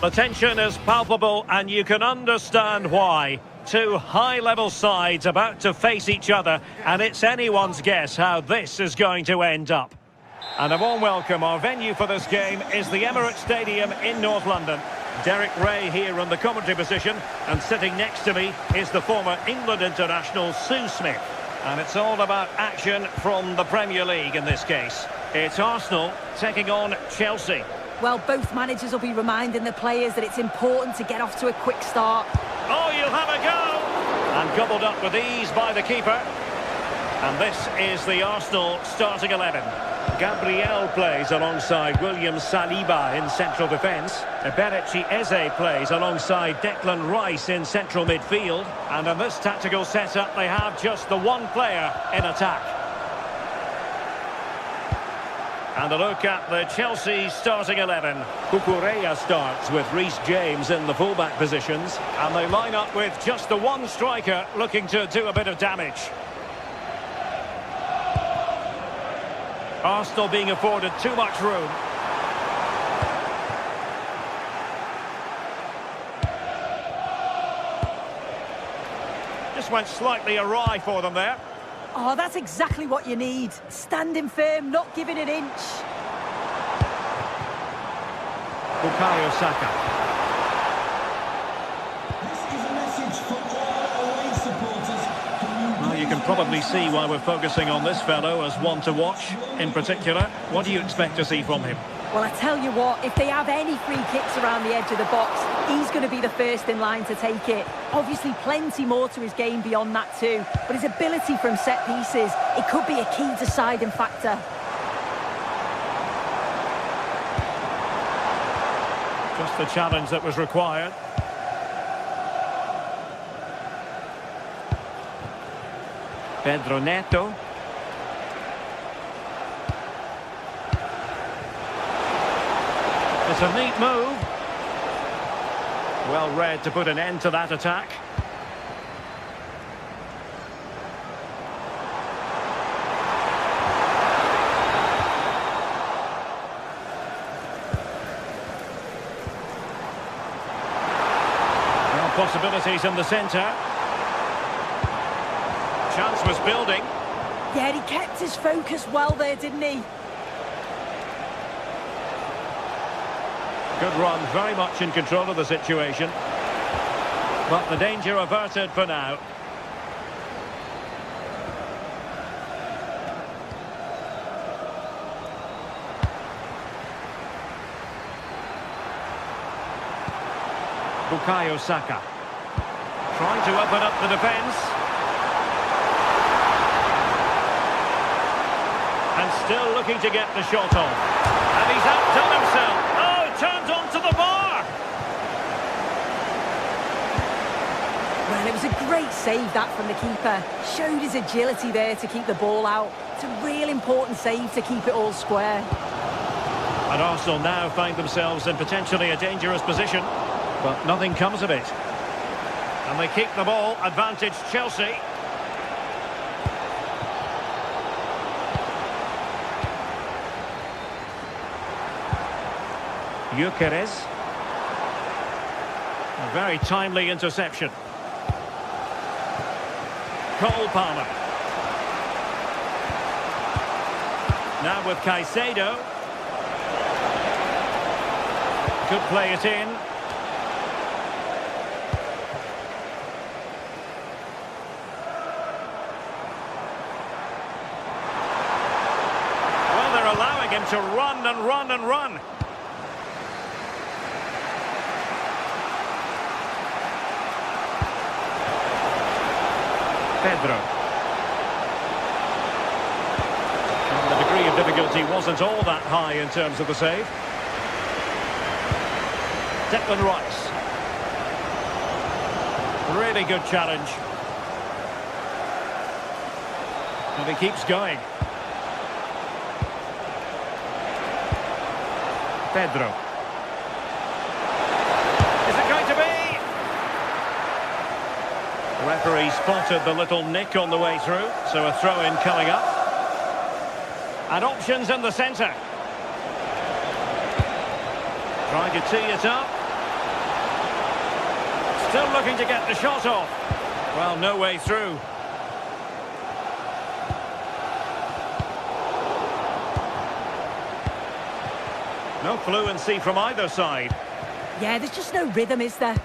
The tension is palpable, and you can understand why. Two high-level sides about to face each other, and it's anyone's guess how this is going to end up. And a warm welcome. Our venue for this game is the Emirates Stadium in North London. Derek Ray here in the commentary position, and sitting next to me is the former England international Sue Smith. And it's all about action from the Premier League in this case. It's Arsenal taking on Chelsea. Well, both managers will be reminding the players that it's important to get off to a quick start. Oh, you'll have a go! And gobbled up with ease by the keeper. And this is the Arsenal starting 11. Gabriel plays alongside William Saliba in central defence. Eberechi Eze plays alongside Declan Rice in central midfield. And in this tactical setup, they have just the one player in attack. And a look at the Chelsea starting 11. Cucurella starts with Reece James in the fullback positions. And they line up with just the one striker looking to do a bit of damage. Arsenal being afforded too much room. Just went slightly awry for them there. Oh, that's exactly what you need. Standing firm, not giving an inch. Bukayo Saka. This is a message for all away supporters. Well, you can probably see why we're focusing on this fellow as one to watch. In particular, what do you expect to see from him? Well, I tell you what, if they have any free kicks around the edge of the box, he's going to be the first in line to take it. Obviously, plenty more to his game beyond that too, but his ability from set pieces, it could be a key deciding factor. Just the challenge that was required. Pedro Neto. It's a neat move. Well read to put an end to that attack. Well, possibilities in the centre. Chance was building. Yeah, he kept his focus well there, didn't he? Good run, very much in control of the situation. But the danger averted for now. Bukayo Saka. Trying to open up the defence. And still looking to get the shot off. And he's outdone himself. Turns onto the bar. Well, it was a great save that from the keeper. Showed his agility there to keep the ball out. It's a real important save to keep it all square. And Arsenal now find themselves in potentially a dangerous position, but nothing comes of it. And they keep the ball, advantage Chelsea. Gyökeres. A very timely interception. Cole Palmer. Now with Caicedo. Could play it in. Well, they're allowing him to run and run and run. Pedro. And the degree of difficulty wasn't all that high in terms of the save. Declan Rice. Really good challenge. And he keeps going. Pedro. Is it going to be? The referee spotted the little nick on the way through, so a throw-in coming up. And options in the centre. Trying to tee it up. Still looking to get the shot off. Well, no way through. No fluency from either side. Yeah, there's just no rhythm, is there?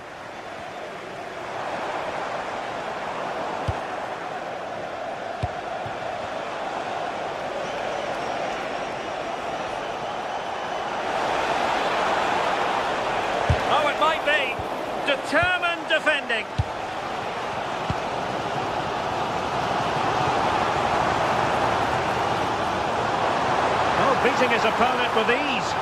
Oh, it might be. Determined defending. Oh, beating his opponent with ease.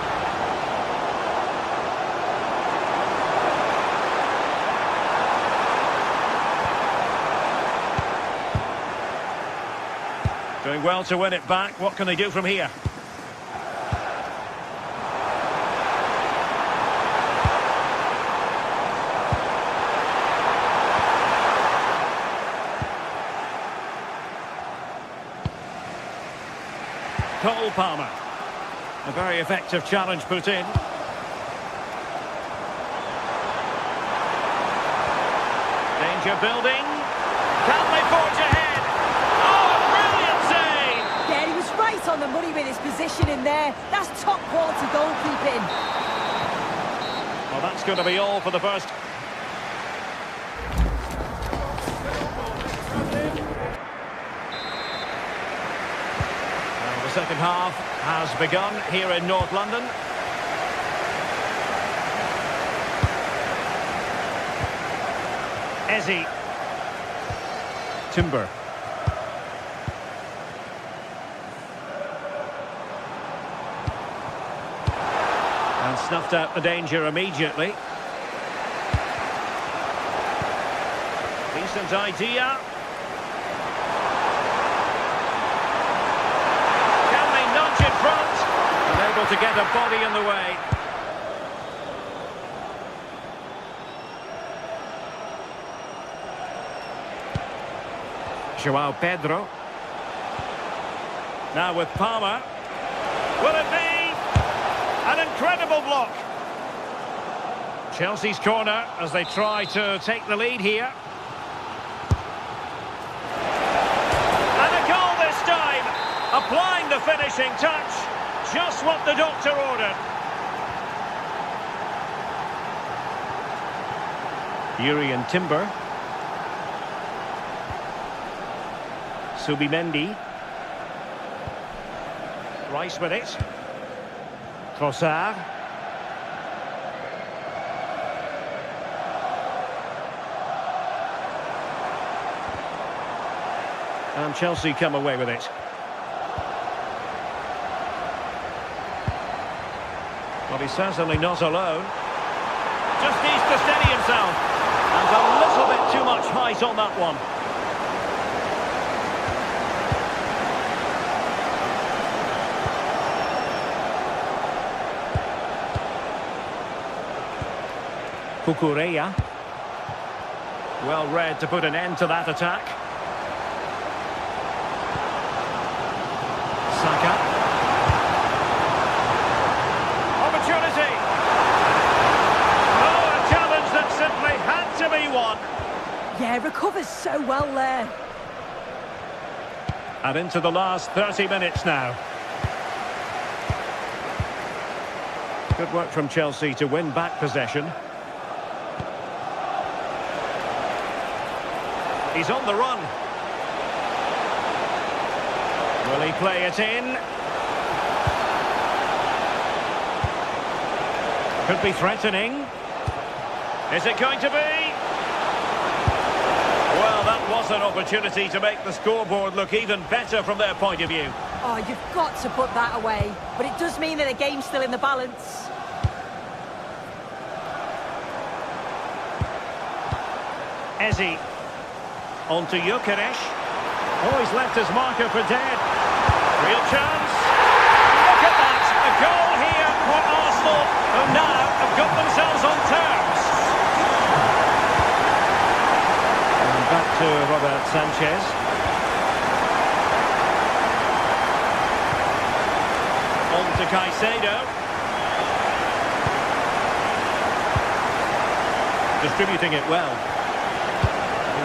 Doing well to win it back. What can they do from here? Cole Palmer. A very effective challenge put in. Danger building. Can they forge ahead? Oh, brilliant save! Yeah, he was right on the money with his position in there. That's top quality goalkeeping. Well, that's going to be all for the first. Well, the second half has begun here in North London. Eze. Timber. And snuffed out the danger immediately. Decent idea. Can they nudge in front? Unable to get a body in the way. João Pedro. Now with Palmer. Will it be? An incredible block. Chelsea's corner as they try to take the lead here. And a goal this time. Applying the finishing touch. Just what the doctor ordered. Yuri and Timber. Subimendi. Rice with it. Trossard. And Chelsea come away with it. Well, he's certainly not alone. Just needs to steady himself. And a little bit too much height on that one. Cucurella. Well read to put an end to that attack. Saka. Opportunity. Oh, a challenge that simply had to be won. Yeah, recovers so well there. And into the last 30 minutes now. Good work from Chelsea to win back possession. He's on the run. Will he play it in? Could be threatening. Is it going to be? Well, that was an opportunity to make the scoreboard look even better from their point of view. Oh, you've got to put that away. But it does mean that the game's still in the balance. Eze. On to Gyökeres. Oh, he's left his marker for dead. Real chance. Look at that. A goal here for Arsenal, who now have got themselves on terms. And back to Robert Sanchez. On to Caicedo. Distributing it well.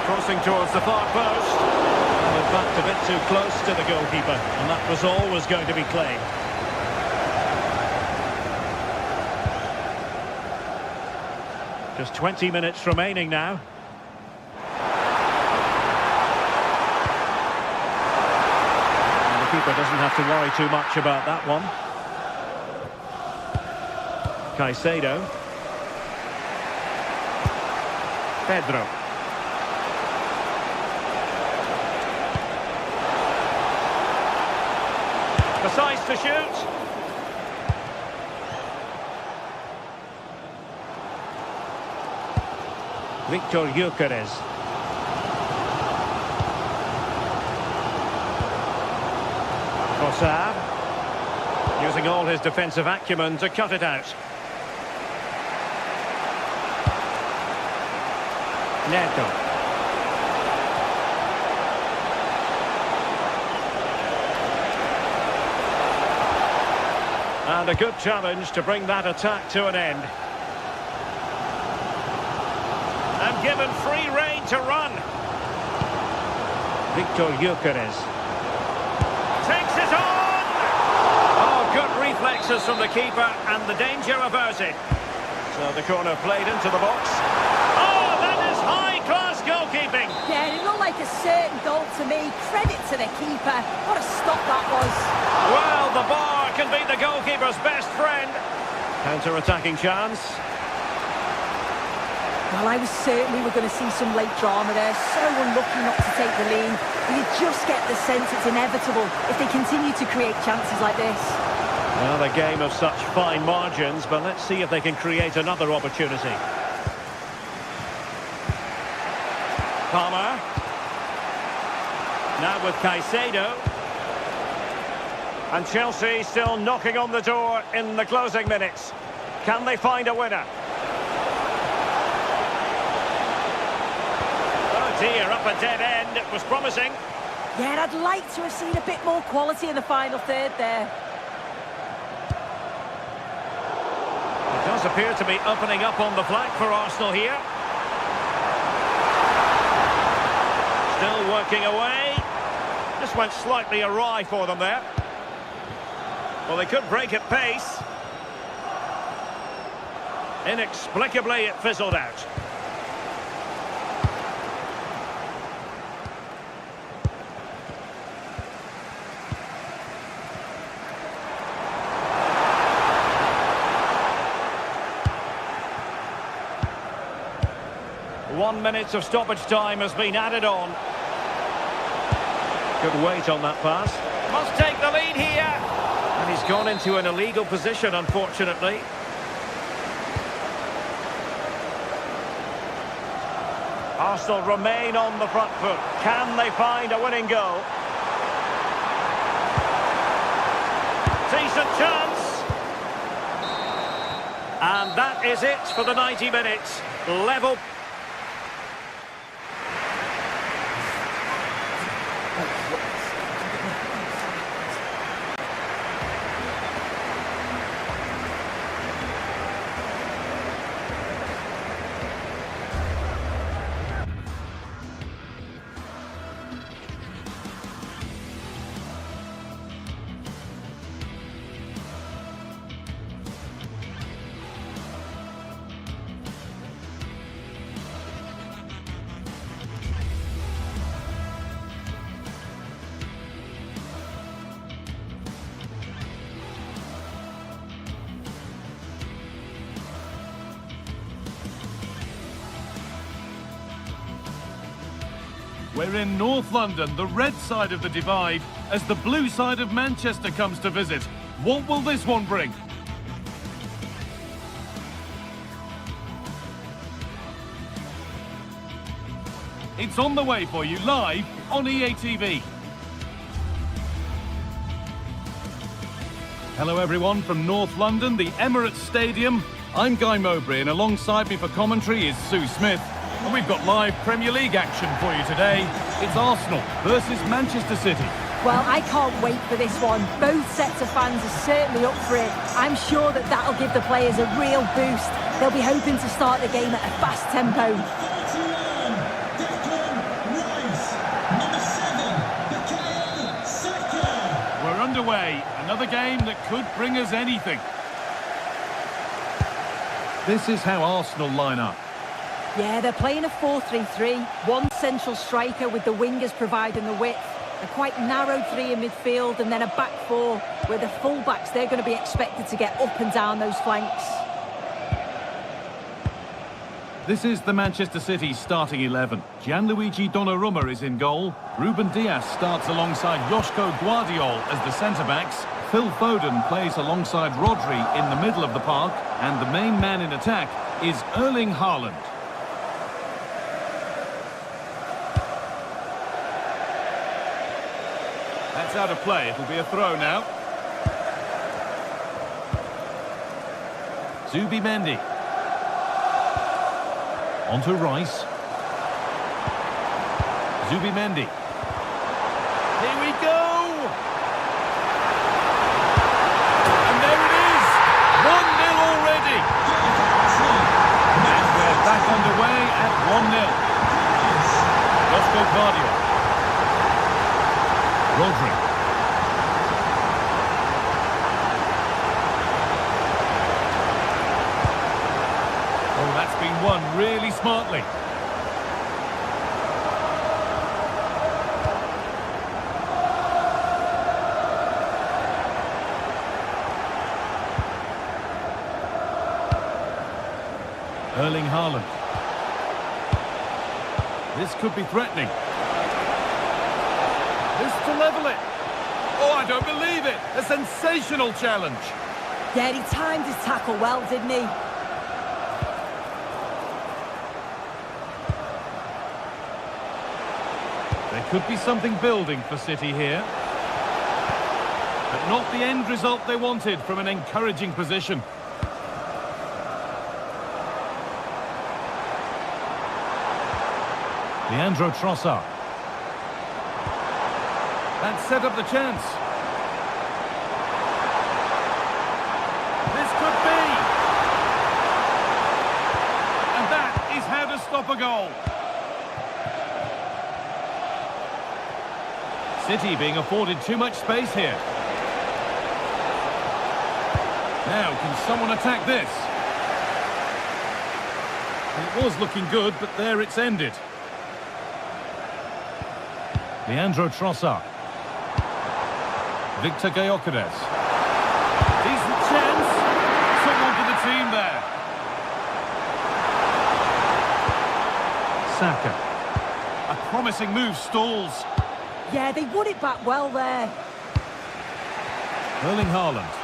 Crossing towards the far post. And in fact, a bit too close to the goalkeeper. And that was always going to be claimed. Just 20 minutes remaining now. And the keeper doesn't have to worry too much about that one. Caicedo. Pedro. Decides to shoot. Victor Gyökeres. Trossard. Using all his defensive acumen to cut it out. Neto. And a good challenge to bring that attack to an end. And given free rein to run. Victor Gyökeres. Takes it on! Oh, good reflexes from the keeper and the danger averted. So the corner played into the box. Oh, that is high-class goalkeeping. Yeah, it looked like a certain goal to me. Credit to the keeper. What a stop that was. Well, the bar can be the goalkeeper's best friend. Counter-attacking chance. Well, I was certain we were going to see some late drama there. So unlucky not to take the lead. You just get the sense it's inevitable if they continue to create chances like this. Well, a game of such fine margins, but let's see if they can create another opportunity. Palmer. Now with Caicedo. And Chelsea still knocking on the door in the closing minutes. Can they find a winner? Oh dear, up a dead end. It was promising. Yeah, I'd like to have seen a bit more quality in the final third there. It does appear to be opening up on the flank for Arsenal here. Still working away. This went slightly awry for them there. Well, they could break at pace. Inexplicably, it fizzled out. One minute of stoppage time has been added on. Good weight on that pass. Must take the lead here. And he's gone into an illegal position, unfortunately. Arsenal remain on the front foot. Can they find a winning goal? Decent chance. And that is it for the 90 minutes. Level. We're in North London, the red side of the divide, as the blue side of Manchester comes to visit. What will this one bring? It's on the way for you live on EA TV. Hello everyone from North London, the Emirates Stadium. I'm Guy Mowbray and alongside me for commentary is Sue Smith. And we've got live Premier League action for you today. It's Arsenal versus Manchester City. Well, I can't wait for this one. Both sets of fans are certainly up for it. I'm sure that that'll give the players a real boost. They'll be hoping to start the game at a fast tempo. We're underway. Another game that could bring us anything. This is how Arsenal line up. Yeah, they're playing a 4-3-3. One central striker with the wingers providing the width. A quite narrow three in midfield and then a back four where the full-backs, they're going to be expected to get up and down those flanks. This is the Manchester City starting 11. Gianluigi Donnarumma is in goal. Ruben Dias starts alongside Joško Guardiol as the centre-backs. Phil Foden plays alongside Rodri in the middle of the park. And the main man in attack is Erling Haaland. That's out of play. It'll be a throw now. Zubimendi. On to Rice. Zubimendi. Here we go! And there it is! 1-0 already! And we're back underway at 1-0. Joško Guardiol. Rodri. Oh, that's been won really smartly. Erling Haaland. This could be threatening. This to level it. Oh, I don't believe it. A sensational challenge. Yeah, he timed his tackle well, didn't he? There could be something building for City here. But not the end result they wanted from an encouraging position. Leandro Trossard. That set up the chance. This could be. And that is how to stop a goal. City being afforded too much space here. Now, can someone attack this? It was looking good, but there it's ended. Leandro Trossard. Victor Gyökeres. Decent chance. Someone for the team there. Saka. A promising move stalls. Yeah, they won it back well there. Erling Haaland.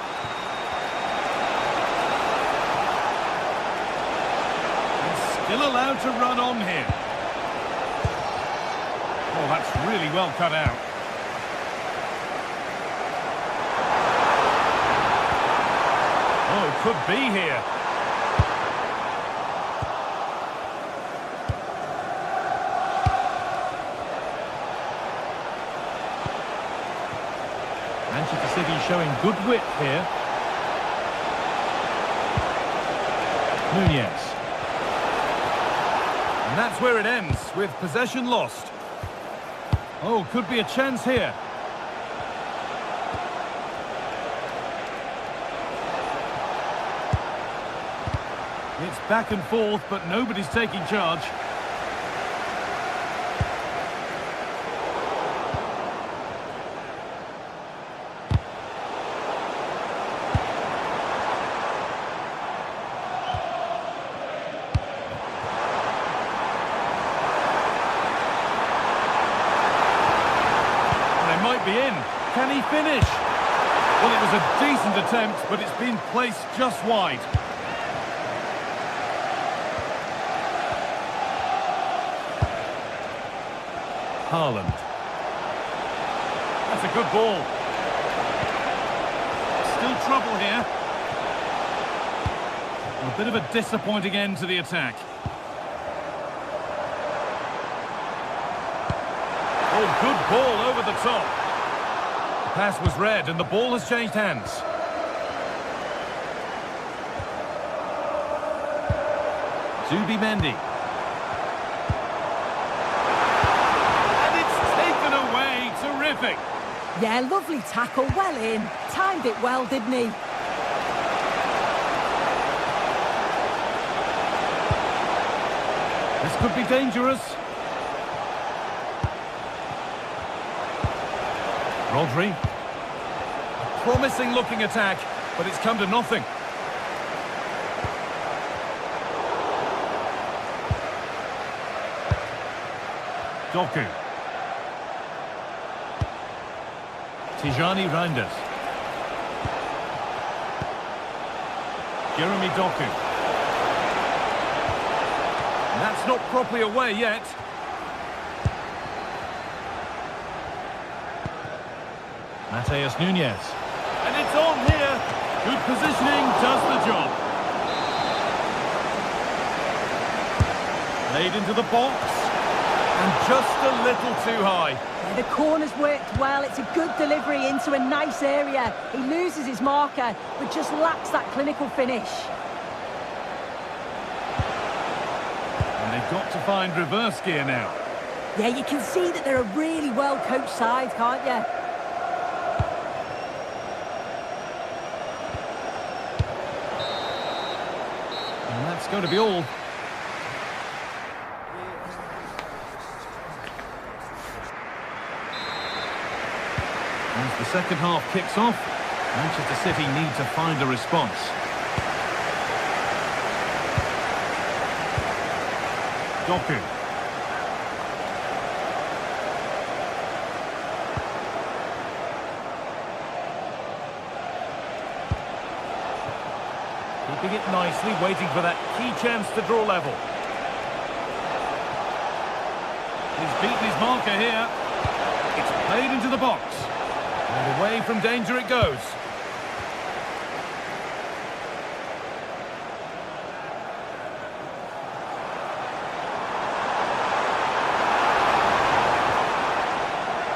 He's still allowed to run on here. Oh, that's really well cut out. Oh, could be here. Manchester City showing good width here. Nunez. And that's where it ends, with possession lost. Oh, could be a chance here. It's back and forth, but nobody's taking charge. Might be in. Can he finish? Well, it was a decent attempt, but it's been placed just wide. Haaland. That's a good ball. Still trouble here. A bit of a disappointing end to the attack. Oh, good ball over the top. The pass was read and the ball has changed hands. Zubimendi. And it's taken away. Terrific. Yeah, lovely tackle, well in. Timed it well, didn't he? This could be dangerous. Rodri. A promising looking attack, but it's come to nothing. Doku. Tijani Reinders. Jeremy Doku. And that's not properly away yet. Mateus Nunes. And it's on here. Good positioning does the job. Laid into the box. And just a little too high. Yeah, the corner's worked well. It's a good delivery into a nice area. He loses his marker, but just lacks that clinical finish. And they've got to find reverse gear now. Yeah, you can see that they're a really well-coached side, can't you? And that's going to be all. As the second half kicks off, Manchester City need to find a response. Doku. Keeping it nicely, waiting for that key chance to draw level. He's beaten his marker here. It's played into the box. And away from danger it goes.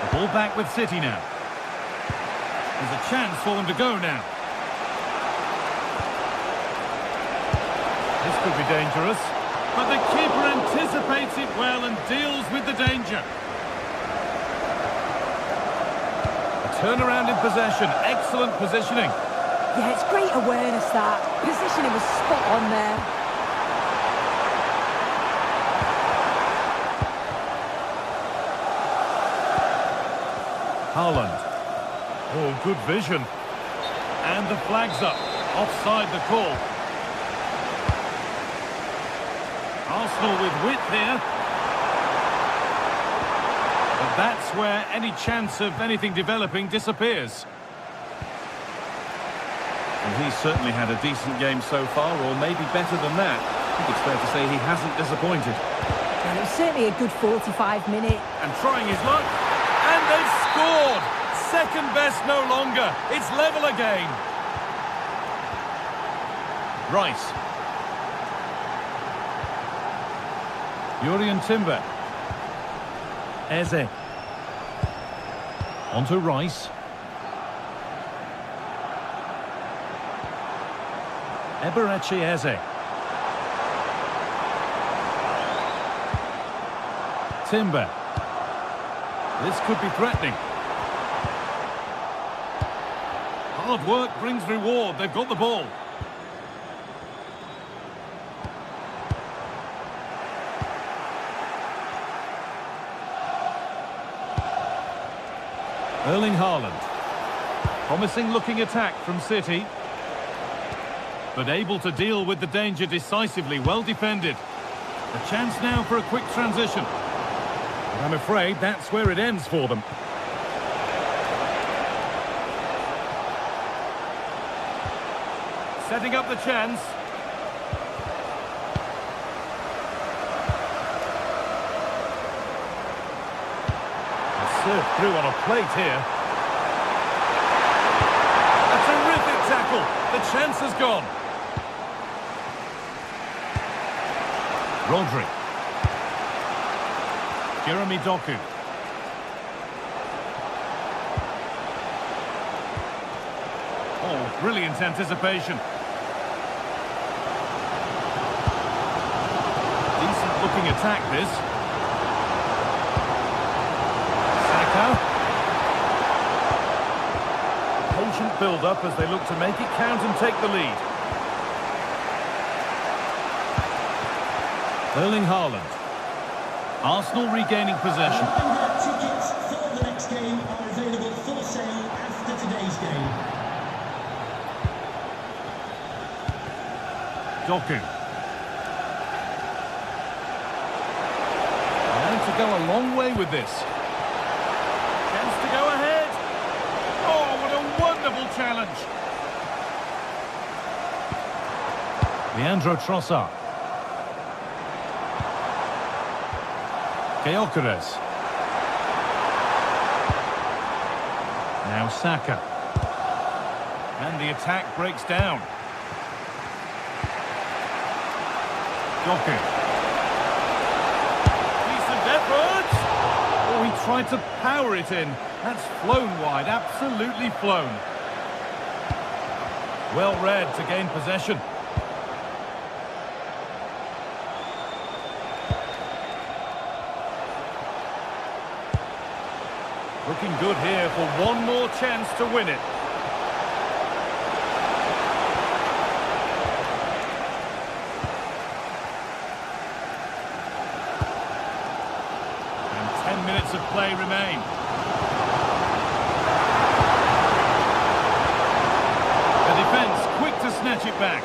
The ball back with City now. There's a chance for them to go now. This could be dangerous. But the keeper anticipates it well and deals with the danger. Turnaround in possession, excellent positioning. Yeah, it's great awareness that. Positioning was spot on there. Haaland. Oh, good vision. And the flag's up. Offside the call. Arsenal with width here. That's where any chance of anything developing disappears. And he's certainly had a decent game so far, or maybe better than that. I think it's fair to say he hasn't disappointed. And it was certainly a good 45 minutes. And trying his luck. And they've scored! Second best no longer. It's level again. Rice. Jurrien Timber. Eze. Onto Rice. Eberechi Eze. Timber. This could be threatening. Hard work brings reward. They've got the ball. Erling Haaland. Promising looking attack from City. But able to deal with the danger decisively, well defended. A chance now for a quick transition. But I'm afraid that's where it ends for them. Setting up the chance. Served through on a plate here. A terrific tackle. The chance has gone. Rodri. Jeremy Doku. Oh, brilliant anticipation. Decent looking attack this. Patient build-up as they look to make it count and take the lead. Erling Haaland. Arsenal regaining possession. Reminder, tickets for the next game are available for sale after today's game. Doku. And to go a long way with this. Chance to go ahead. Oh, what a wonderful challenge. Leandro Trossard. Gyökeres. Now Saka. And the attack breaks down. Doku. Decent effort. Oh, he tried to power it in. That's flown wide, absolutely flown. Well read to gain possession. Looking good here for one more chance to win it. And 10 minutes of play remain. The defence quick to snatch it back.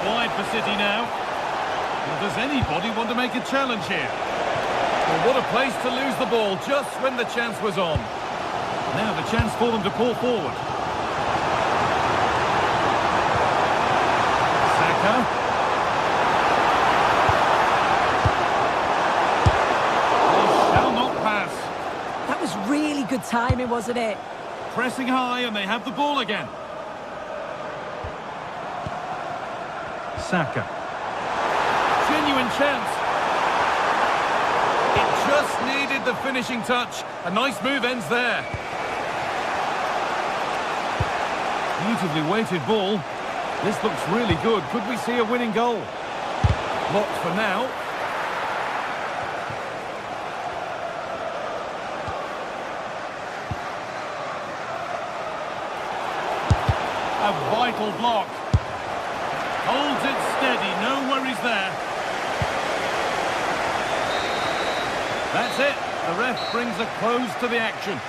Wide for City now. Well, does anybody want to make a challenge here? Well, what a place to lose the ball just when the chance was on. Now the chance for them to pull forward. Saka. Oh, shall not pass. That was really good timing, wasn't it? Pressing high and they have the ball again. Saka. Genuine chance. It just needed the finishing touch. A nice move ends there. Beautifully weighted ball. This looks really good. Could we see a winning goal? Blocked for now. A vital block. Holds it steady, no worries there. That's it. The ref brings a close to the action.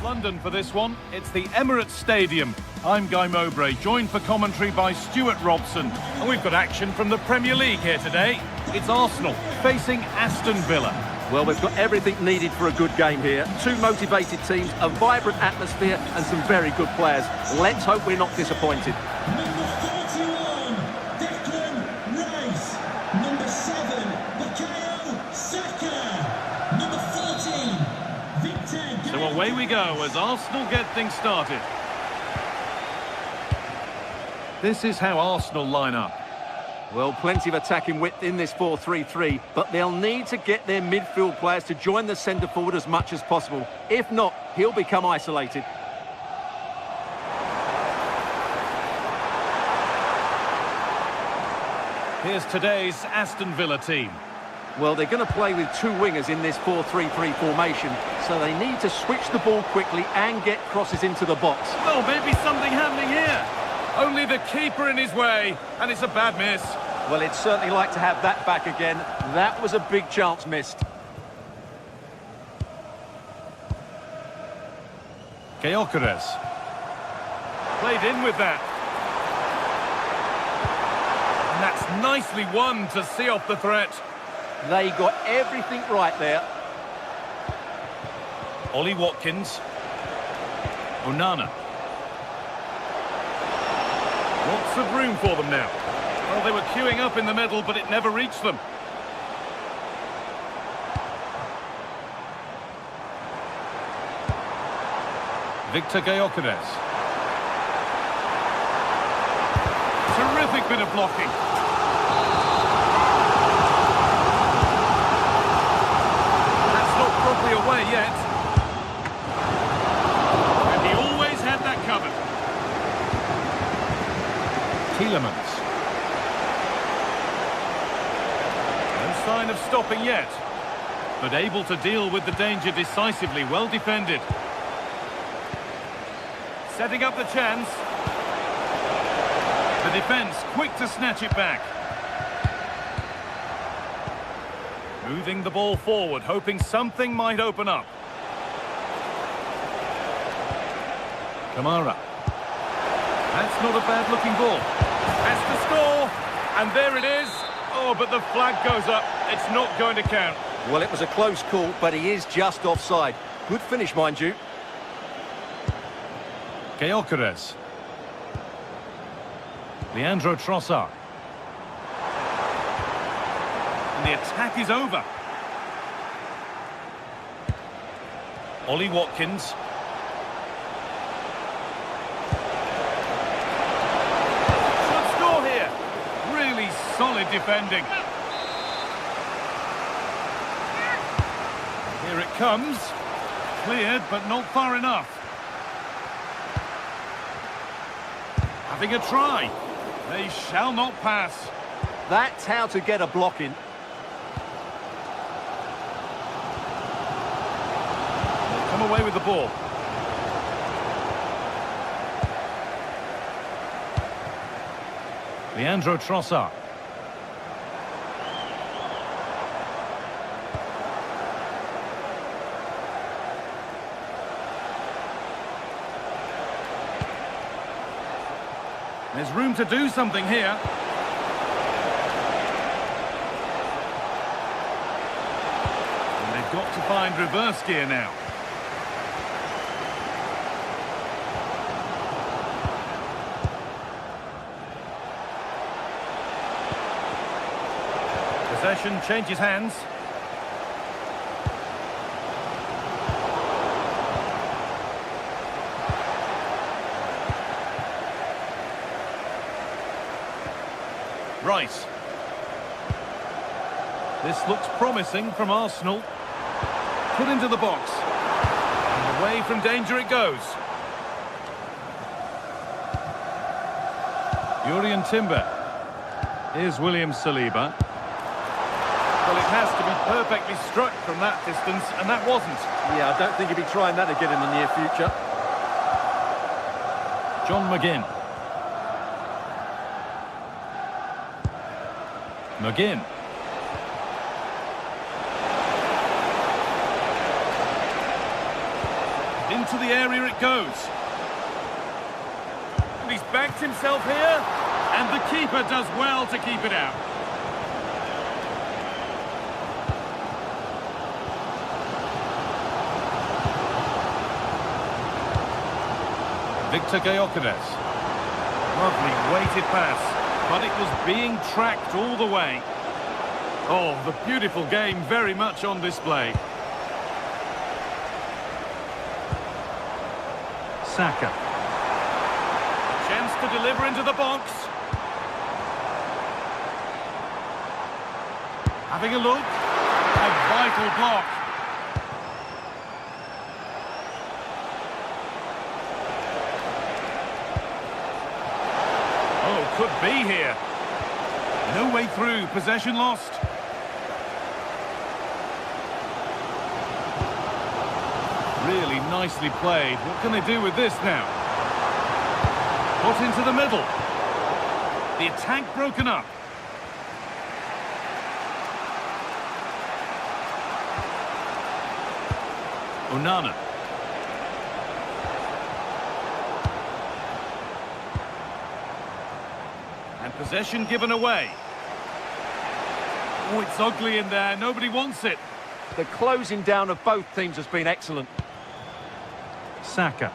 London for this one. It's the Emirates Stadium. I'm Guy Mowbray, joined for commentary by Stuart Robson. And we've got action from the Premier League here today. It's Arsenal facing Aston Villa. Well, we've got everything needed for a good game here. Two motivated teams, a vibrant atmosphere and some very good players. Let's hope we're not disappointed. Number 41, Declan Rice. Number 7, Bukayo Saka. Number 14, Victor. So away we go as Arsenal get things started. This is how Arsenal line up. Well, plenty of attacking width in this 4-3-3, but they'll need to get their midfield players to join the centre forward as much as possible. If not, he'll become isolated. Here's today's Aston Villa team. Well, they're going to play with two wingers in this 4-3-3 formation, so they need to switch the ball quickly and get crosses into the box. Well, maybe something happening here. Only the keeper in his way, and it's a bad miss. Well, he'd certainly like to have that back again. That was a big chance missed. Gyökeres. Played in with that. And that's nicely won to see off the threat. They got everything right there. Ollie Watkins. Onana. Lots of room for them now. Well, they were queuing up in the middle, but it never reached them. Victor Gyökeres. Terrific bit of blocking. That's not properly away yet. And he always had that covered. Tielemans. No sign of stopping yet, but able to deal with the danger decisively. Well defended. Setting up the chance. The defence quick to snatch it back. Moving the ball forward, hoping something might open up. Kamara. That's not a bad looking ball. Has to score, and there it is. Oh, but the flag goes up. It's not going to count. Well, it was a close call, but he is just offside. Good finish, mind you. Gyökeres. Leandro Trossard. And the attack is over. Ollie Watkins. Should score here. Really solid defending. Here it comes. Cleared, but not far enough. Having a try. They shall not pass. That's how to get a block in. They'll come away with the ball. Leandro Trossard. There's room to do something here. And they've got to find reverse gear now. Possession changes hands. Rice. This looks promising from Arsenal. Put into the box. And away from danger it goes. Jurrien Timber. Here's William Saliba. Well, it has to be perfectly struck from that distance, and that wasn't. Yeah, I don't think he'll be trying that again in the near future. John McGinn. McGinn. Into the area it goes. And he's backed himself here, and the keeper does well to keep it out. Victor Gyökeres. Lovely weighted pass, but it was being tracked all the way. Oh, the beautiful game very much on display. Saka. Chance to deliver into the box. Having a look. A vital block. Oh, could be here. No way through. Possession lost. Really nicely played. What can they do with this now? Put into the middle. The attack broken up. Onana. And possession given away. Oh, it's ugly in there. Nobody wants it. The closing down of both teams has been excellent. Saka.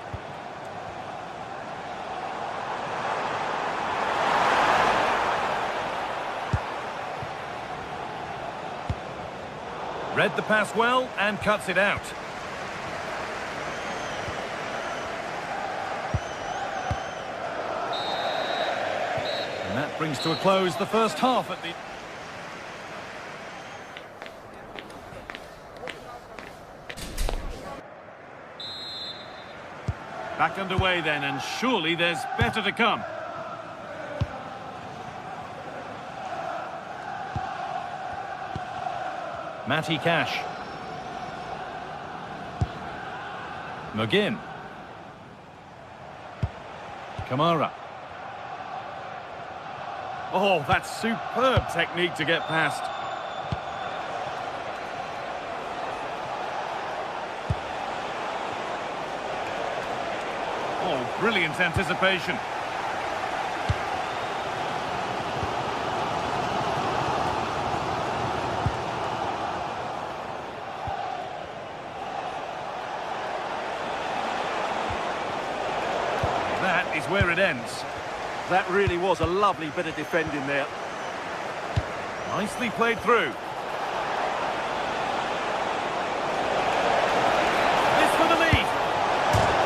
Read the pass well and cuts it out. And that brings to a close the first half at the... Back underway then, and surely there's better to come. Matty Cash. McGinn. Kamara. Oh, that's superb technique to get past. Oh, brilliant anticipation. That is where it ends. That really was a lovely bit of defending there. Nicely played through. This for the lead.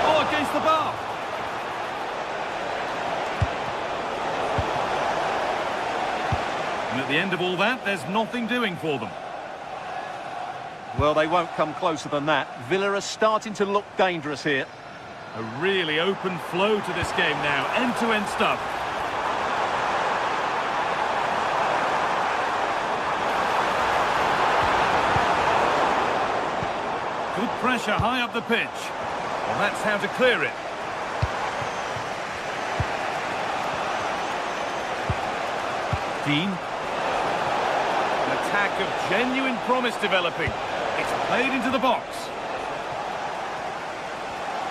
Oh, against the bar. And at the end of all that, there's nothing doing for them. Well, they won't come closer than that. Villa are starting to look dangerous here. A really open flow to this game now. End-to-end stuff. Good pressure high up the pitch. Well, that's how to clear it. Dean. An attack of genuine promise developing. It's played into the box.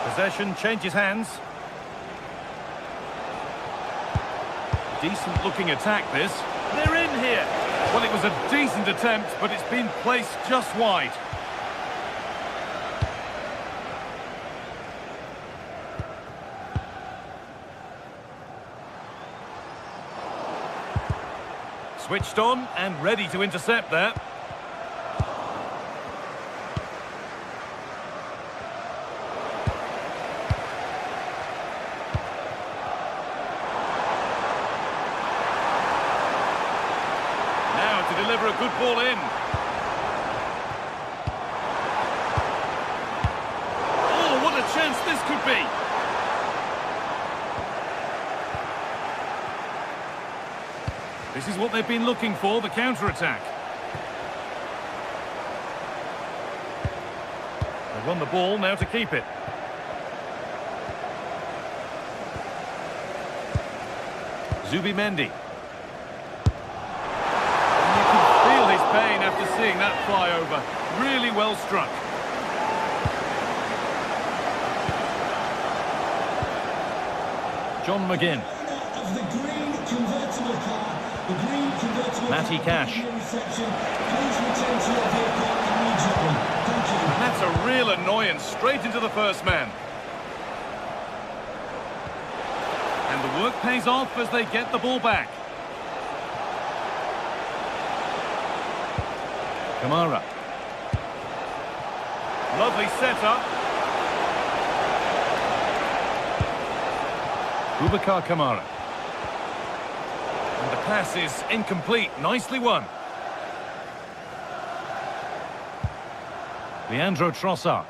Possession changes hands. Decent looking attack this. They're in here. Well, it was a decent attempt, but it's been placed just wide. Switched on and ready to intercept there. Now to deliver a good ball in. Oh, what a chance this could be. This is what they've been looking for, the counter-attack. They've won the ball, now to keep it. Zubimendi. And you can feel his pain after seeing that fly over. Really well struck. John McGinn. Of the green convertible car. Matty Cash. And that's a real annoyance, straight into the first man. And the work pays off as they get the ball back. Kamara. Lovely setup. Boubacar Kamara. And the pass is incomplete. Nicely won. Leandro Trossard.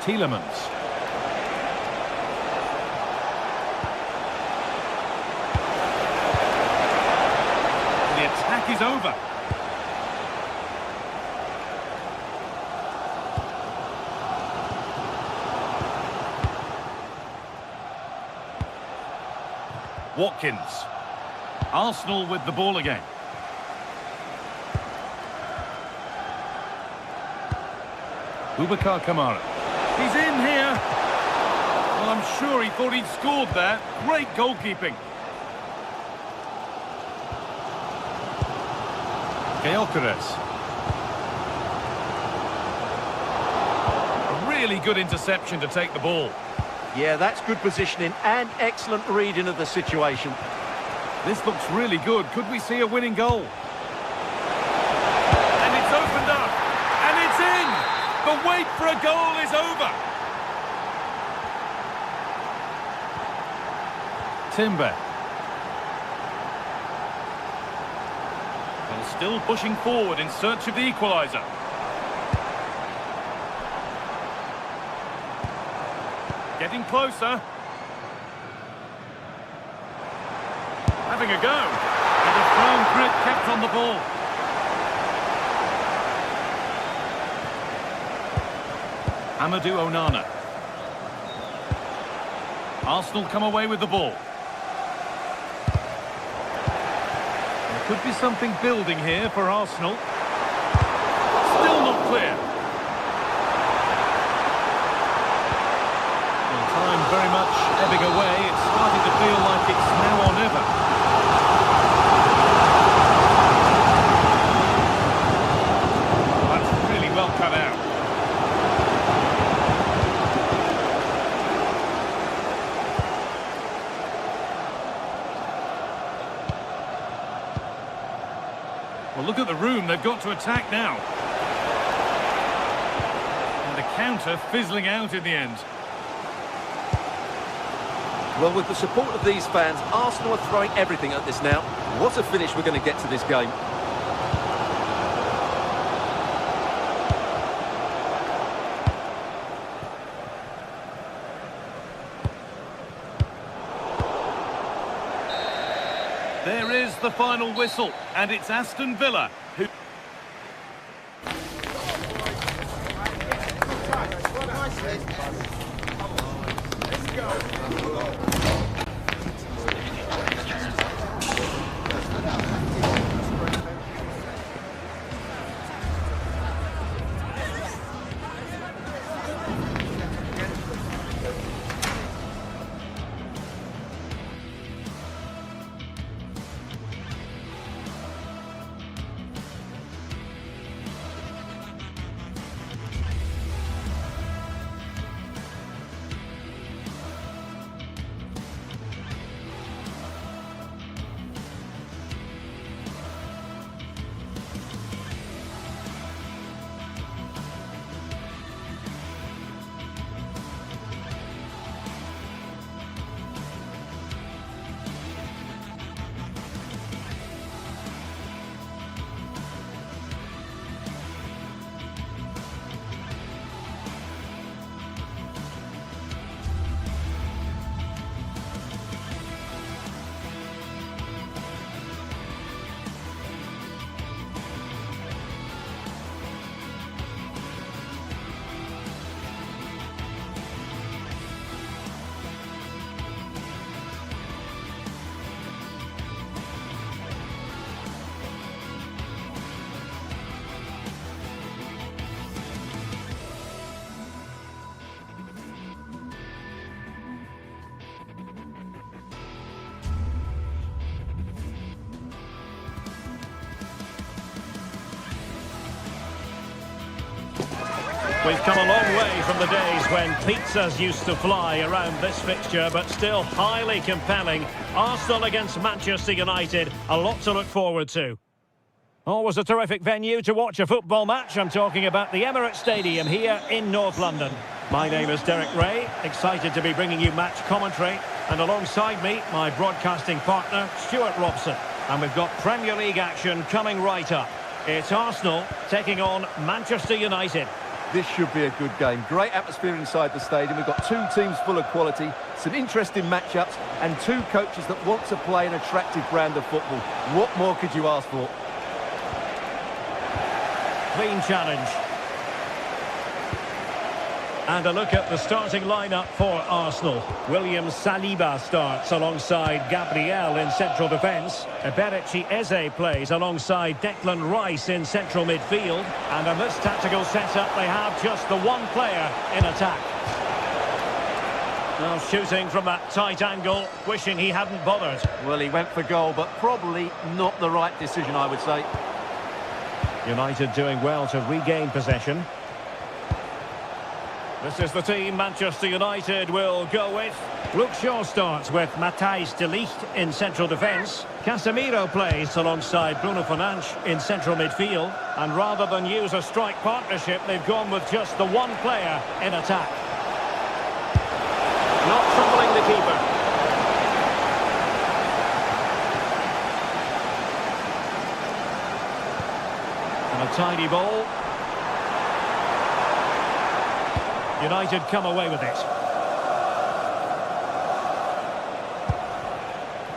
Tielemans. The attack is over. Watkins. Arsenal with the ball again. Boubacar Kamara. He's in here. Well, I'm sure he thought he'd scored there. Great goalkeeping. Gyökeres. A really good interception to take the ball. Yeah, that's good positioning and excellent reading of the situation. This looks really good. Could we see a winning goal? And it's opened up. And it's in! The wait for a goal is over. Timber. Well, still pushing forward in search of the equaliser. Getting closer. Having a go. And a firm grip kept on the ball. Amadou Onana. Arsenal come away with the ball. There could be something building here for Arsenal. Still not clear. Well, time very much ebbing away. It's starting to feel like it's now or never. That's really well cut out. Well, look at the room they've got to attack now. And the counter fizzling out in the end. Well, with the support of these fans, Arsenal are throwing everything at this now. What a finish we're going to get to this game. There is the final whistle, and it's Aston Villa who... We've come a long way from the days when pizzas used to fly around this fixture, but still highly compelling. Arsenal against Manchester United, a lot to look forward to. Always a terrific venue to watch a football match. I'm talking about the Emirates Stadium here in North London. My name is Derek Ray, excited to be bringing you match commentary. And alongside me, my broadcasting partner, Stuart Robson. And we've got Premier League action coming right up. It's Arsenal taking on Manchester United. This should be a good game. Great atmosphere inside the stadium. We've got two teams full of quality, some interesting matchups, and two coaches that want to play an attractive brand of football. What more could you ask for? Clean challenge. And a look at the starting lineup for Arsenal. William Saliba starts alongside Gabriel in central defence. Eberechi Eze plays alongside Declan Rice in central midfield. And in this tactical setup, they have just the one player in attack. Now shooting from that tight angle, wishing he hadn't bothered. Well, he went for goal, but probably not the right decision, I would say. United doing well to regain possession. This is the team Manchester United will go with. Luke Shaw starts with Matthijs de Ligt in central defence. Casemiro plays alongside Bruno Fernandes in central midfield. And rather than use a strike partnership, they've gone with just the one player in attack. Not troubling the keeper. And a tidy ball. United come away with it.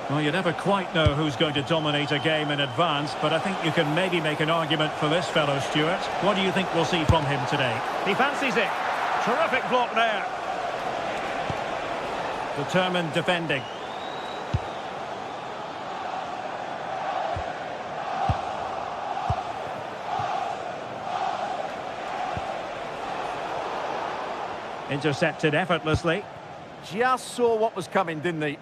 Well, you never quite know who's going to dominate a game in advance, but I think you can maybe make an argument for this fellow, Stuart. What do you think we'll see from him today? He fancies it. Terrific block there. Determined defending. Intercepted effortlessly. Just saw what was coming, didn't he?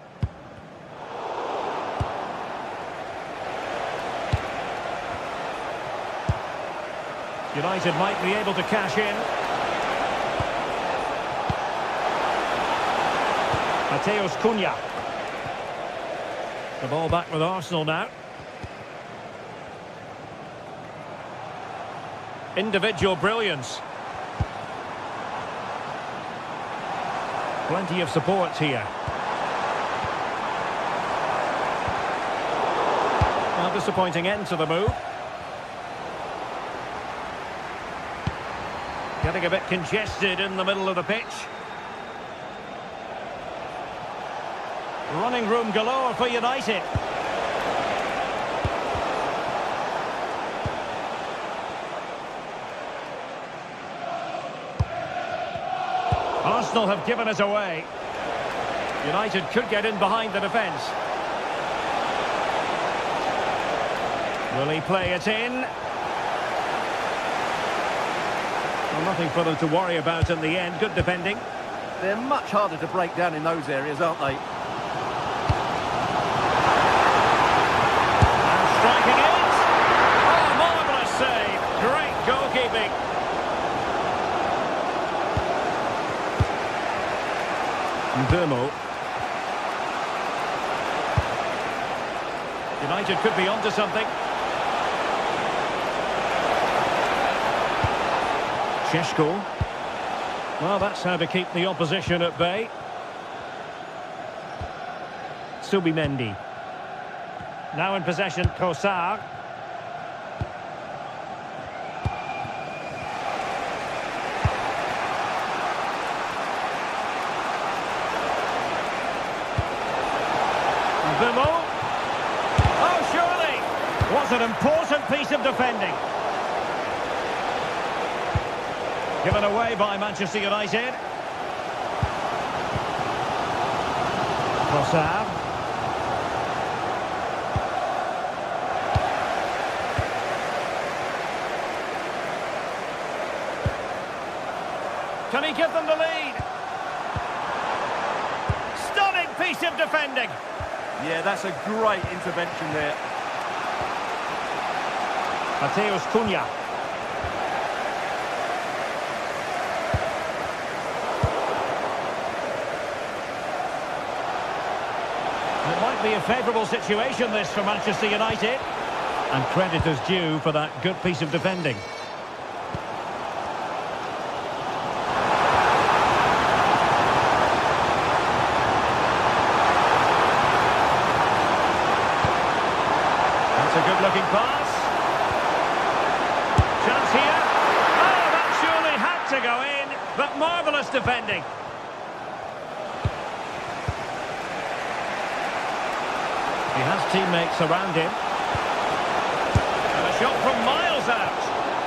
United might be able to cash in. Mateus Cunha. The ball back with Arsenal now. Individual brilliance. Plenty of support here. Well, disappointing end to the move. Getting a bit congested in the middle of the pitch. Running room galore for United. Arsenal have given it away. United could get in behind the defence. Will he play it in? Well, nothing for them to worry about in the end. Good defending. They're much harder to break down in those areas, aren't they? And striking it. Oh, marvellous save. Great goalkeeping. Dermo. United could be onto something. Šeško. Well, that's how to keep the opposition at bay. Subimendi. Now in possession, Kosar. Oh, surely! What an important piece of defending. Given away by Manchester United. Trossard. Can he give them the lead? Stunning piece of defending. Yeah, that's a great intervention there. Mateus Cunha. It might be a favourable situation, this, for Manchester United. And credit is due for that good piece of defending. pass. Chance here. Oh, that surely had to go in, but marvellous defending. He has teammates around him. And a shot from miles out.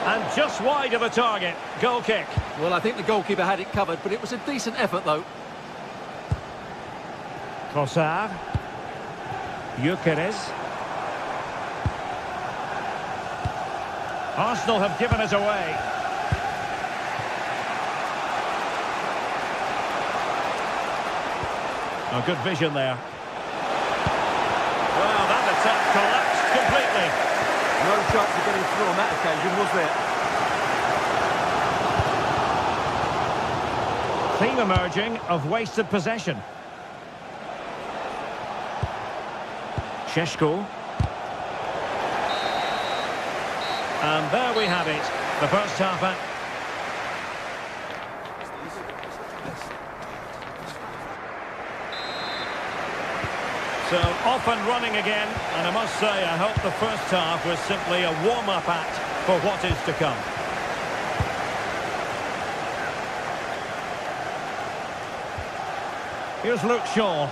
And just wide of the target. Goal kick. Well, I think the goalkeeper had it covered, but it was a decent effort, though. Trossard. Gyökeres. Arsenal have given it away. Oh, good vision there. Well, that attack collapsed completely. No chance of getting through on that occasion, was there? Theme emerging of wasted possession. Šeško. And there we have it. The first half out. So off and running again, and I must say I hope the first half was simply a warm-up act for what is to come. Here's Luke Shaw.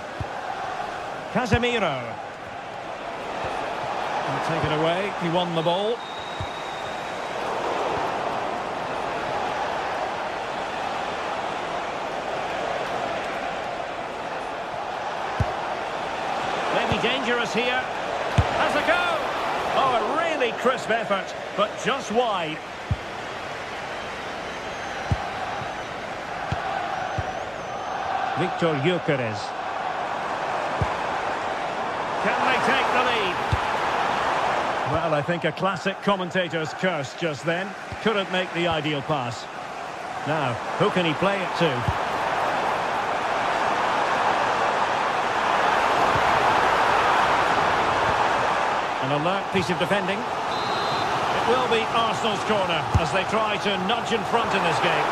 Casemiro. And take it away, he won the ball. Maybe dangerous here. Has a go! Oh, a really crisp effort, but just wide. Viktor Gyökeres. Can they take the lead? Well, I think a classic commentator's curse just then. Couldn't make the ideal pass. Now, who can he play it to? An alert piece of defending. It will be Arsenal's corner as they try to nudge in front in this game.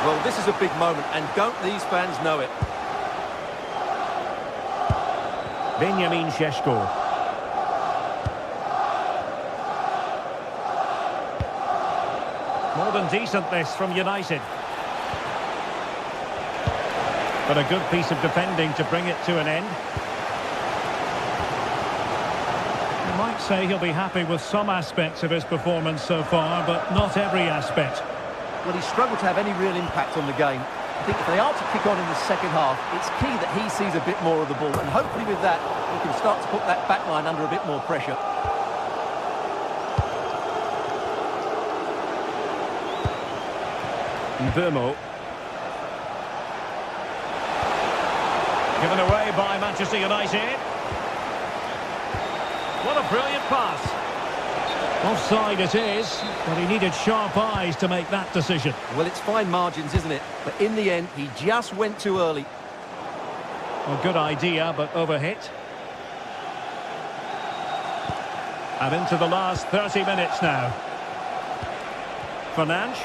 Well, this is a big moment, and don't these fans know it? Benjamin Šeško. More than decent this from United. But a good piece of defending to bring it to an end. You might say he'll be happy with some aspects of his performance so far, but not every aspect. Well, he struggled to have any real impact on the game. I think if they are to kick on in the second half, it's key that he sees a bit more of the ball, and hopefully with that, he can start to put that back line under a bit more pressure. Burmo. Given away by Manchester United. What a brilliant pass. Offside it is, but he needed sharp eyes to make that decision. Well, it's fine margins, isn't it? But in the end, he just went too early. A good idea, but overhit. And into the last 30 minutes now. Fernandes.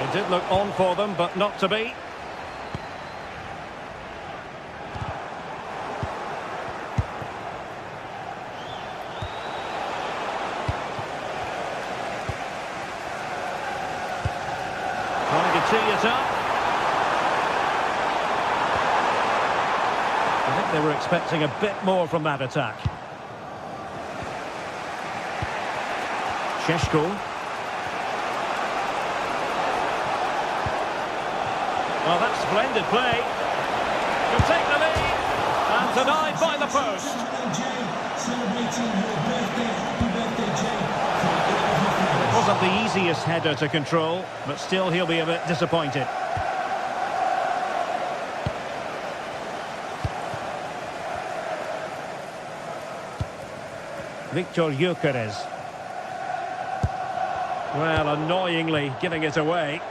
It did look on for them, but not to be. Trying to tee it up. I think they were expecting a bit more from that attack. Šeško. Well, that's splendid play. Can take the lead. And denied by the post. It wasn't the easiest header to control, but still he'll be a bit disappointed. Viktor Gyökeres. Well, annoyingly giving it away.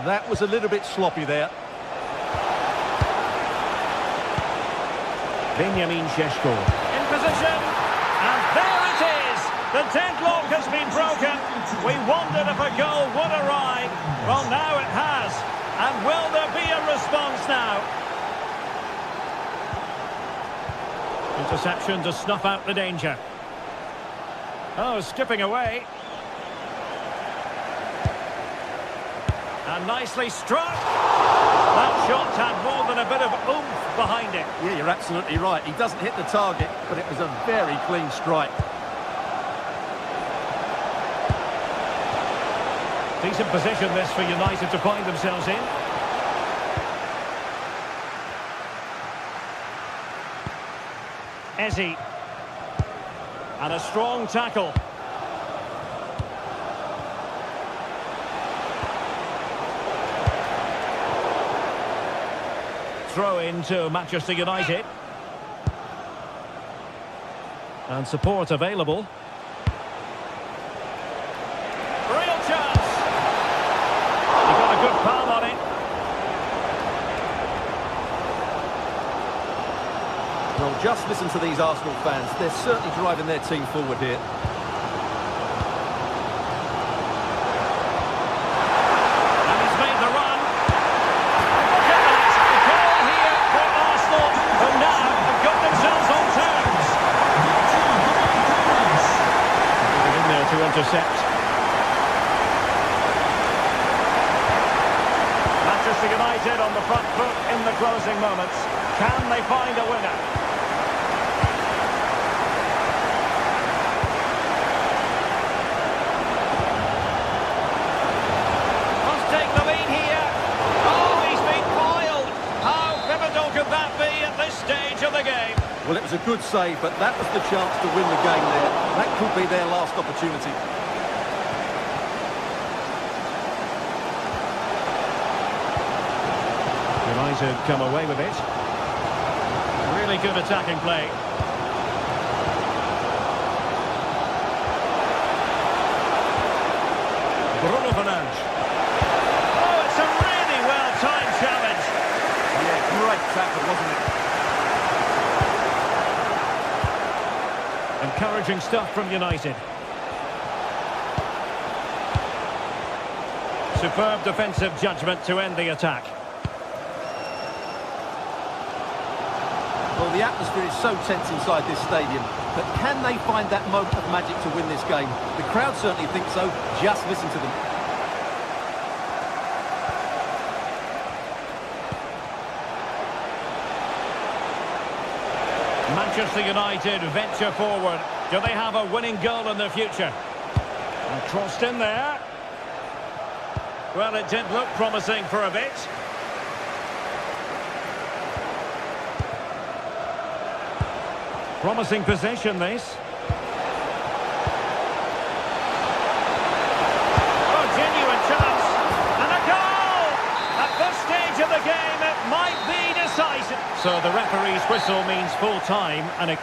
That was a little bit sloppy there. Benjamin Šeško. In position. And there it is. The deadlock has been broken. We wondered if a goal would arrive. Well, now it has. And will there be a response now? Into Interception to snuff out the danger. Oh, skipping away. And nicely struck. That shot had more than a bit of oomph behind it. Yeah, you're absolutely right. He doesn't hit the target, but it was a very clean strike. Decent position this for United to find themselves in. Eze. And a strong tackle. Throw into Manchester United. And support available. Real chance. He got a good palm on it. Well, just listen to these Arsenal fans. They're certainly driving their team forward here. And he's made the run. Look at that. A goal here for Arsenal, who now have got themselves on terms. Get in there to intercept. Manchester United on the front foot in the closing moments. Can they find a winner? Must take the lead here. Oh, he's been foiled. How pivotal could that be at this stage of the game? Well, it was a good save, but that was the chance to win the game there. That could be their last opportunity. United come away with it. Really good attacking play. Bruno Fernandes. Oh, it's a really well-timed challenge. Yeah, great tackle, wasn't it? Encouraging stuff from United. Superb defensive judgment to end the attack. Well, the atmosphere is so tense inside this stadium, but can they find that moment of magic to win this game? The crowd certainly think so. Just listen to them. Manchester United venture forward. Do they have a winning goal in their future? And crossed in there. Well, it did look promising for a bit. Promising possession, this. Oh, genuine chance. And a goal! At this stage of the game, it might be decisive. So the referee's whistle means full time and a...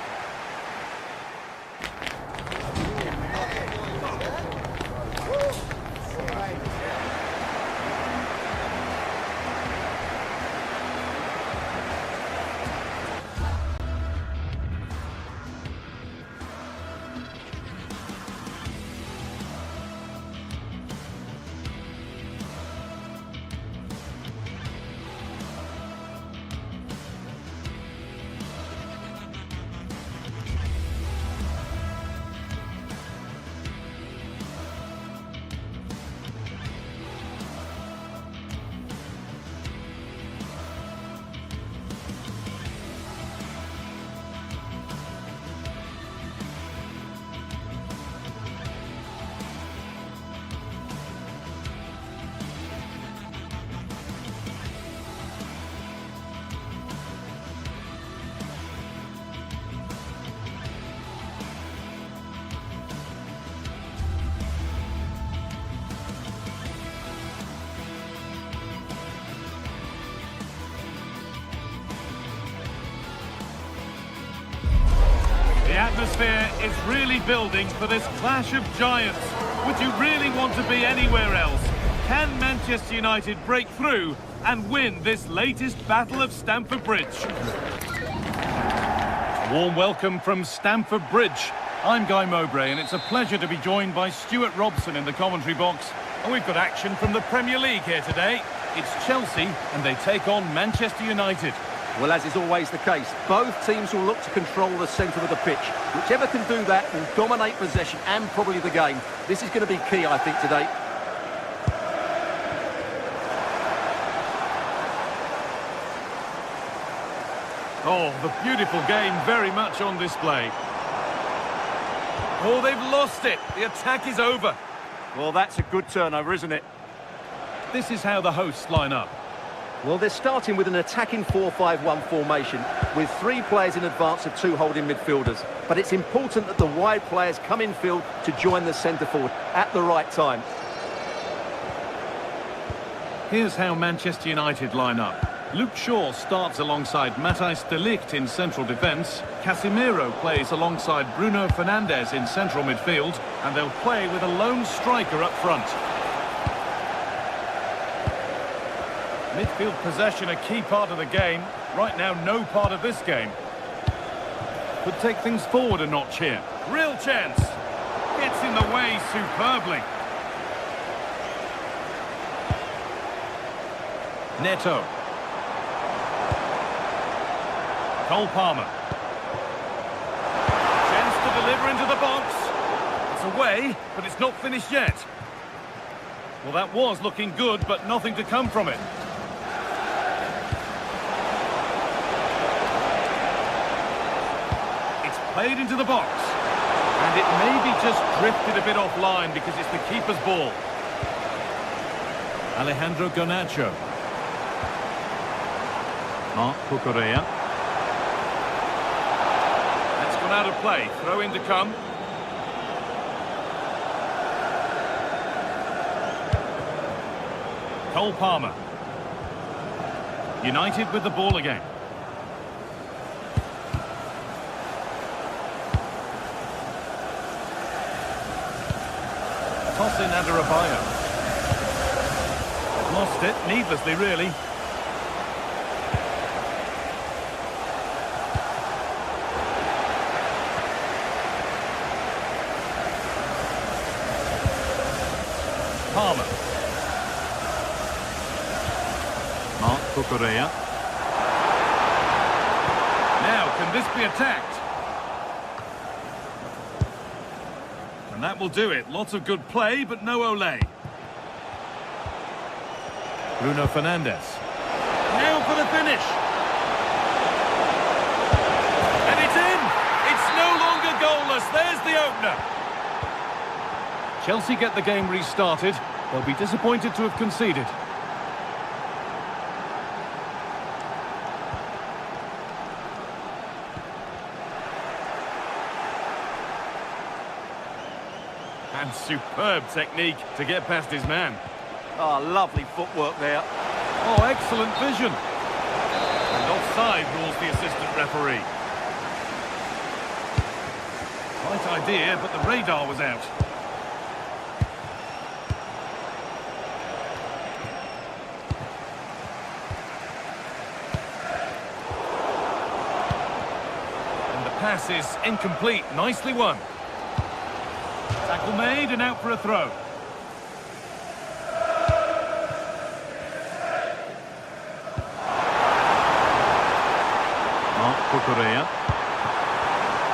The atmosphere is really building for this clash of giants. Would you really want to be anywhere else? Can Manchester United break through and win this latest battle of Stamford Bridge? A warm welcome from Stamford Bridge. I'm Guy Mowbray, and it's a pleasure to be joined by Stuart Robson in the commentary box. And we've got action from the Premier League here today. It's Chelsea, and they take on Manchester United. Well, as is always the case, both teams will look to control the centre of the pitch. Whichever can do that will dominate possession and probably the game. This is going to be key, I think, today. Oh, the beautiful game very much on display. Oh, they've lost it. The attack is over. Well, that's a good turnover, isn't it? This is how the hosts line up. Well, they're starting with an attacking 4-5-1 formation with 3 players in advance of 2 holding midfielders. But it's important that the wide players come in field to join the centre forward at the right time. Here's how Manchester United line up. Luke Shaw starts alongside Matthijs de Ligt in central defence. Casemiro plays alongside Bruno Fernandes in central midfield. And they'll play with a lone striker up front. Midfield possession a key part of the game. Right now, no part of this game. Could take things forward a notch here. Real chance. Gets in the way superbly. Neto. Cole Palmer. Chance to deliver into the box. It's away, but it's not finished yet. Well, that was looking good, but nothing to come from it. It's played into the box. And it maybe just drifted a bit offline because it's the keeper's ball. Alejandro Garnacho. Marc Cucurella. Out of play, throw in to come. Cole Palmer. United with the ball again. Toss in Adarabioyo. Lost it, needlessly really. Palmer. Marc Cucurella. Now, can this be attacked? And that will do it. Lots of good play, but no Olé. Bruno Fernandes. Now for the finish. And it's in! It's no longer goalless. There's the opener. Chelsea get the game restarted. They'll be disappointed to have conceded. And superb technique to get past his man. Oh, lovely footwork there. Oh, excellent vision. And offside rules the assistant referee. Right idea, but the radar was out. Pass is incomplete. Nicely won. Tackle made and out for a throw. Marc Cucurella.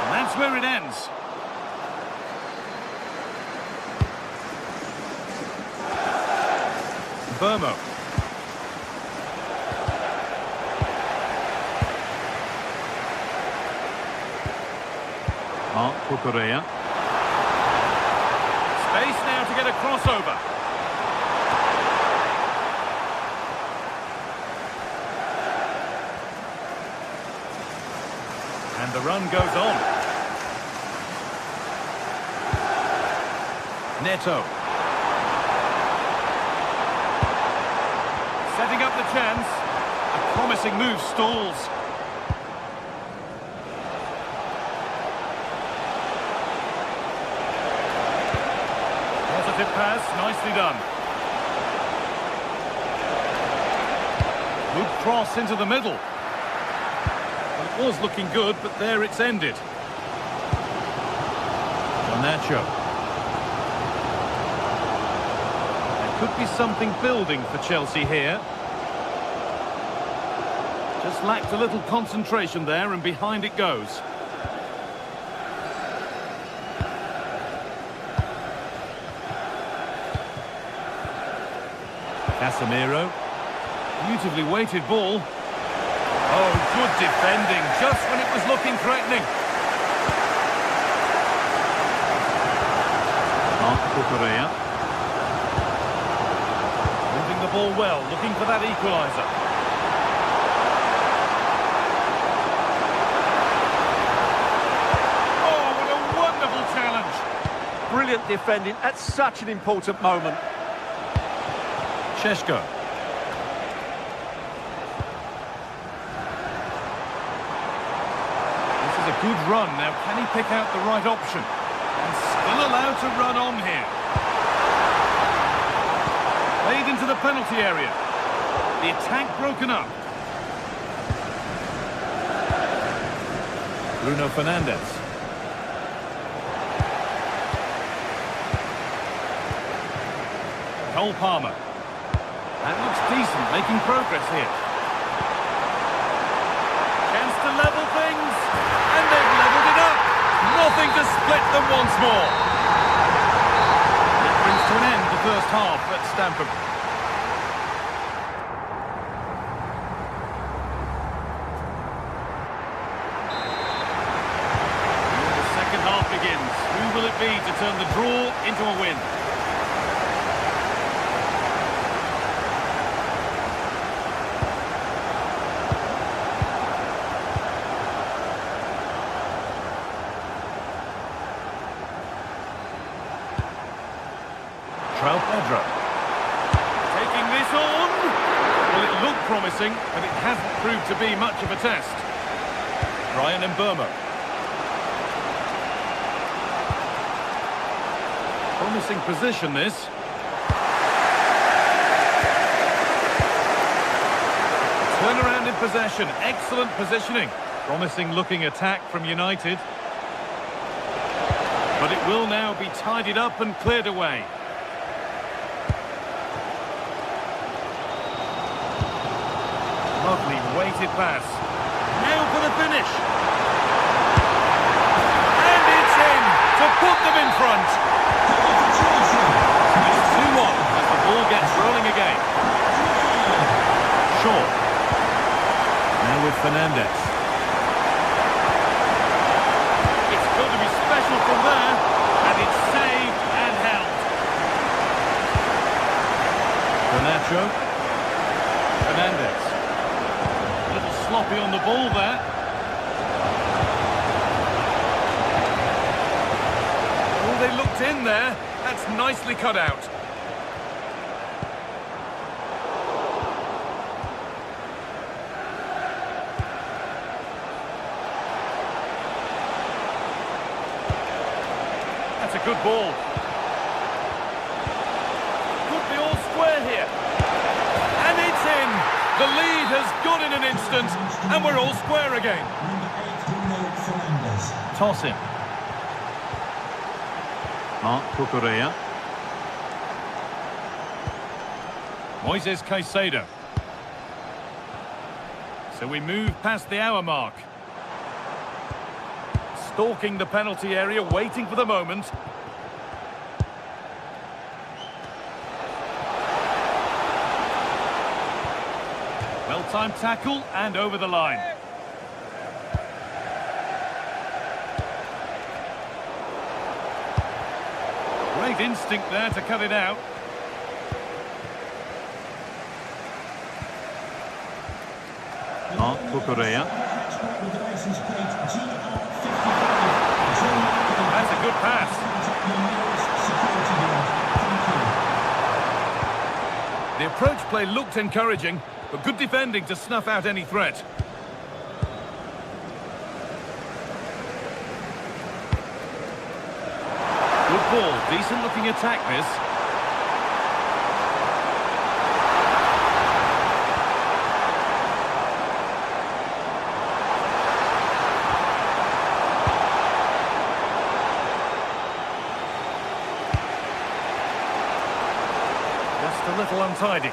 And that's where it ends. Burmo. Marc Cucurella. Space now to get a crossover. And the run goes on. Neto. Setting up the chance. A promising move stalls. Positive pass, nicely done. Good cross into the middle. Well, it was looking good, but there it's ended. Garnacho. There could be something building for Chelsea here. Just lacked a little concentration there, and behind it goes. Casemiro. Beautifully weighted ball. Oh, good defending, just when it was looking threatening. Cucurella. Moving the ball well, looking for that equaliser. Oh, what a wonderful challenge. Brilliant defending at such an important moment. Šeško. This is a good run. Now, can he pick out the right option? And still allowed to run on here. Played into the penalty area. The attack broken up. Bruno Fernandes. Cole Palmer. That looks decent, making progress here. Chance to level things, and they've levelled it up. Nothing to split them once more. That brings to an end the first half at Stamford. And the second half begins. Who will it be to turn the draw into a win? Pedro. Taking this on. Well, it looked promising, but it hasn't proved to be much of a test. Ryan Mbeumo. Promising position, this. Turnaround in possession. Excellent positioning. Promising looking attack from United. But it will now be tidied up and cleared away. Lovely weighted pass. Now for the finish. And it's in to put them in front. It's 2-1 as the ball gets rolling again. Shaw. Now with Fernandes. It's got to be special from there. And it's saved and held. Garnacho. Fernandes. Sloppy on the ball there. Oh, they looked in there. That's nicely cut out. That's a good ball. Could be all square here. And it's in. The lead has gone in an instant, and we're all square again. Toss in. Cucurella. Moises Caicedo. So we move past the hour mark. Stalking the penalty area, waiting for the moment. Well-timed tackle and over the line. Great instinct there to cut it out. Cucurella. That's a good pass. The approach play looked encouraging, but good defending to snuff out any threat. Good ball, decent looking attack this. Just a little untidy.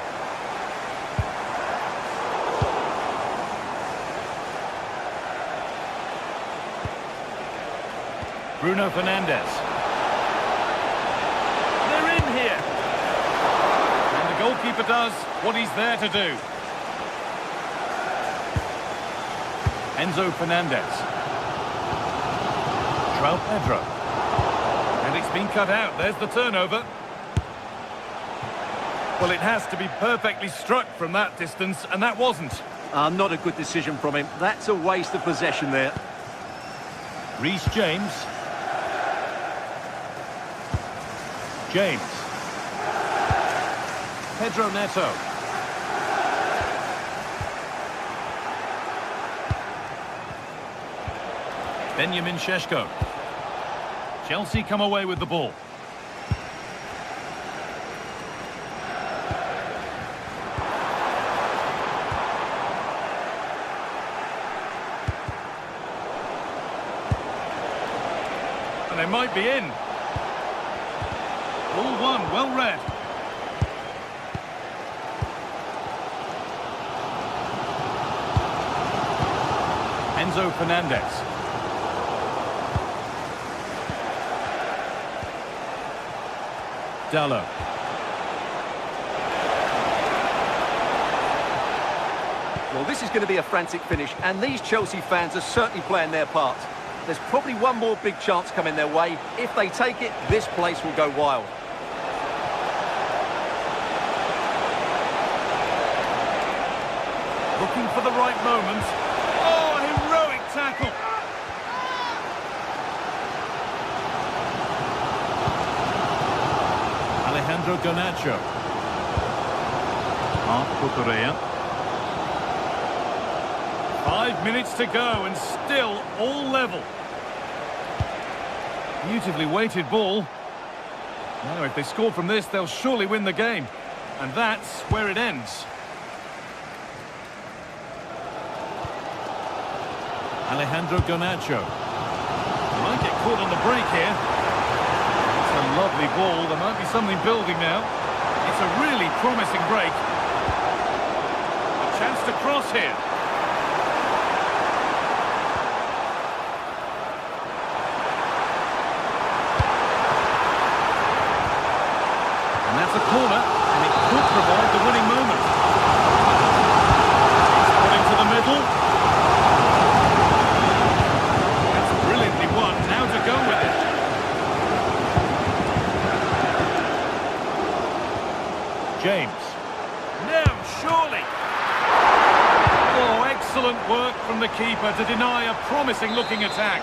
Bruno Fernandes. They're in here. And the goalkeeper does what he's there to do. Enzo Fernandez. João Pedro. And it's been cut out. There's the turnover. Well, it has to be perfectly struck from that distance, and that wasn't. Not a good decision from him. That's a waste of possession there. Reece James. James. Pedro Neto. Benjamin Šeško. Chelsea come away with the ball. And they might be in. Ball one, well read. Enzo Fernandez. Dallo. Well, this is going to be a frantic finish, and these Chelsea fans are certainly playing their part. There's probably one more big chance coming their way. If they take it, this place will go wild. Looking for the right moment. Oh, a heroic tackle. Alejandro Garnacho. Marc Cucurella. 5 minutes to go and still all level. Beautifully weighted ball. Now, if they score from this, they'll surely win the game. And that's where it ends. Alejandro Garnacho. Might get caught on the break here. It's a lovely ball. There might be something building now. It's a really promising break. A chance to cross here. And that's a corner, and it could provide the winning moment. It's put into the middle. That's brilliantly won. Now to go with it. James. Now, surely. Oh, excellent work from the keeper to deny a promising-looking attack.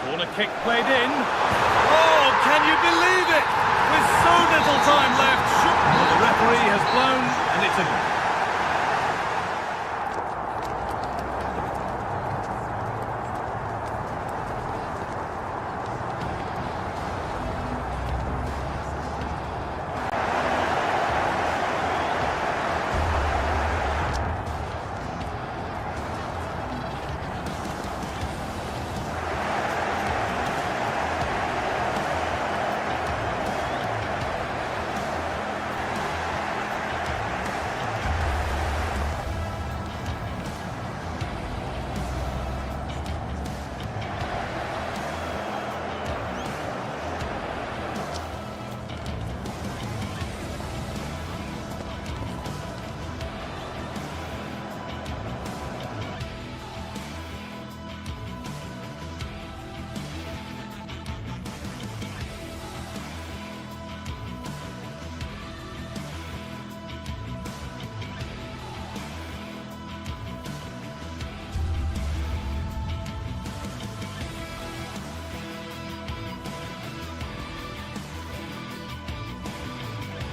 Corner kick played in. Oh, can you believe it? With so little time left. Well, the referee has blown, and it's a...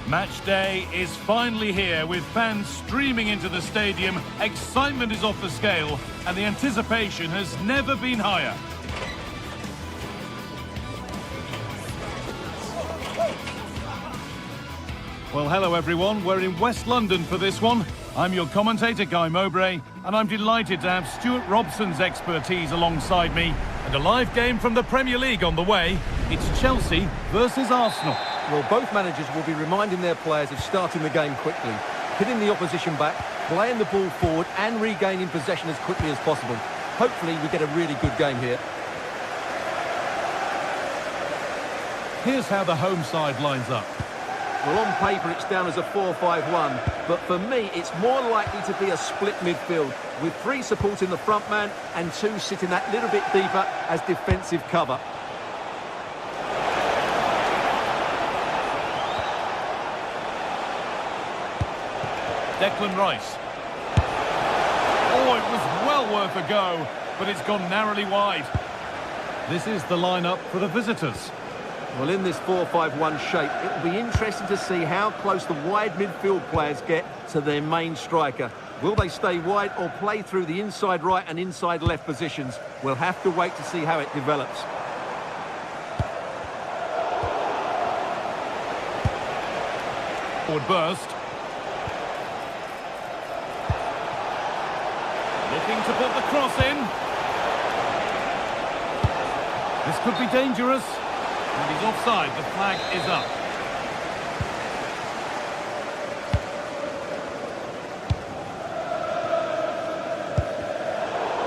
Match day is finally here with fans streaming into the stadium. Excitement is off the scale and the anticipation has never been higher. Well, hello everyone. We're in West London for this one. I'm your commentator, Guy Mowbray, and I'm delighted to have Stuart Robson's expertise alongside me and a live game from the Premier League on the way. It's Chelsea versus Arsenal. Well, both managers will be reminding their players of starting the game quickly, hitting the opposition back, playing the ball forward and regaining possession as quickly as possible. Hopefully we get a really good game here. Here's how the home side lines up. Well, on paper it's down as a 4-5-1, but for me it's more likely to be a split midfield, with 3 supporting the front man and 2 sitting that little bit deeper as defensive cover. Declan Rice. Oh, it was well worth a go, but it's gone narrowly wide. This is the lineup for the visitors. Well, in this 4-5-1 shape, it will be interesting to see how close the wide midfield players get to their main striker. Will they stay wide or play through the inside right and inside left positions? We'll have to wait to see how it develops. Forward burst. Looking to put the cross in. This could be dangerous. And he's offside. The flag is up.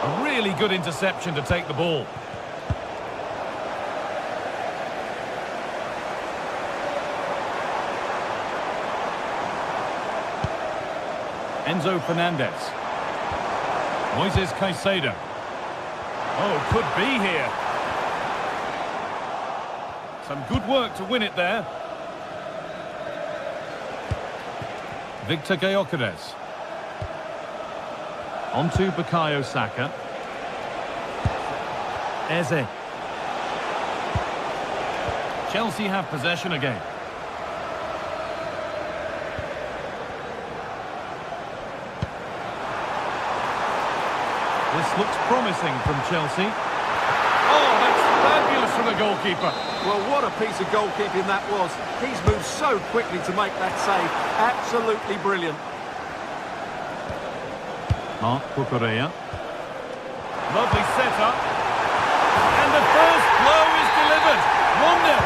A really good interception to take the ball. Enzo Fernandez. Moises Caicedo. Oh, could be here. Some good work to win it there. Victor Gyökeres. On to Bukayo Saka. Eze. Chelsea have possession again. This looks promising from Chelsea. Oh, that's fabulous from the goalkeeper. Well, what a piece of goalkeeping that was. He's moved so quickly to make that save. Absolutely brilliant. Marc Cucurella. Lovely setup. And the first blow is delivered. 1-0.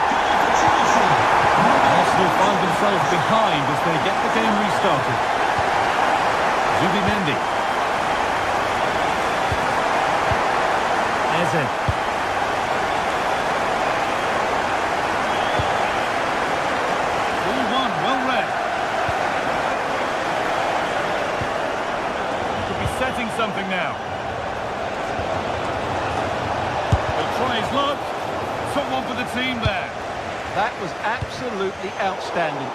Arsenal find themselves behind as they get the game restarted. Zubimendi. Eze. Setting something now. He'll try his luck. Someone for the team there. That was absolutely outstanding.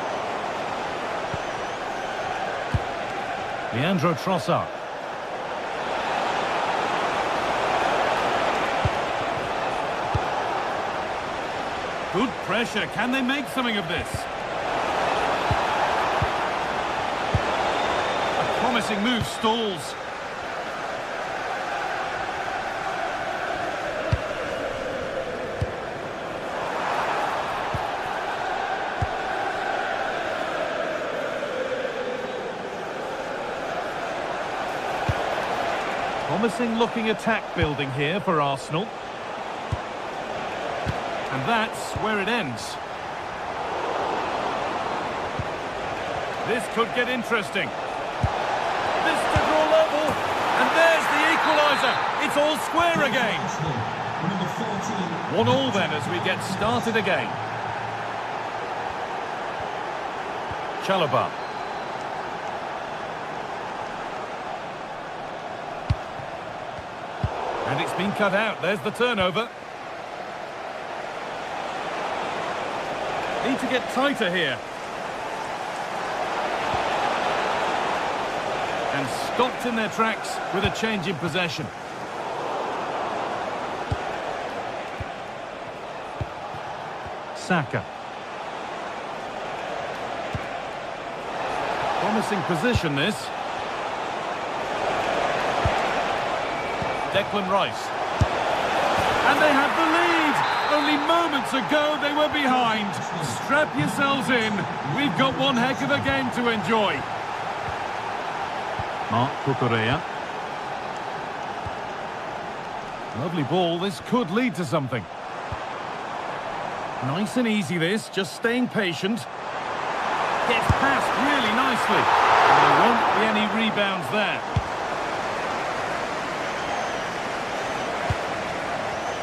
Leandro Trossard. Good pressure. Can they make something of this? A promising move stalls. Promising looking attack building here for Arsenal. And that's where it ends. This could get interesting. This to draw level. And there's the equaliser. It's all square again. 1-1 then as we get started again. Chalobah. And it's been cut out. There's the turnover. Need to get tighter here. And stopped in their tracks with a change in possession. Saka. Promising position this. Declan Rice. And they have the lead. Only moments ago they were behind. Strap yourselves in. We've got one heck of a game to enjoy. Marc Cucurella. Lovely ball. This could lead to something. Nice and easy this. Just staying patient. Gets past really nicely. And there won't be any rebounds there.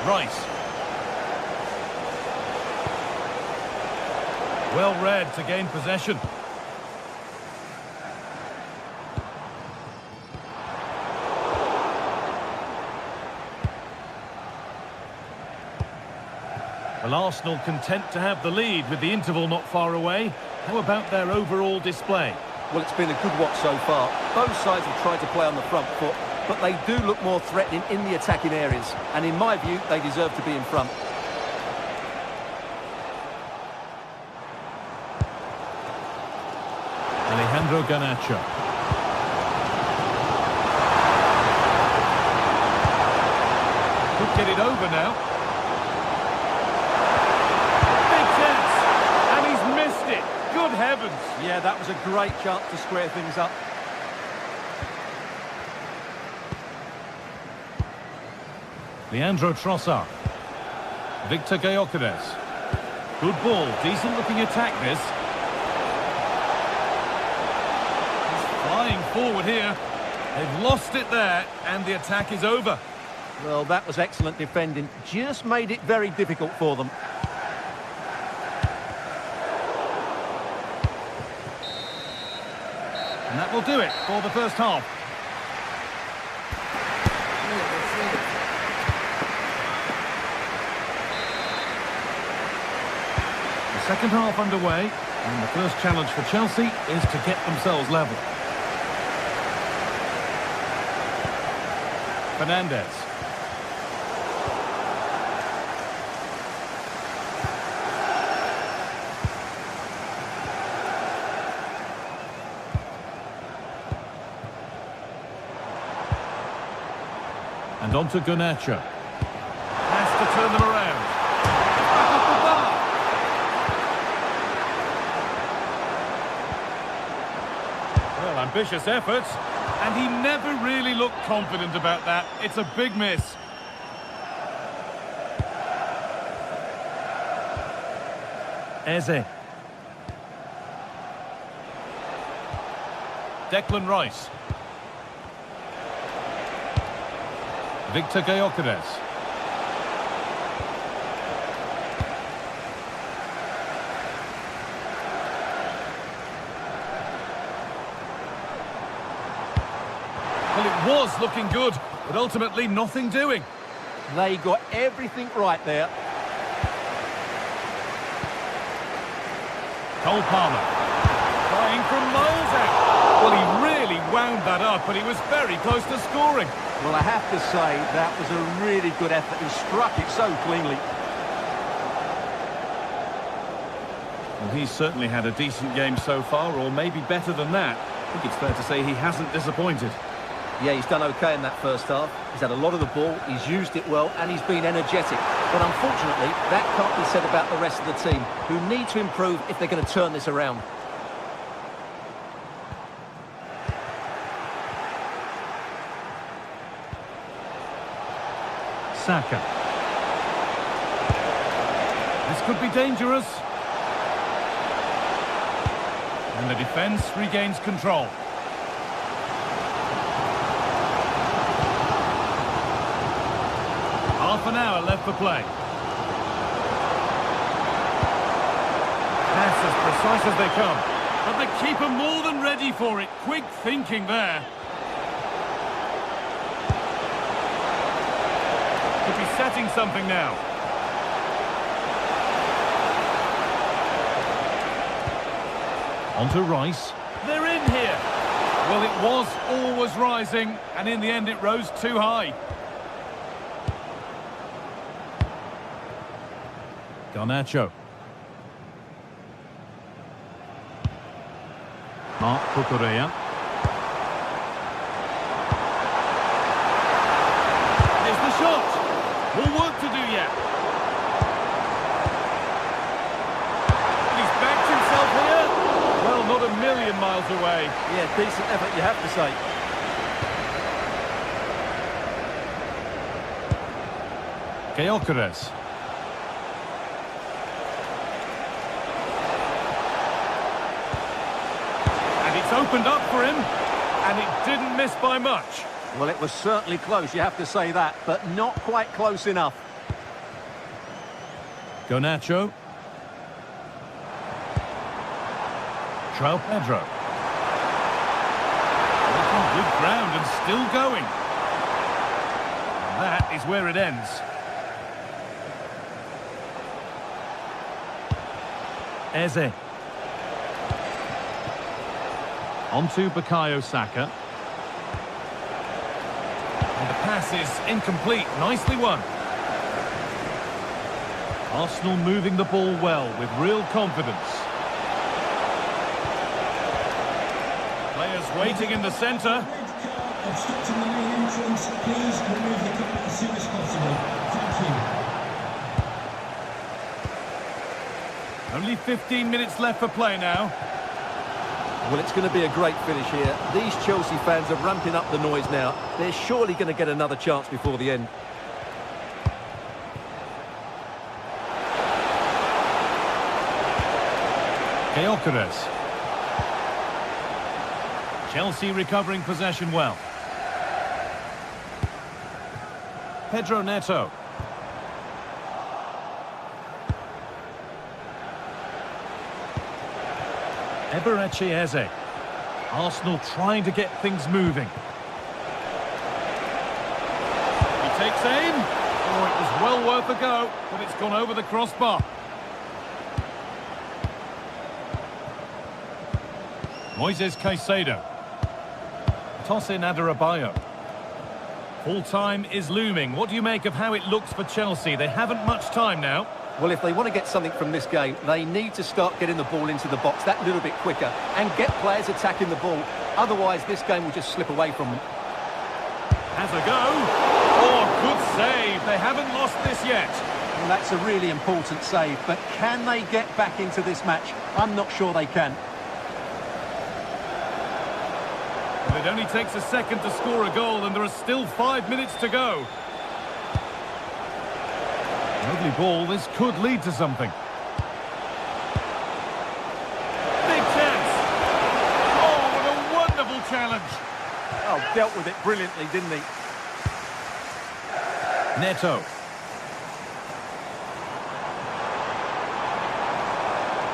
Rice. Well read to gain possession. Well, Arsenal content to have the lead with the interval not far away. How about their overall display? Well, it's been a good watch so far. Both sides have tried to play on the front foot, but they do look more threatening in the attacking areas. And in my view, they deserve to be in front. Alejandro Garnacho. Could get it over now. Big chance. And he's missed it. Good heavens. Yeah, that was a great chance to square things up. Leandro Trossard. Victor Gyökeres. Good ball. Decent looking attack this. Flying forward here. They've lost it there, and the attack is over. Well, that was excellent defending. Just made it very difficult for them. And that will do it for the first half. The second half underway, and the first challenge for Chelsea is to get themselves level. Fernandez. And on to Garnacho. Has to turn them around. Back up the bar. Well, ambitious efforts. And he never really looked confident about that. It's a big miss. Eze. Declan Rice. Victor Gyökeres. Well, it was looking good, but ultimately nothing doing. They got everything right there. Cole Palmer. Trying from miles out. Well, he really wound that up, but he was very close to scoring. Well, I have to say, that was a really good effort. He struck it so cleanly. Well, he's certainly had a decent game so far, or maybe better than that. I think it's fair to say he hasn't disappointed. Yeah, he's done okay in that first half. He's had a lot of the ball, he's used it well, and he's been energetic. But unfortunately, that can't be said about the rest of the team, who need to improve if they're going to turn this around. Saka. This could be dangerous. And the defence regains control. Half an hour left for play. Pass as precise as they come. But the keeper more than ready for it. Quick thinking there. Could be setting something now. On to Rice. They're in here. Well, it was always rising, and in the end it rose too high. Garnacho. Marc Cucurella. There's the shot. More work to do yet. He's backed himself here. Well, not a million miles away. Yeah, decent effort, you have to say. Gyökeres. And it's opened up for him. And it didn't miss by much. Well, it was certainly close, you have to say that, but not quite close enough. Garnacho. João Pedro. Making good ground and still going. And that is where it ends. Eze. On to Bukayo Saka. And the pass is incomplete. Nicely won. Arsenal moving the ball well with real confidence. Players waiting in the centre. Obstructing the main entrance. Please remove the car as soon as possible. Thank you. Only 15 minutes left for play now. Well, it's going to be a great finish here. These Chelsea fans are ramping up the noise now. They're surely going to get another chance before the end. Gyökeres. Chelsea recovering possession well. Pedro Neto. Eberechi Eze. Arsenal trying to get things moving. He takes aim. Oh, it was well worth a go, but it's gone over the crossbar. Moises Caicedo. Tosin Adarabioyo. Full time is looming. What do you make of how it looks for Chelsea? They haven't much time now. Well, if they want to get something from this game, they need to start getting the ball into the box that little bit quicker and get players attacking the ball. Otherwise, this game will just slip away from them. Has a go. Oh, good save. They haven't lost this yet. And that's a really important save, but can they get back into this match? I'm not sure they can. Well, it only takes a second to score a goal, and there are still 5 minutes to go. Lovely ball. This could lead to something. Big chance. Oh, what a wonderful challenge. Oh, dealt with it brilliantly, didn't he? Neto.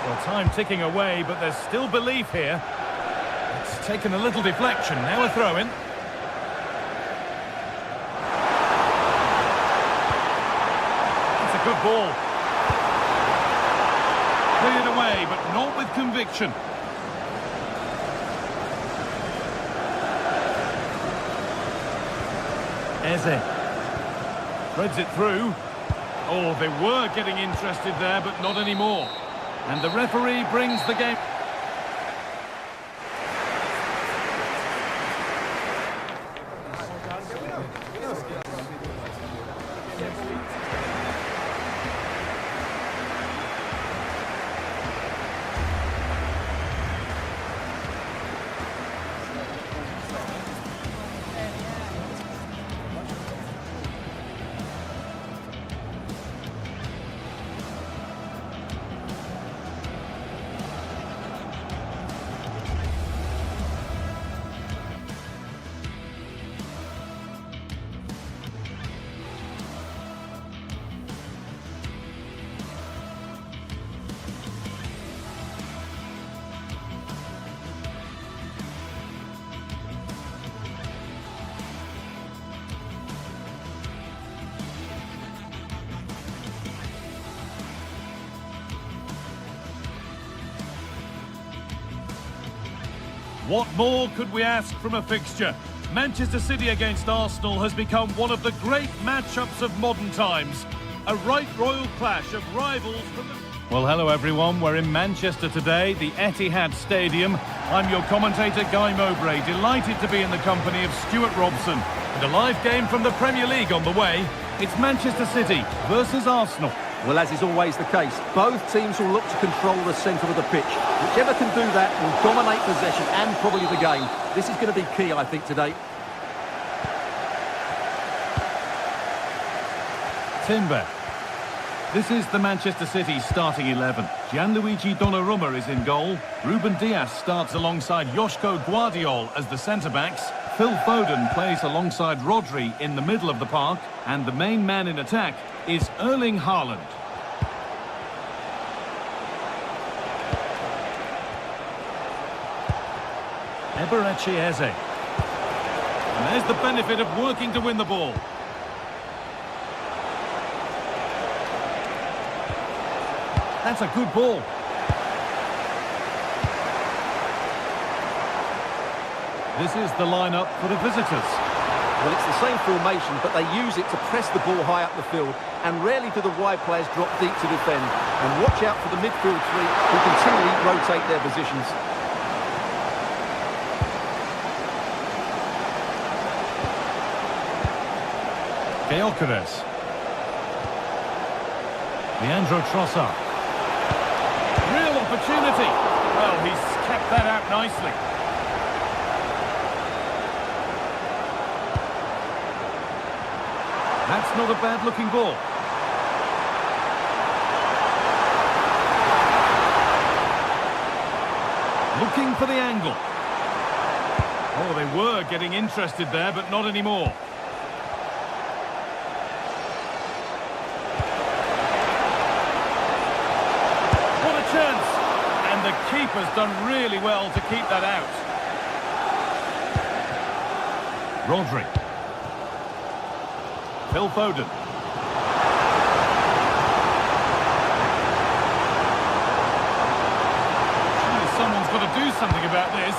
Well, time ticking away, but there's still belief here. It's taken a little deflection. Now a throw-in. It's a good ball. Cleared away, but not with conviction. Eze. Threads it through. Oh, they were getting interested there, but not anymore. And the referee brings the game. What more could we ask from a fixture? Manchester City against Arsenal has become one of the great matchups of modern times. A right royal clash of rivals from the... Well, hello everyone. We're in Manchester today, the Etihad Stadium. I'm your commentator, Guy Mowbray, delighted to be in the company of Stuart Robson. And a live game from the Premier League on the way. It's Manchester City versus Arsenal. Well, as is always the case, both teams will look to control the centre of the pitch. Whichever can do that will dominate possession and probably the game. This is going to be key, I think, today. Timber. This is the Manchester City starting 11. Gianluigi Donnarumma is in goal. Ruben Dias starts alongside Joško Guardiol as the centre-backs. Phil Foden plays alongside Rodri in the middle of the park. And the main man in attack is Erling Haaland. Eze. And there's the benefit of working to win the ball. That's a good ball. This is the lineup for the visitors. Well, it's the same formation, but they use it to press the ball high up the field, and rarely do the wide players drop deep to defend. And watch out for the midfield three, who continually rotate their positions. Gyökeres. Leandro Trossard. Real opportunity. Well, he's kept that out nicely. That's not a bad-looking ball. Looking for the angle. Oh, they were getting interested there, but not anymore. What a chance! And the keeper's done really well to keep that out. Rodri. Phil Foden. Surely someone's got to do something about this.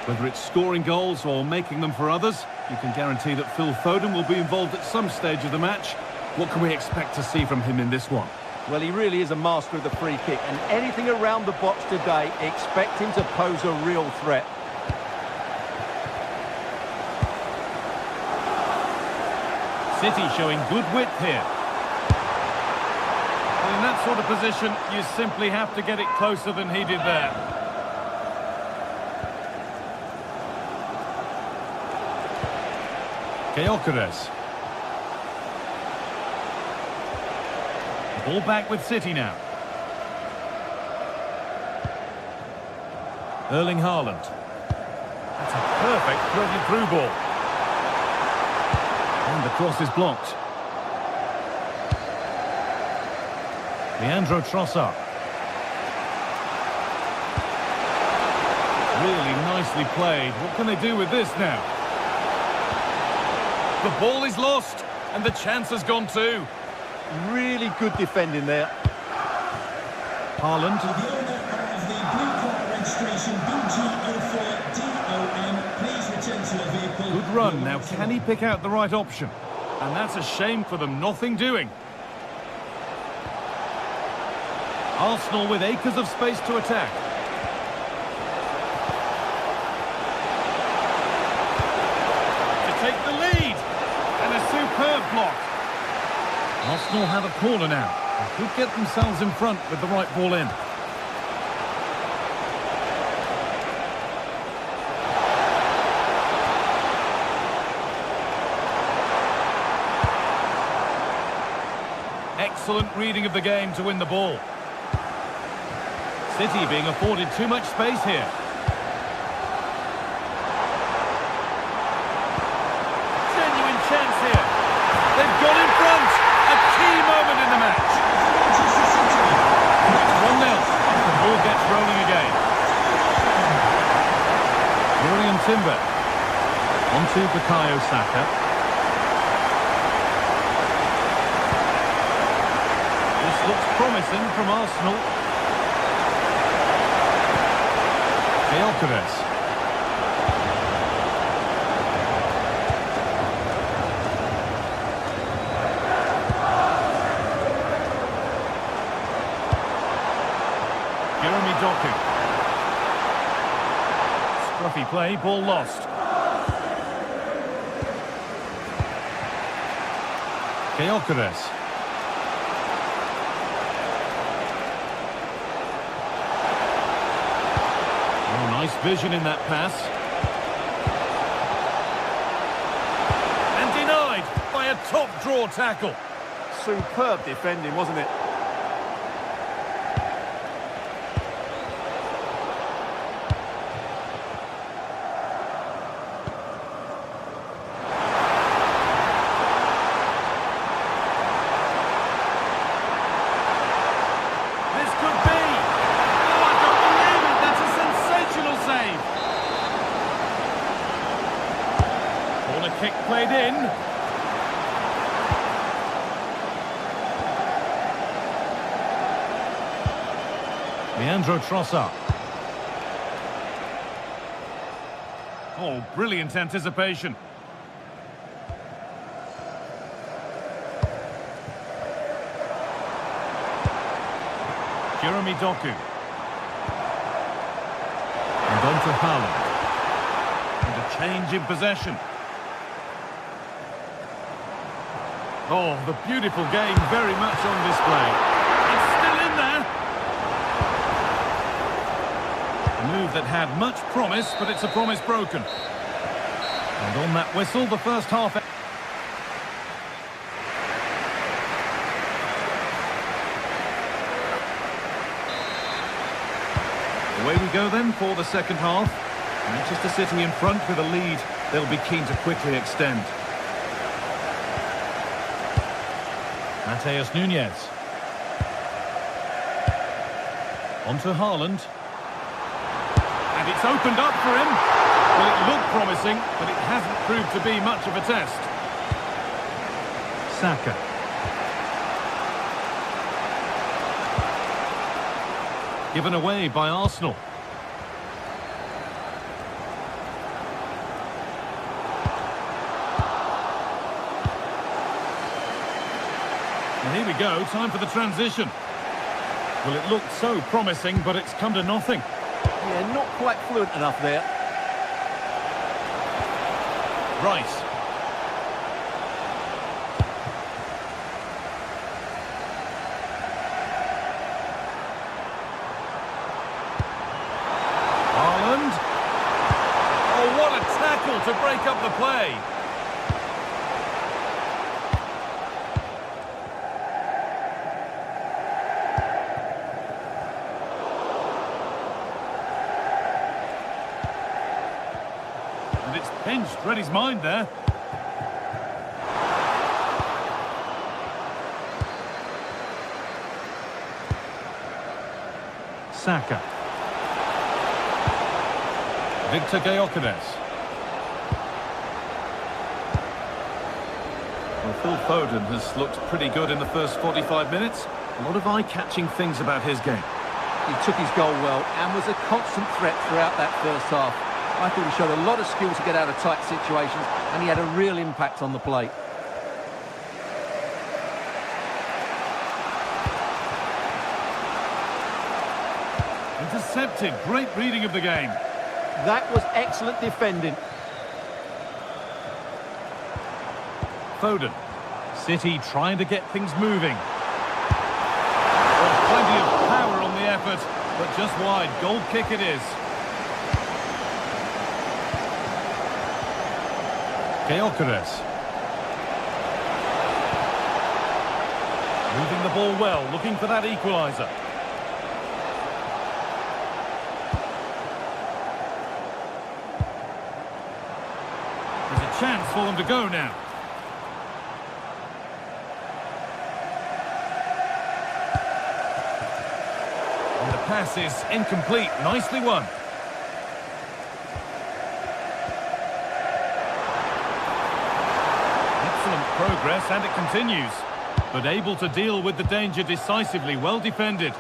Whether it's scoring goals or making them for others, you can guarantee that Phil Foden will be involved at some stage of the match. What can we expect to see from him in this one? Well, he really is a master of the free kick, and anything around the box today, expect him to pose a real threat. City showing good width here. Well, in that sort of position, you simply have to get it closer than he did there. Gyökeres. Ball back with City now. Erling Haaland. That's a perfect threaded through ball. And the cross is blocked. Leandro Trossard. Really nicely played. What can they do with this now? The ball is lost, and the chance has gone too. Really good defending there. Haaland. The owner of the blue car registration BG04DOM, please return to your vehicle. Good run. Now, can he pick out the right option? And that's a shame for them. Nothing doing. Arsenal with acres of space to attack. To take the lead. And a superb block. Arsenal have a corner now. They could get themselves in front with the right ball in. Excellent reading of the game to win the ball. City being afforded too much space here. Genuine chance here. They've got in front. A key moment in the match. It's 1-0. The ball gets rolling again. Julian Timber. Onto Bukayo Saka. This looks promising from Arsenal. Gyökeres. Scruffy play, ball lost. Gyökeres. Oh, nice vision in that pass. And denied by a top draw tackle. Superb defending, wasn't it? Corner kick played in. Leandro Trossard. Oh, brilliant anticipation. Jeremy Doku. And on to Haaland. And a change in possession. Oh, the beautiful game very much on display. It's still in there. A move that had much promise, but it's a promise broken. And on that whistle, the first half... Away we go then for the second half. Manchester City in front with a lead. They'll be keen to quickly extend. Mateus Nunes. On to Haaland. And it's opened up for him. Well, it looked promising, but it hasn't proved to be much of a test. Saka. Given away by Arsenal. And here we go, time for the transition. Well, it looked so promising, but it's come to nothing. Yeah, not quite fluent enough there. Rice. Haaland. Oh, what a tackle to break up the play. And it's pinched, read his mind there. Saka. Victor Gyökeres. Well, Phil Foden has looked pretty good in the first 45 minutes. A lot of eye-catching things about his game. He took his goal well and was a constant threat throughout that first half. I thought he showed a lot of skill to get out of tight situations, and he had a real impact on the plate. Intercepted, great reading of the game. That was excellent defending. Foden. City trying to get things moving. Well, plenty of power on the effort, but just wide. Goal kick it is. Gyökeres. Moving the ball well, looking for that equaliser. There's a chance for them to go now. And the pass is incomplete. Nicely won. Excellent progress, and it continues. But able to deal with the danger decisively. Well defended.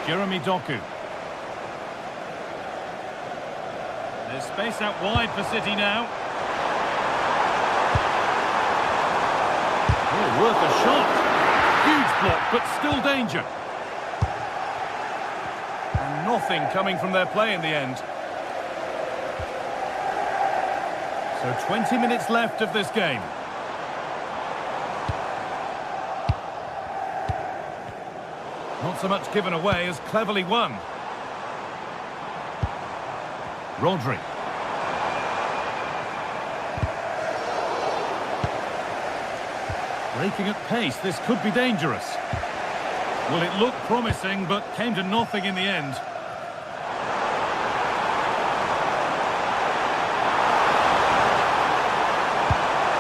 Jeremy Doku. There's space out wide for City now. Oh, worth a shot. Huge block, but still danger. And nothing coming from their play in the end. So 20 minutes left of this game. Not so much given away as cleverly won. Rodri. Breaking at pace, this could be dangerous. Well, it looked promising, but came to nothing in the end.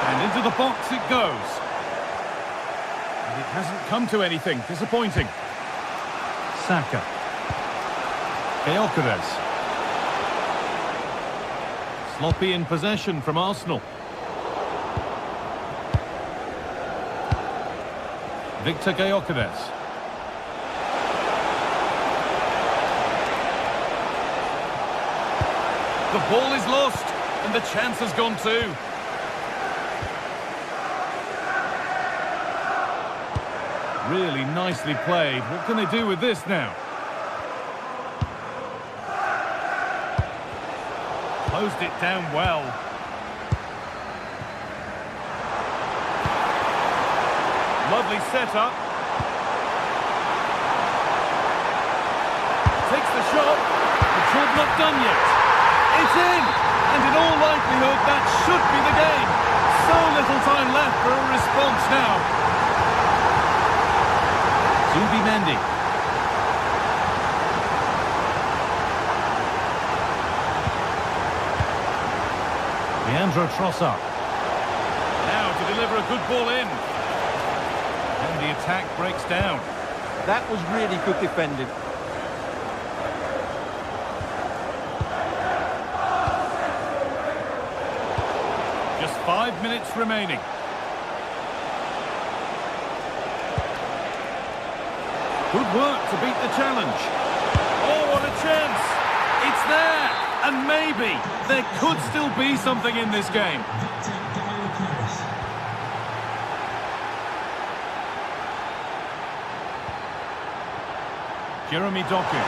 And into the box it goes. And it hasn't come to anything. Disappointing. Saka. Gyökeres. Sloppy in possession from Arsenal. Victor Gyökeres. The ball is lost, and the chance has gone too. Really nicely played. What can they do with this now? Closed it down well. Lovely setup. Takes the shot. The job not done yet. It's in! And in all likelihood, that should be the game. So little time left for a response now. Zubimendi. Leandro Trossard. Now to deliver a good ball in. And the attack breaks down. That was really good defending. Just 5 minutes remaining. Good work to beat the challenge. Oh, what a chance. It's there. And maybe there could still be something in this game. Jeremy Doku.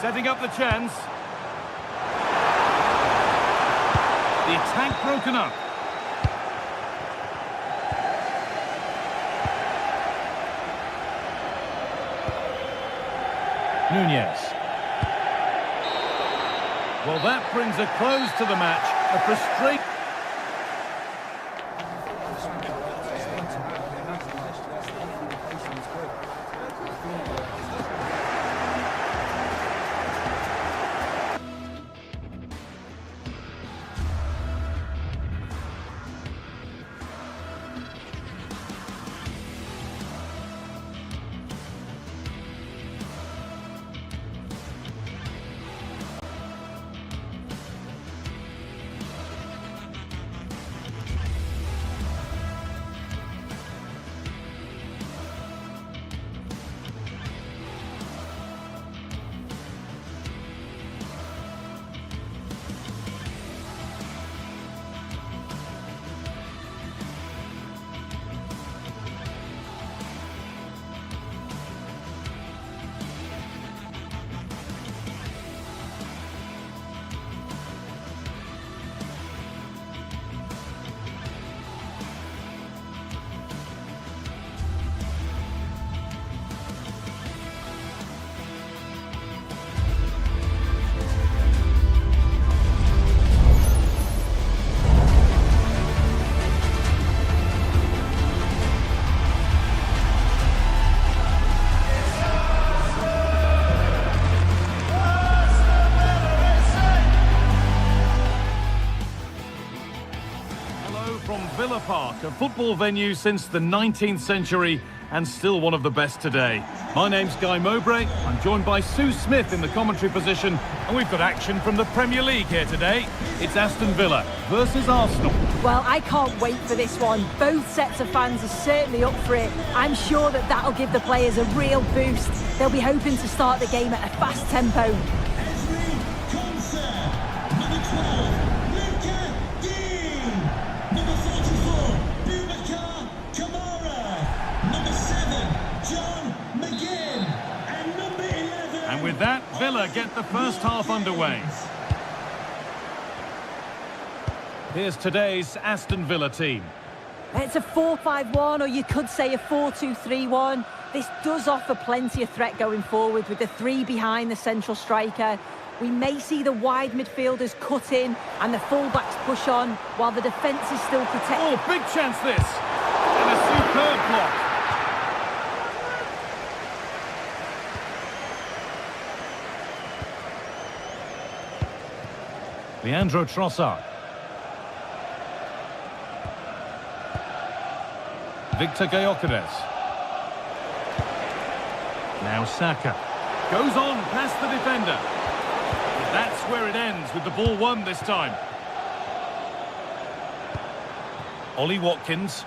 Setting up the chance. The attack broken up. Nunez. Well, that brings a close to the match. A frustrating... From Villa Park, a football venue since the 19th century and still one of the best today. My name's Guy Mowbray. I'm joined by Sue Smith in the commentary position, and we've got action from the Premier League here today. It's Aston Villa versus Arsenal. Well, I can't wait for this one. Both sets of fans are certainly up for it. I'm sure that that'll give the players a real boost. They'll be hoping to start the game at a fast tempo. And with that, Villa get the first half underway. Here's today's Aston Villa team. It's a 4-5-1, or you could say a 4-2-3-1. This does offer plenty of threat going forward with the three behind the central striker. We may see the wide midfielders cut in and the fullbacks push on while the defence is still protected. Oh, big chance this! And a superb block. Leandro Trossard. Victor Gyökeres. Now Saka. Goes on past the defender. But that's where it ends with the ball won this time. Ollie Watkins.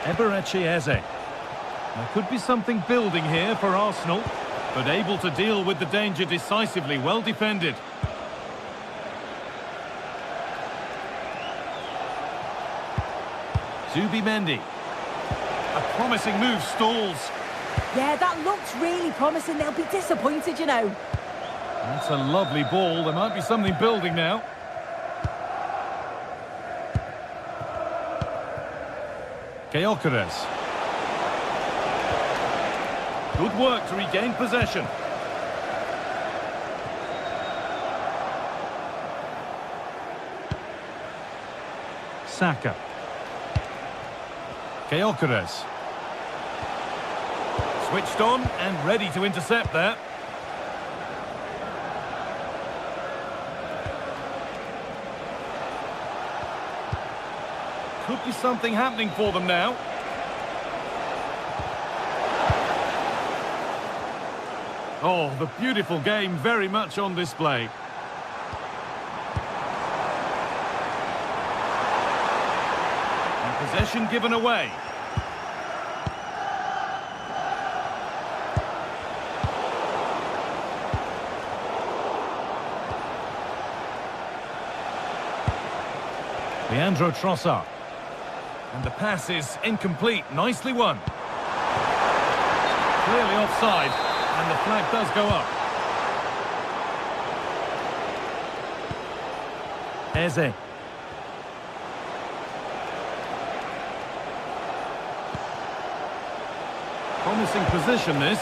Eberechi Eze. There could be something building here for Arsenal, but able to deal with the danger decisively, well defended. Zubimendi. A promising move stalls. Yeah, that looks really promising. They'll be disappointed, you know. That's a lovely ball. There might be something building now. Gyökeres. Good work to regain possession. Saka. Gyökeres. Switched on and ready to intercept there. Could be something happening for them now. Oh, the beautiful game very much on display. And possession given away. Leandro Trossard. And the pass is incomplete. Nicely won. Clearly offside, and the flag does go up. Eze. Promising position, this.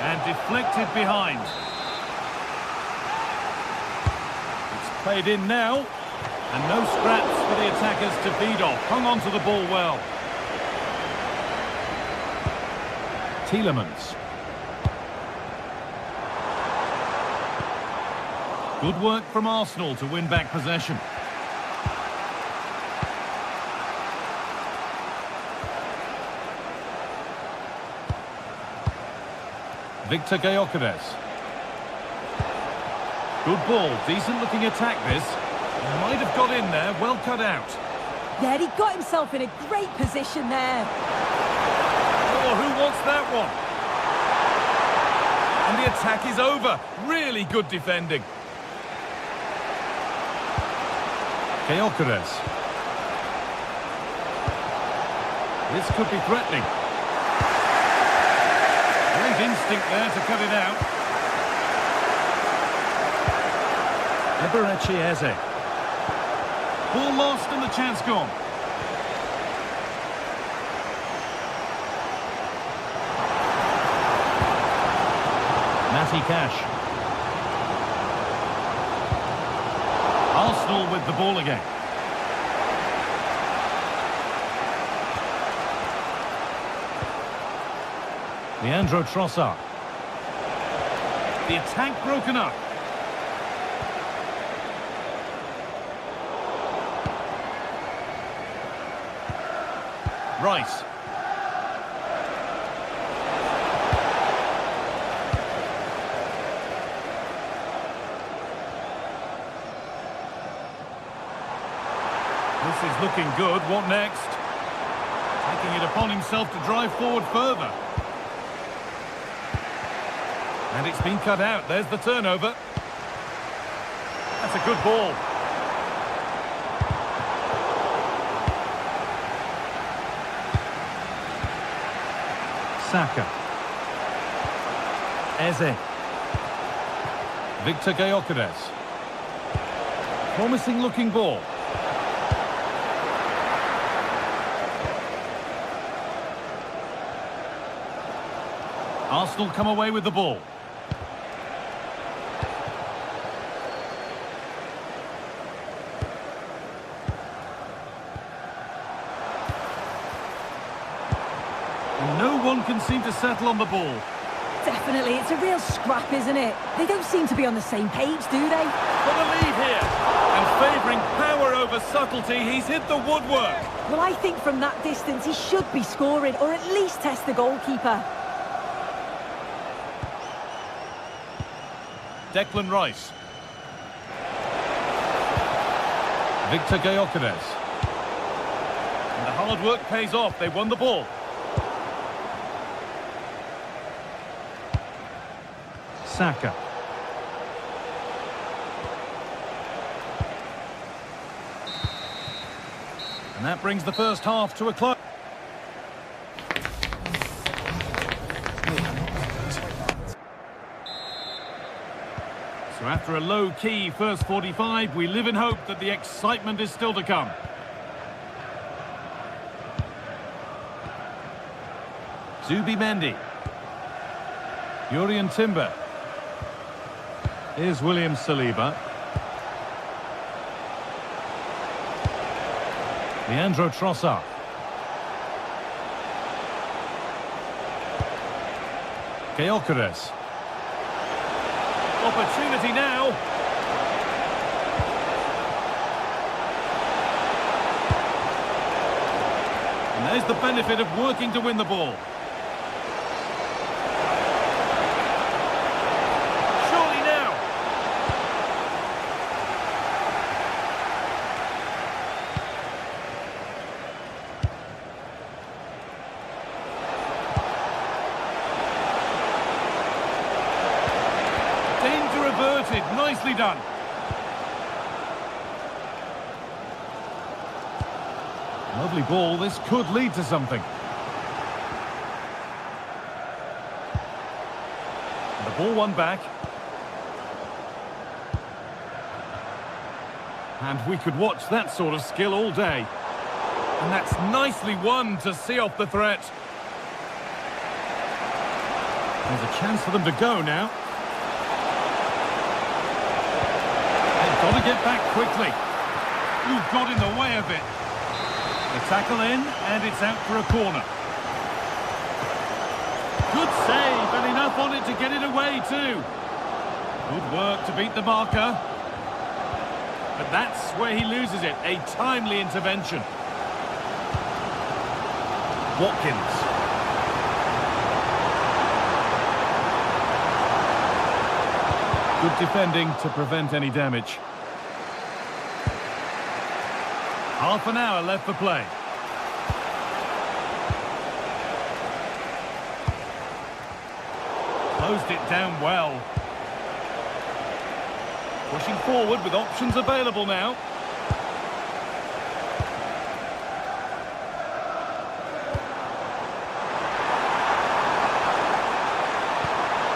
And deflected behind. It's played in now. And no scraps for the attackers to feed off. Hung on to the ball well. Tielemans. Good work from Arsenal to win back possession. Victor Gyökeres. Good ball. Decent looking attack this. Might have got in there, well cut out. Yeah, he got himself in a great position there. Oh, who wants that one? And the attack is over. Really good defending. Gyökeres. This could be threatening. Great instinct there to cut it out. Eberechi Eze. Ball lost and the chance gone. Matty Cash. Arsenal with the ball again. Leandro Trossard. The attack broken up. Rice. This is looking good. What next? Taking it upon himself to drive forward further. And it's been cut out. There's the turnover. That's a good ball. Saka. Eze. Victor Gyökeres. Promising looking ball. Arsenal come away with the ball. No one can seem to settle on the ball. Definitely, it's a real scrap, isn't it? They don't seem to be on the same page, do they? For the lead here. And favouring power over subtlety, he's hit the woodwork. Well, I think from that distance he should be scoring, or at least test the goalkeeper. Declan Rice. Victor Gyökeres. And the hard work pays off. They won the ball. Saka. And that brings the first half to a close. So after a low-key first 45, we live in hope that the excitement is still to come. Zubimendi. Jurrien Timber. Here's William Saliba. Leandro Trossard. Gyökeres. Opportunity now. And there's the benefit of working to win the ball. Surely now. Danger averted. Nicely done. Lovely ball. This could lead to something. And the ball won back. And we could watch that sort of skill all day. And that's nicely won to see off the threat. There's a chance for them to go now. They've got to get back quickly. You've got in the way of it. The tackle in, and it's out for a corner. Good save, and enough on it to get it away too. Good work to beat the marker. But that's where he loses it, a timely intervention. Watkins. Good defending to prevent any damage. Half an hour left for play. Closed it down well. Pushing forward with options available now.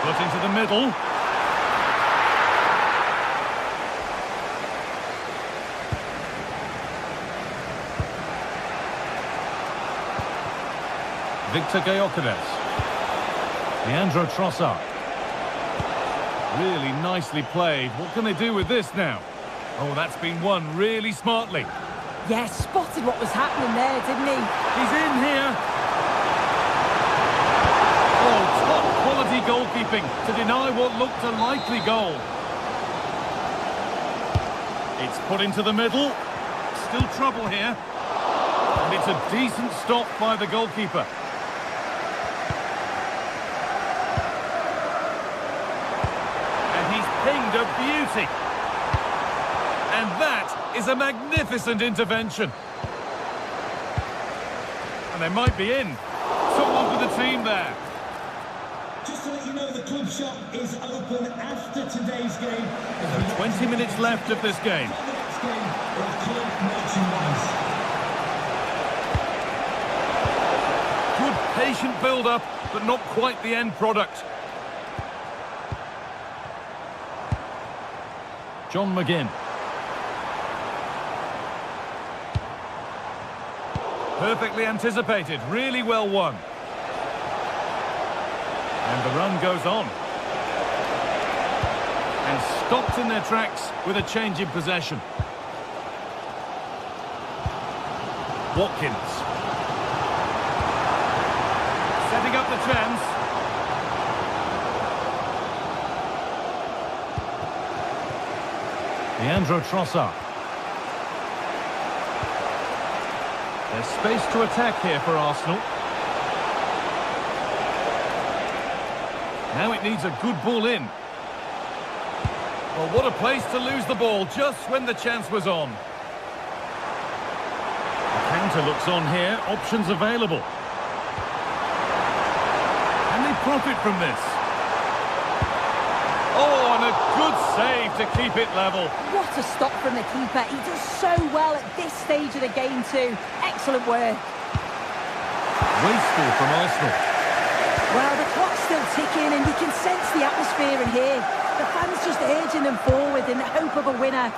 Put into the middle. Victor Gyökeres. Leandro Trossard. Really nicely played. What can they do with this now? Oh, that's been won really smartly. Yeah, spotted what was happening there, didn't he? He's in here. Oh, top quality goalkeeping to deny what looked a likely goal. It's put into the middle. Still trouble here. And it's a decent stop by the goalkeeper. Pinged a beauty. And that is a magnificent intervention. And they might be in. Someone for the team there. Just to let you know, the club shop is open after today's game. So 20 minutes left of this game. The next game of club merchandise. Good patient build-up, but not quite the end product. John McGinn. Perfectly anticipated, really well won. And the run goes on. And stopped in their tracks with a change in possession. Watkins. Setting up the chance. Leandro Trossard. There's space to attack here for Arsenal. Now it needs a good ball in. Well, what a place to lose the ball just when the chance was on. The counter looks on here. Options available. Can they profit from this? Oh, and a good save to keep it level. What a stop from the keeper. He does so well at this stage of the game too. Excellent work. Wasteful from Arsenal. Well, the clock's still ticking and you can sense the atmosphere in here. The fans just urging them forward in the hope of a winner.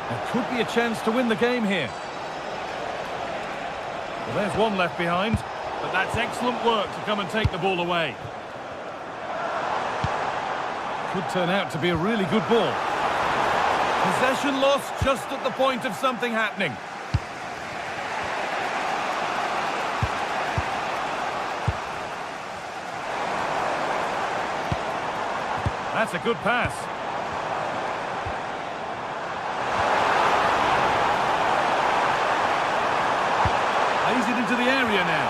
There could be a chance to win the game here. Well, there's one left behind, but that's excellent work to come and take the ball away. Could turn out to be a really good ball. Possession lost just at the point of something happening. That's a good pass. Lays it into the area now.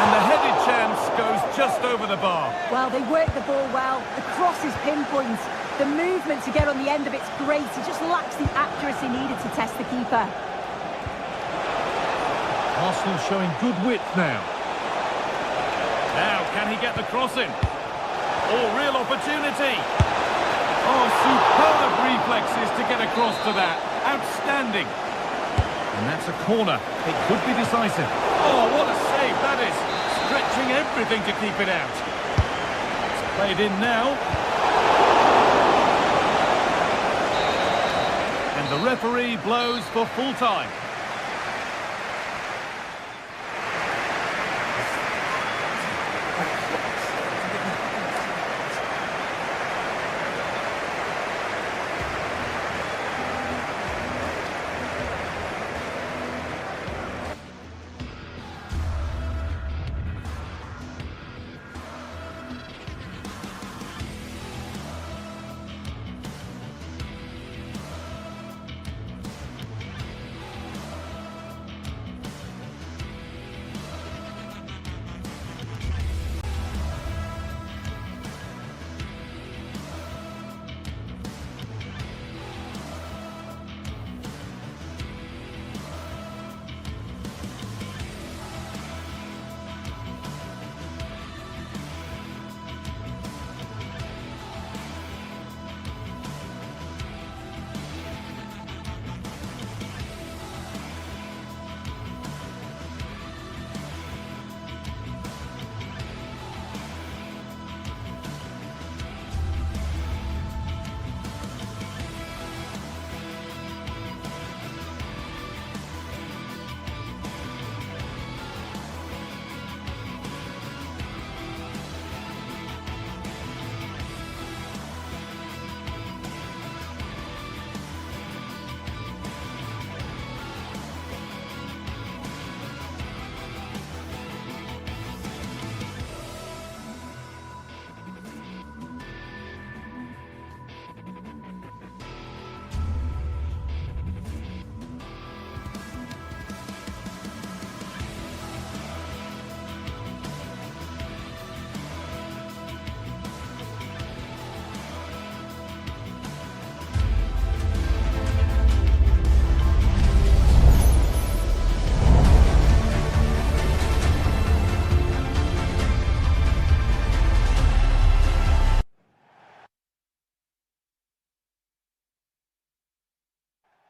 And the headed chance goes just over the bar. Well, they work the ball well. The cross is pinpoint. The movement to get on the end of it's great. It just lacks the accuracy needed to test the keeper. Arsenal showing good width now. Now, can he get the cross in? Oh, real opportunity. Oh, superb reflexes to get across to that. Outstanding. And that's a corner. It could be decisive. Oh, what a save that is. Stretching everything to keep it out. It's played in now. And the referee blows for full time.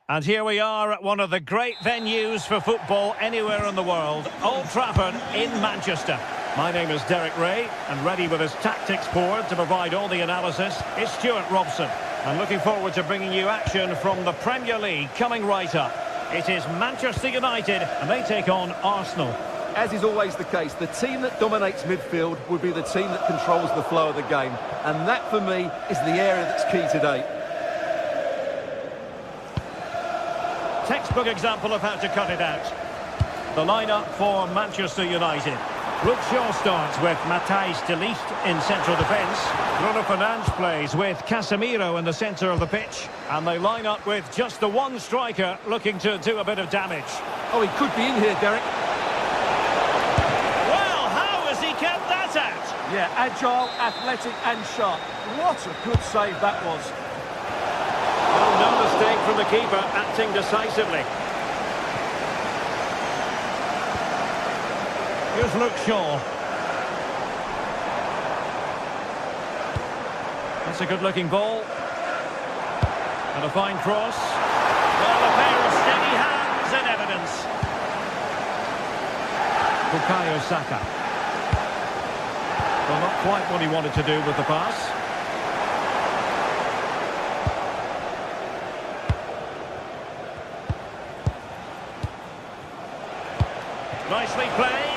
And here we are at one of the great venues for football anywhere in the world, Old Trafford in Manchester. My name is Derek Ray, and ready with his tactics board to provide all the analysis is Stuart Robson. I'm looking forward to bringing you action from the Premier League coming right up. It is Manchester United, and they take on Arsenal. As is always the case, the team that dominates midfield would be the team that controls the flow of the game. And that, for me, is the area that's key today. Textbook example of how to cut it out. The lineup for Manchester United. Luke Shaw starts with Matthijs de Ligt in central defence. Bruno Fernandes plays with Casemiro in the centre of the pitch. And they line up with just the one striker looking to do a bit of damage. Oh, he could be in here, Derek. Well, how has he kept that out? Yeah, agile, athletic and sharp. What a good save that was. Well, no mistake from the keeper, acting decisively. Here's Luke Shaw. That's a good-looking ball. And a fine cross. Well, a pair of steady hands in evidence. Bukayo Saka. Well, not quite what he wanted to do with the pass. Nicely played.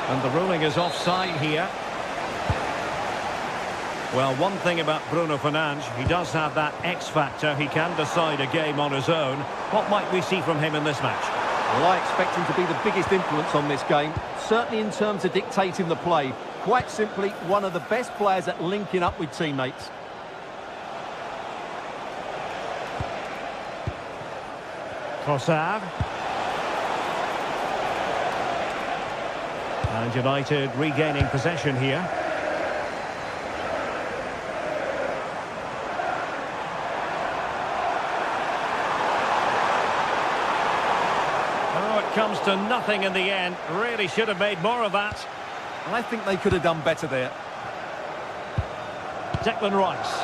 And the ruling is offside here. Well, one thing about Bruno Fernandes, he does have that X factor. He can decide a game on his own. What might we see from him in this match? Well, I expect him to be the biggest influence on this game, certainly in terms of dictating the play. Quite simply, one of the best players at linking up with teammates. Trossard. And United regaining possession here. Oh, it comes to nothing in the end. Really should have made more of that. I think they could have done better there. Declan Rice.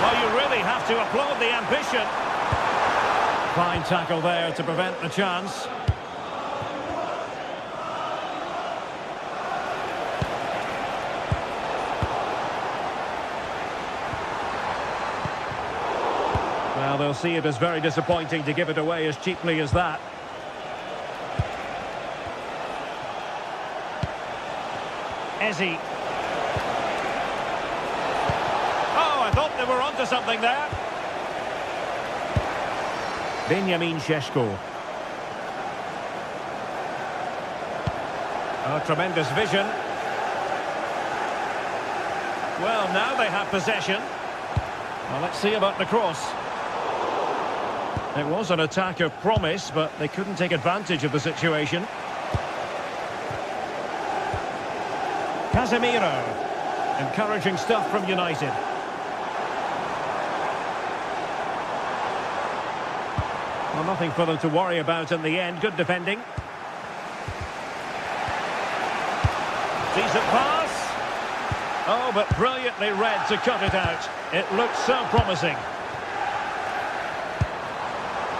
Well, you really have to applaud the ambition. Fine tackle there to prevent the chance. Well, they'll see it as very disappointing to give it away as cheaply as that. Eze. Oh, I thought they were onto something there. Benjamin Šeško. Oh, tremendous vision. Well, now they have possession. Well, let's see about the cross. It was an attack of promise, but they couldn't take advantage of the situation. Casemiro. Encouraging stuff from United. Well, nothing for them to worry about in the end. Good defending. Decent pass. Oh, but brilliantly read to cut it out. It looked so promising.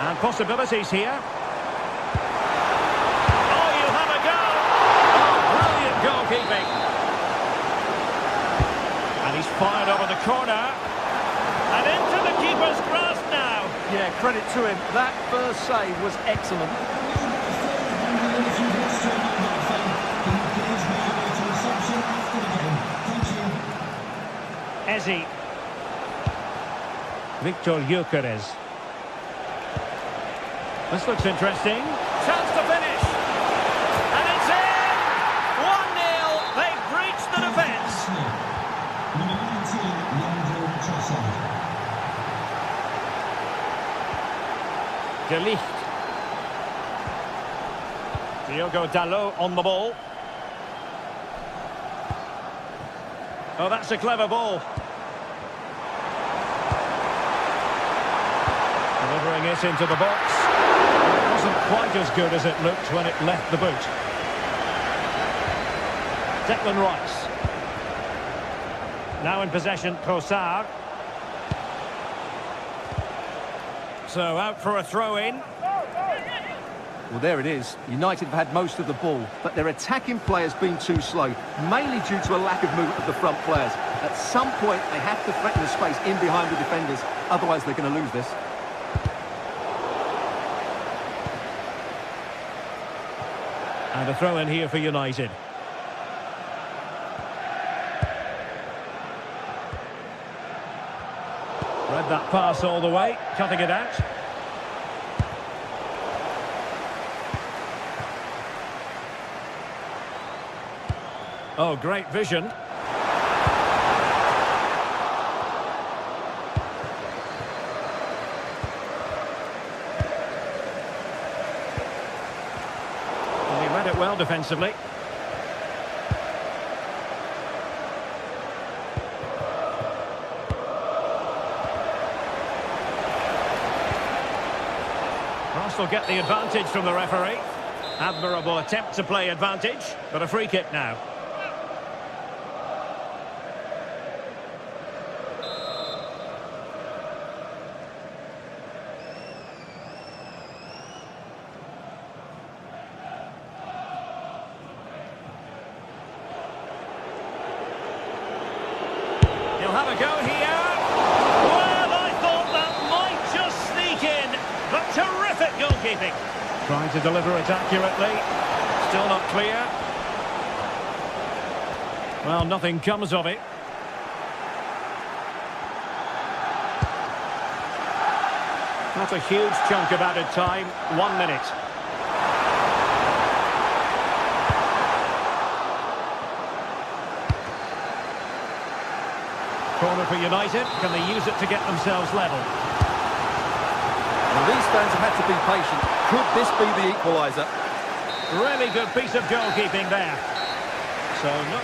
And possibilities here. Oh, you have a goal! Oh, brilliant goalkeeping. And he's fired over the corner. And into the keeper's grasp now. Yeah, credit to him. That first save was excellent. Eze. Victor Gyökeres. This looks interesting. Chance to finish. And it's in! 1-0. They've breached the defence. De Ligt. Diogo Dalot on the ball. Oh, that's a clever ball. Delivering it into the box. It wasn't quite as good as it looked when it left the boot. Declan Rice. Now in possession, Trossard. So out for a throw-in. Well, there it is. United have had most of the ball, but their attacking players been too slow, mainly due to a lack of movement of the front players. At some point, they have to threaten the space in behind the defenders, otherwise they're going to lose this. And a throw-in here for United. Read that pass all the way, cutting it out. Oh, great vision. And he read it well defensively. Arsenal get the advantage from the referee. Admirable attempt to play advantage, but a free kick now. He'll have a go here. Well, I thought that might just sneak in, but terrific goalkeeping. Trying to deliver it accurately. Still not clear. Well, nothing comes of it. Not a huge chunk of added time. 1 minute. Corner for United. Can they use it to get themselves level? Well, these fans have had to be patient. Could this be the equaliser? Really good piece of goalkeeping there. So, no.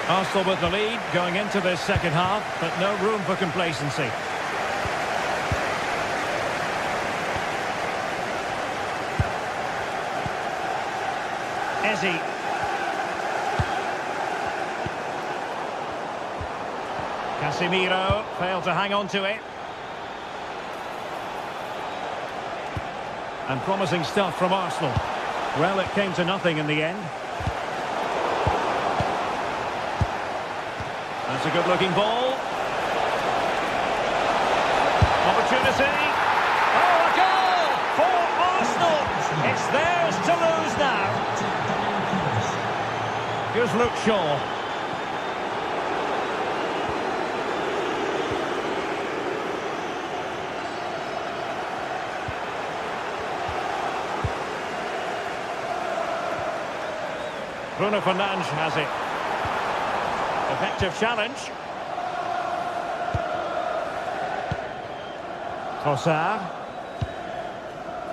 Arsenal with the lead going into this second half, but no room for complacency. Ezzy. Casemiro failed to hang on to it. And promising stuff from Arsenal. Well, it came to nothing in the end. That's a good-looking ball. Opportunity. Oh, a goal for Arsenal. It's theirs to lose now. Here's Luke Shaw. Bruno Fernandes has it. Effective challenge. Trossard.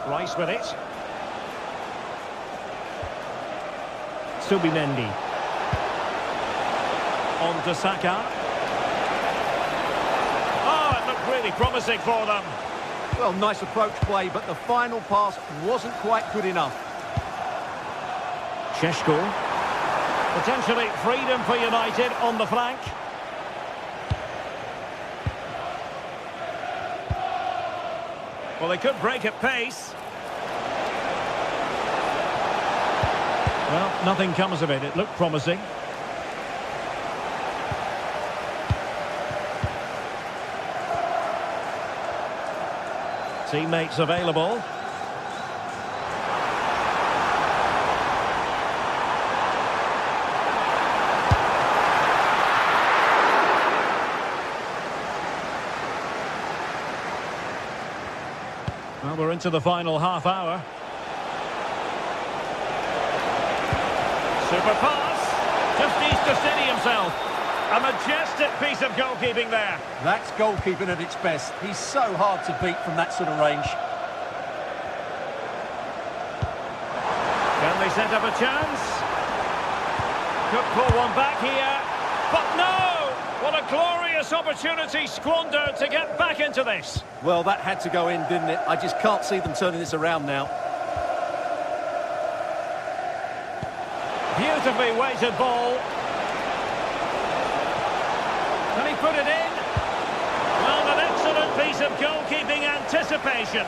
Rice with it. Subimendi. On to Saka. Oh, it looked really promising for them. Well, nice approach play, but the final pass wasn't quite good enough. Šeško. Potentially freedom for United on the flank. Well, they could break at pace. Well, nothing comes of it. It looked promising. Teammates available. Well, we're into the final half hour. Super pass. Just needs to steady himself. A majestic piece of goalkeeping there. That's goalkeeping at its best. He's so hard to beat from that sort of range. Can they set up a chance? Could pull one back here. But no! What a glorious opportunity squandered to get back into this. Well, that had to go in, didn't it? I just can't see them turning this around now. Beautifully weighted ball. Can he put it in? Well, an excellent piece of goalkeeping anticipation.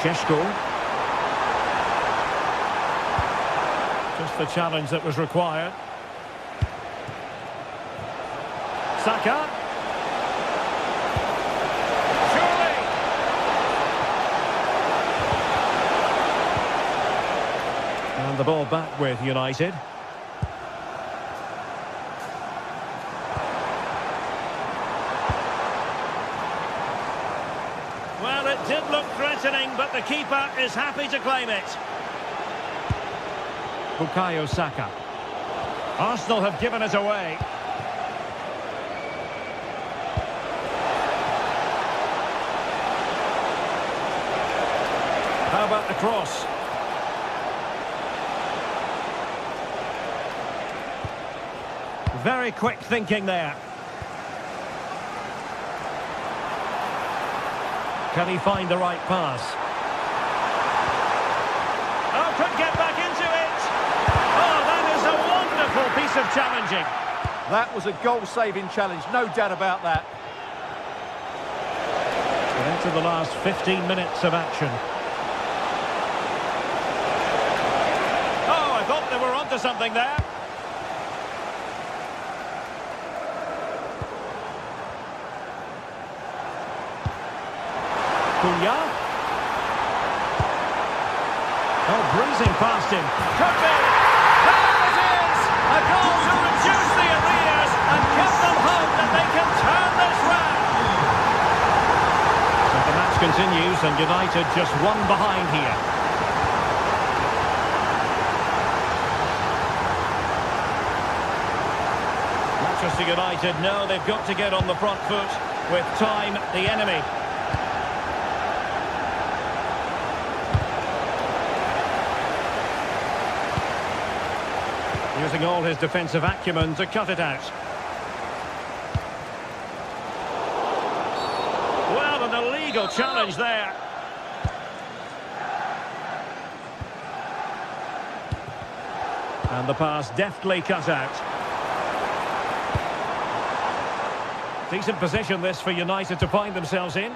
Šeško. Just the challenge that was required. Saka. Surely. the ball back with United. Well, it did look threatening, but the keeper is happy to claim it. Bukayo Saka. Arsenal have given it away. How about the cross? Very quick thinking there. Can he find the right pass? Oh, could get back into it. Oh, that is a wonderful piece of challenging. That was a goal-saving challenge, no doubt about that. And into the last 15 minutes of action. Oh, I thought they were onto something there. Cunha. Oh, breezing past him. Could be. There it is! A goal to reduce the arrears and give them hope that they can turn this round. So the match continues and United just one behind here. Manchester United know they've got to get on the front foot with time the enemy. Using all his defensive acumen to cut it out. Well, an illegal challenge there. And the pass deftly cut out. Decent position this for United to find themselves in.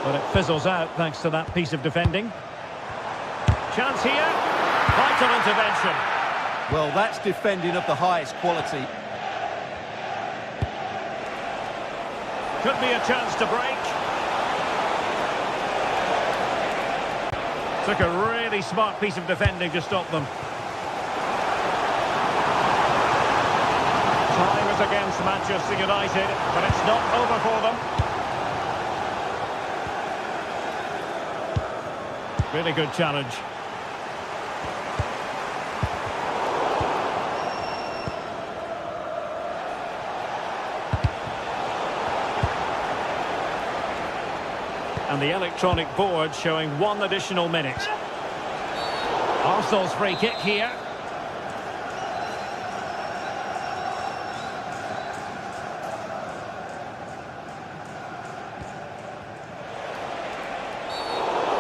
But it fizzles out thanks to that piece of defending. Chance here. Vital intervention. Well, that's defending of the highest quality. Could be a chance to break. Took a really smart piece of defending to stop them. Time is against Manchester United, but it's not over for them. Really good challenge. And the electronic board showing 1 additional minute. Arsenal's free kick here.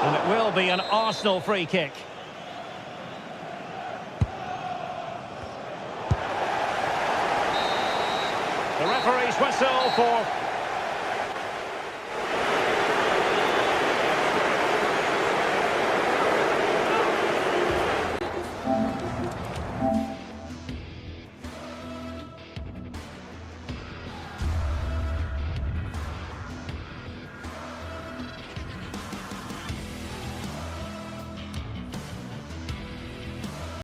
And it will be an Arsenal free kick. The referee's whistle for